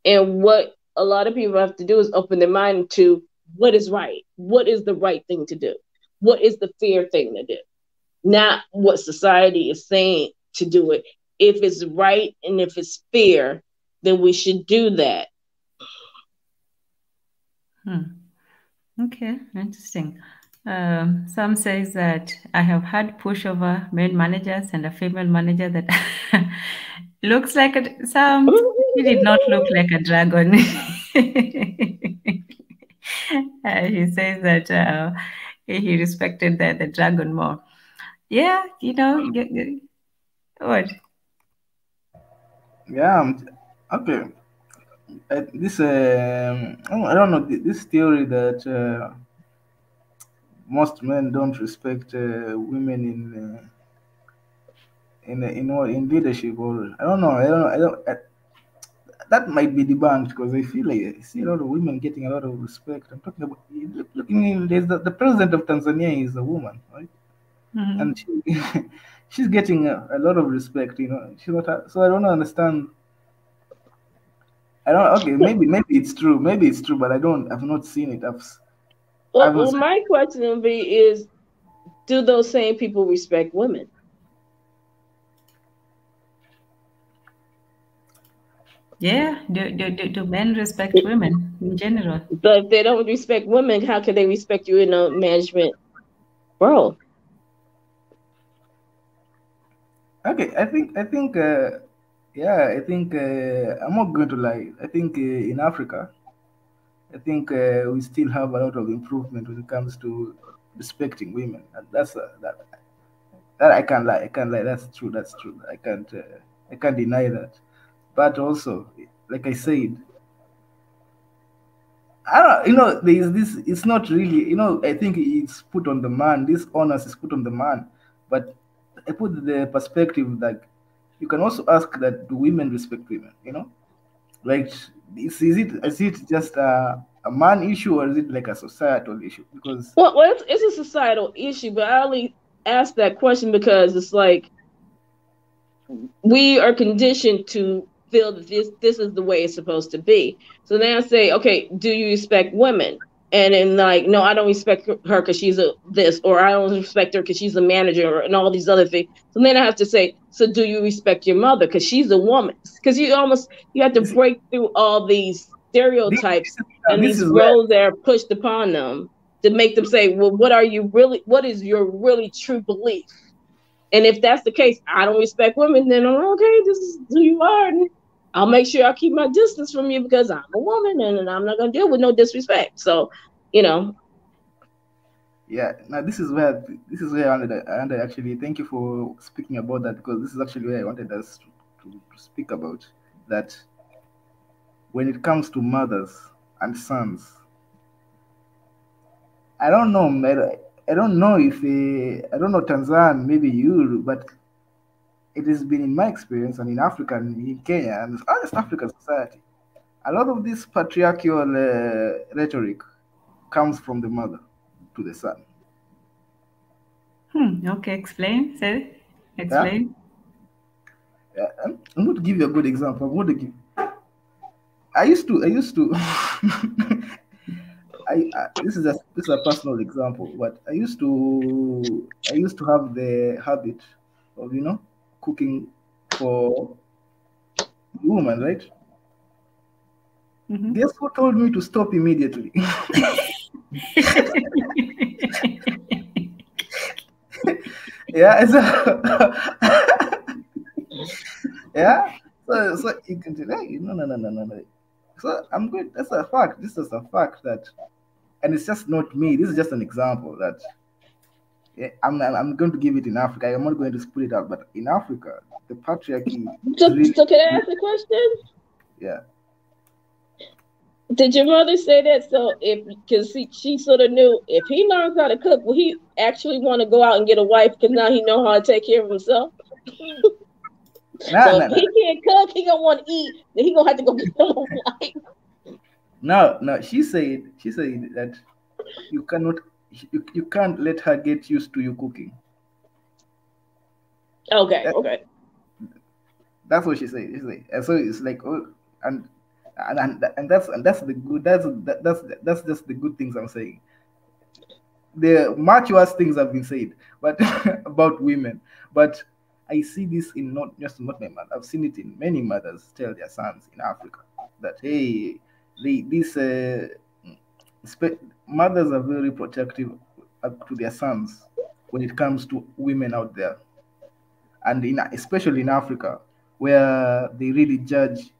And what a lot of people have to do is open their mind to what is right. What is the right thing to do? What is the fair thing to do? Not what society is saying to do it. If it's right and if it's fair, then we should do that. Okay, interesting. Some says that I have had pushover male managers and a female manager that looks like he did not look like a dragon. He says that he respected the dragon more. Yeah, what? Yeah. Okay. This I don't know this theory that most men don't respect women in leadership, or I don't know. That might be debunked because I feel like I see a lot of women getting a lot of respect. I'm talking about looking in. There's the president of Tanzania is a woman, right? Mhm. And she's getting a lot of respect. She's not. So I don't understand. I don't. Okay, maybe it's true. Maybe it's true, but I've not seen it. Well, my question would be is, do those same people respect women? Yeah, do men respect women in general? But if they don't respect women, how can they respect you in a management role? Okay, yeah, I think I'm not going to lie. I think in Africa, I think we still have a lot of improvement when it comes to respecting women. And that I can't lie. I can't lie. That's true. That's true. I can't deny that. But also, like I said, I don't. There is this. It's not really. I think it's put on the man. This onus is put on the man. But I put the perspective that you can also ask that do women respect women? Like, is it just a man issue, or is it like a societal issue? Because Well, it's a societal issue, but I only ask that question because it's like we are conditioned to feel that this is the way it's supposed to be. So now I say, okay, do you respect women? And then like, no, I don't respect her because she's a this, or I don't respect her because she's a manager, and all these other things. So then I have to say, so do you respect your mother because she's a woman? Because you have to break through all these stereotypes and this these is where roles that are pushed upon them to make them say, well, what is your really true belief? And if that's the case, I don't respect women, then I'm okay, this is who you are. And I'll make sure I keep my distance from you because I'm a woman and I'm not going to deal with no disrespect. So, yeah. Now this is where I wanted actually. Thank you for speaking about that, because this is actually where I wanted us to speak about that. When it comes to mothers and sons, I don't know. I don't know if I don't know Tanzania, maybe you, but it has been in my experience and in Africa and in Kenya and East African society, a lot of this patriarchal rhetoric comes from the mother to the son. Okay, explain. Say, Yeah? explain. Yeah, I'm going to give you a good example. I used to this is a personal example, but I used to have the habit of cooking for the woman, right? Mhm. Guess who told me to stop immediately? Yeah, yeah. So you can say, hey, no. So I'm good. That's a fact. This is a fact that, and it's just not me. This is just an example that. Yeah, I'm going to give it in Africa. I'm not going to split it out, but in Africa, the patriarchy is really. so can I ask a question? Yeah. Did your mother say that? So because she sort of knew if he learns how to cook, will he actually want to go out and get a wife because now he know how to take care of himself? Nah. If he can't cook, he gonna want to eat. Then he gonna have to go get him a wife. No. She said that you you can't let her get used to you cooking. Okay. That's what she said. And so it's like, oh, and that's the good. That's just the good things I'm saying. The much worse things have been said, but about women. But I see this in not my mother. I've seen it in many mothers tell their sons in Africa that hey, mothers are very protective to their sons when it comes to women out there, and especially in Africa, where they really judge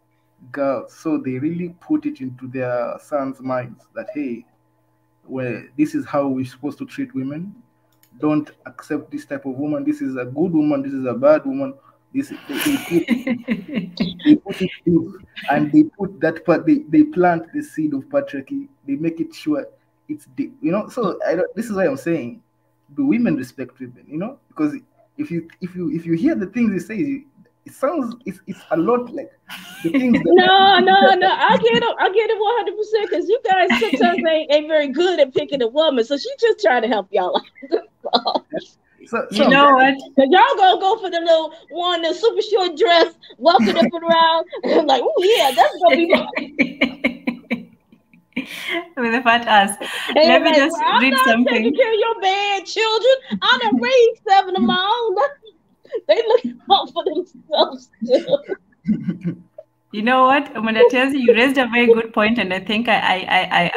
girls, so they really put it into their sons' minds that hey, where this is how we're supposed to treat women. Don't accept this type of woman. This is a good woman. This is a bad woman. This they put it deep, and they put that part. They plant the seed of patriarchy. They make it sure it's deep. So this is why I'm saying, do women respect women? Because if you hear the things he says, it sounds it's a lot like the things that No, I get it 100%, because you guys sometimes ain't very good at picking a woman, so she just trying to help y'all out. So you know what? Y'all gonna go for the little one, the super short dress, walking up and around, and like, oh yeah, that's gonna be mine. With a fat ass. Let me just read something. I'm not taking care of your bad children. I done raised 7 of my own. They look out for themselves too. You know what, Amandatezi, you raised a very good point, and I think I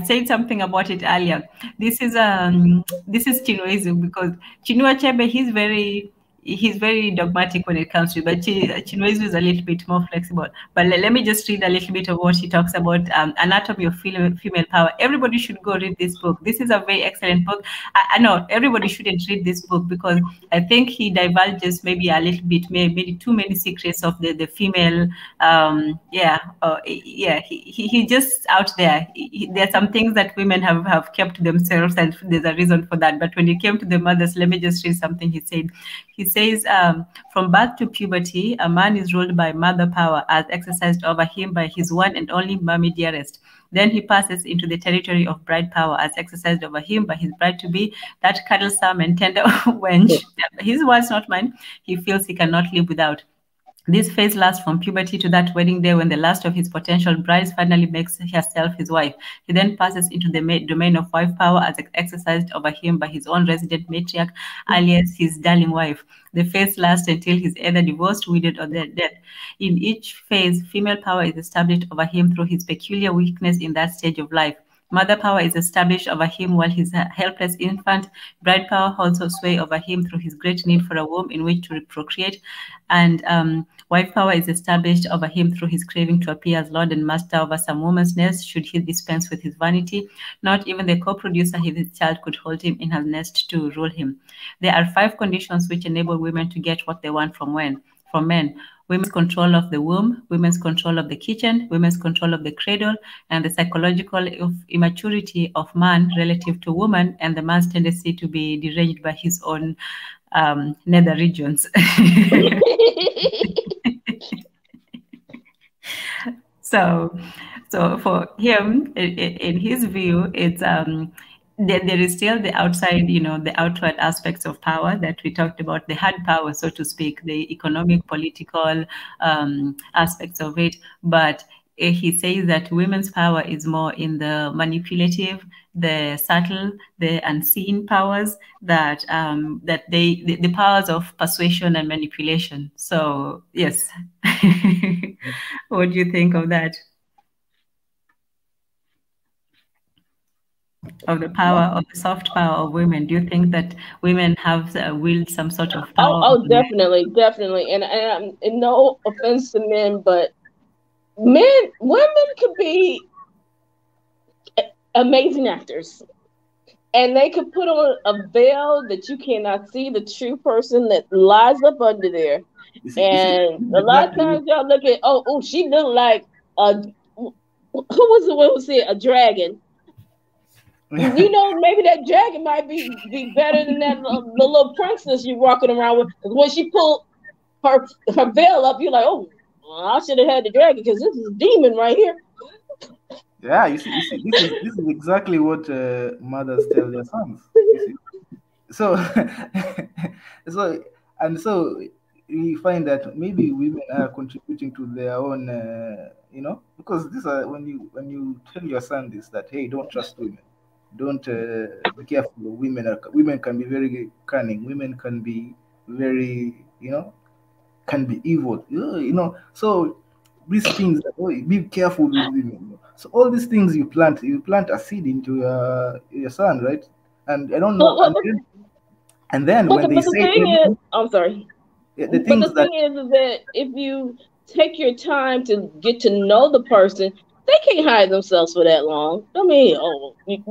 said something about it earlier. This is Chinwezu, because Chinua Achebe, he's very dogmatic when it comes to it, but Chinwezu is a little bit more flexible. But let me just read a little bit of what he talks about, Anatomy of Female Power. Everybody should go read this book. This is a very excellent book. I know everybody shouldn't read this book, because I think he divulges maybe a little bit, maybe too many secrets of the female, he just out there. There are some things that women have kept to themselves, and there's a reason for that. But when it came to the mothers, let me just read something he said. He says, from birth to puberty, a man is ruled by mother power as exercised over him by his one and only mommy dearest. Then he passes into the territory of bride power as exercised over him by his bride-to-be, that cuddlesome and tender wench, his words not mine, he feels he cannot live without. This phase lasts from puberty to that wedding day when the last of his potential brides finally makes herself his wife. He then passes into the domain of wife power as exercised over him by his own resident matriarch, alias his darling wife. The phase lasts until he's either divorced, widowed, or dead. In each phase, female power is established over him through his peculiar weakness in that stage of life. Mother power is established over him while he's a helpless infant. Bride power holds sway over him through his great need for a womb in which to procreate. And wife power is established over him through his craving to appear as lord and master over some woman's nest, should he dispense with his vanity. Not even the co-producer of his child could hold him in her nest to rule him. There are 5 conditions which enable women to get what they want from men. Women's control of the womb, women's control of the kitchen, women's control of the cradle, and the psychological immaturity of man relative to woman, and the man's tendency to be deranged by his own nether regions. So for him, in his view, it's there is still the outside, the outward aspects of power that we talked about, the hard power, so to speak, the economic, political aspects of it. But he says that women's power is more in the manipulative, the subtle, the unseen powers, that the powers of persuasion and manipulation. So yes, what do you think of that? Of the power, of the soft power of women? Do you think that women have willed some sort of power? Oh, definitely. And no offense to men, but women could be amazing actors, and they could put on a veil that you cannot see the true person that lies up under there. And a lot of times y'all look at, oh, she looked like who was the one who said a dragon? Maybe that dragon might be better than that the little princess you're walking around with. Because when she pulled her veil up, you're like, oh, well, I should have had the dragon, because this is a demon right here. Yeah, you see, this is exactly what mothers tell their sons. You see? So we find that maybe women are contributing to their own, because this are when you tell your son this, that hey, don't trust women. Don't be careful. Women can be very cunning. Women can be very, can be evil. So these things. Be careful with women. So all these things you plant a seed into your son, right? And I don't know. And then when they say, I'm sorry. The thing is that if you take your time to get to know the person, they can't hide themselves for that long. I mean,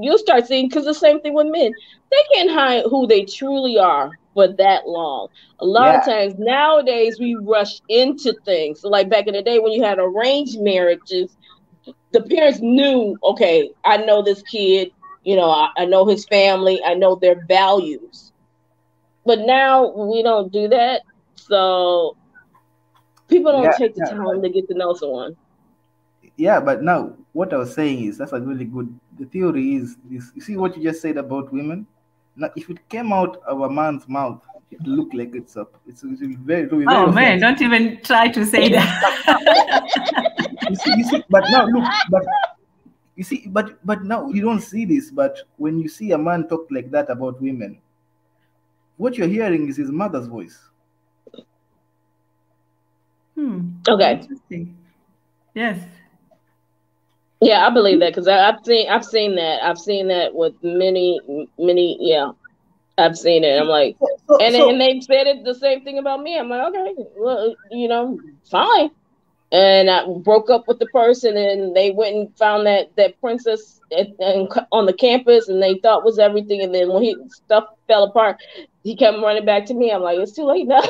you'll start seeing, because the same thing with men. They can't hide who they truly are for that long. A lot of times nowadays we rush into things. So like back in the day when you had arranged marriages, the parents knew, okay, I know this kid, I know his family, I know their values. But now we don't do that. So people don't take the time to get to know someone. Yeah, but now what I was saying is that's a really good. The theory is this. You see what you just said about women. Now, if it came out of a man's mouth, it look like it's very. Oh man! Don't even try to say that. you see, but now look, but now you don't see this. But when you see a man talk like that about women, what you're hearing is his mother's voice. Okay. Interesting. Yes. Yeah, I believe that because I've seen that. I've seen that with many. Yeah, I've seen it. I'm like, and they said it the same thing about me. I'm like, okay, well, fine. And I broke up with the person, and they went and found that princess on the campus, and they thought was everything. And then when stuff fell apart, he kept running back to me. I'm like, it's too late now.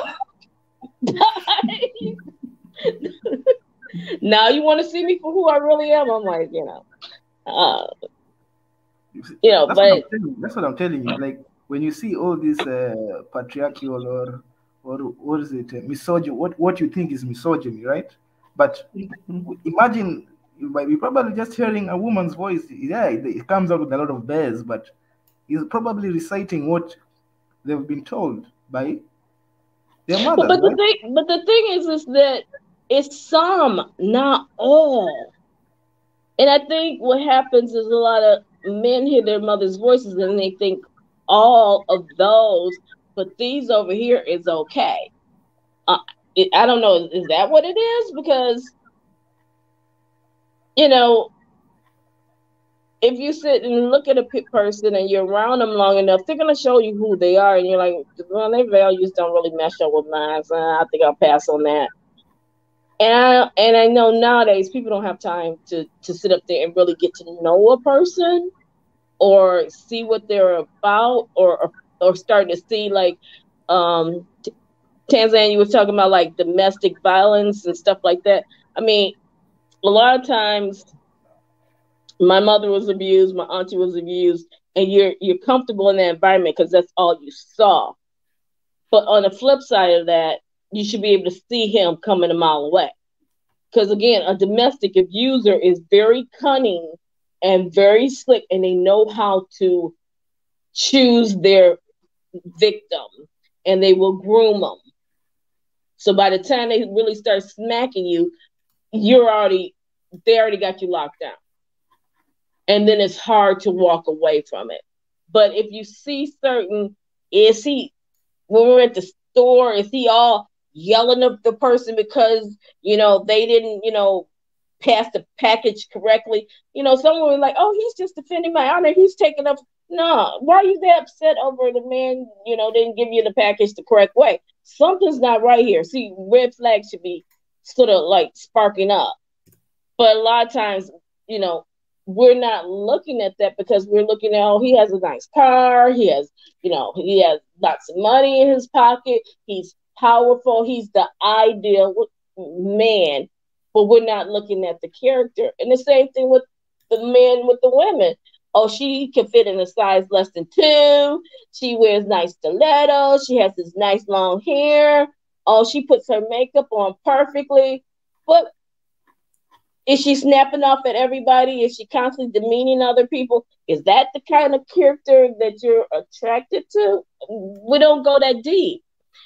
Now you want to see me for who I really am? I'm like, that's what I'm telling you. Like when you see all this patriarchal or what is it, misogyny? What you think is misogyny, right? But imagine we're probably just hearing a woman's voice. Yeah, it comes out with a lot of bears, but he's probably reciting what they've been told by their mother. But the thing is that it's some, not all. And I think what happens is a lot of men hear their mother's voices and they think all of those, but these over here is okay. I don't know. Is that what it is? Because, if you sit and look at a person and you're around them long enough, they're going to show you who they are. And you're like, well, their values don't really mesh up with mine. So I think I'll pass on that. And I know nowadays people don't have time to sit up there and really get to know a person or see what they're about or start to see like Tanzania, you were talking about like domestic violence and stuff like that. I mean, a lot of times my mother was abused, my auntie was abused, and you're comfortable in that environment because that's all you saw. But on the flip side of that, you should be able to see him coming a mile away. Because again, a domestic abuser is very cunning and very slick, and they know how to choose their victim, and they will groom them. So by the time they really start smacking you, they already got you locked down. And then it's hard to walk away from it. But if you see when we're at the store, is he all yelling at the person because, they didn't, pass the package correctly? Someone was like, oh, he's just defending my honor. He's taking up. No, why are you that upset over the man, didn't give you the package the correct way? Something's not right here. See, red flags should be sort of like sparking up. But a lot of times, we're not looking at that because we're looking at, oh, he has a nice car. He has lots of money in his pocket. He's powerful. He's the ideal man. But we're not looking at the character. And the same thing with the men with the women. Oh, she can fit in a size less than 2. She wears nice stilettos. She has this nice long hair. Oh, she puts her makeup on perfectly. But is she snapping off at everybody? Is she constantly demeaning other people? Is that the kind of character that you're attracted to? We don't go that deep.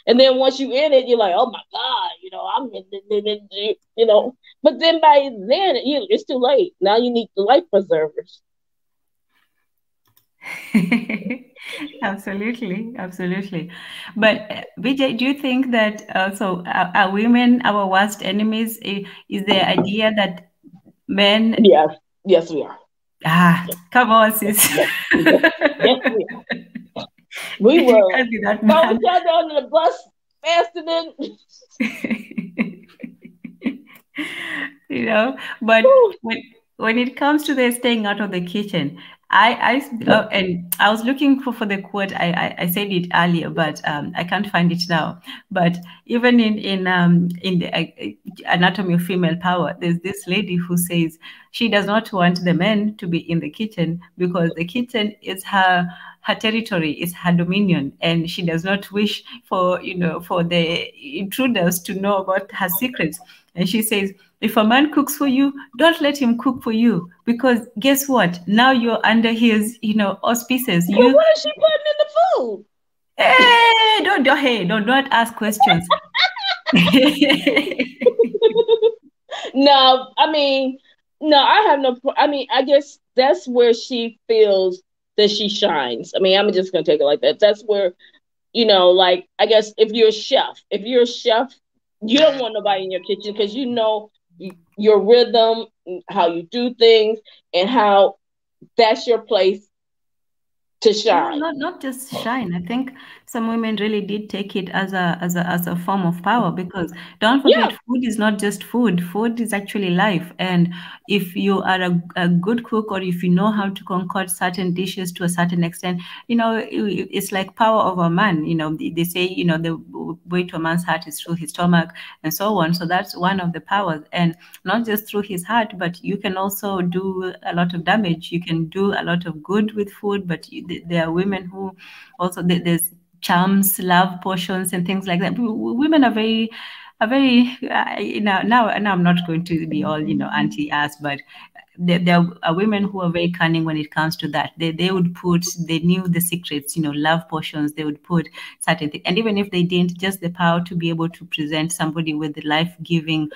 And then once you're in it, you're like, oh my God, I'm in, But then by then, it's too late. Now you need the life preservers. Absolutely. But Vijay, do you think that also are women our worst enemies? Is the idea that men? Yes, we are. Come on, sis. Yes, we are. We will throw each other under the bus faster than but when it comes to the staying out of the kitchen, and I was looking for the quote. I said it earlier, but I can't find it now. But even in the Anatomy of Female Power, there's this lady who says she does not want the men to be in the kitchen because the kitchen is her territory, is her dominion, and she does not wish for for the intruders to know about her secrets. And she says, if a man cooks for you, don't let him cook for you, because guess what? Now you're under his, auspices. But what is she putting in the food? Hey, don't ask questions. No, I mean, no, I have no. I mean, I guess that's where she feels that she shines. I mean, I'm just gonna take it like that. That's where, like, I guess if you're a chef, you don't want nobody in your kitchen because your rhythm, how you do things, and how that's your place to shine. No, not just shine. I think some women really did take it as a form of power, because don't forget, food is not just food. Food is actually life. And if you are a good cook, or if you know how to concoct certain dishes to a certain extent, it's like power over man. They say, the way to a man's heart is through his stomach, and so on. So that's one of the powers. And not just through his heart, but you can also do a lot of damage. You can do a lot of good with food, but there are women who also, there's charms, love potions, and things like that. Women are very now I'm not going to be all anti-us, but there are women who are very cunning when it comes to that. They knew the secrets, love potions. They would put certain things, and even if they didn't, just the power to be able to present somebody with the life-giving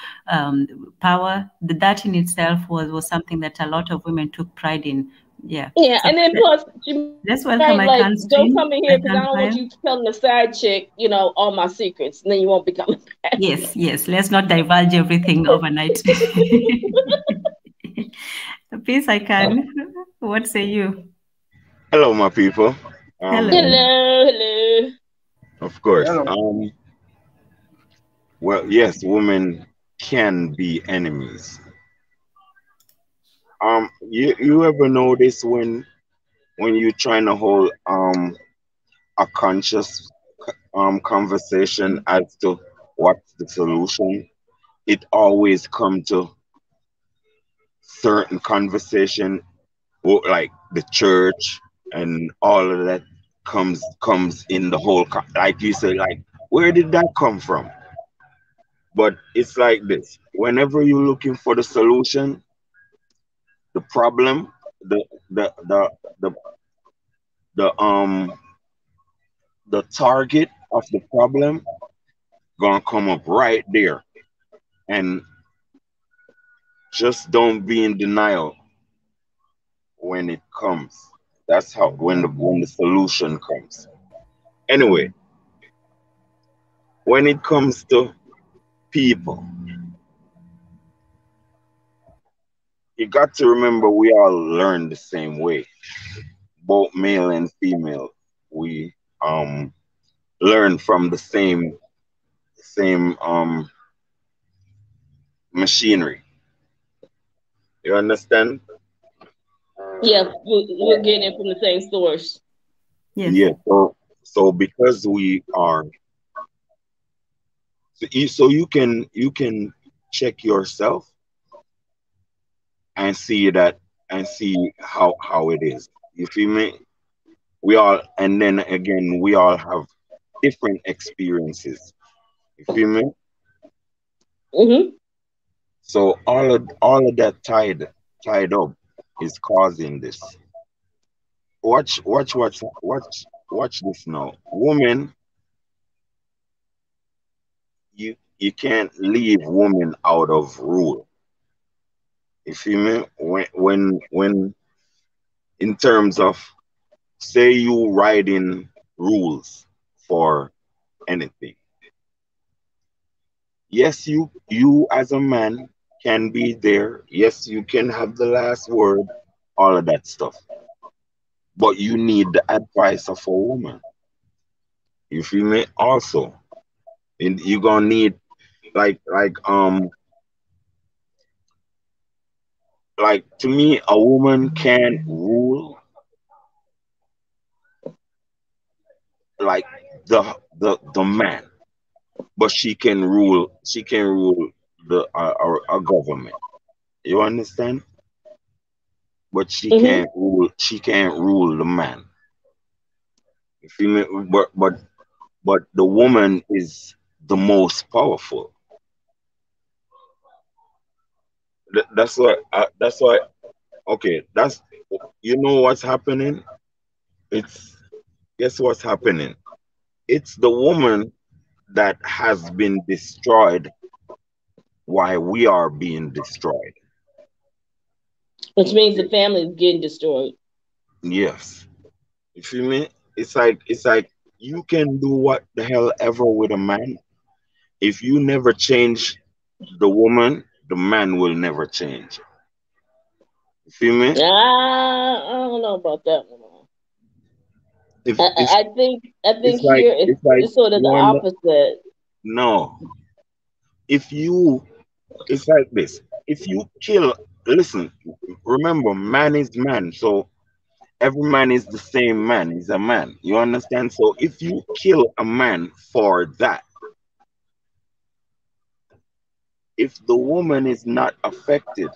power, that in itself was something that a lot of women took pride in. Yeah. Yeah, so and then plus, that's welcome. don't come in here because I don't want you telling the side chick, all my secrets, and then you won't be coming back. Yes. Let's not divulge everything overnight. Peace, I can. What say you? Hello, my people. Hello. Of course. Hello. Well, yes, women can be enemies. You ever notice when you're trying to hold a conscious conversation as to what's the solution, it always come to certain conversation, like the church and all of that comes in the whole like you say, like, where did that come from? But it's like this: whenever you're looking for the solution, the problem, the target of the problem gonna come up right there. And just don't be in denial when it comes. That's how when the solution comes. Anyway, when it comes to people, you got to remember we all learn the same way. Both male and female, we learn from the same machinery. You understand? Yeah, we're getting it from the same source. Yes. Yeah. So because we are, so you can check yourself and see that, and see how it is. You feel me? We all, and then again, we all have different experiences. You feel me? Mm-hmm. So all of that tied up is causing this. Watch this now. Woman, you can't leave woman out of rule. You feel me? When in terms of, say you writing rules for anything. Yes, you as a man can be there. Yes, you can have the last word, all of that stuff. But you need the advice of a woman. You feel me? Also, and you're gonna need like like to me, a woman can rule like the man, but she can rule the a government. You understand? But she can't rule the man. You feel me? But the woman is the most powerful. That's why. That's why. Okay, that's you know what's happening. It's guess what's happening. It's the woman that has been destroyed while we are being destroyed. Which means the family is getting destroyed. Yes. You feel me? It's like you can do what the hell ever with a man. If you never change the woman, the man will never change. You feel me? I don't know about that one. If I think like here it's sort of the opposite. no. If you it's like this. If you kill listen, remember man is man, so every man is the same man, he's a man. You understand? So if you kill a man for that, if the woman is not affected,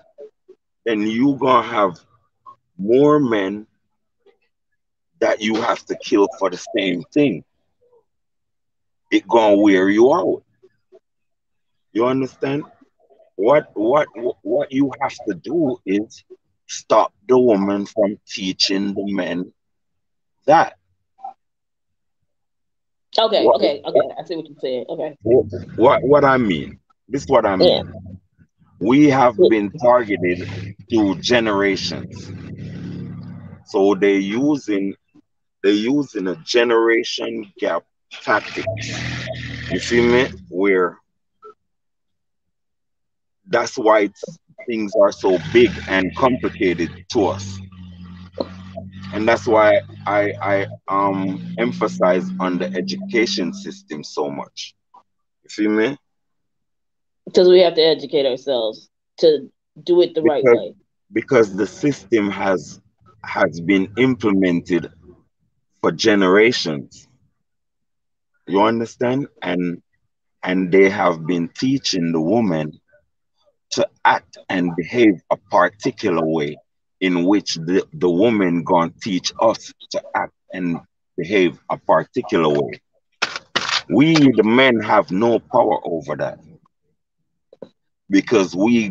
then you gonna have more men that you have to kill for the same thing. It gonna wear you out. You understand? What you have to do is stop the woman from teaching the men that. Okay. What I see what you're saying. Okay. what I mean? This is what I Yeah. mean. We have been targeted through generations. So they're using a generation gap tactic. You feel me? Where that's why things are so big and complicated to us. And that's why I emphasize on the education system so much. You feel me? Because we have to educate ourselves to do it the right Because way. because the system has been implemented for generations. You understand? And they have been teaching the woman to act and behave a particular way in which the woman gonna teach us to act and behave a particular way. We the men have no power over that because we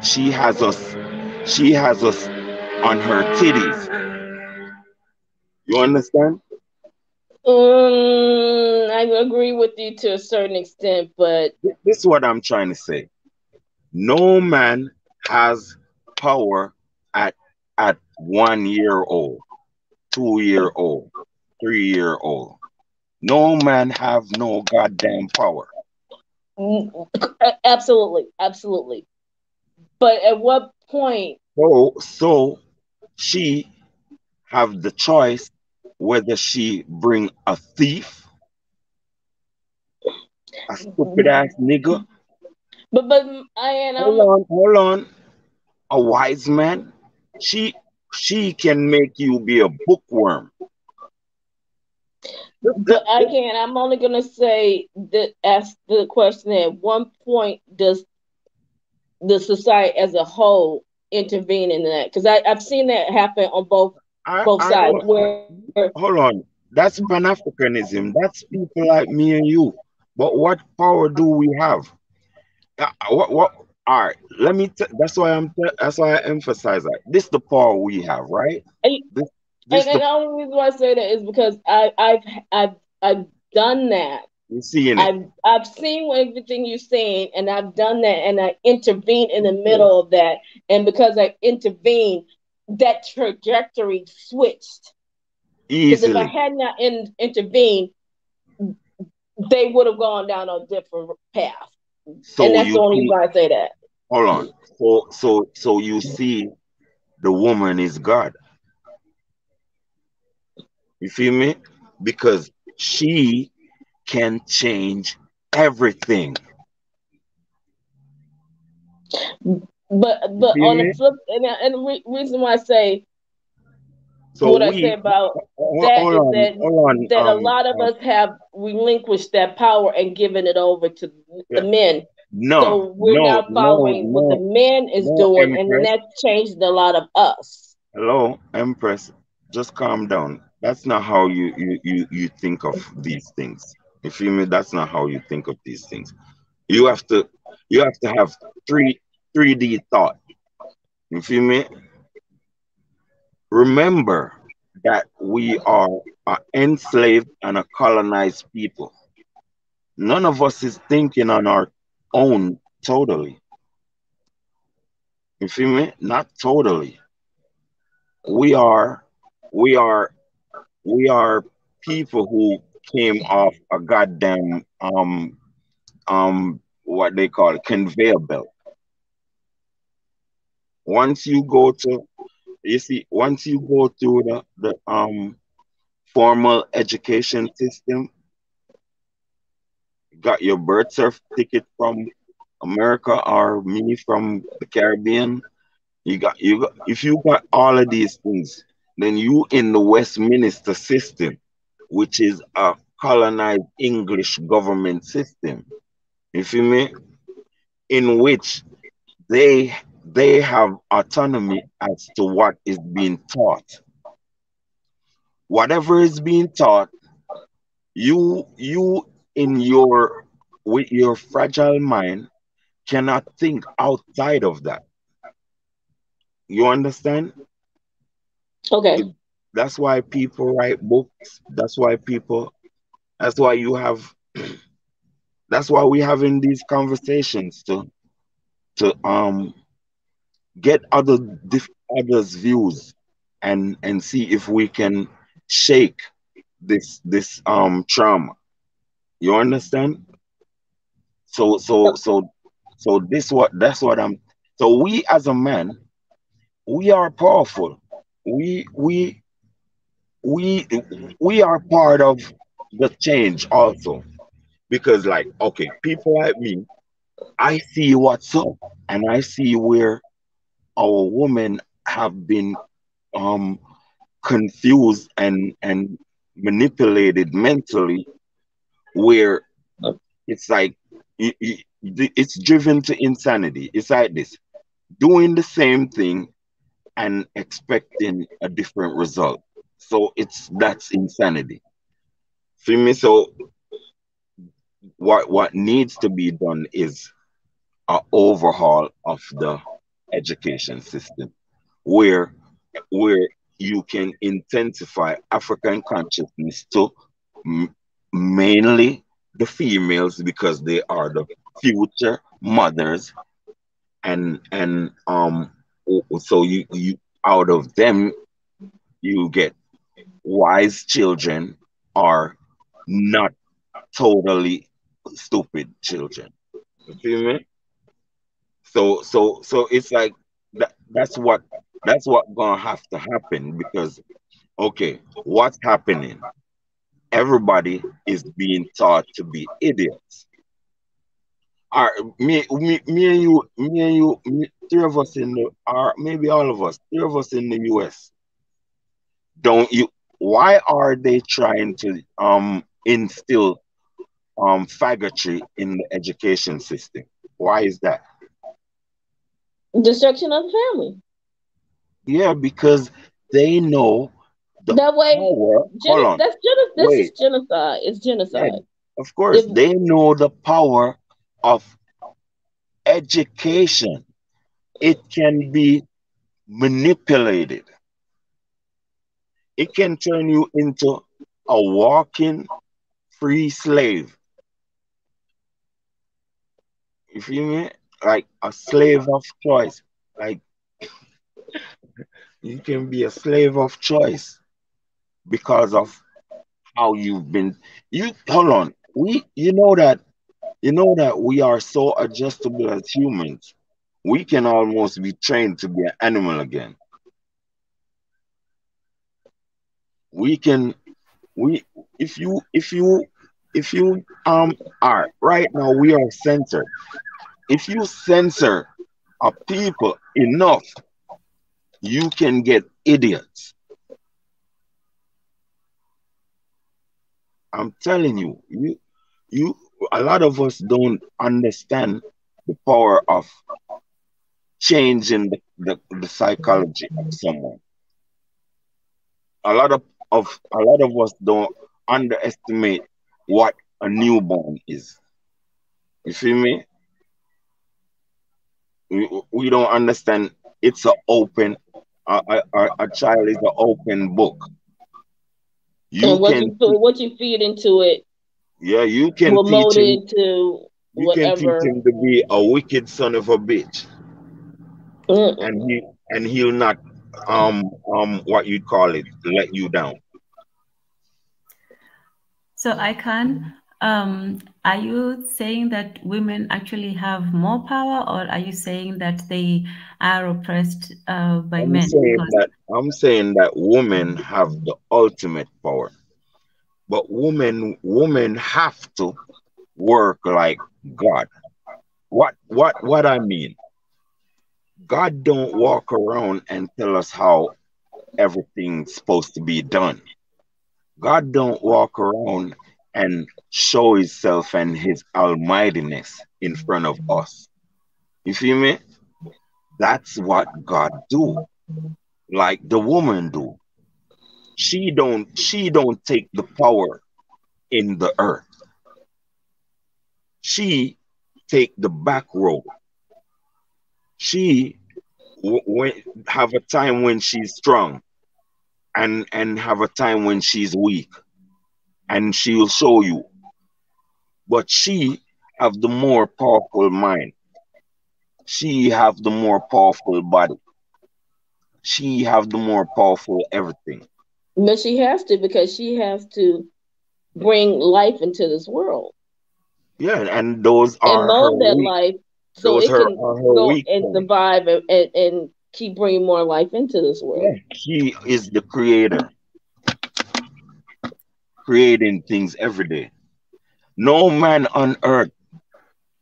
she has us on her titties. You understand? I agree with you to a certain extent, but This is what I'm trying to say. No man has power at 1 year old, 2 year old, 3 year old. No man have no goddamn power. absolutely. But at what point? So she have the choice whether she bring a thief, a stupid ass nigga. But Hold on, a wise man. She she can make you be a bookworm. but I can't. I'm only gonna say that ask the question: at one point, does the society as a whole intervene in that? Because I've seen that happen on both I sides. don't. Where Hold on. That's Pan Africanism. That's people like me and you. But what power do we have? What? All right. That's why that's why I emphasize that. This the power we have, right? This. This and the the only reason why I say that is because I've done that. you seeing it. I've seen everything you're saying, and I've done that, and I intervened in the middle of that, and because I intervened, that trajectory switched. Because if I Easily. had not intervened, they would have gone down a different path, and So that's the you only see. reason why I say that. Hold on. So you see, the woman is God. You feel me? Because she can change everything. But on the flip, and the reason why I say so what I say about that is that a lot of us have relinquished that power and given it over to the men. So we're now following what the man is doing, Empress. and then that changed a lot of us. Hello, Empress. Just calm down. That's not how you think of these things. You feel me? That's not how you think of these things. You have to have 3D thought. You feel me? Remember that we are an enslaved and a colonized people. None of us is thinking on our own totally. You feel me? Not totally. We are people who came off a goddamn what they call a conveyor belt. Once you go through the formal education system, got your birth certificate from America or me from the Caribbean, if you got all of these things, then you in the Westminster system, which is a colonized English government system. You feel me? In which they have autonomy as to what is being taught. Whatever is being taught, you in your with your fragile mind cannot think outside of that. You understand? Okay. That's why people write books. That's why you have that's why we're having these conversations to get others' views and see if we can shake this trauma. You understand? So that's what I'm. So we as a man, we are powerful. We we we are part of the change also, because like, okay, people like me, I see what's up, and I see where our women have been um confused and manipulated mentally, where it's like it's driven to insanity. It's like this: doing the same thing and expecting a different result. So that's insanity. Feel me? So what needs to be done is an overhaul of the education system, where where you can intensify African consciousness to m- mainly the females, because they are the future mothers, and so you out of them you get wise children, or not totally stupid children. You feel me? So it's like that's what gonna have to happen, because okay, what's happening? Everybody is being taught to be idiots. All right, three of us in the, or maybe all of us, three of us in the US. Don't you? Why are they trying to instill faggotry in the education system? Why is that? Destruction of the family. Yeah, because they know the That way, power. Hold on, this is wait. genocide. It's Yeah, genocide. of course, they know the power of education. It can be manipulated. It can turn you into a walking free slave. You feel me? Like a slave of choice. Like you can be a slave of choice because of how you've been. You hold on. You know that we are so adjustable as humans. We can almost be trained to be an animal again. We can we if you are right now, we are censored. If you censor of people enough, you can get idiots. I'm telling you, a lot of us don't understand the power of changing the psychology of someone. A lot of us don't underestimate what a newborn is. You feel me? We don't understand. It's an open. A child is an open book. You And can, what you feed into it yeah, you can will teach mold it him. into You can teach whatever. him to be a wicked son of a bitch, and Mm-mm. he'll not what you call it, let you down. So I can. Are you saying that women actually have more power, or are you saying that they are oppressed by I'm men? saying that women have the ultimate power, but women have to work like God. What I mean? God don't walk around and tell us how everything's supposed to be done. God don't walk around and show himself and his almightiness in front of us. You feel me? That's what God do. Like the woman do. She don't take the power in the earth. She take the back road. She when have a time when she's strong, and have a time when she's weak, and she'll show you. But she have the more powerful mind. She have the more powerful body. She have the more powerful everything. But she has to, because she has to bring life into this world Yeah, and those and are her mold that weak. life so Those it are can her go weak and points. survive and keep bringing more life into this world. Yeah, she is the creator, creating things every day. No man on earth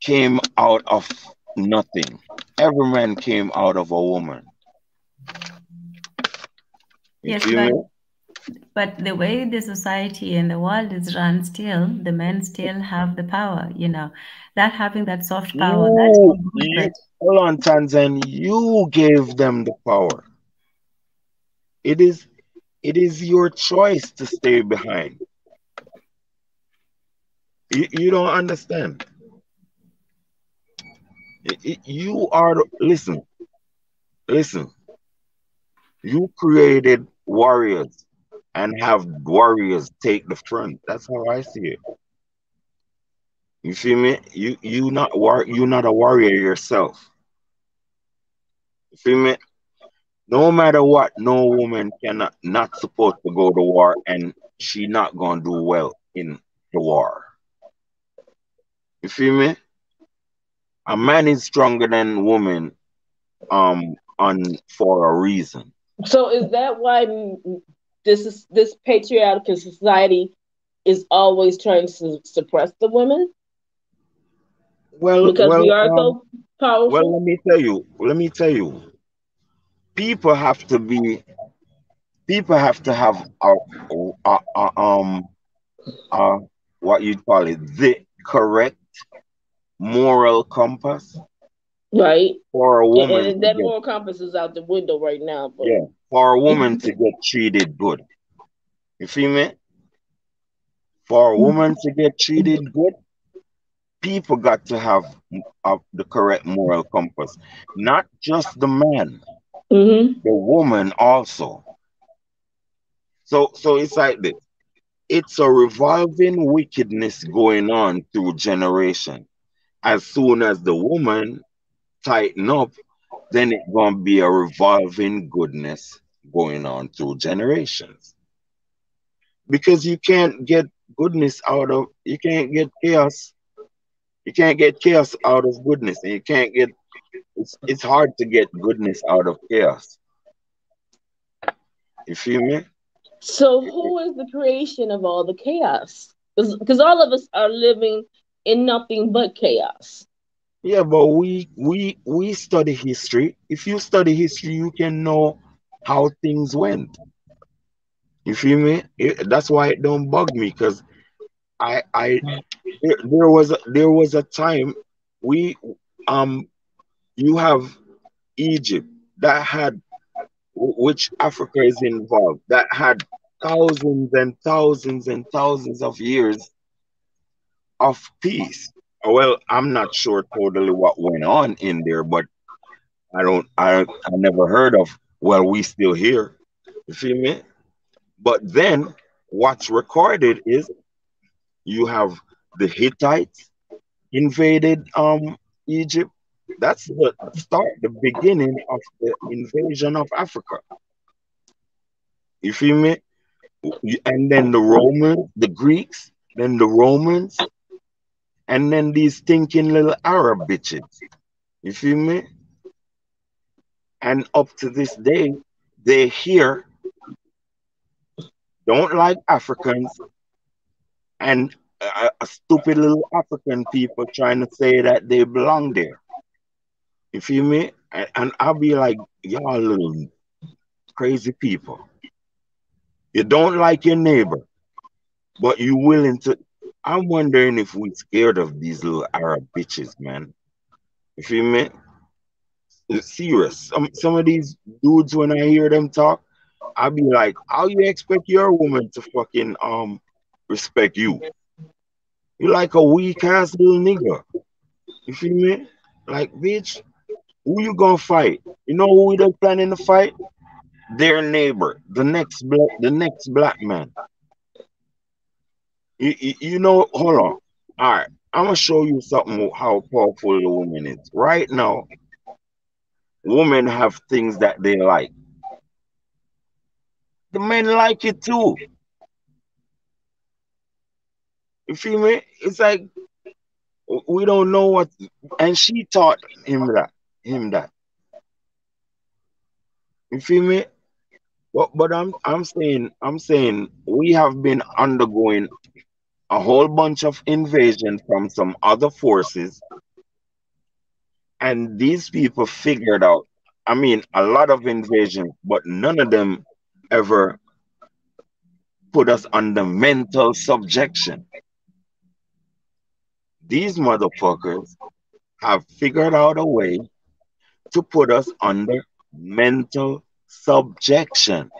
came out of nothing. Every man came out of a woman. You Yes, feel me? but the way the society and the world is run, still the men still have the power. That having that soft power, that's You, not good. you, But hold on, Tanzan. You gave them the power. It is your choice to stay behind. You don't understand. You are listen. You created warriors and have warriors take the front. That's how I see it. You feel me? You not a warrior yourself. You feel me? No matter what, no woman cannot not supposed to go to war, and she not gonna do well in the war. You feel me? A man is stronger than woman on for a reason. So is that why this patriarchal society is always trying to suppress the women, Well, because well, we are so well. powerful? Let me tell you. People have to be. People have to have a what you call it, the correct moral compass Right. for a woman And to that get, moral compass is out the window right now. But yeah, for a woman to get treated good. You feel me? For a woman to get treated good, people got to have the correct moral compass. Not just the man, mm-hmm. the woman also. So it's like this. It's a revolving wickedness going on through generation. As soon as the woman tighten up, then it's gonna be a revolving goodness going on through generations. Because you can't get goodness out of, you can't get chaos. You can't get chaos out of goodness, and you can't get, it's hard to get goodness out of chaos. You feel me? So who is the creation of all the chaos? Because all of us are living in nothing but chaos. Yeah, but we study history. If you study history, you can know how things went. You feel me? That's why it don't bug me, because I there was a time we you have Egypt that had, which Africa is involved, that had thousands and thousands and thousands of years of peace. Well, I'm not sure totally what went on in there, but I never heard of, well, we still here. You feel me? But then what's recorded is you have the Hittites invaded Egypt. That's the start, the beginning of the invasion of Africa. You feel me? And then the Romans, the Greeks, then the Romans, and then these thinking little Arab bitches. You feel me? And up to this day, they here don't like Africans, and a stupid little African people trying to say that they belong there. You feel me? And I'll be like, y'all little crazy people. You don't like your neighbor, but you willing to. I'm wondering if we scared of these little Arab bitches, man. You feel me? It's serious. Some of these dudes, when I hear them talk, I'll be like, how you expect your woman to fucking respect you? You like a weak ass little nigga. You feel me? Like, bitch, who you gonna fight? You know who they planning to fight? Their neighbor, the next black man. You know, hold on. All right, I'm gonna show you something how powerful the woman is. Right now, women have things that they like. The men like it too. You feel me? It's like we don't know what, and she taught him that. You feel me? But I'm saying we have been undergoing a whole bunch of invasion from some other forces, and these people figured out. I mean, a lot of invasion, but none of them ever put us under mental subjection. These motherfuckers have figured out a way to put us under mental subjection.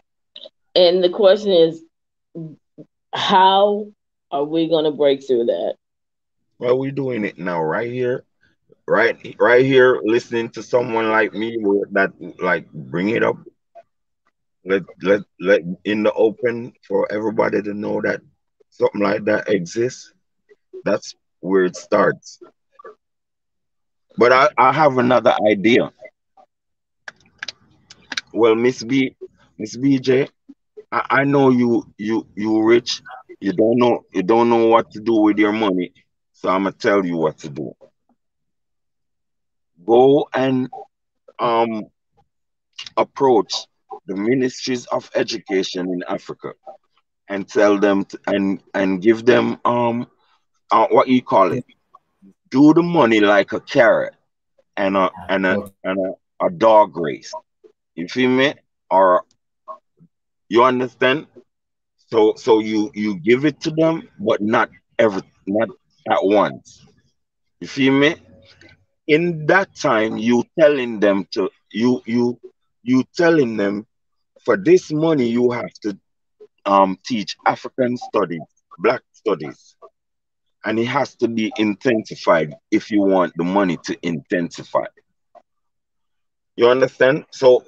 And the question is, how are we going to break through that? Well, we're doing it now, right here, right here, listening to someone like me that like bring it up. Let in the open for everybody to know that something like that exists. That's where it starts. But I have another idea. Well, Miss BJ, I know you rich. You don't know what to do with your money. So I'm gonna tell you what to do. Go and um approach the ministries of education in Africa and tell them and give them what you call it. Do the money like a carrot and a dog race. You feel me? Or you understand? So you give it to them, but not at once. You feel me? In that time, you telling them for this money you have to teach African studies, black studies, and it has to be intensified if you want the money to intensify. You understand? So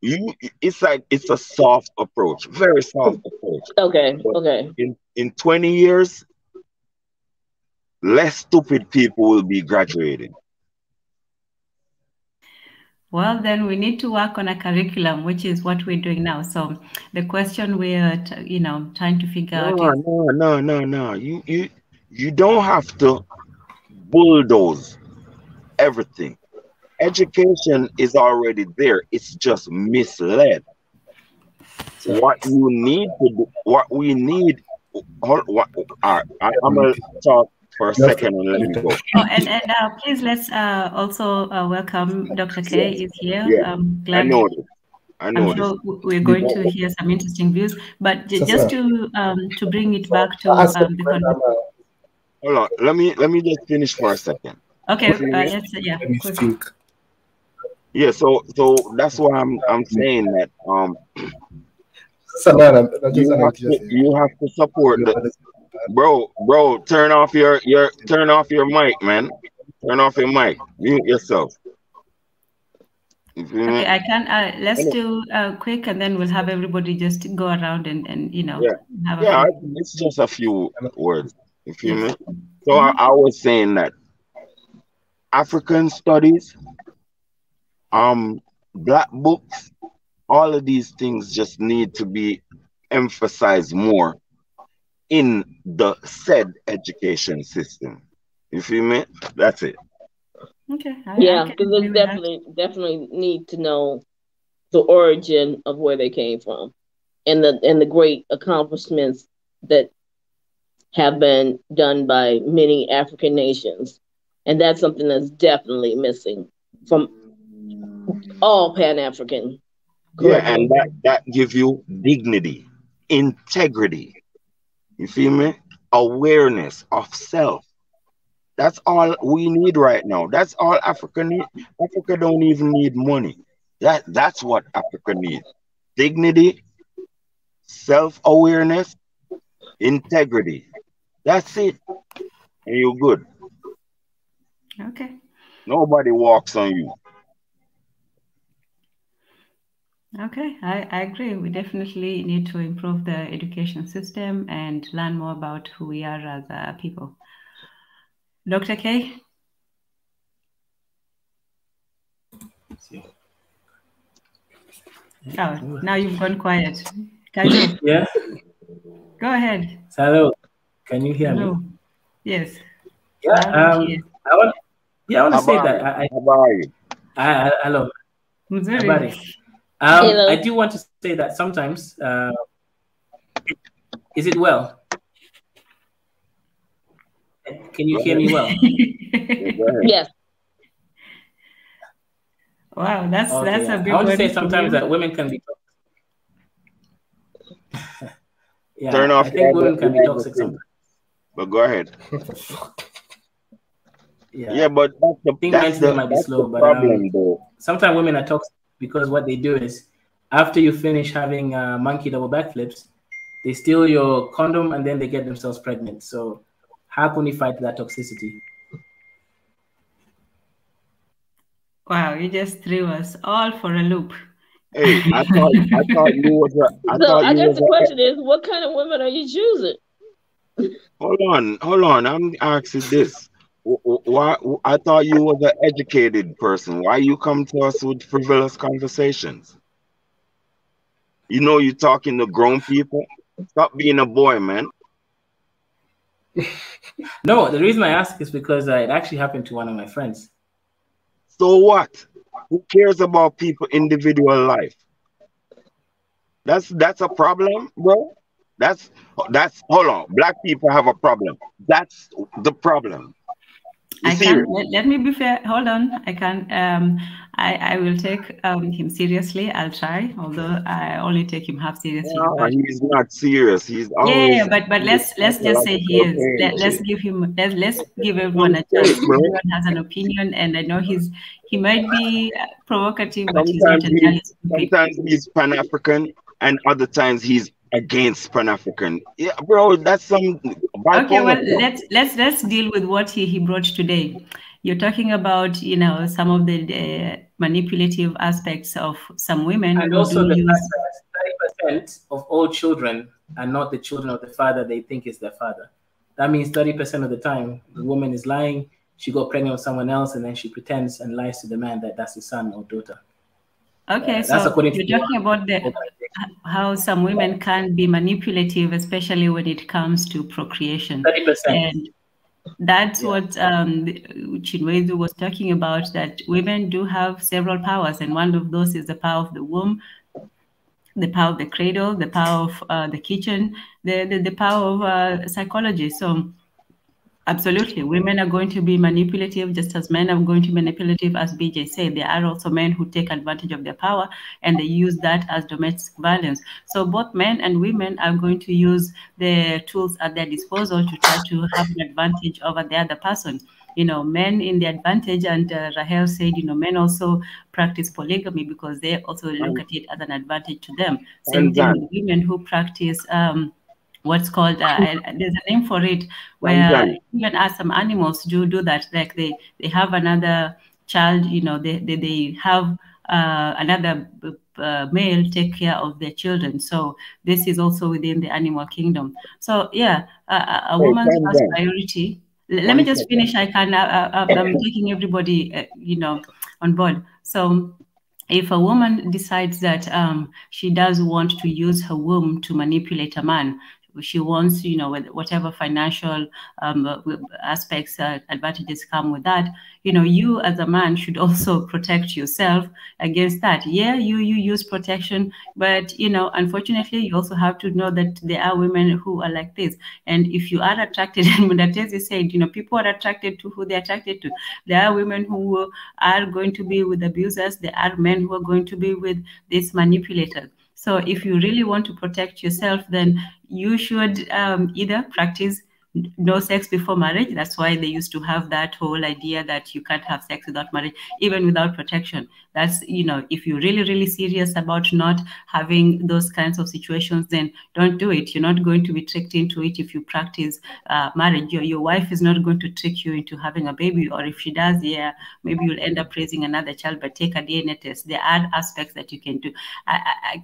you it's like it's a soft approach, very soft approach. Okay, But okay. in 20 years, less stupid people will be graduating. Well, then we need to work on a curriculum, which is what we're doing now. So the question we're, trying to figure out is... No. You don't have to bulldoze everything. Education is already there. It's just misled. What you need to do, what we need, I'm gonna talk for a second and let me go. Oh, and please let's also welcome Dr. K is here. Yeah, Glad I know this. I know I'm sure we're going to hear some interesting views, but just to bring it back to the conversation. Hold on, let me just finish for a second. Okay, let's quick. Yeah, so that's why I'm saying that you have to support the bro. Turn off your mic, man. Turn off your mic. Mute yourself. Okay, I can. Let's do quick, and then we'll have everybody just go around and you know. Yeah, it's just a few words. You feel me? So I was saying that African studies, black books, all of these things just need to be emphasized more in the said education system. You feel me? That's it. Okay. Because they definitely need to know the origin of where they came from, and the great accomplishments that have been done by many African nations, and that's something that's definitely missing from all Pan-African. Yeah, and that gives you dignity, integrity. You feel me? Awareness of self. That's all we need right now. That's all Africa needs. Africa don't even need money. That's what Africa needs. Dignity, self-awareness, integrity. That's it. And you're good. Okay. Nobody walks on you. Okay, I agree. We definitely need to improve the education system and learn more about who we are as people. Dr. K? Oh, now you've gone quiet. Kaizo. Yeah. Go ahead. Hello. Can you hear me? Yes. Yeah. I want to say that how are you? Hello. Hello. I do want to say that sometimes is it well? Can you hear me well? Yes. Wow, that's a big I want to one say for sometimes you. that women can be yeah, Turn off I think women can be toxic sometimes. But go ahead. Yeah, but that's the problem, though. Sometimes women are toxic because what they do is after you finish having monkey double backflips, they steal your condom and then they get themselves pregnant. So how can we fight that toxicity? Wow, you just threw us all for a loop. Hey, I thought you was I guess the question is, what kind of women are you choosing? Hold on. I'm asking this. Why? I thought you was an educated person. Why you come to us with frivolous conversations? You know you're talking to grown people. Stop being a boy, man. No, the reason I ask is because it actually happened to one of my friends. So what? Who cares about people's individual life? That's a problem, bro. That's hold on. Black people have a problem. That's the problem. Let me be fair. Hold on. I can I will take him seriously. I'll try, although I only take him half seriously. No, he's not serious. He's always but let's just say he is. Let's give everyone a chance. Everyone has an opinion, and I know he might be provocative, but he's not entirely stupid. Sometimes he's Pan-African, and other times he's against Pan-African. Yeah, bro, that's some bipolar. Okay, well, let's deal with what he brought today. You're talking about, some of the manipulative aspects of some women, and also the fact that 30% of all children are not the children of the father they think is their father. That means 30% of the time the woman is lying. She got pregnant with someone else, and then she pretends and lies to the man that that's his son or daughter. Okay, so you're talking about how some women can be manipulative, especially when it comes to procreation. 30%. And that's what Chinwezu was talking about, that women do have several powers, and one of those is the power of the womb, the power of the cradle, the power of the kitchen, the power of psychology. So Absolutely. Women are going to be manipulative just as men are going to be manipulative, as BJ said. There are also men who take advantage of their power and they use that as domestic violence. So both men and women are going to use the tools at their disposal to try to have an advantage over the other person. Men in the advantage, and Rahel said, men also practice polygamy because they also look at it as an advantage to them. Same thing with women who practice what's called there's a name for it, where even as some animals do that, like they have another child, they have another male take care of their children. So this is also within the animal kingdom. So yeah, a woman's first priority. Let me just finish. I'm taking everybody on board. So if a woman decides that she does want to use her womb to manipulate a man, she wants, whatever financial aspects, advantages come with that, you as a man should also protect yourself against that. Yeah, you use protection, but, unfortunately, you also have to know that there are women who are like this. And if you are attracted, and Mundatezi said, people are attracted to who they're attracted to. There are women who are going to be with abusers. There are men who are going to be with these manipulators. So if you really want to protect yourself, then you should either practice no sex before marriage. That's why they used to have that whole idea that you can't have sex without marriage, even without protection. That's, if you're really, really serious about not having those kinds of situations, then don't do it. You're not going to be tricked into it if you practice marriage. Your wife is not going to trick you into having a baby, or if she does, yeah, maybe you'll end up raising another child, but take a DNA test. There are aspects that you can do.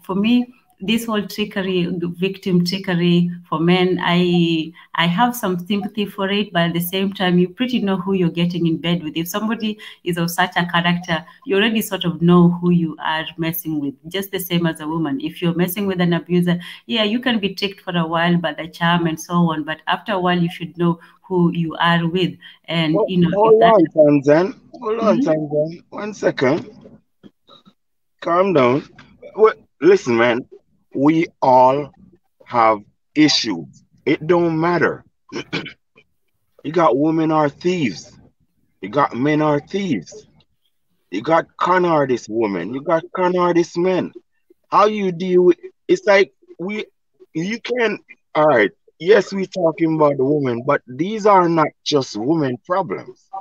For me, this whole trickery, victim trickery for men, I have some sympathy for it, but at the same time, you pretty know who you're getting in bed with. If somebody is of such a character, you already sort of know who you are messing with, just the same as a woman. If you're messing with an abuser, yeah, you can be tricked for a while by the charm and so on, but after a while, you should know who you are with. And, hold on, Tanzan. Hold on, Tanzan. 1 second. Calm down. Listen, man. We all have issues. It don't matter. You got women are thieves. You got men are thieves. You got con artist women. You got con artist men. How you deal with it's like you can all right. Yes, we're talking about the women, but these are not just women problems.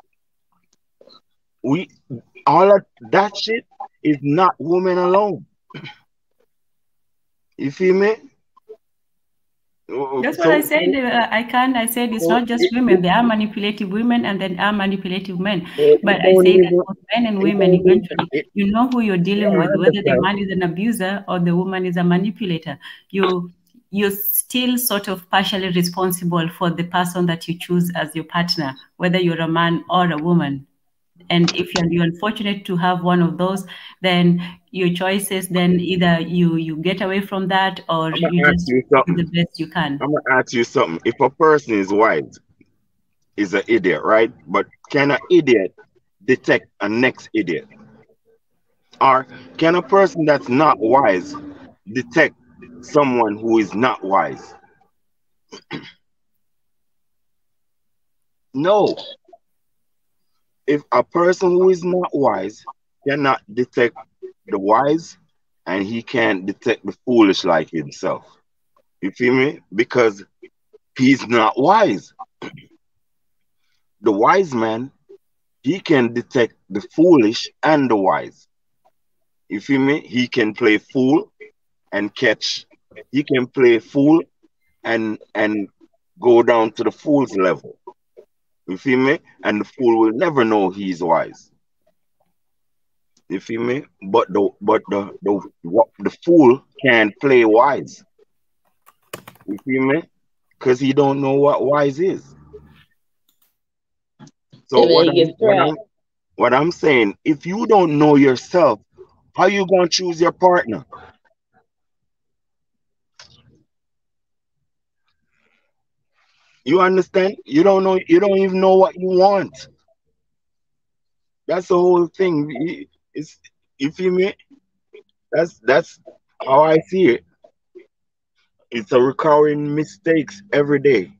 All of that shit is not women alone. You feel me? That's what I said. I said it's not just women. There are manipulative women and there are manipulative men. But I say that both men and women, eventually, you know who you're dealing with, whether the man is an abuser or the woman is a manipulator. You're still sort of partially responsible for the person that you choose as your partner, whether you're a man or a woman. And if you're unfortunate to have one of those, then your choices, then either you get away from that or you just do the best you can. I'm gonna ask you something. If a person is wise, is an idiot, right? But can an idiot detect a next idiot? Or can a person that's not wise detect someone who is not wise? No. If a person who is not wise cannot detect the wise, and he can't detect the foolish like himself. You feel me? Because he's not wise. The wise man, he can detect the foolish and the wise. You feel me? He can play fool and catch. He can play fool and go down to the fool's level. You feel me? And the fool will never know he's wise. You feel me? But the fool can't play wise. You feel me? Because he don't know what wise is. So what I'm saying, if you don't know yourself, how you gonna choose your partner? You understand? You don't know. You don't even know what you want. That's the whole thing. You feel me? That's how I see it. It's a recurring mistakes every day.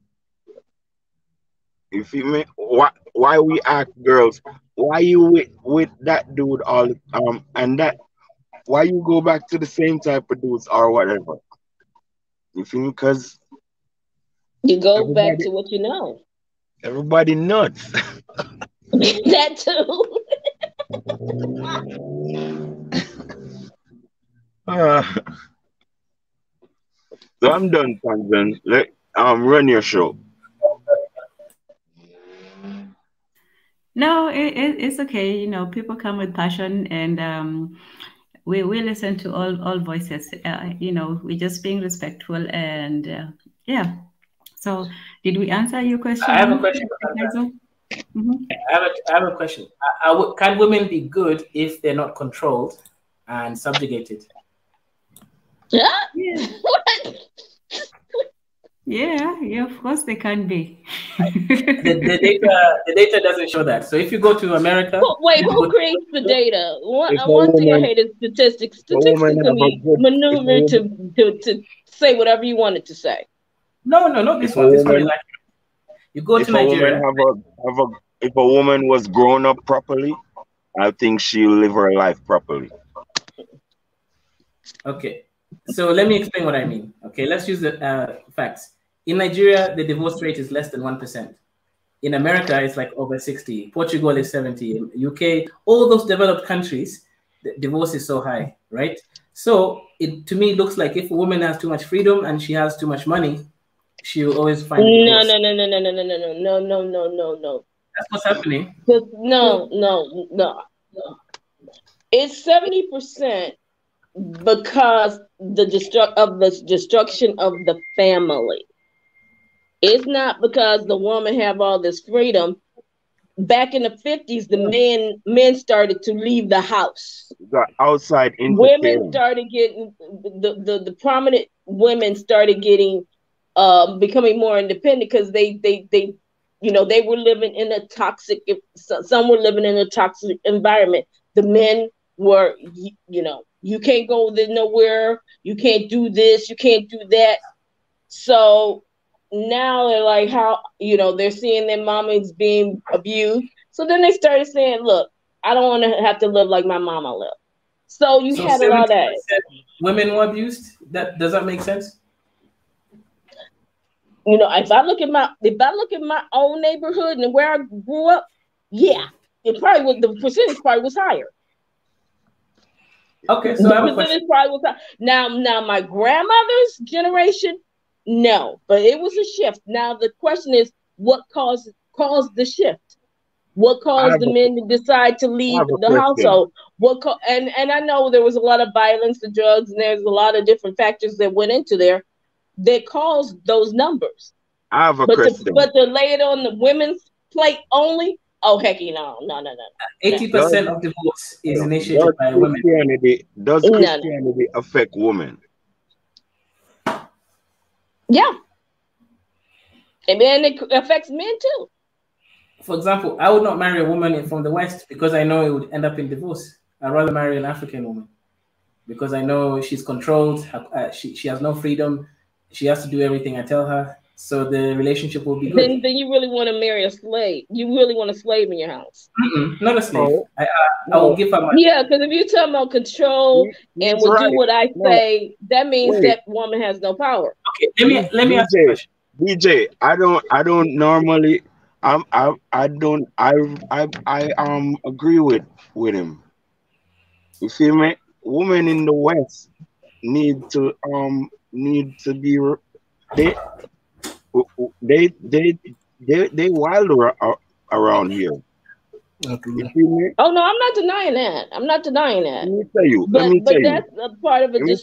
You feel me? Why we ask girls, why you with that dude all and that why you go back to the same type of dudes or whatever? You feel me? Because you go back to what you know. Everybody nuts. That too. So I'm done, Tanzan. Let run your show. No, it's okay. You know, people come with passion, and we listen to all voices. You know, we're just being respectful, and yeah. So, did we answer your question? I have a question. Mm-hmm. I have a question. Can women be good if they're not controlled and subjugated? Yeah. What? Yeah, of course they can be. the data doesn't show that. So if you go to America, wait, who creates the data? One thing I hate is statistics. Statistics can be maneuvered to say whatever you wanted to say. No, not this one. This one is accurate. You go to Nigeria. If a woman was grown up properly, I think she'll live her life properly. Okay. So let me explain what I mean. Okay, let's use the facts. In Nigeria, the divorce rate is less than 1%. In America, it's like over 60. Portugal is 70. UK, all those developed countries, the divorce is so high, right? So it to me looks like if a woman has too much freedom and she has too much money, she will always find divorce. No. That's what's happening. No. It's 70%. Because the destruction of the family. It's not because the woman have all this freedom. Back in the 50s, the men started to leave the house. The outside women started getting the prominent women started getting becoming more independent because they were living in a toxic. Some were living in a toxic environment. The men were you can't go there nowhere. You can't do this. You can't do that. So now they're like, how, they're seeing their mamas being abused. So then they started saying, look, I don't want to have to live like my mama lived. So you had a lot of that. Women were abused? Does that make sense? If I look at my own neighborhood and where I grew up, yeah, the percentage probably was higher. Okay, so I have a question. Now my grandmother's generation, no, but it was a shift. Now the question is, what caused the shift? What caused the men to decide to leave the household? And I know there was a lot of violence, the drugs, and there's a lot of different factors that went into there that caused those numbers. I have a question. But to lay it on the women's plate only. Oh, heck, no. 80% of divorce is initiated by women. Does Christianity affect women? Yeah. And then it affects men too. For example, I would not marry a woman from the West because I know it would end up in divorce. I'd rather marry an African woman because I know she's controlled. She has no freedom. She has to do everything I tell her. So the relationship will be good. Then you really want to marry a slave. You really want a slave in your house. Not a slave. I will give her my... Yeah, because if you're talking about control and will do what I say, that means that woman has no power. Okay, let me ask you a question. DJ, I don't normally I agree with him. You feel me? Women in the West need to be they wild around here. Okay. You feel me? Oh no, I'm not denying that. Let me tell you. But that's a part of it. The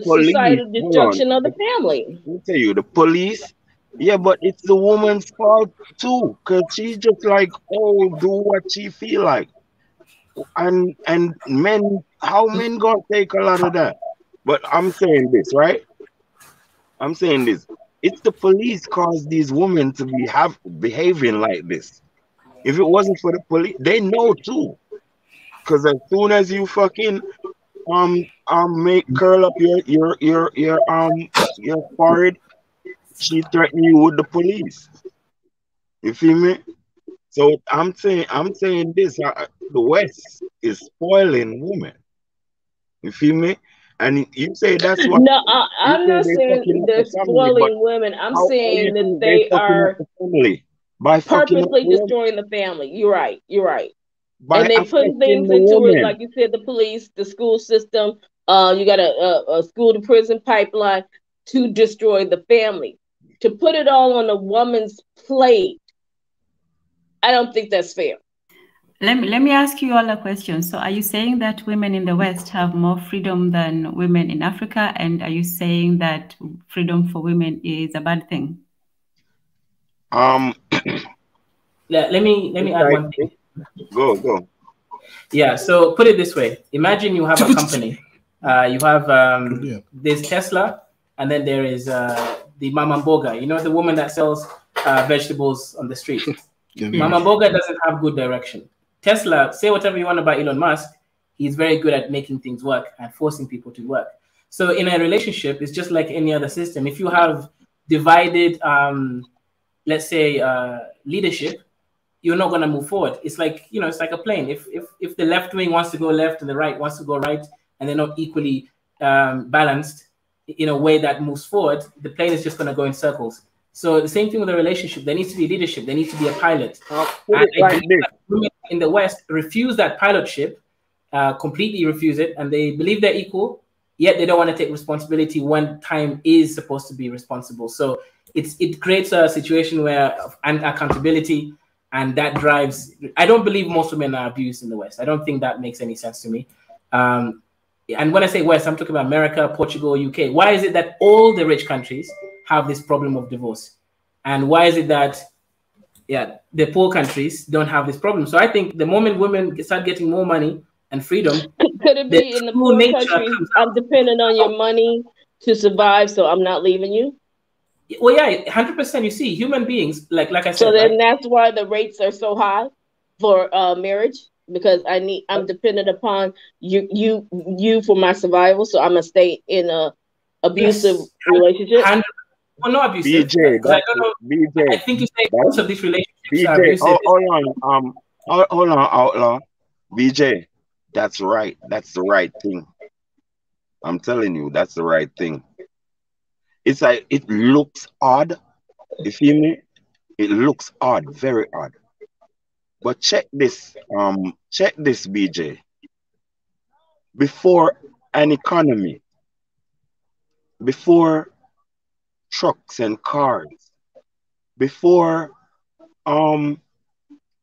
societal destruction of the family. Let me tell you, the police. Yeah, but it's the woman's fault too, cause she's just like, do what she feel like, and men, how men gonna take a lot of that? But I'm saying this, right? It's the police cause these women to be behaving like this. If it wasn't for the police, they know too. Cause as soon as you fucking make curl up your forehead, she threatened you with the police. You feel me? So I'm saying this. The West is spoiling women. You feel me? And you say that's what No, you I'm say not they fucking saying up the they're family, but spoiling women. I'm how you saying that think they they fucking up are the family? By fucking up purposely the woman, destroying the family. You're right. You're right. And by they putting affecting things the into it, woman. like you said, the police, the school system. You got a school to prison pipeline to destroy the family. To put it all on a woman's plate, I don't think that's fair. Let me ask you all a question. So are you saying that women in the West have more freedom than women in Africa? And are you saying that freedom for women is a bad thing? Let me add one thing. Go. Yeah, so put it this way. Imagine you have a company. You have there's Tesla, and then there is the Mama Mboga. You know, the woman that sells vegetables on the street. Mama Mboga doesn't have good direction. Tesla, say whatever you want about Elon Musk, he's very good at making things work and forcing people to work. So in a relationship, it's just like any other system. If you have divided, let's say, leadership, you're not going to move forward. It's like, you know, it's like a plane. If the left wing wants to go left and the right wants to go right, and they're not equally balanced in a way that moves forward, the plane is just going to go in circles. So the same thing with a relationship. There needs to be leadership. There needs to be a pilot. Put it like this. Women in the West refuse that pilotship, completely refuse it, and they believe they're equal, yet they don't want to take responsibility when time is supposed to be responsible. So it creates a situation where and accountability, and that drives. I don't believe most women are abused in the West. I don't think that makes any sense to me. And when I say West, I'm talking about America, Portugal, UK. Why is it that all the rich countries have this problem of divorce? And why is it that the poor countries don't have this problem? So I think the moment women start getting more money and freedom, could it be in the poor countries, I'm dependent on your money to survive, so I'm not leaving you? Well, yeah, 100%. You see, human beings, like I said. So then that's why the rates are so high for marriage, because I'm dependent upon you for my survival. So I'm gonna stay in a abusive relationship. Well, not abusive. BJ, I don't know. BJ, I think you say most of these relationships BJ, are abusive. Hold on, Outlaw. BJ, that's right. That's the right thing. I'm telling you, that's the right thing. It's like it looks odd. You feel me? It looks odd, very odd. But check this, BJ. Before an economy, before trucks and cars, before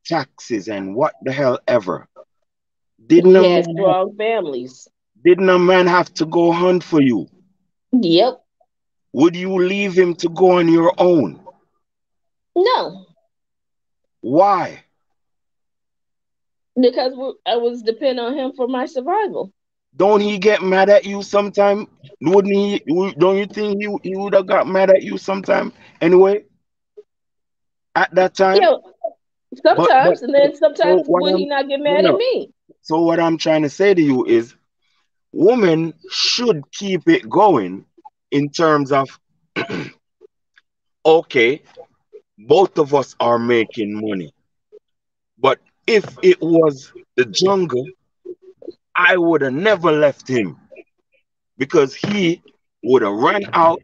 taxes and what the hell ever, didn't strong families. Didn't a man have to go hunt for you? Yep. Would you leave him to go on your own? No. Why? Because I was depending on him for my survival. Don't he get mad at you sometime? Wouldn't he? Don't you think he would have got mad at you sometime anyway? At that time? Yeah, sometimes, and then sometimes would he not get mad at me? So what I'm trying to say to you is, women should keep it going in terms of, okay, both of us are making money. But if it was the jungle, I would have never left him, because he would have run out,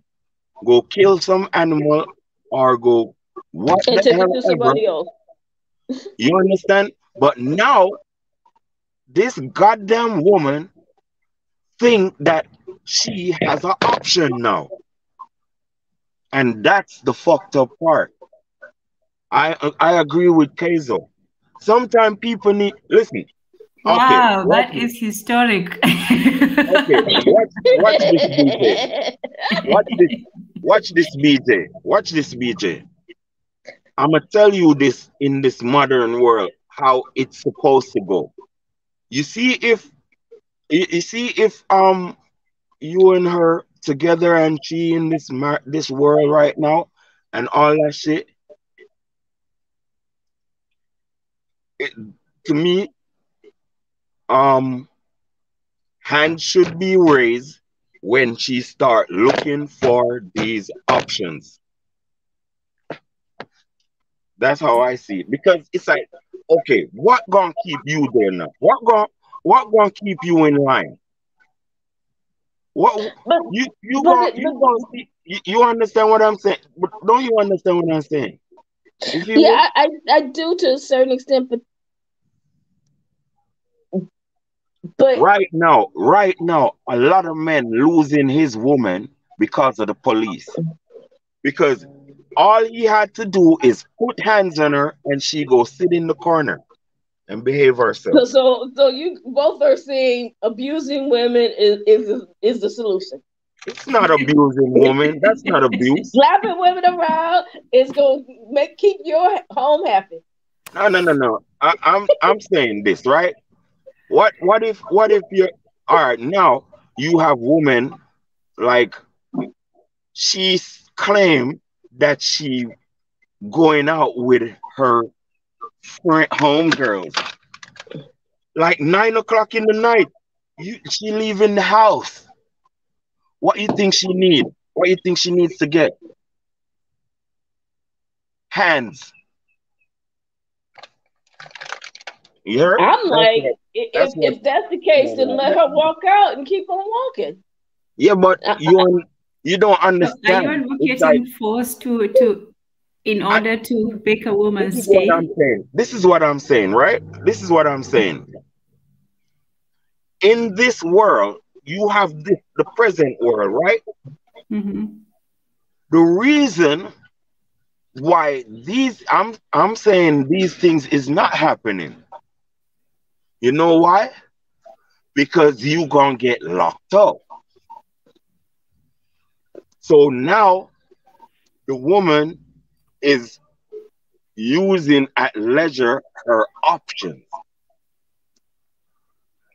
go kill some animal, or go what and the take hell it to somebody else. You understand? But now, this goddamn woman think that she has an option now. And that's the fucked up part. I agree with Keizo. Sometimes people need listen. Wow, that is historic. Okay, watch this BJ. Watch this BJ. Watch this BJ. I'ma tell you this in this modern world how it's supposed to go. You see if you and her together and she in this world right now and all that shit, to me, hands should be raised when she start looking for these options. That's how I see it. Because it's like, okay, what gonna keep you there now? What gonna keep you in line? What you gonna see? You understand what I'm saying? But don't you understand what I'm saying? Yeah, I do to a certain extent, but right now, a lot of men losing his woman because of the police. Because all he had to do is put hands on her and she go sit in the corner and behave herself. So you both are saying abusing women is the solution. It's not abusing women. That's not abuse. Slapping women around is going to keep your home happy. No. I'm saying this, right? What if you're all right now? You have women like she claimed that she going out with her friend homegirls like 9 o'clock in the night. She leaving the house. What you think she need? What you think she needs to get? Hands. You heard? I'm like, if that's the case, then let her walk out and keep on walking. Yeah, but you don't understand. Are you advocating force in order to make a woman stay? This is what I'm saying, right? This is what I'm saying. In this world, you have the present world, right? Mm-hmm. The reason why I'm saying these things is not happening. You know why? Because you gonna get locked up. So now the woman is using at leisure her options.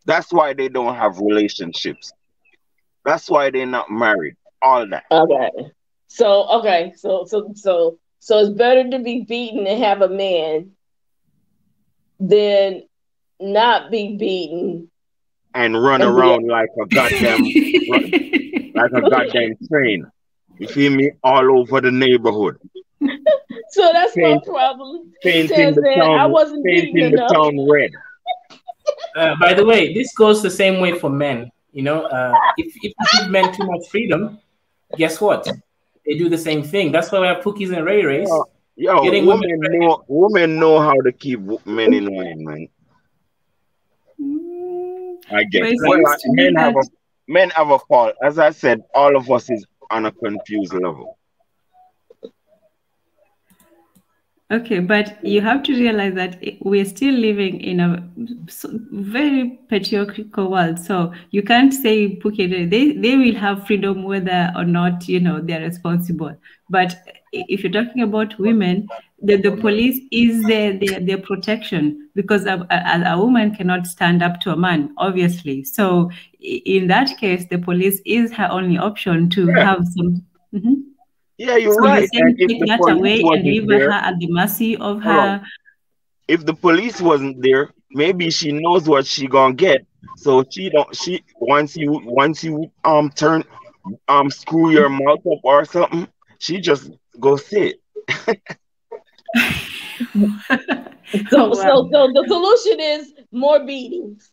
That's why they don't have relationships. That's why they're not married. All that. Okay. So it's better to be beaten and have a man than not be beaten and run around like a goddamn train. You feel me? All over the neighborhood. So that's my problem. Painting the town red. By the way, this goes the same way for men. You know, if you give men too much freedom, guess what? They do the same thing. That's why we have Pookies and Ray Rays. Women know how to keep men in line, man. I guess. Men have a fault. As I said, all of us is on a confused level. Okay, but you have to realize that we're still living in a very patriarchal world. So you can't say, okay, they will have freedom whether or not, they're responsible. But if you're talking about women, the police is their protection, because a woman cannot stand up to a man, obviously. So in that case, the police is her only option to have some... Mm-hmm. Yeah, you're right. And take that away and leave her at the mercy of her. If the police wasn't there, maybe she knows what she gonna get. So once you turn screw your mouth up or something, she just go sit. So the solution is more beatings.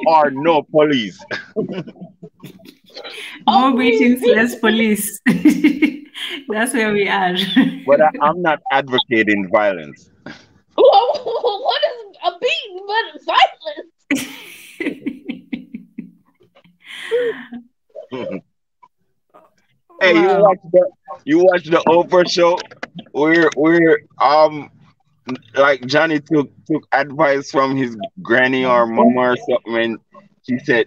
or no police. More beatings, less police. That's where we are. But I'm not advocating violence. What is a beating but violence? Hey, wow. You watch the Oprah show where like Johnny took advice from his granny or mama or something, and she said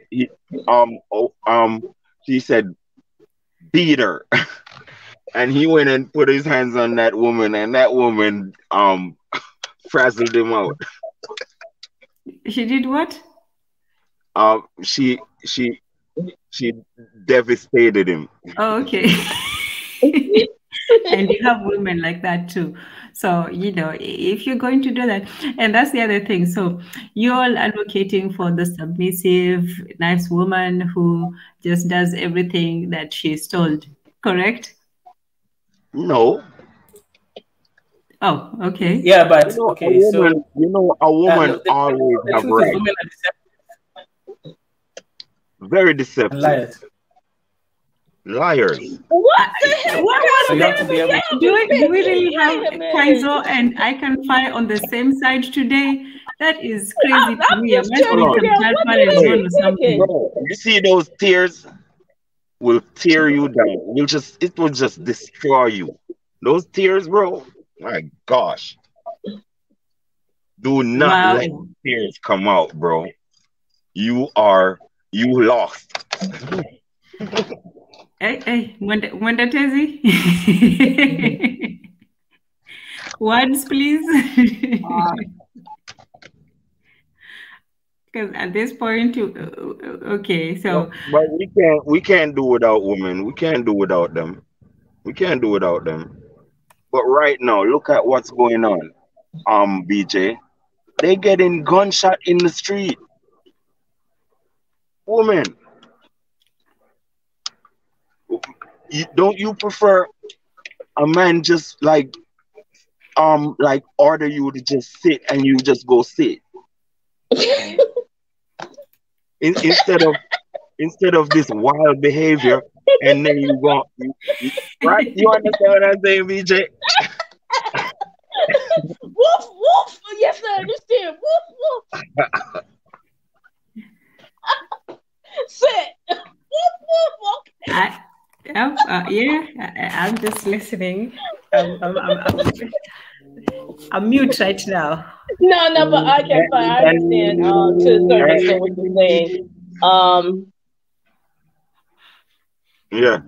she said beat her. And he went and put his hands on that woman, and that woman frazzled him out. She did what? She devastated him. Oh, okay. And you have women like that too. So, if you're going to do that, and that's the other thing. So you're all advocating for the submissive, nice woman who just does everything that she's told, correct? No. Oh, okay. Yeah, but You know, okay, a woman, so a woman look, the always have truth is rights. women are deceptive Very and deceptive. liars. Liars. What the heck What So was you have to be able that? to. Do we really have Wait a minute. Kaizo and I Can Fire on the same side today? That is crazy to I'm me. There just must trying be to Hold on. some figure out child what the parents heck on Wait, or you thinking. something. bro, you see those tears will tear you down. It will just destroy you. Those tears, bro. My gosh. Do not Wow. let tears come out, bro. You lost. Hey, Mwenda Tezi. Words, please. Because at this point, okay, so But we can't do without women. We can't do without them. We can't do without them. But right now, look at what's going on. BJ, they getting gunshot in the street. Woman, don't you prefer a man just like order you to just sit and you just go sit instead of this wild behavior, and then you go right? You understand what I'm saying, BJ? Woof woof. Yes, I understand. Woof woof. Sit. Woof woof. Okay. I'm just listening. I'm mute right now. No, but I can find. I understand to a certain extent what you're saying. Yeah.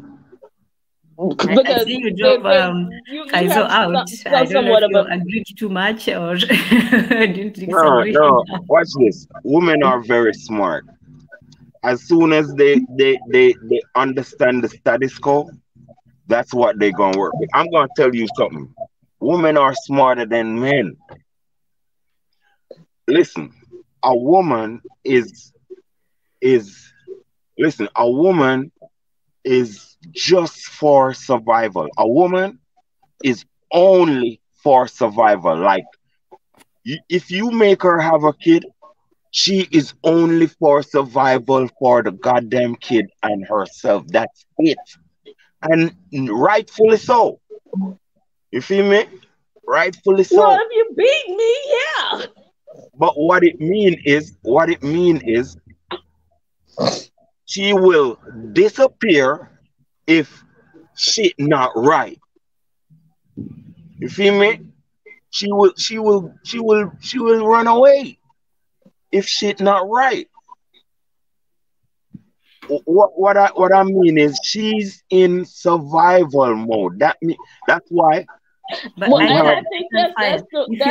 Because I see you drop Kaizo out. I don't know if you agreed too much or didn't disagree. No. Watch this. Women are very smart. As soon as they understand the status quo, that's what they're gonna work with. I'm gonna tell you something. Women are smarter than men. Listen, a woman is just for survival. A woman is only for survival. Like, if you make her have a kid, she is only for survival for the goddamn kid and herself. That's it. And rightfully so. You feel me? Rightfully so. Well, if you beat me, yeah. But what it mean is she will disappear if shit not right. You feel me? She will run away if shit not right. What I mean is she's in survival mode. That's why. But Well, I think that's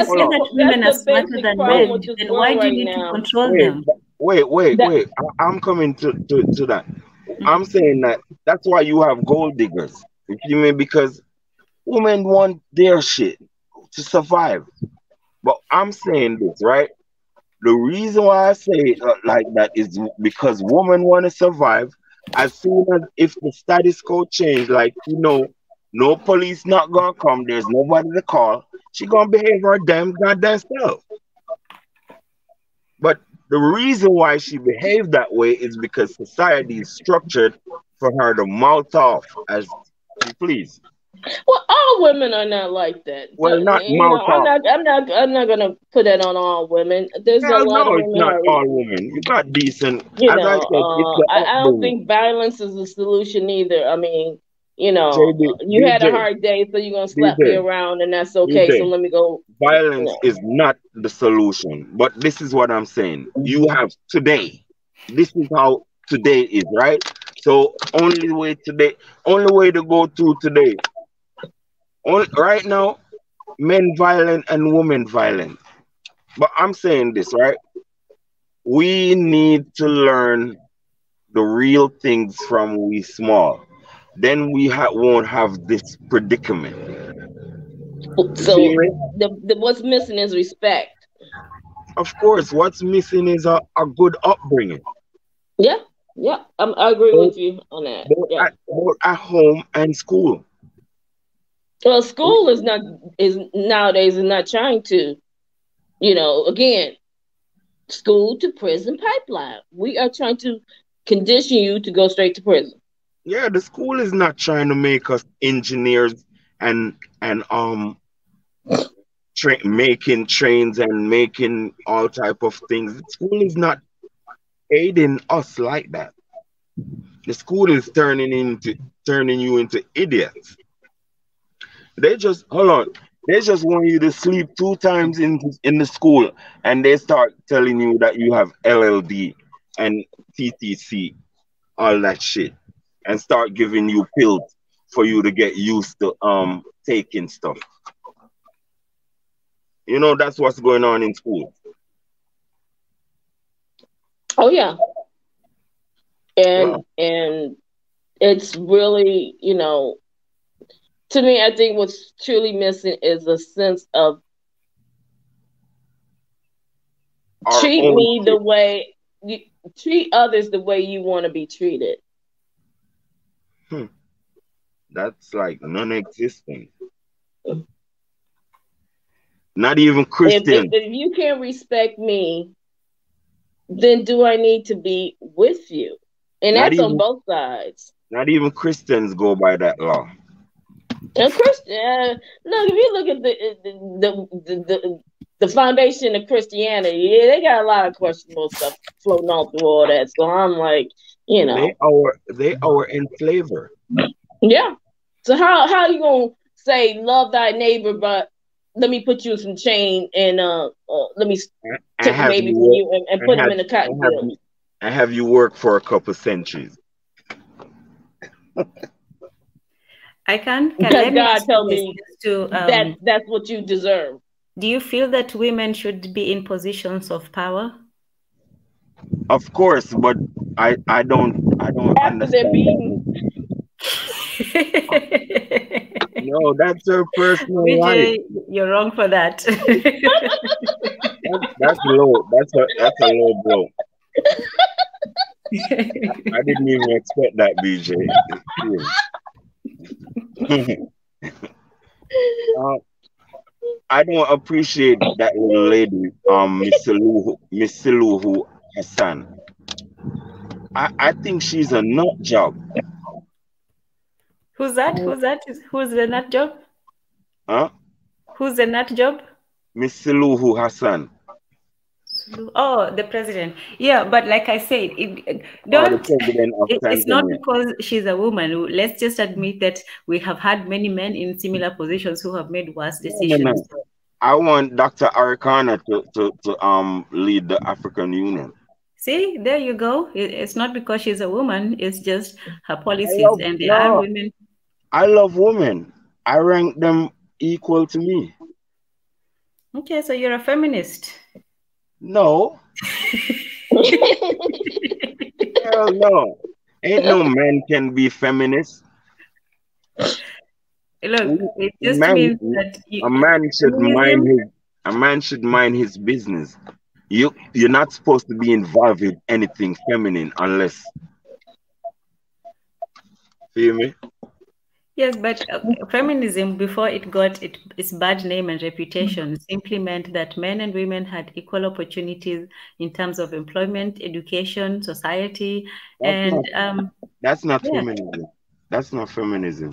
the women are smarter basic than problem men, with this then world why do right you need to now. control them? Wait. I'm coming to that. I'm saying that's why you have gold diggers. You feel me? Because women want their shit to survive. But I'm saying this, right? The reason why I say it like that is because women want to survive. As soon as if the status quo change, like, no police not gonna come, there's nobody to call, she gonna behave her damn goddamn self. But the reason why she behaved that way is because society is structured for her to mouth off as she please. Well, all women are not like that. Well, not mouth off. I'm not gonna put that on all women. There's a lot of women. It's not all women. You got decent. You as know, I said, it's I don't think violence is the solution either. I mean, you JD, had a hard day, so you're gonna slap me around, and that's okay. So let me go. Violence is not the solution, but this is what I'm saying. You have today. This is how today is, right? So only way to go through today. Right now, men violent and women violent. But I'm saying this, right? We need to learn the real things from we small. Then we won't have this predicament. So what's missing is respect. Of course, what's missing is a good upbringing. Yeah, I agree with you on that. Both at home and school. Well, school is nowadays not trying to, again, school to prison pipeline. We are trying to condition you to go straight to prison. Yeah, the school is not trying to make us engineers and making trains and making all type of things. The school is not aiding us like that. The school is turning you into idiots. They just hold on. They just want you to sleep 2 times in the school, and they start telling you that you have LLD and TTC, all that shit, and start giving you pills for you to get used to taking stuff. That's what's going on in school. Oh yeah. And it's really, to me, I think what's truly missing is a sense of treat others the way you want to be treated. That's like non-existent. Not even Christian. If you can't respect me, then do I need to be with you? And that's on both sides. Not even Christians go by that law. Look, if you look at the foundation of Christianity, they got a lot of questionable stuff floating all through all that. So I'm like, they our enslaver. Yeah. So how are you gonna say love thy neighbor, but let me put you in some chain and let me take a baby from you and put him in a cotton field? And have you worked for a couple centuries? Can God tell me that's what you deserve? Do you feel that women should be in positions of power? Of course, but I don't understand. No, that's her personal life. You're wrong for that. That's low. That's a low blow. I didn't even expect that, BJ. I don't appreciate that little lady, Miss Siluhu Hassan. I think she's a nut job. Who's that? Who's the nut job? Huh? Who's the nut job? Miss Siluhu Hassan. Oh, the president. Yeah, but like I said, it's not because she's a woman. Let's just admit that we have had many men in similar positions who have made worse decisions. No. I want Dr. Arikana to lead the African Union. See, there you go. It's not because she's a woman. It's just her policies, and there are women. I love women. I rank them equal to me. Okay, so you're a feminist. No. Hell no. Ain't no man can be feminist. Look, it just means that a man should mind his business. You're not supposed to be involved with anything feminine unless. Feel me? Yes, but feminism, before it got its bad name and reputation, simply meant that men and women had equal opportunities in terms of employment, education, society, that's not feminism. That's not feminism.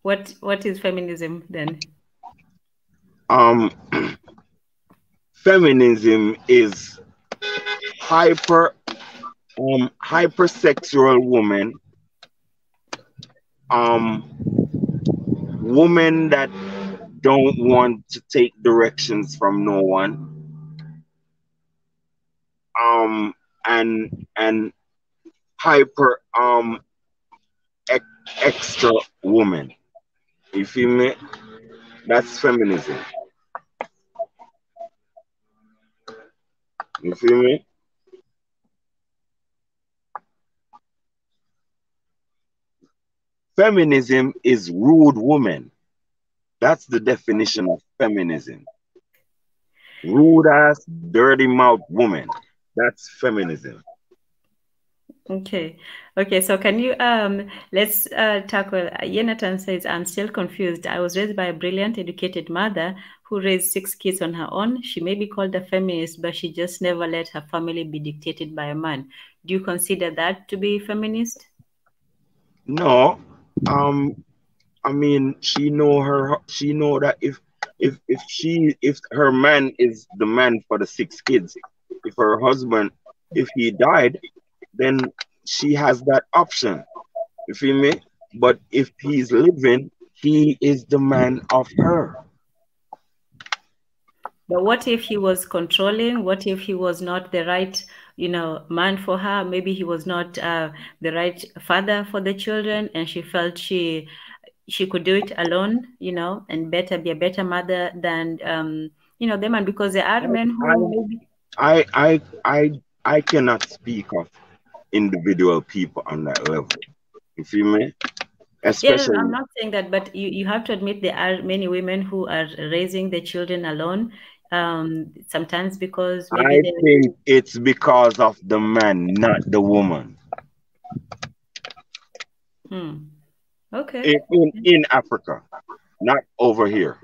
What is feminism then? Feminism is hypersexual woman. Women that don't want to take directions from no one. And hyper extra woman. You feel me? That's feminism. You feel me? Feminism is rude woman. That's the definition of feminism. Rude ass, dirty mouth woman. That's feminism. Okay. So can you let's tackle Yenatan says, I'm still confused. I was raised by a brilliant, educated mother who raised 6 kids on her own. She may be called a feminist, but she just never let her family be dictated by a man. Do you consider that to be feminist? No. I mean, she know that if her man is the man for the 6 kids, if her husband, if he died, then she has that option. You feel me? But if he's living, he is the man of her. But what if he was controlling? What if he was not the right, man for her? Maybe he was not the right father for the children, and she felt she could do it alone, and be a better mother than the man, because there are men who maybe. I cannot speak of individual people on that level. You feel me? Especially, I'm not saying that, but you have to admit there are many women who are raising the children alone. Sometimes because maybe I think it's because of the man, not the woman. Okay. In Africa, not over here.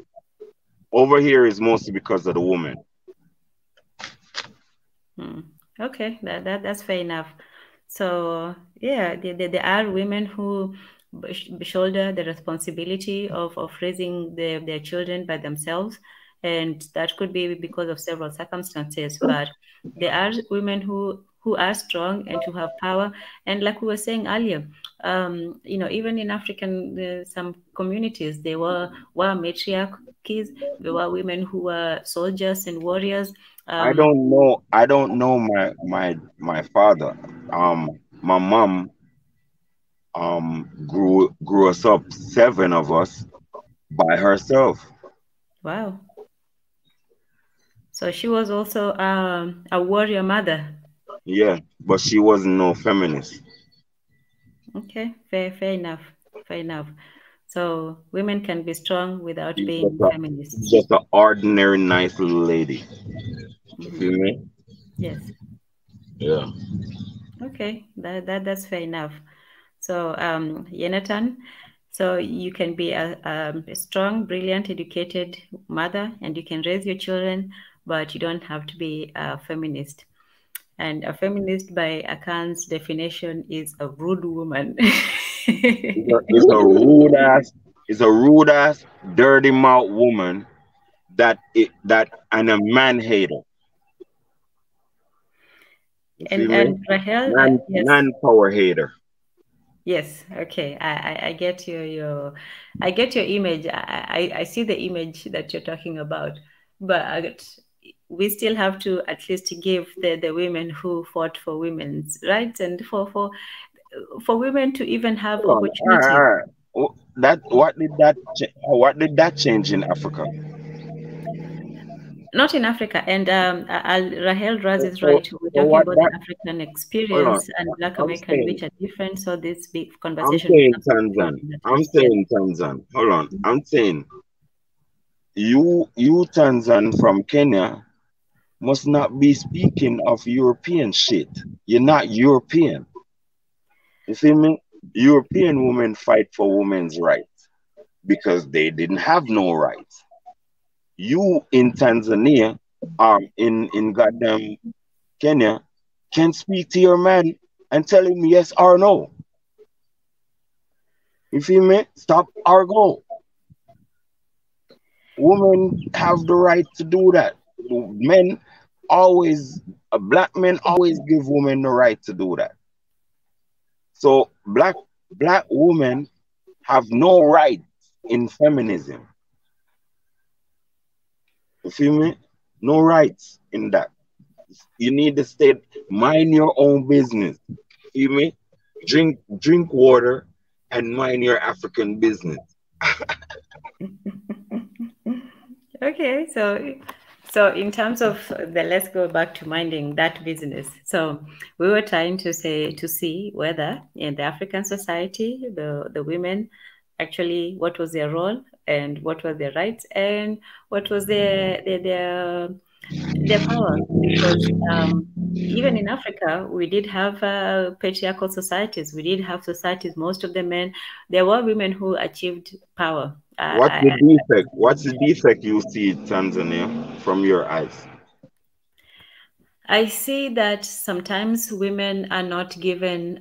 Over here is mostly because of the woman. Okay, that's fair enough. So yeah, there are women who shoulder the responsibility of raising their children by themselves, and that could be because of several circumstances. But there are women who are strong and who have power, and like we were saying earlier, even in African some communities, there were matriarchies. There were women who were soldiers and warriors. I don't know my father. My mom grew us up, 7 of us, by herself. Wow. So she was also a warrior mother. Yeah, but she wasn't no feminist. Okay, fair enough. So women can be strong without being feminists. Just an ordinary nice little lady. You feel me? Yes. Yeah. Okay, that's fair enough. So Yenatan, so you can be a strong, brilliant, educated mother, and you can raise your children, but you don't have to be a feminist. And a feminist, by Akan's definition, is a rude woman. It's a rude ass, dirty mouth woman and a man hater. And Rahel, yes. Manpower hater. Yes. Okay. I get your image. I see the image that you're talking about, but we still have to at least give the women who fought for women's rights and for women to even have opportunity. All right. What did that change in Africa? Not in Africa. And Rahel Raz is right. We're talking about the African experience and Black American, which are different. So this big conversation. I'm saying Tanzan. Hold on. I'm saying you Tanzan from Kenya must not be speaking of European shit. You're not European. You see me? European women fight for women's rights because they didn't have no rights. You in Tanzania, in goddamn Kenya, can speak to your man and tell him yes or no. You feel me? Stop or go. Women have the right to do that. Black men always give women the right to do that. So black women have no rights in feminism. You feel me? No rights in that. You need to stay, mind your own business. You feel me? Drink water and mind your African business. Okay, so in terms of let's go back to minding that business. So we were trying to see whether in the African society, the women actually, what was their role and what were their rights and what was their their power, because even in Africa, we did have patriarchal societies. We did have societies, most of the men, there were women who achieved power. What's the defect? What's the defect you see, Tanzania, from your eyes? I see that sometimes women are not given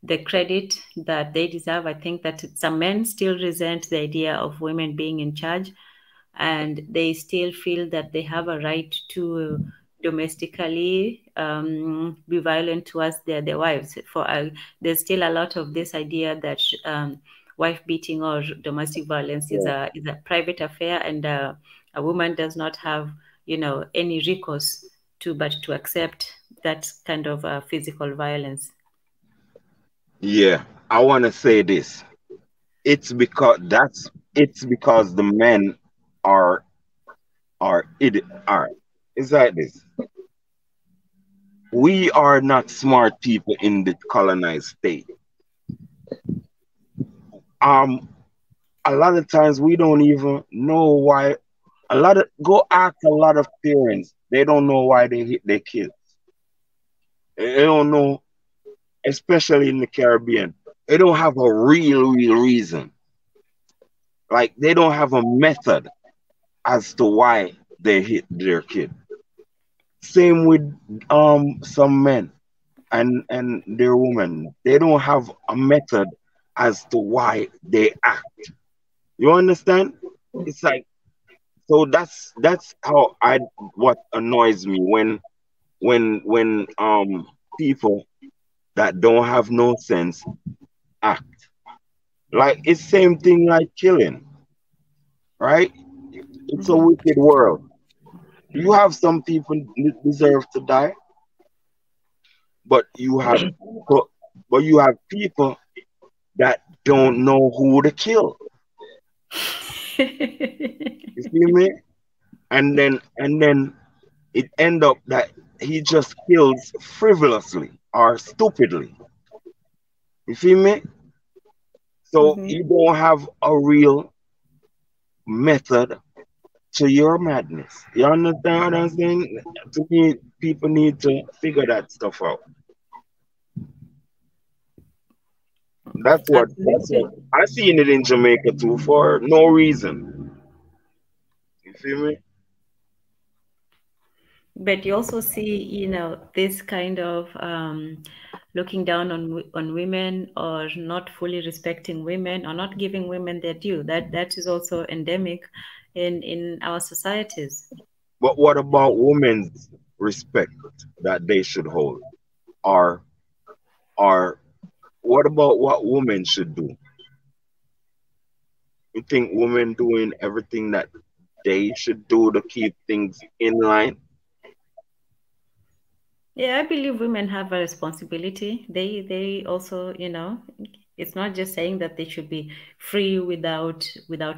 the credit that they deserve. I think that some men still resent the idea of women being in charge, and they still feel that they have a right to domestically be violent towards their wives. There's still a lot of this idea that wife beating or domestic violence is a private affair, and a woman does not have any recourse but to accept that kind of physical violence. Yeah, I want to say this. It's because the men are it's like this. We are not smart people in the colonized state. A lot of times we don't even know why. Go ask a lot of parents. They don't know why they hit their kids. They don't know, especially in the Caribbean. They don't have a real reason. Like, they don't have a method as to why they hit their kid. Same with some men and their women. They don't have a method as to why they act. You understand? It's like, so that's how what annoys me when people that don't have no sense act. Like, it's same thing like killing, right? It's a wicked world. You have some people deserve to die, but you have people that don't know who to kill. You see me? And then it end up that he just kills frivolously or stupidly. You feel me? So you don't have a real method to your madness. You understand what I'm saying? To me, people need to figure that stuff out. That's what I seen it in Jamaica too, for no reason. You feel me? But you also see, this kind of looking down on women, or not fully respecting women, or not giving women their due. That is also endemic in our societies. But what about women's respect that they should hold? Or what about what women should do? You think women doing everything that they should do to keep things in line? Yeah, I believe women have a responsibility. They also, it's not just saying that they should be free without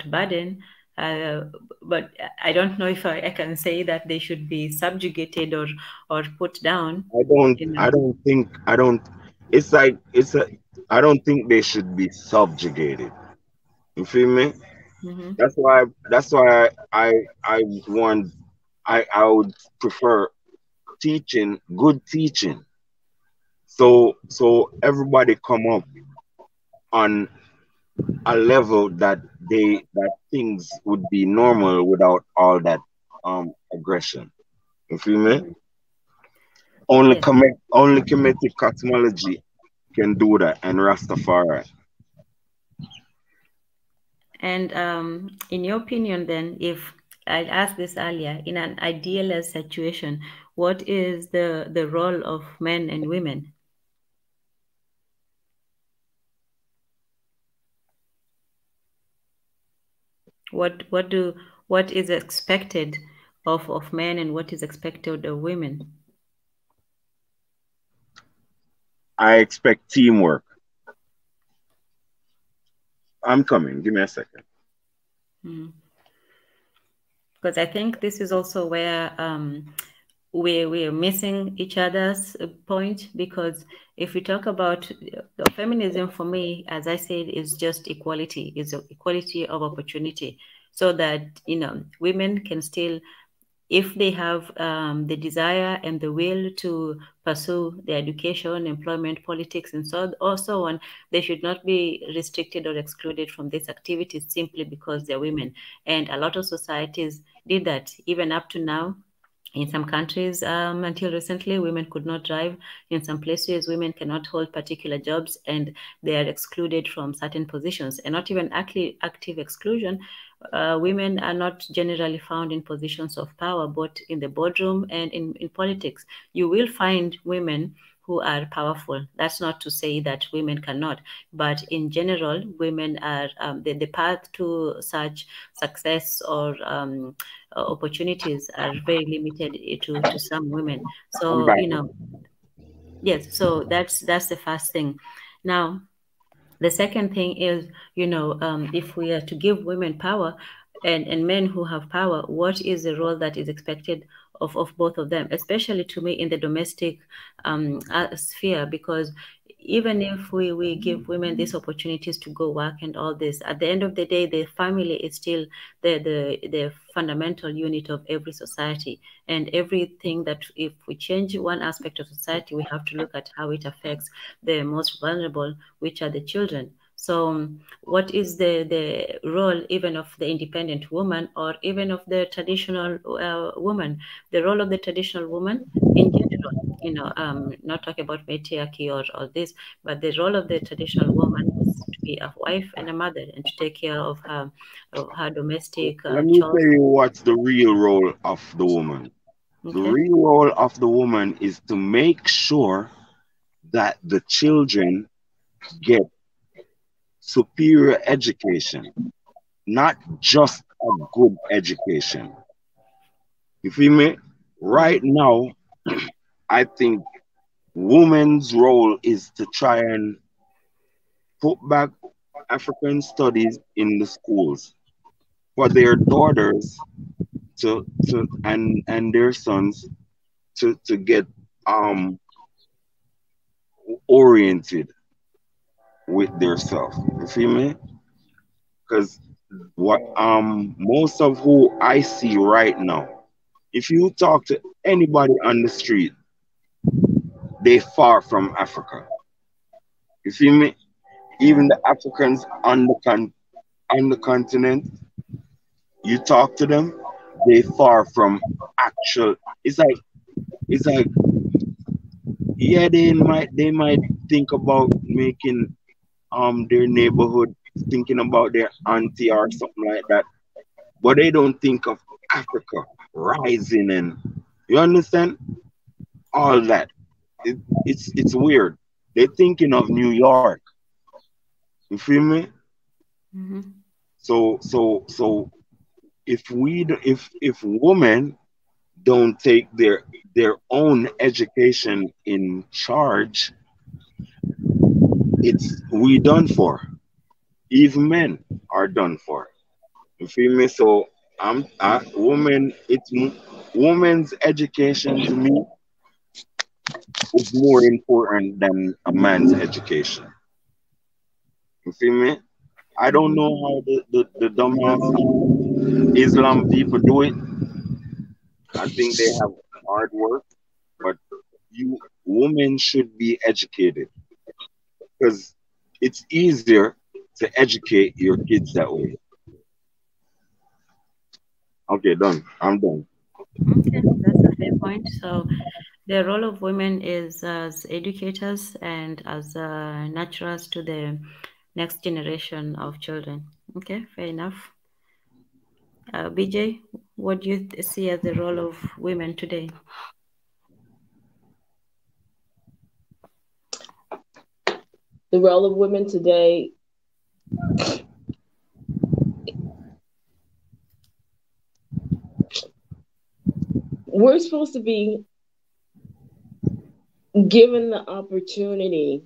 burden. But I don't know if I can say that they should be subjugated or put down. I don't think they should be subjugated. You feel me? Mm-hmm. That's why I would prefer good teaching. So everybody come up on a level that things would be normal without all that aggression. You feel me? Only Kemetic cosmology can do that, and Rastafari. And in your opinion, then, if I asked this earlier, in an idealized situation, what is the role of men and women? What is expected of men, and what is expected of women? I expect teamwork. I'm coming. Give me a second. Because I think this is also where we're missing each other's point, because if we talk about feminism, for me, as I said, is just equality. It's equality of opportunity, so that women can still if they have the desire and the will to pursue their education, employment, politics, and so on, they should not be restricted or excluded from these activities simply because they're women. And a lot of societies did that, even up to now. In some countries, until recently, women could not drive. In some places, women cannot hold particular jobs, and they are excluded from certain positions. And not even active exclusion. Women are not generally found in positions of power, both in the boardroom and in politics. You will find women who are powerful. That's not to say that women cannot, but in general, women are the path to such success or opportunities are very limited to some women. So yes. So that's the first thing. Now, the second thing is, if we are to give women power and men who have power, what is the role that is expected of both of them, especially to me in the domestic sphere? Because even if we give women these opportunities to go work and all this, at the end of the day, the family is still the fundamental unit of every society. And everything that, if we change one aspect of society, we have to look at how it affects the most vulnerable, which are the children. So what is the role even of the independent woman, or even of the traditional woman? The role of the traditional woman in general, not talking about matriarchy or this, but the role of the traditional woman is to be a wife and a mother, and to take care of her domestic Let me chores. tell you what's the real role of the woman. Okay. The real role of the woman is to make sure that the children get superior education, not just a good education. You feel me? Right now, I think women's role is to try and put back African studies in the schools for their daughters and their sons to get oriented with their self. You feel me? Because what most of who I see right now, if you talk to anybody on the street, they far from Africa. You feel me? Even the Africans on the continent, you talk to them, they far from actual. It's like yeah, they might think about making their neighborhood, thinking about their auntie or something like that, but they don't think of Africa rising, and you understand all that. It's weird. They're thinking of New York. You feel me? Mm-hmm. So if women don't take their own education in charge, we done for. Even men are done for. You feel me? So women's education to me is more important than a man's education. You feel me? I don't know how the dumbass Islam people do it. I think they have hard work, but women should be educated, because it's easier to educate your kids that way. Okay, done. I'm done. Okay, that's a fair point. So the role of women is as educators and as nurturers to the next generation of children. Okay, fair enough. BJ, what do you see as the role of women today? The role of women today, we're supposed to be given the opportunity.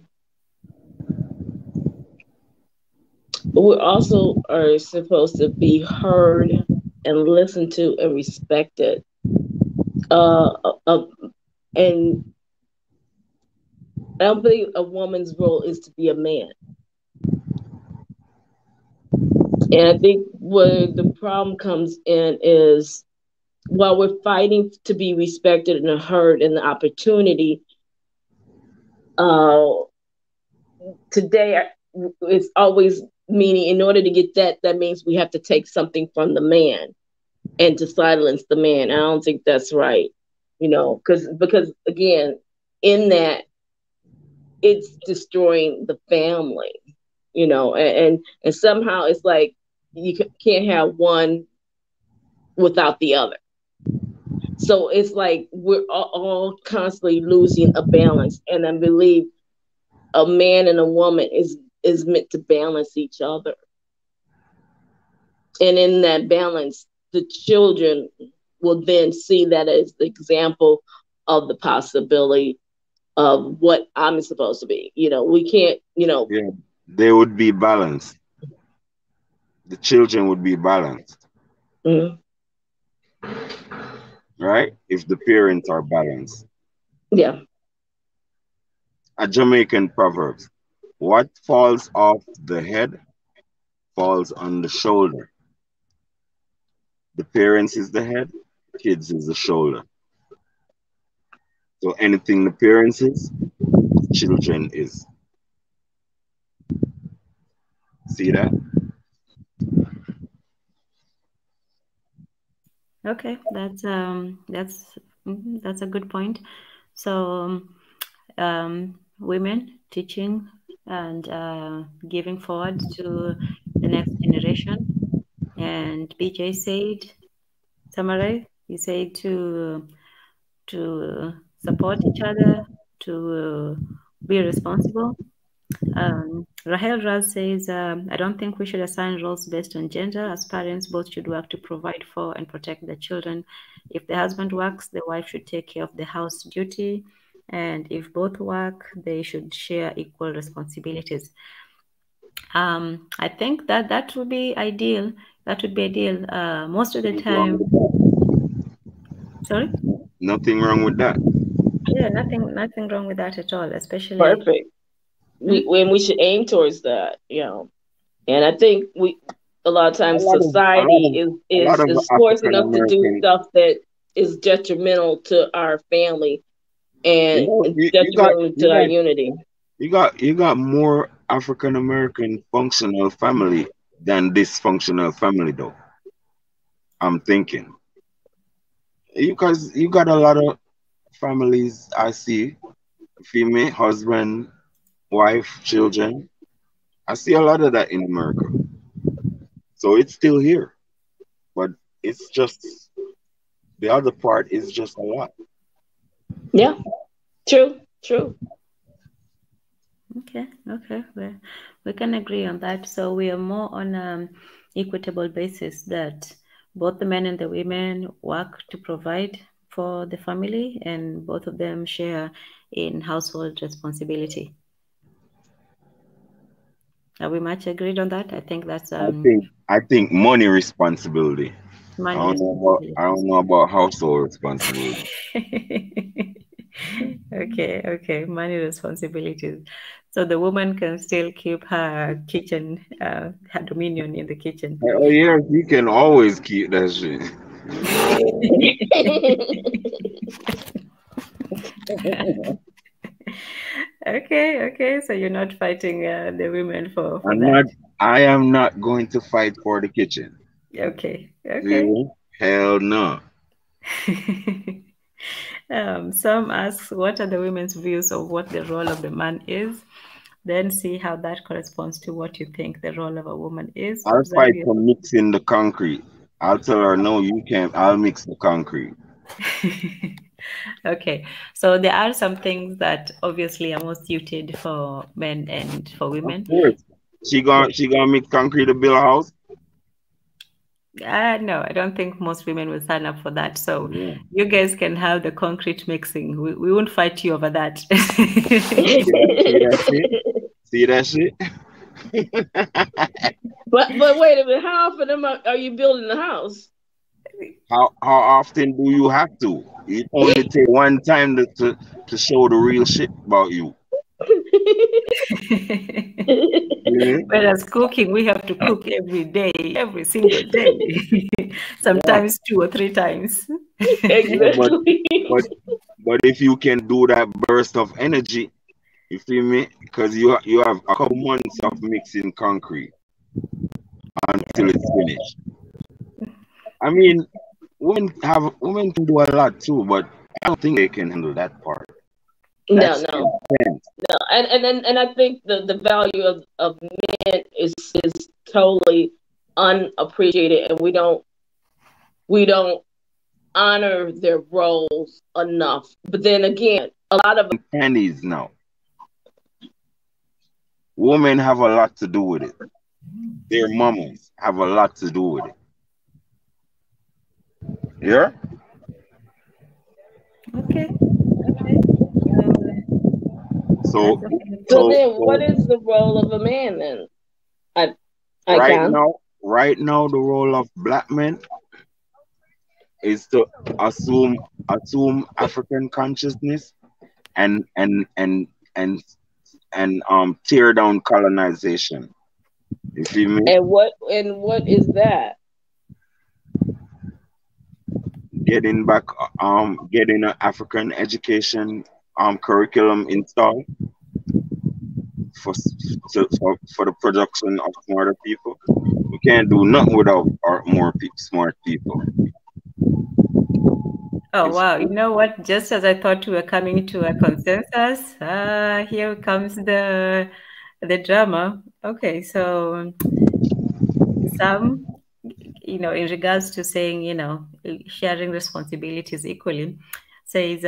We also are supposed to be heard and listened to and respected. And I don't believe a woman's role is to be a man. And I think where the problem comes in is while we're fighting to be respected and heard and the opportunity, today it's always meaning in order to get that, that means we have to take something from the man and to silence the man. I don't think that's right, you know, because again, in that, it's destroying the family, you know, and somehow it's like you can't have one without the other. So it's like we're all constantly losing a balance. And I believe a man and a woman is meant to balance each other. And in that balance, the children will then see that as the example of the possibility of what I'm supposed to be. You know, we can't, you know. Yeah, they would be balanced. The children would be balanced. Mm-hmm. Right? If the parents are balanced. Yeah. A Jamaican proverb: what falls off the head falls on the shoulder. The parents is the head, kids is the shoulder. So anything the parents is, children is. See that? Okay, that's a good point. So women teaching and giving forward to the next generation. And BJ said, summarize, you said to support each other, to be responsible. Rahel Raz says, I don't think we should assign roles based on gender. As parents, both should work to provide for and protect the children. If the husband works, the wife should take care of the house duty. And if both work, they should share equal responsibilities. I think that would be ideal. That would be ideal. Most of the time. Sorry? Nothing wrong with that. Yeah, nothing wrong with that at all, especially. Perfect. We should aim towards that, you know. And I think a lot of times society is forcing us to do stuff that is detrimental to our family and detrimental to our unity. You got more African American functional family than dysfunctional family, though. I'm thinking. Because you got a lot of families I see, female, husband, wife, children. I see a lot of that in America. So it's still here. But it's just, the other part is just a lot. Yeah, true. Okay. Well, we can agree on that. So we are more on an equitable basis that both the men and the women work to provide for the family and both of them share in household responsibility. Are we much agreed on that? I think that's I think money responsibility. I don't know about household responsibility. Okay, money responsibilities. So the woman can still keep her kitchen, her dominion in the kitchen. Oh yeah, you can always keep that shit. Okay. So you're not fighting the women for that. I am not going to fight for the kitchen. Okay. Hell no. Some ask, what are the women's views of what the role of the man is? Then see how that corresponds to what you think the role of a woman is. I'll fight for mixing the concrete. I'll tell her, no, you can't. I'll mix the concrete. Okay, so there are some things that obviously are more suited for men and for women. Of course. She gonna mix concrete to build a house? No, I don't think most women will sign up for that. So yeah. You guys can have the concrete mixing. We won't fight you over that. See that shit? But wait a minute. How often are you building the house? How often do you have to? It only take one time to show the real shit about you. Whereas cooking, we have to cook every day, every single day, sometimes 2 or 3 times. Exactly. But if you can do that burst of energy, you feel me? Because you have a couple months of mixing concrete until it's finished. I mean, women can do a lot too, but I don't think they can handle that part. No. And I think the value of men is totally unappreciated, and we don't honor their roles enough. But then again, a lot of pennies now. Women have a lot to do with it. Their mamas have a lot to do with it. Yeah? Okay. So then what is the role of a man then? Right now, the role of black men is to assume African consciousness and tear down colonization. You feel me? And what is that? Getting an African education curriculum installed for the production of smarter people. We can't do nothing without smart people. Oh, wow. You know what? Just as I thought we were coming to a consensus, here comes the drama. Okay, so some, in regards to saying, sharing responsibilities equally, says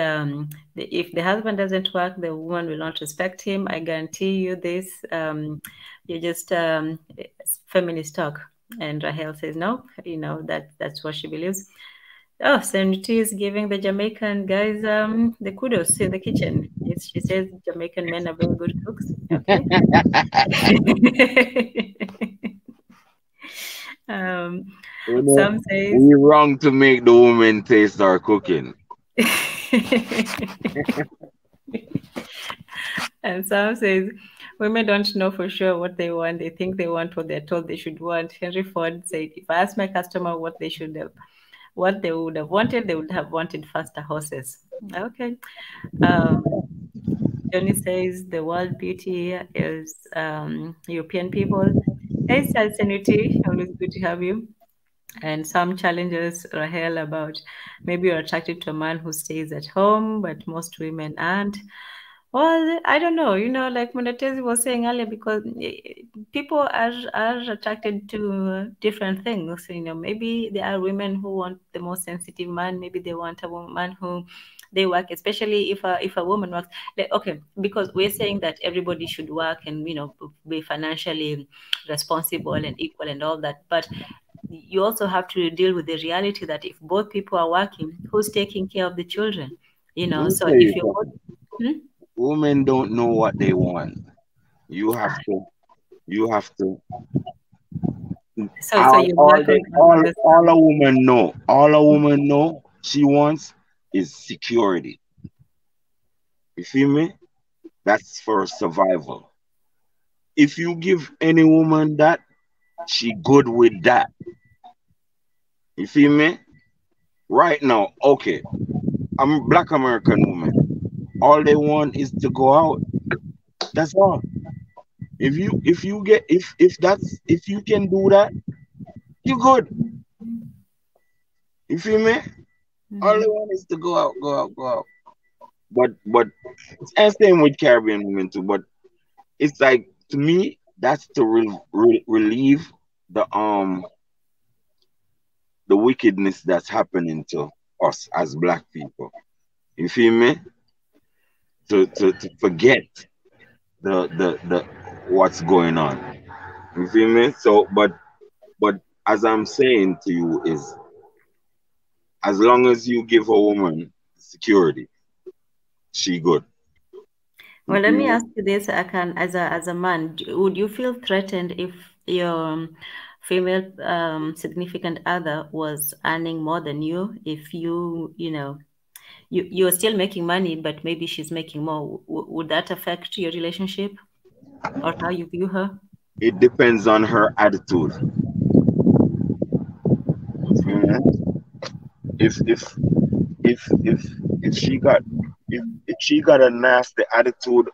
if the husband doesn't work, the woman will not respect him. I guarantee you this. You're just feminist talk. And Rahel says, no, that's what she believes. Oh, Senator is giving the Jamaican guys the kudos in the kitchen. Yes, she says Jamaican men are very good cooks. Okay. Some say we're wrong to make the woman taste our cooking. And some says women don't know for sure what they want. They think they want what they're told they should want. Henry Ford said, if I ask my customer what they would have wanted, they would have wanted faster horses. Okay. Johnny says the world beauty is European people. Hey, Sanity, always good to have you. And some challenges, Rahel, about maybe you're attracted to a man who stays at home, but most women aren't. Well, I don't know, like Munatezi was saying earlier, because people are attracted to different things. Maybe there are women who want the most sensitive man. Maybe they want a woman who they work, especially if a woman works. Okay, because we're saying that everybody should work and, be financially responsible and equal and all that. But you also have to deal with the reality that if both people are working, who's taking care of the children? So if you're both... Women don't know what they want. You have to. So all a woman know she wants is security. You feel me? That's for survival. If you give any woman that, she good with that. You feel me? Right now, okay, I'm a Black American woman. All they want is to go out. That's all. If you can do that, you good. You feel me? All they want is to go out. But and same with Caribbean women too. But it's like, to me, that's to relieve the wickedness that's happening to us as Black people. You feel me? To forget the what's going on. You feel me? So, but as I'm saying to you is, as long as you give a woman security, she good. Well, let me ask you this, Akan, as a man, would you feel threatened if your female significant other was earning more than you? If you're still making money, but maybe she's making more, would that affect your relationship? or how you view her? It depends on her attitude. Okay. If she got if she got a nasty attitude,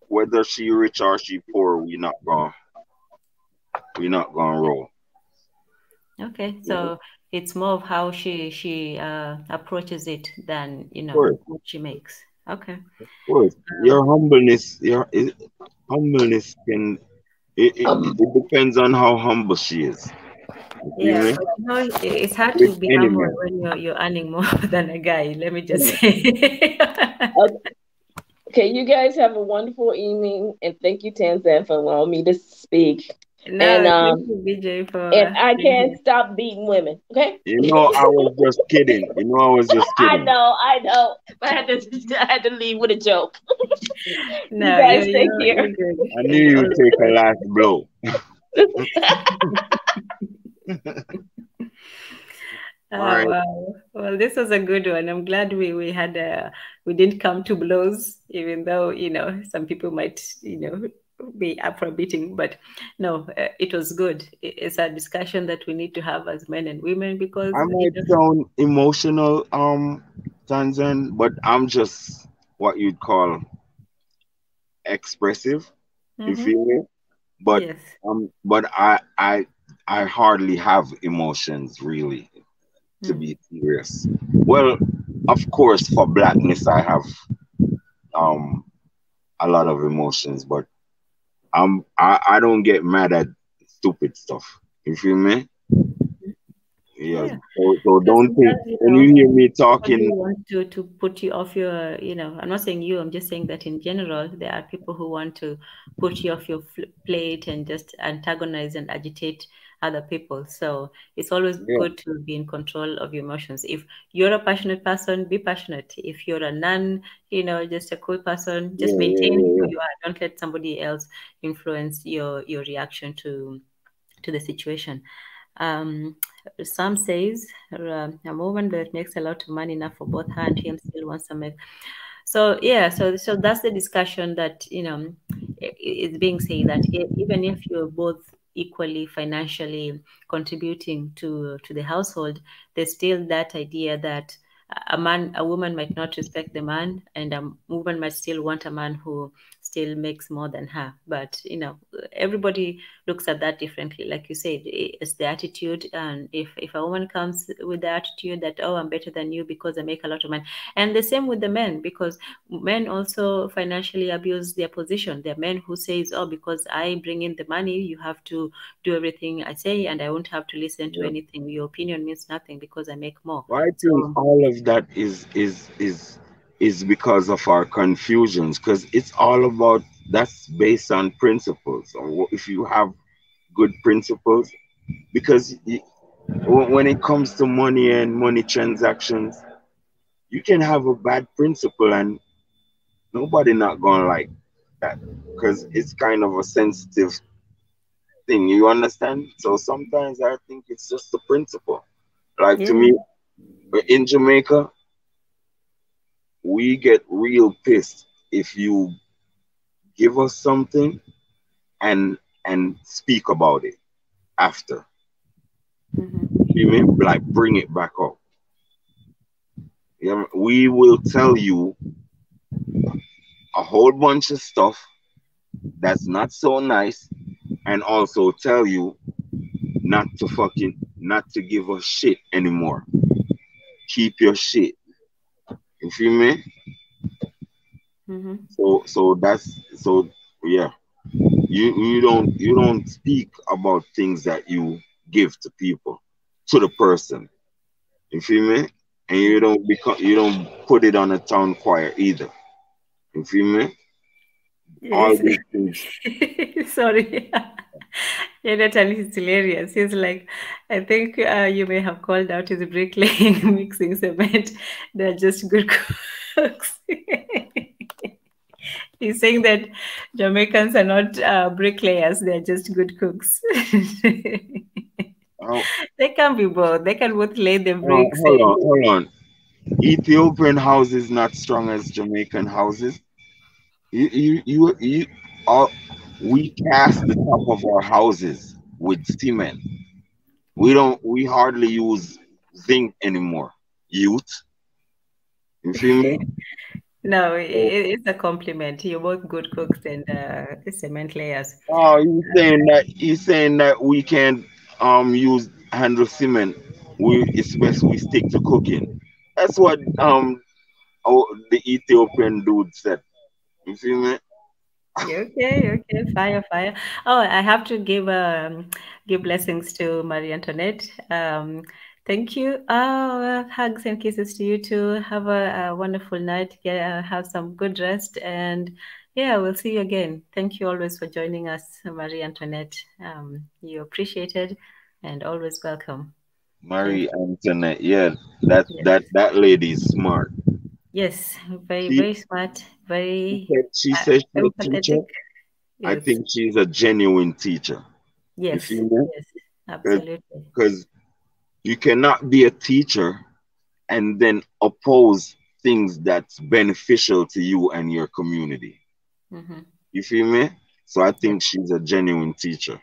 whether she rich or she poor, we're not gonna roll. Okay, so it's more of how she approaches it than, you know, Of what she makes. Okay. course. Your humbleness, humbleness can it depends on how humble she is. You Yeah, feel me? but you know, it's hard With to be any humble man. when you're earning more than a guy. Let me just say. Okay, you guys have a wonderful evening, and thank you, Tanzan, for allowing me to speak. No, And thank you, BJ, for I being can't here. stop beating women. Okay. You know, I was just kidding. You know, I was just I kidding. know. But I had to leave with a joke. You No, guys take care. you're good. I knew You're you'd take a last blow. Oh, All right. wow. Well, this was a good one. I'm glad we had we didn't come to blows, even though, you know, some people might, you know, be up for a beating. But no, it was good. It's a discussion that we need to have as men and women because, I you might know, sound emotional, Tanzan, but I'm just what you'd call expressive. You feel me? But yes. but I hardly have emotions really, to be serious. Well, of course, for blackness, I have a lot of emotions, but I don't get mad at stupid stuff. You feel me? Yeah. Yeah. So Because don't think sometimes, you when know, you hear me somebody talking. want to put you off your, you know, I'm not saying you, I'm just saying that in general, there are people who want to put you off your plate and just antagonize and agitate other people. So it's always Yeah, good to be in control of your emotions. If you're a passionate person, be passionate. If you're a non, you know, just a cool person, just maintain who yeah. you are. Don't let somebody else influence your reaction to the situation. Um, Sam says a woman that makes a lot of money enough for both her and him still wants to make. So yeah, so that's the discussion that, you know, is being said that even if you're both equally financially contributing to the household, there's still that idea that a woman might not respect the man, and a woman might still want a man who still makes more than her. But you know, everybody looks at that differently. Like you said, it's the attitude, and if a woman comes with the attitude that, oh, I'm better than you because I make a lot of money, and the same with the men, because men also financially abuse their position. There are men who says, oh, because I bring in the money, you have to do everything I say, and I won't have to listen to anything. Your opinion means nothing because I make more. Well, I think So all of that is because of our confusions, because it's all about that's based on principles. Or if you have good principles, because when it comes to money and money transactions, you can have a bad principle and nobody not gonna like that because it's kind of a sensitive thing. You understand? So sometimes I think it's just the principle. Like to yeah. me, in Jamaica, we get real pissed if you give us something and speak about it after. You mean like bring it back up? Yeah, we will tell you a whole bunch of stuff that's not so nice, and also tell you not to give a shit anymore. Keep your shit. You feel me? So yeah. You don't speak about things that you give to people, to the person. You feel me? And you don't put it on a town choir either. You feel me? All Yes. these things. Sorry. Jonathan is hilarious. He's like, I think you may have called out his bricklaying, mixing cement. They're just good cooks. He's saying that Jamaicans are not bricklayers, they're just good cooks. Oh, They can be both. They can both lay the bricks. hold on. Ethiopian houses not strong as Jamaican houses. You all, we cast the top of our houses with cement. We hardly use zinc anymore. Youth, you feel me? No, So, it's a compliment. You're both good cooks and cement layers. oh, you saying that we can use handle cement. It's best we stick to cooking. That's what the Ethiopian dude said. You feel me? Okay, fire, fire. Oh, I have to give blessings to Marie Antoinette. Thank you. Oh, hugs and kisses to you too. Have a wonderful night. Have some good rest, and yeah, we'll see you again. Thank you always for joining us, Marie Antoinette. You're appreciated and always welcome. Thank Marie you. Antoinette, yeah, that Yes, that lady is smart. yes, very, She very smart, very she said she's a teacher. empathetic. I Yes, think she's a genuine teacher. You yes, feel me? yes, absolutely. Because you cannot be a teacher and then oppose things that's beneficial to you and your community. Mm-hmm. You feel me? So I Yes. think she's a genuine teacher.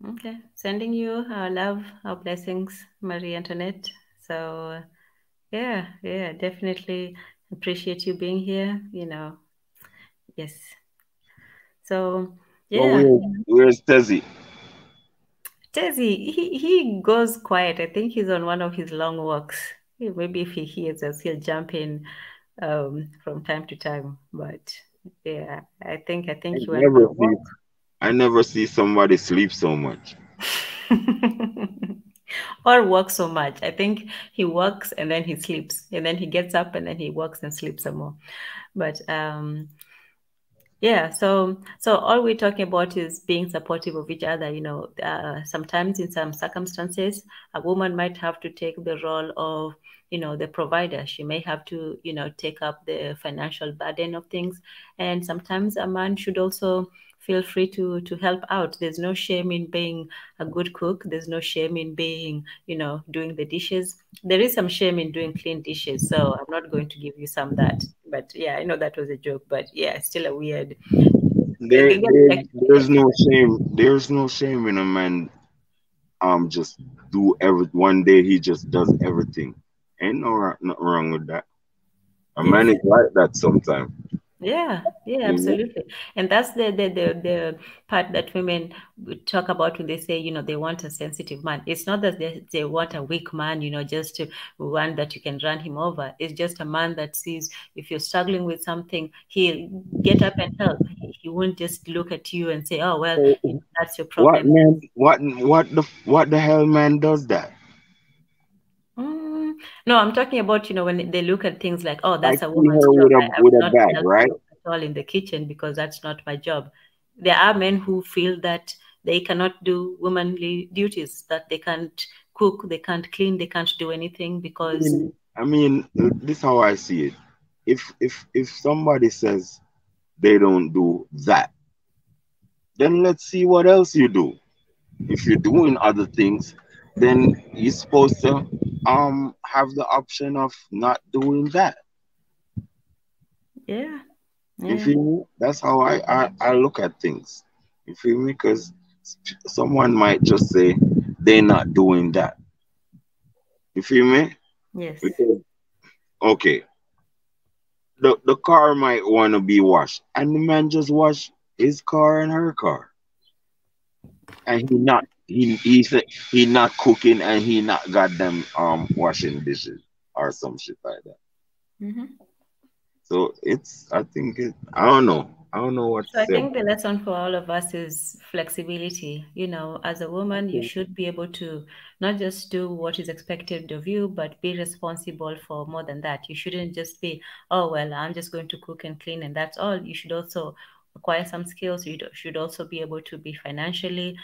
Okay. Sending you our love, our blessings, Marie Antoinette. So, yeah, definitely appreciate you being here. Yes. So, So yeah. where's Tezzy? Jesse, he goes quiet. I think he's on one of his long walks. Maybe if he hears us, he'll jump in from time to time. But yeah, I think I he went for never a see walk. I never see somebody sleep so much. Or work so much. I think he works and then he sleeps, and then he gets up and then he works and sleeps some more. But yeah, so all we're talking about is being supportive of each other. Sometimes in some circumstances, a woman might have to take the role of, the provider. She may have to, take up the financial burden of things. And sometimes a man should also feel free to help out. There's no shame in being a good cook. There's no shame in being, doing the dishes. There is some shame in doing clean dishes. So I'm not going to give you some that. But yeah, I know that was a joke, but yeah, still a weird. It There, can get there hectic. there's no shame in a man just do every one day he just does everything. Ain't nothing wrong with that. A man Yes. is like that sometimes. Yeah, You know? absolutely. And that's the part that women would talk about when they say, they want a sensitive man. It's not that they want a weak man, just one that you can run him over. It's just a man that sees if you're struggling with something, he'll get up and help. He won't just look at you and say, oh, well, So that's your what problem. man? What the hell man does that? Mm, no, I'm talking about, when they look at things like, oh, Like that's a see woman's her job. with a I will not bag, help right? you at all in the kitchen because that's not my job. There are men who feel that they cannot do womanly duties, that they can't cook, they can't clean, they can't do anything because, I mean, this is how I see it. If somebody says they don't do that, then let's see what else you do. If you're doing other things, then you're supposed to have the option of not doing that. yeah, You yeah, feel me? That's how I look at things. You feel me? Because someone might just say they're not doing that. You feel me? yes, Because okay, the car might want to be washed, and the man just wash his car and her car, and he said he not cooking and he not goddamn washing dishes or some shit like that. hmm. So I think I don't know what to So I say. think the lesson for all of us is flexibility. As a woman, you Okay. should be able to not just do what is expected of you, but be responsible for more than that. You shouldn't just be, oh, well, I'm just going to cook and clean and that's all. You should also acquire some skills. You should also be able to be financially,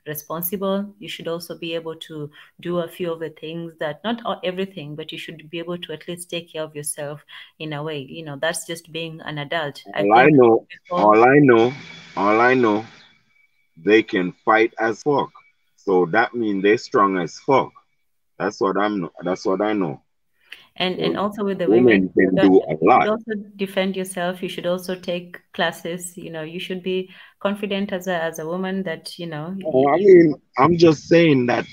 responsible. You should also be able to do a few of the things that, not everything, but you should be able to at least take care of yourself in a way. That's just being an adult. I All I think know, before, all I know, all I know, they can fight as fuck. So that means they strong as fuck. That's what I know. And also with the women women, can do a you lot. should also defend yourself. You should also take classes. You know, you should be confident as a woman that, you know. Oh, I mean, I'm just saying that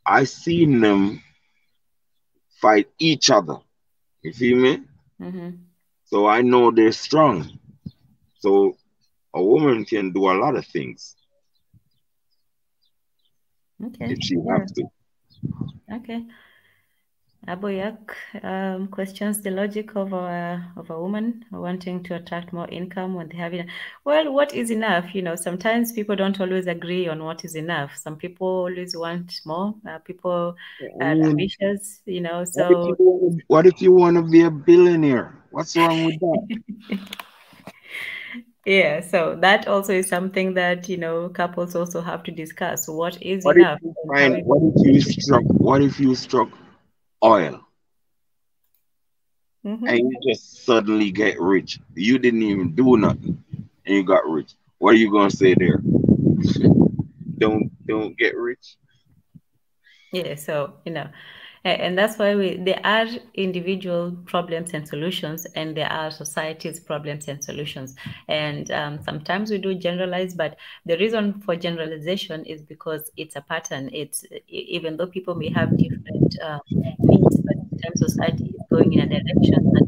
I seen them fight each other. You feel me? So I know they're strong. So a woman can do a lot of things. Okay. If she has to. Okay. Aboyak questions the logic of a woman wanting to attract more income when they have it. Well, what is enough? You know, sometimes people don't always agree on what is enough. Some people always want more. People are ambitious, you know. So what if you want to be a billionaire? What's wrong with that? Yeah, so that also is something that, you know, couples also have to discuss. What is enough? What if you struck oil and you just suddenly get rich? You didn't even do nothing and you got rich. What are you gonna say there? Don't get rich? Yeah, so, you know, and that's why there are individual problems and solutions, and there are society's problems and solutions. And sometimes we do generalize, but the reason for generalization is because it's a pattern. It's even though people may have different needs, but sometimes society is going in a direction that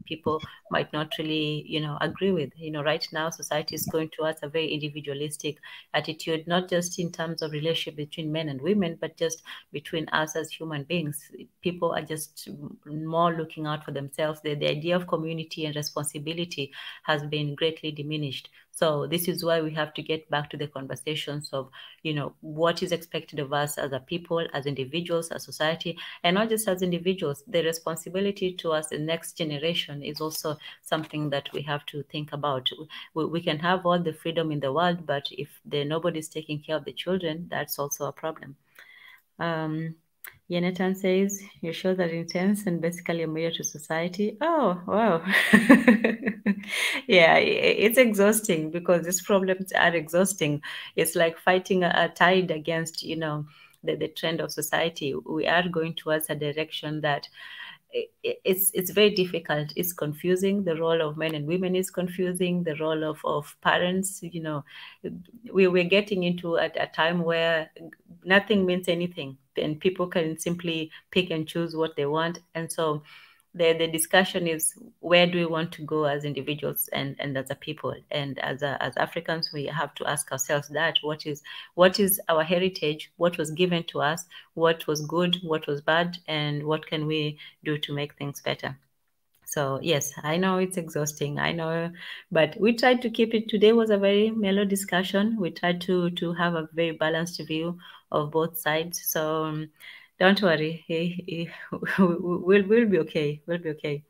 people might not really, you know, agree with. You know, right now society is going towards a very individualistic attitude, not just in terms of relationship between men and women, but just between us as human beings. People are just more looking out for themselves. The idea of community and responsibility has been greatly diminished. So this is why we have to get back to the conversations of, you know, what is expected of us as a people, as individuals, as society, and not just as individuals. The responsibility to us, the next generation, is also something that we have to think about. We can have all the freedom in the world, but if nobody's taking care of the children, that's also a problem. Yenatan says, your shows are intense and basically a mirror to society. Oh, wow. Yeah, it's exhausting because these problems are exhausting. It's like fighting a tide against, you know, the trend of society. We are going towards a direction that it's very difficult. It's confusing. The role of men and women is confusing. The role of parents, you know, we're getting into a time where nothing means anything, and people can simply pick and choose what they want. And so the discussion is, where do we want to go as individuals and as a people? And as Africans, we have to ask ourselves that what is our heritage, what was given to us, what was good, what was bad, and what can we do to make things better. So yes, I know it's exhausting, I know, but we tried to keep it. Today was a very mellow discussion. We tried to have a very balanced view of both sides. So don't worry, we'll be okay. We'll be okay.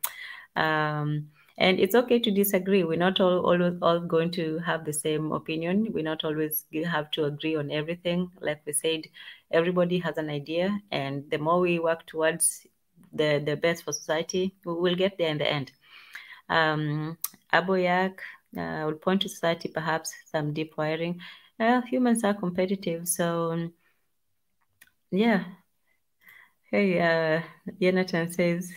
And it's okay to disagree. We're not all going to have the same opinion. We're not always have to agree on everything. Like we said, everybody has an idea, and the more we work towards the best for society, we will get there in the end. Aboyak will point to society, perhaps some deep wiring. Humans are competitive, so yeah. Hey, Jonathan says,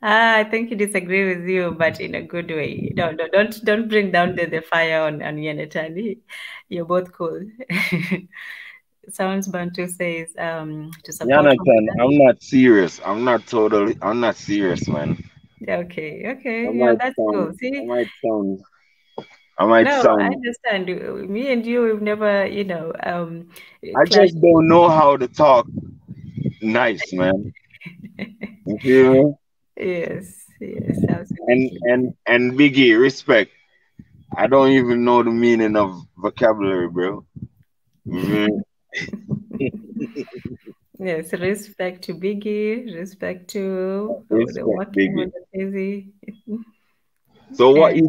I think he disagree with you, but in a good way. Don't bring down the fire on Jonathan. You're both cool. Sounds Bantu says to support. Jonathan, I'm not serious. I'm not serious, man. Okay. Yeah, that's cool. See? I might No, sound. I understand. Me and you, we've never, you know, I just don't know how to talk nice, man. You feel me? Yes, absolutely. And Biggie, respect. I don't even know the meaning of vocabulary, bro. Yes, respect to Biggie, respect to the working with the busy. So what you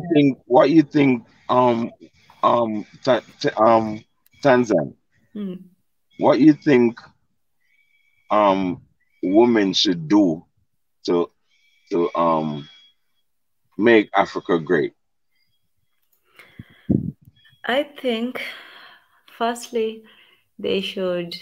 think Tanzan, what you think women should do to make Africa great? I think firstly they should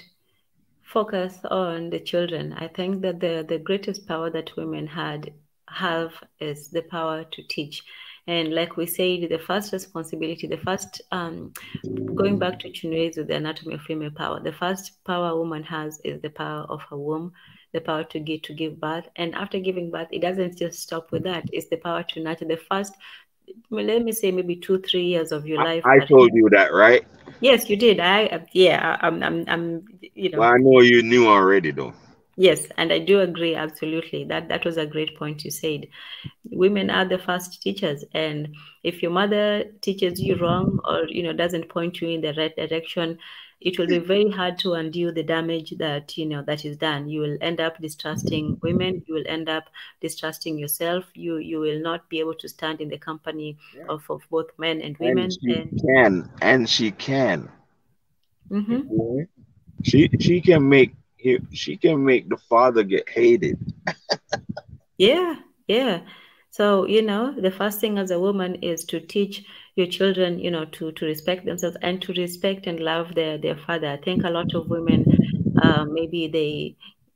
focus on the children. I think that the greatest power that women have is the power to teach. And like we said, the first responsibility, the first, going back to Chinese with the anatomy of female power, the first power a woman has is the power of her womb, the power to give birth. And after giving birth, it doesn't just stop with that. It's the power to nurture. The first, let me say, maybe 2-3 years of your life. I told you that, right? Yes, you did. I'm you know. Well, I know you knew already, though. Yes, and I do agree absolutely. That was a great point you said. Women are the first teachers, and if your mother teaches you wrong or doesn't point you in the right direction, it will be very hard to undo the damage that that is done. You will end up distrusting women. You will end up distrusting yourself. You will not be able to stand in the company of both men and women. And she can. Mm-hmm. She can make the father get hated. Yeah. So, the first thing as a woman is to teach your children, to respect themselves and to respect and love their father. I think a lot of women, maybe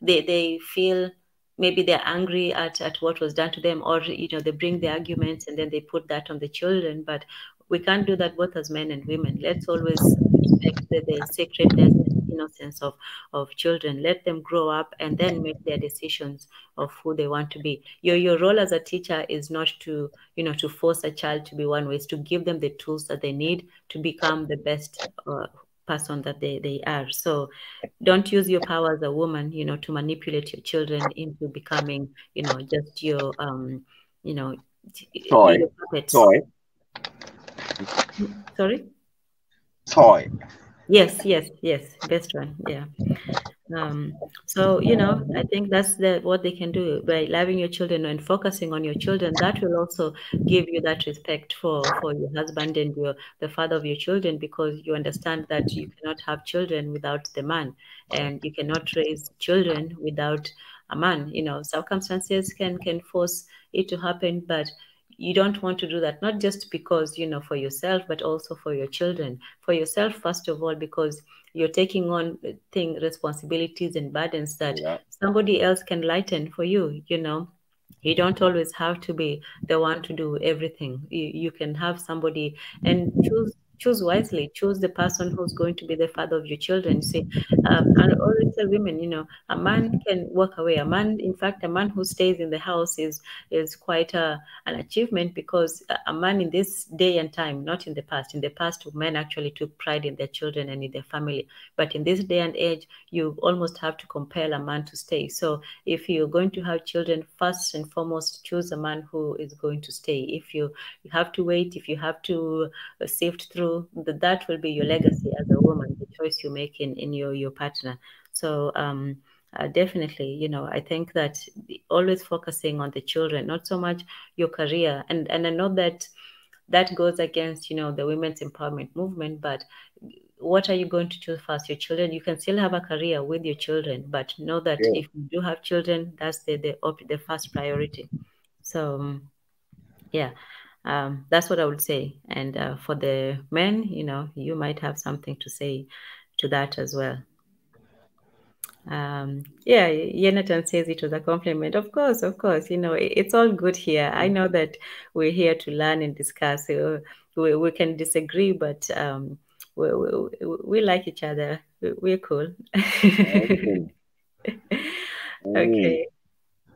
they feel, maybe they're angry at what was done to them, or, they bring the arguments and then they put that on the children. But we can't do that both as men and women. Let's always respect the sacredness and innocence of children. Let them grow up and then make their decisions of who they want to be. Your role as a teacher is not to force a child to be one way. It's to give them the tools that they need to become the best person that they are. So don't use your power as a woman to manipulate your children into becoming just your Toy. your puppets. Sorry? Toy. Yes, best one. Yeah. So I think that's what they can do by loving your children and focusing on your children. That will also give you that respect for your husband and the father of your children, because you understand that you cannot have children without the man, and you cannot raise children without a man. Circumstances can force it to happen, but you don't want to do that, not just because for yourself, but also for your children. For yourself, first of all, because you're taking on responsibilities and burdens that somebody else can lighten for you. You don't always have to be the one to do everything. You can have somebody, and choose wisely. Choose the person who's going to be the father of your children. See, I always tell women, a man can walk away. A man who stays in the house is quite an achievement, because a man in this day and time, not in the past. In the past, men actually took pride in their children and in their family. But in this day and age, you almost have to compel a man to stay. So if you're going to have children, first and foremost, choose a man who is going to stay. If you have to wait, if you have to sift through, that will be your legacy as a woman, the choice you make in your partner. So definitely, I think that always focusing on the children, not so much your career. And I know that goes against, the women's empowerment movement, but what are you going to choose first? Your children? You can still have a career with your children, but know that if you do have children, that's the first priority. So that's what I would say. And for the men, you might have something to say to that as well. Jonathan says it was a compliment. Of course, it's all good here. I know that we're here to learn and discuss. We can disagree, but we like each other. We're cool. Okay.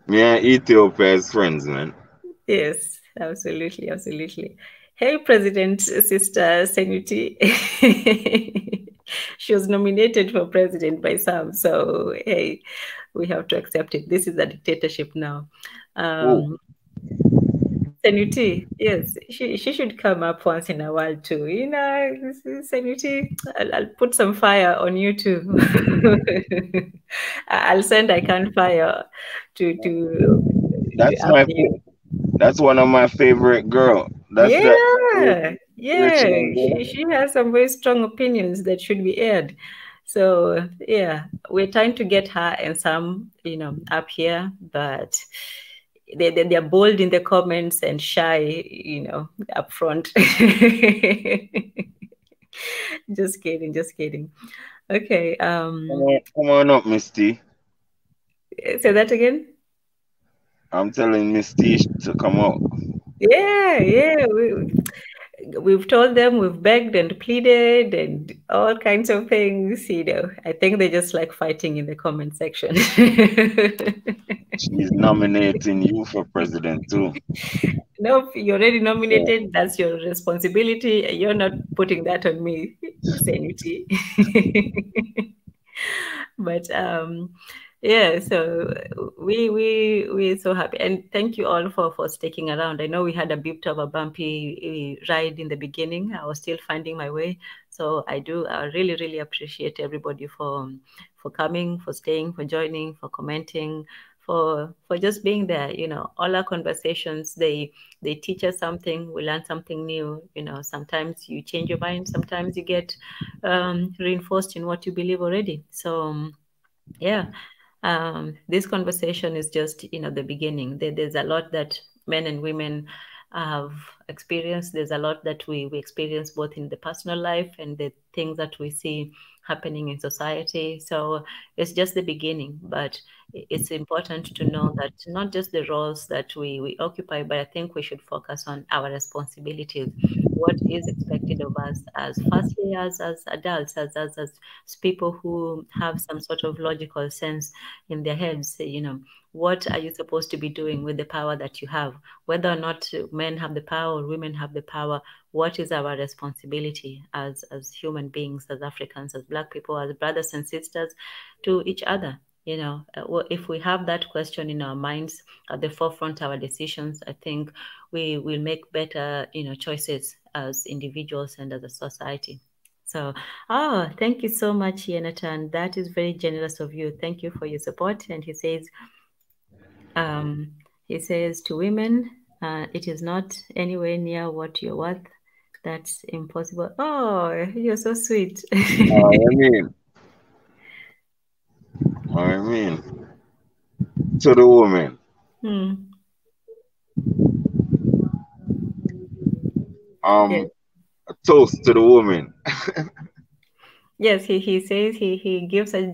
Yeah, Ethiopia's friends, man. Yes, absolutely. Hey, President Sister Senuti. She was nominated for president by some, so hey, we have to accept it. This is a dictatorship now. Senuti, yes, she should come up once in a while too. Senuti, I'll put some fire on you too. I'll send I Can Fire to That's one of my favorite girls. She has some very strong opinions that should be aired. So we're trying to get her and some, up here, but they're bold in the comments and shy, up front. Just kidding. Okay. Come on up, Miss T. Say that again. I'm telling Miss T to come up. Yeah. We've told them, we've begged and pleaded and all kinds of things. I think they just like fighting in the comment section. She's nominating you for president too. No, you're already Yeah. nominated. That's your responsibility. You're not putting that on me, Sanity. But yeah, so we're so happy, and thank you all for sticking around. I know we had a bit of a bumpy ride in the beginning. I was still finding my way, so I really appreciate everybody for coming, for staying, for joining, for commenting, for just being there. All our conversations, they teach us something. We learn something new. Sometimes you change your mind, sometimes you get reinforced in what you believe already. So yeah, this conversation is just the beginning. There's a lot that men and women have experienced. There's a lot that we experience both in the personal life and the things that we see happening in society. So it's just the beginning, but it's important to know that not just the roles that we occupy, but I think we should focus on our responsibilities. What is expected of us as firstly as adults, as people who have some sort of logical sense in their heads. What are you supposed to be doing with the power that you have? Whether or not men have the power or women have the power, what is our responsibility as human beings, as Africans, as Black people, as brothers and sisters to each other? If we have that question in our minds at the forefront of our decisions, I think we will make better, choices as individuals and as a society. So, thank you so much, Jonathan. That is very generous of you. Thank you for your support. And he says to women, it is not anywhere near what you're worth. That's impossible. Oh, you're so sweet. I mean, to the woman. Yes. A toast to the woman. Yes, he says he gives a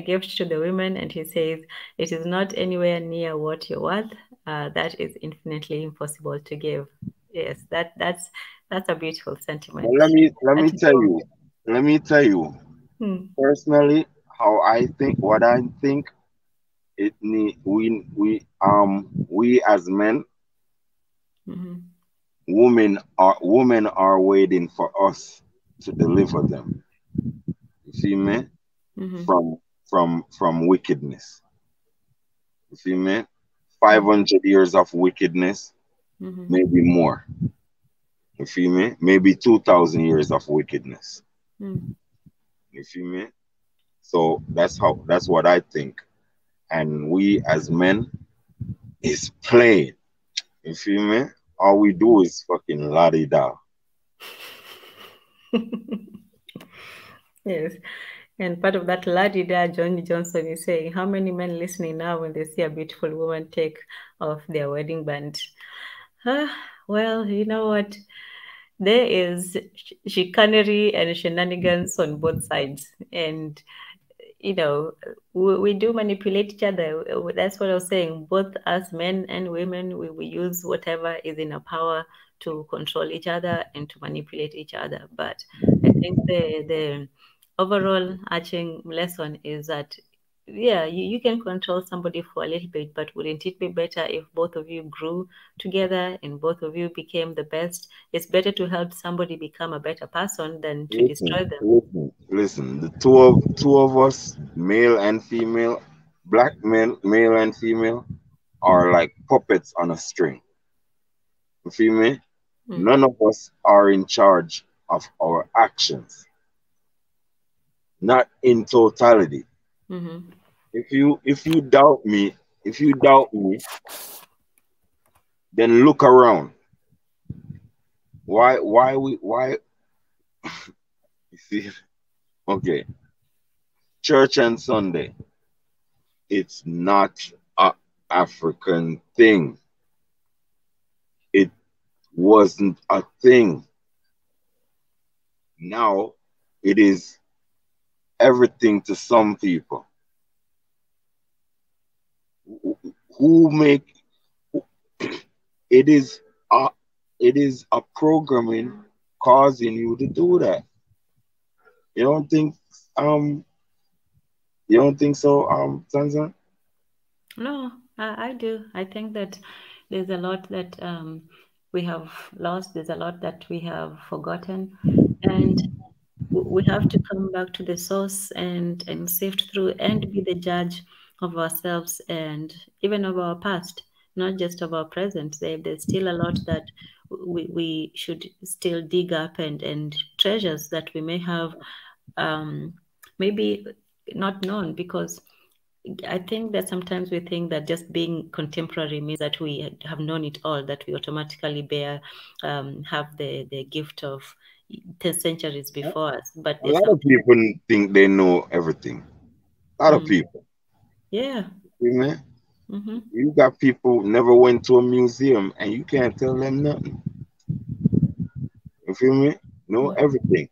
gift to the women, and he says it is not anywhere near what you're worth. That is infinitely impossible to give. Yes, that's a beautiful sentiment. But let me tell you personally how I think, what I think it need we as men, women are waiting for us to deliver them. You see me? From wickedness. You see me? 500 years of wickedness, maybe more. You feel me? Maybe 2,000 years of wickedness. You feel me? So that's what I think. And we as men is playing. You feel me? All we do is fucking la-di-da. Yes. And part of that la-di-da, Johnny Johnson is saying, how many men listening now when they see a beautiful woman take off their wedding band? Well, you know what? There is chicanery and shenanigans on both sides. And, we do manipulate each other. That's what I was saying. Both us men and women, we use whatever is in our power to control each other and to manipulate each other. But I think the overall arching lesson is that, yeah, you can control somebody for a little bit, but wouldn't it be better if both of you grew together and both of you became the best? It's better to help somebody become a better person than to destroy them. Listen, the two of us, male and female, Black men, male and female, are like puppets on a string. You feel me? None of us are in charge of our actions. Not in totality. If you doubt me, then look around. Why you see? Okay. Church and Sunday. It's not an African thing. It wasn't a thing. Now it is everything to some people who make it is a programming causing you to do that. You don't think so, Tanzan? No, I do. I think that there's a lot that we have lost. There's a lot that we have forgotten, and we have to come back to the source and sift through and be the judge of ourselves and even of our past, not just of our present. There's still a lot that we should still dig up and treasures that we may have maybe not known, because I think that sometimes we think that just being contemporary means that we have known it all, that we automatically have the gift of 10 centuries before us. But A lot of people think they know everything. A lot of people. Yeah. You know? Mm-hmm. You got people never went to a museum and you can't tell them nothing. You feel me? Know everything.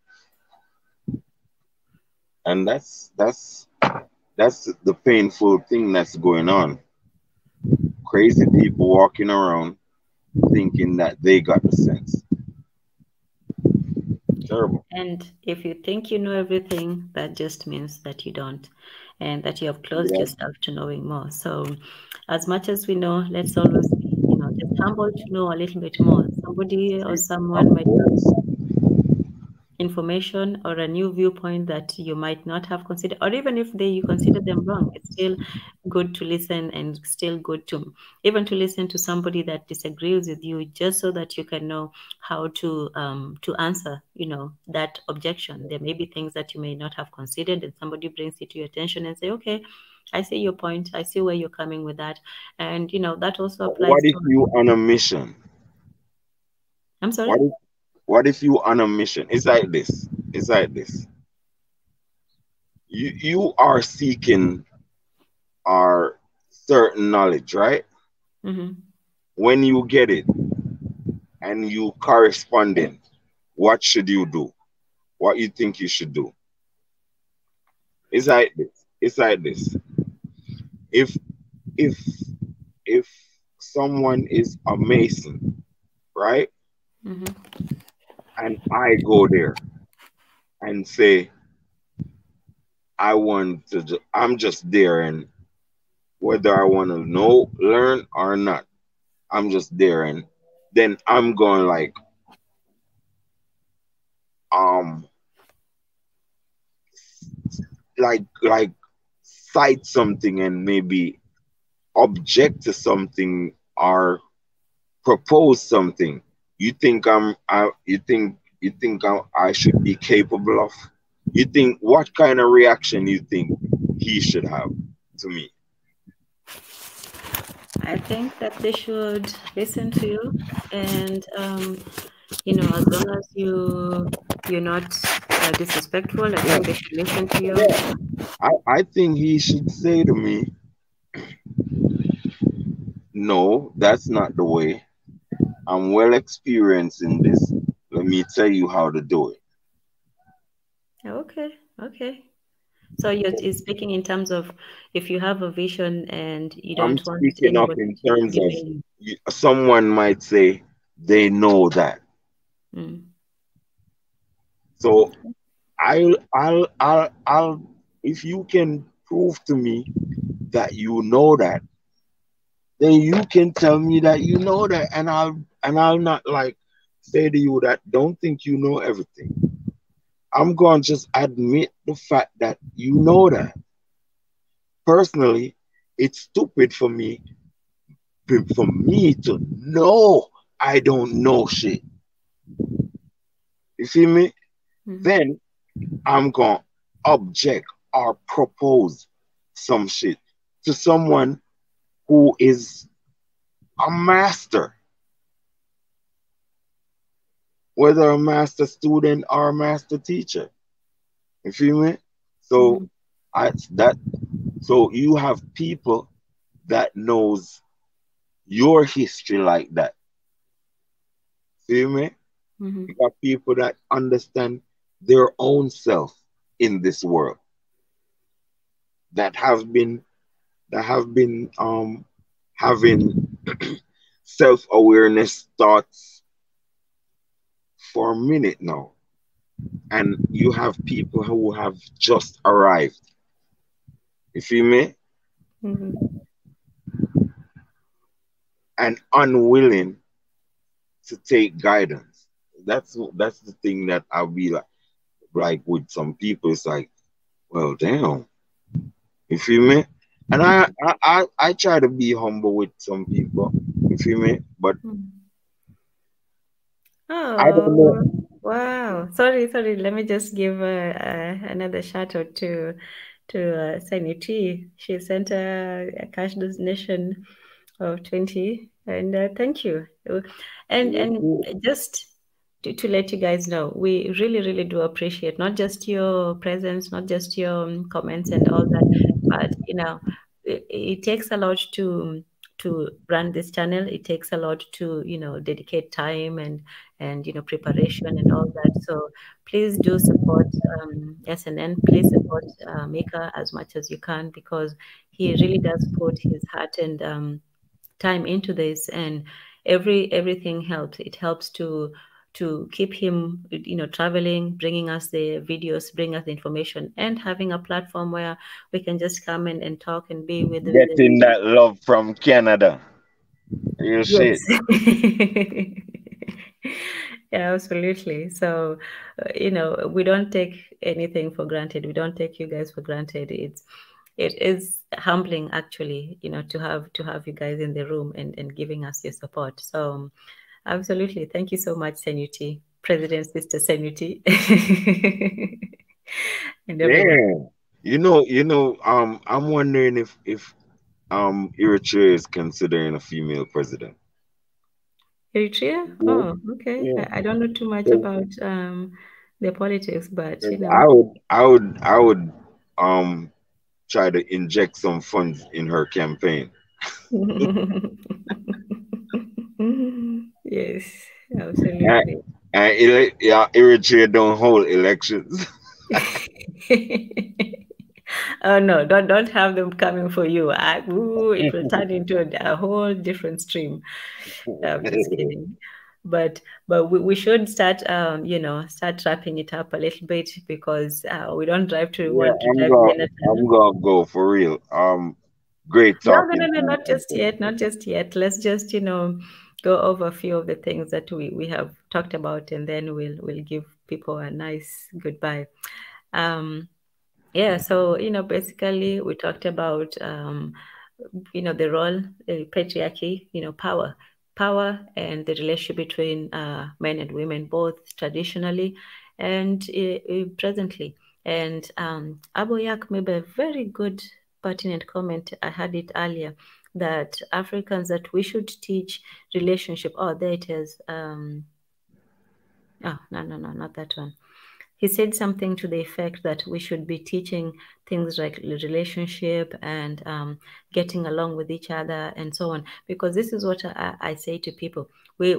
And that's the painful thing that's going on. Crazy people walking around thinking that they got the sense. Terrible. And if you think you know everything, that just means that you don't, and that you have closed yourself to knowing more. So as much as we know, let's always be, just humble to know a little bit more. Somebody or someone might have information or a new viewpoint that you might not have considered, or even if you consider them wrong, it's still good to listen, and still good to even to listen to somebody that disagrees with you, just so that you can know how to answer that objection. There may be things that you may not have considered, and somebody brings it to your attention and say, okay, I see your point, I see where you're coming with that. And that also applies. What if you on a mission? I'm sorry? What if you on a mission? It's like this. You are seeking our certain knowledge, right? Mm-hmm. When you get it and you corresponding, what should you do? What you think you should do? It's like this. If someone is a mason, right? Mm-hmm. And I go there and say, I'm just there, and whether I want to learn or not, I'm just there, and then I'm going like cite something and maybe object to something or propose something. You think I should be capable of? You think, what kind of reaction you think he should have to me? I think that they should listen to you, and as long as you're not disrespectful, I think they should listen to you. I think he should say to me, no, that's not the way. I'm well experienced in this. Let me tell you how to do it. Okay. So you're speaking in terms of if you have a vision and you don't want speaking of in terms of someone might say they know that. So I'll if you can prove to me that you know that, then you can tell me that you know that, and I'll not like say to you that don't think you know everything. I'm going to just admit the fact that you know that. Personally, it's stupid for me to know I don't know shit. You see me? Mm-hmm. Then I'm going to object or propose some shit to someone who is a master. Whether a master student or a master teacher. You feel me? So so you have people that knows your history like that. Feel me? Mm-hmm. You got people that understand their own self in this world. that have been having self-awareness thoughts for a minute now, and you have people who have just arrived. You feel me? And unwilling to take guidance. That's the thing that I'll be like with some people. It's like, well, damn. You feel me? And I try to be humble with some people. You feel me? But I don't know. Wow. Sorry. Let me just give another shout out to Sanity. She sent a cash donation of 20, and thank you. And just to let you guys know, we really do appreciate not just your presence, not just your comments and all that, but it takes a lot to run this channel. It takes a lot to dedicate time and preparation and all that. So please do support SNN. Please support Mika as much as you can, because he really does put his heart and time into this, and everything helps. It helps to keep him traveling, bringing us the videos, bring us the information, and having a platform where we can just come and talk and be with Getting that love from Canada. You shit. Yeah, absolutely. So we don't take anything for granted. We don't take you guys for granted. It is humbling, actually, to have you guys in the room and giving us your support. So absolutely, thank you so much, Senuti, President Sister Senuti. And everyone. Yeah. I'm wondering if Eritrea is considering a female president. Eritrea? Yeah. Oh, okay. Yeah. I don't know too much about the politics, but I would try to inject some funds in her campaign. Yes, absolutely. Eritrea don't hold elections. Oh no, don't have them coming for you. It will turn into a whole different stream. I'm just kidding. But we should start start wrapping it up a little bit, because we don't drive to want to drive the I'm gonna go for real. Great talking. No, not just yet. Not just yet. Let's just go over a few of the things that we have talked about, and then we'll give people a nice goodbye. Yeah, so basically we talked about the role, patriarchy, power and the relationship between men and women, both traditionally and presently. And Aboyak made a very good pertinent comment. I had it earlier, that Africans, that we should teach relationship. Oh, there it is. No, not that one. He said something to the effect that we should be teaching things like relationship and getting along with each other and so on, because this is what I say to people. How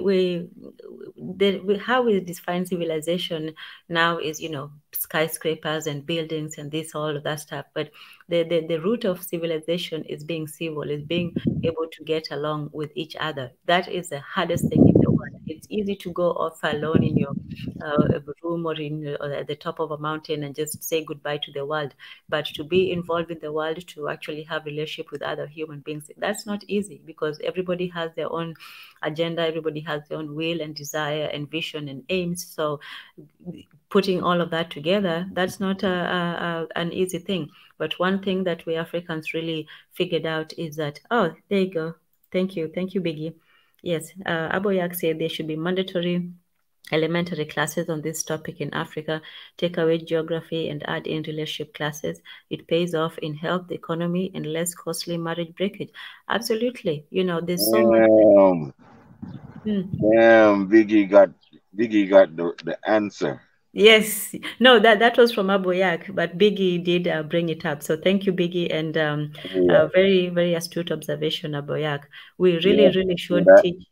we define civilization now is skyscrapers and buildings and all of that stuff, but the root of civilization is being civil, is being able to get along with each other. That is the hardest thing in the world. It's easy to go off alone in your room or at the top of a mountain and just say goodbye to the world, but to be involved in the world, to actually have relationship with other human beings, that's not easy, because everybody has their own agenda, everybody has their own will and desire and vision and aims. So putting all of that together, that's not an easy thing. But one thing that we Africans really figured out is that, oh, there you go. Thank you, Biggie. Yes, Aboyak said there should be mandatory elementary classes on this topic in Africa. Take away geography and add in relationship classes. It pays off in health, the economy, and less costly marriage breakage. Absolutely. There's so much. Damn, Biggie got the answer. Yes. No, that was from Aboyak, but Biggie did bring it up. So thank you, Biggie, and very, very astute observation, Aboyak. We really should teach.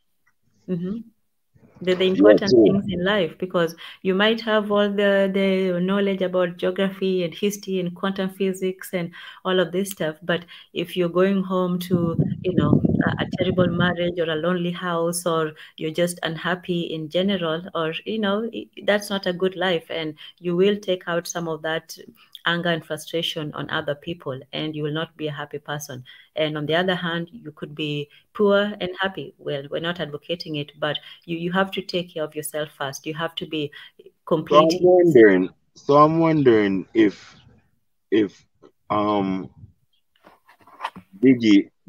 the important things in life, because you might have all the knowledge about geography and history and quantum physics and all of this stuff, but if you're going home to, you know, a terrible marriage or a lonely house, or you're just unhappy in general, or, you know, that's not a good life, and you will take out some of that anger and frustration on other people, and you will not be a happy person. And on the other hand, you could be poor and happy. Well, we're not advocating it, but you have to take care of yourself first. You have to be complete. So I'm wondering if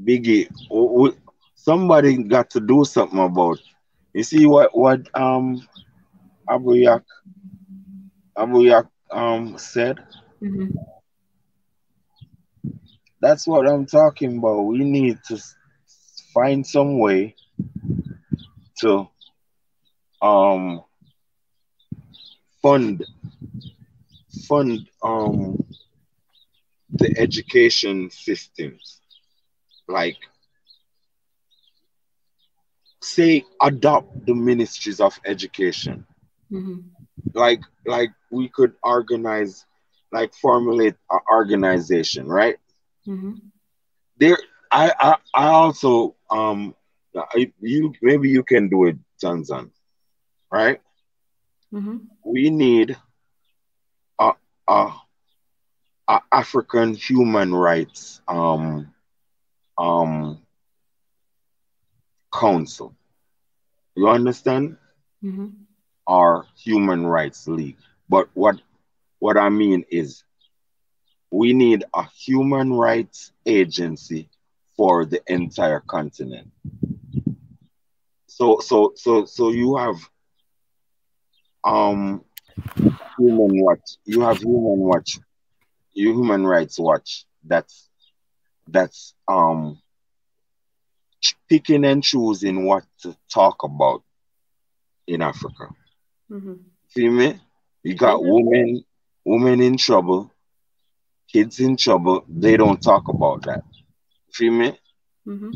Biggie, somebody got to do something about. You see what Abu Yak said. Mm-hmm. That's what I'm talking about. We need to find some way to fund the education systems, like say adopt the ministries of education. Mm-hmm. Like we could organize, like formulate an organization, right? Mm-hmm. There, I also maybe you can do it, Tanzan, right? Mm-hmm. We need a African human rights council. You understand? Mm-hmm. Our human rights league. But what I mean is, we need a human rights agency for the entire continent. So you have Human Watch. You have Human Rights Watch. That's picking and choosing what to talk about in Africa. Mm-hmm. Feel me? You got women in trouble, kids in trouble. They don't talk about that. Feel me? Mm-hmm.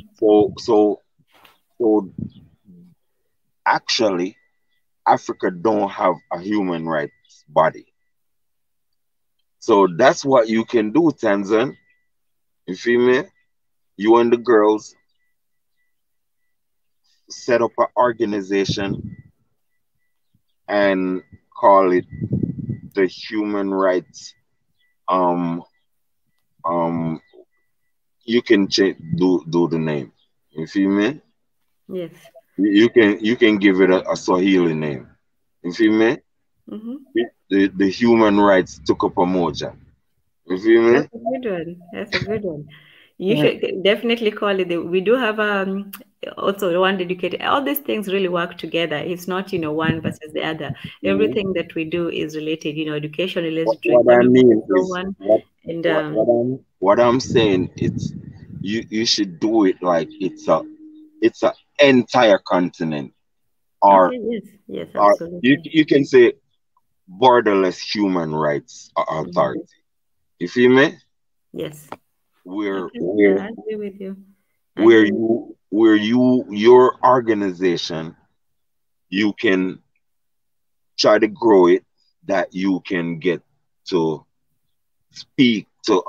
So actually, Africa don't have a human rights body. So that's what you can do, Tanzan. You feel me? You and the girls set up an organization and call it the Human Rights. You can do the name. You feel me? Yes. You can give it a Swahili name. You feel me? Mm-hmm. The Human Rights Tukopamoja. You feel me? That's a good one. That's a good one. You should definitely call it. We do have also one dedicated. All these things really work together. It's not, you know, one versus the other. Everything that we do is related. You know, education related to What I mean is one. And what I'm saying, it's you should do it like it's a entire continent, or okay, yes, absolutely. you can say borderless human rights authority. Mm-hmm. You feel me? Yes. Where I agree with you. Your organization, you can try to grow it, that you can get to speak to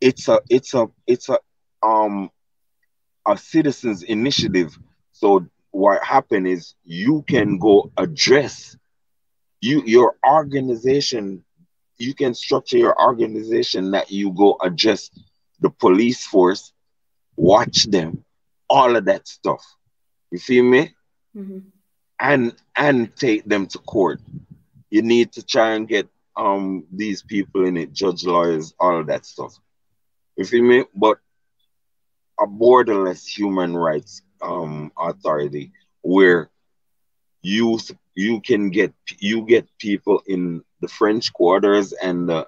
it's a citizens initiative. So what happened is, you can go address your organization. You can structure your organization that you go address the police force, watch them, all of that stuff. You feel me? Mm-hmm. And take them to court. You need to try and get these people in it, judge, lawyers, all of that stuff. You feel me? But a borderless human rights authority, where you get people in the French quarters and the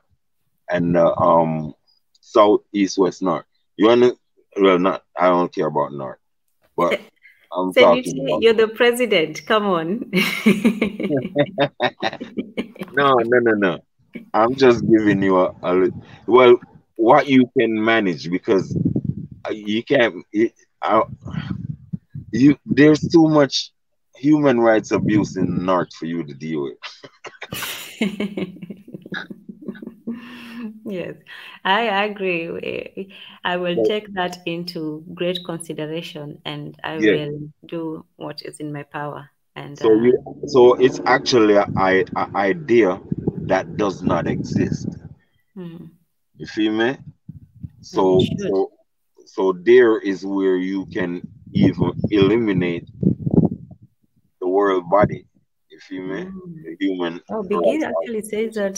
south, east, west, north. You want to? Well, not. I don't care about north, but I'm talking about. You're the president. Come on. No. I'm just giving you a well, what you can manage, because you can't. there's too much human rights abuse in the North for you to deal with. Yes, I agree. I will take that into great consideration, and I Yeah. will do what is in my power. And So it's actually a idea that does not exist. mhm. You feel me? And it So should. there is where you can even eliminate the world body. You feel me? Mm. The human Oh, rights. Begin actually says that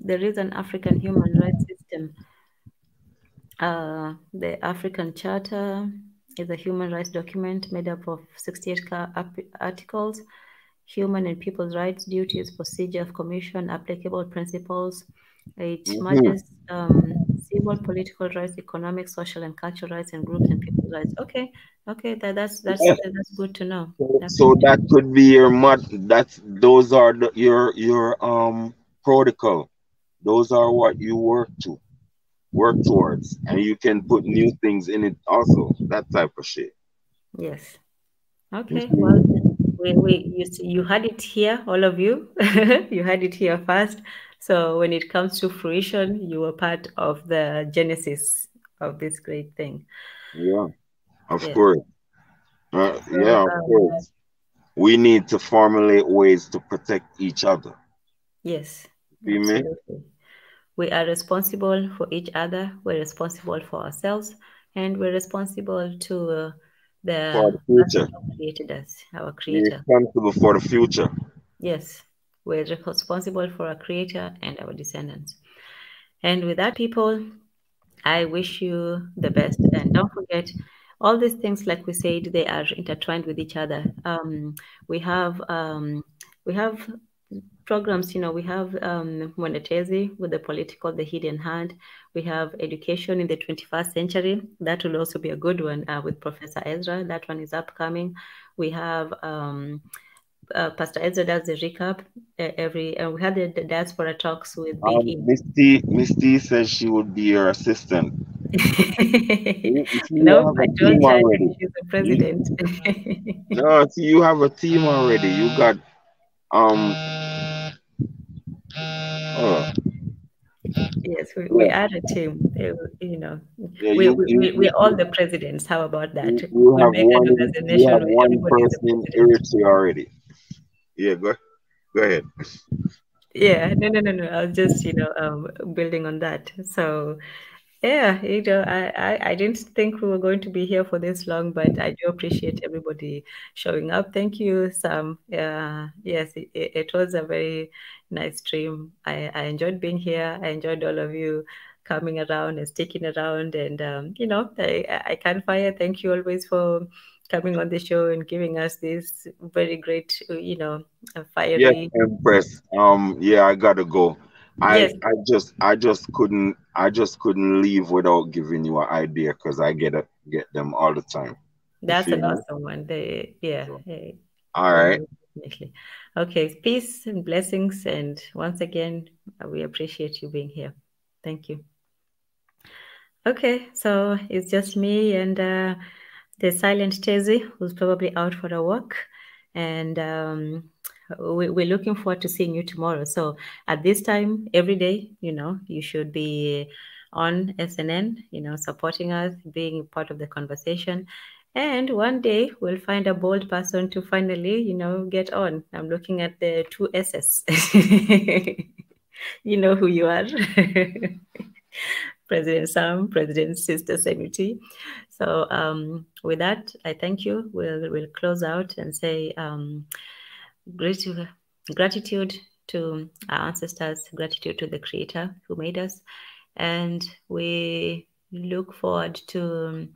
there is an African human rights system. The African Charter is a human rights document made up of 68 articles, human and people's rights, duties, procedure of commission, applicable principles. It merges civil, political rights, economic, social, and cultural rights, and groups and people's rights. Okay, that's good to know. So that could be your those are your protocol. Those are what you work towards, and you can put new things in it also. That type of shit. Yes. Okay. Well, you had it here, all of you. You had it here first. So when it comes to fruition, you were part of the genesis of this great thing. Yeah, of Yes. course. Yeah, of course. We need to formulate ways to protect each other. Yes, See me? absolutely. We are responsible for each other. We're responsible for ourselves, and we're responsible to For the the future. person who created us, our We're creator. responsible for the future. Yes, we're responsible for our creator and our descendants. And with that, people, I wish you the best. And don't forget, all these things, like we said, they are intertwined with each other. We have programs, we have monetary with the political, the hidden hand. We have education in the 21st century. That will also be a good one with Professor Ezra. That one is upcoming. We have Pastor Ezra does the recap we had the diaspora talks with Big E. Miss T says she would be your assistant. No, I told her she's the president. No, see, you have a team already. You got Yes, we are a team. Yeah, we're all the presidents. How about that? You We'll have make a one. designation You have where one everybody is a person in president. Eritrea already. Yeah, go ahead. Yeah, no. I was just building on that. So yeah, I didn't think we were going to be here for this long, but I do appreciate everybody showing up. Thank you, Sam. Yes, it was a very nice stream. I enjoyed being here. I enjoyed all of you coming around and sticking around. And, I can't fire. Thank you always for coming on the show and giving us this very great, fiery. Yes, Empress. Yeah, I gotta go. Yes. I just couldn't leave without giving you an idea because I get them all the time. That's an awesome one. All right. Definitely. Okay. Peace and blessings. And once again, we appreciate you being here. Thank you. Okay. So it's just me and the silent Tezi, who's probably out for a walk. And we're looking forward to seeing you tomorrow. So at this time, every day, you should be on SNN, supporting us, being part of the conversation. And one day we'll find a bold person to finally, get on. I'm looking at the two S's. You know who you are. President Sam, President Sister Senuti. So with that, I thank you. We'll close out and say gratitude to our ancestors, gratitude to the Creator who made us. And we look forward to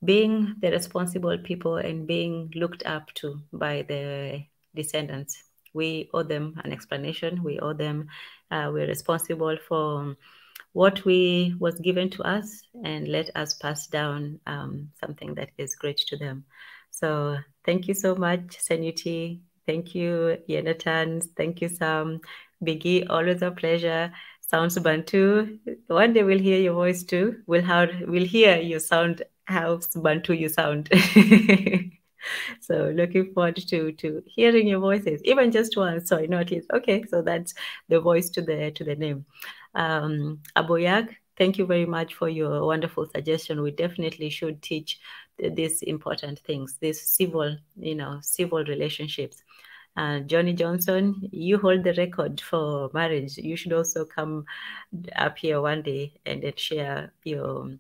being the responsible people and being looked up to by the descendants. We owe them an explanation. We owe them, we're responsible for what was given to us, and let us pass down something that is great to them. So thank you so much, Senuti. Thank you, Yenatan. Thank you, Sam. Biggie, always a pleasure. Sounds Bantu. One day we'll hear your voice too. We'll hear you sound how Bantu you sound. So looking forward to hearing your voices, even just once, so I know at least. Okay, so that's the voice to the name. Aboyak, thank you very much for your wonderful suggestion. We definitely should teach these important things, these civil relationships. Johnny Johnson, you hold the record for marriage. You should also come up here one day and then share your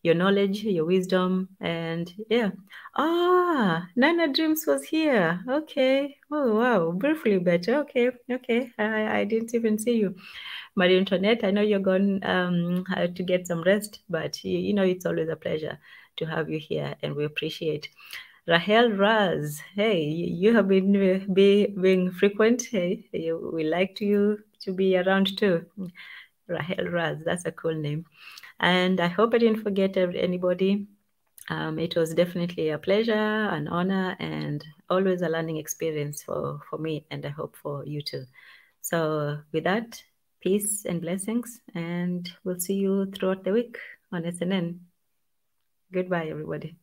knowledge, your wisdom, and yeah. Nana Dreams was here. Okay. Oh wow, briefly better. Okay. I didn't even see you. Marie Antoinette, I know you're going to get some rest, but you know it's always a pleasure to have you here, and we appreciate. Rahel Raz, hey, you have been being frequent. Hey, we like you to be around too. Rahel Raz, that's a cool name. And I hope I didn't forget anybody. It was definitely a pleasure, an honor, and always a learning experience for me, and I hope for you too. So with that, peace and blessings, and we'll see you throughout the week on SNN. Goodbye, everybody.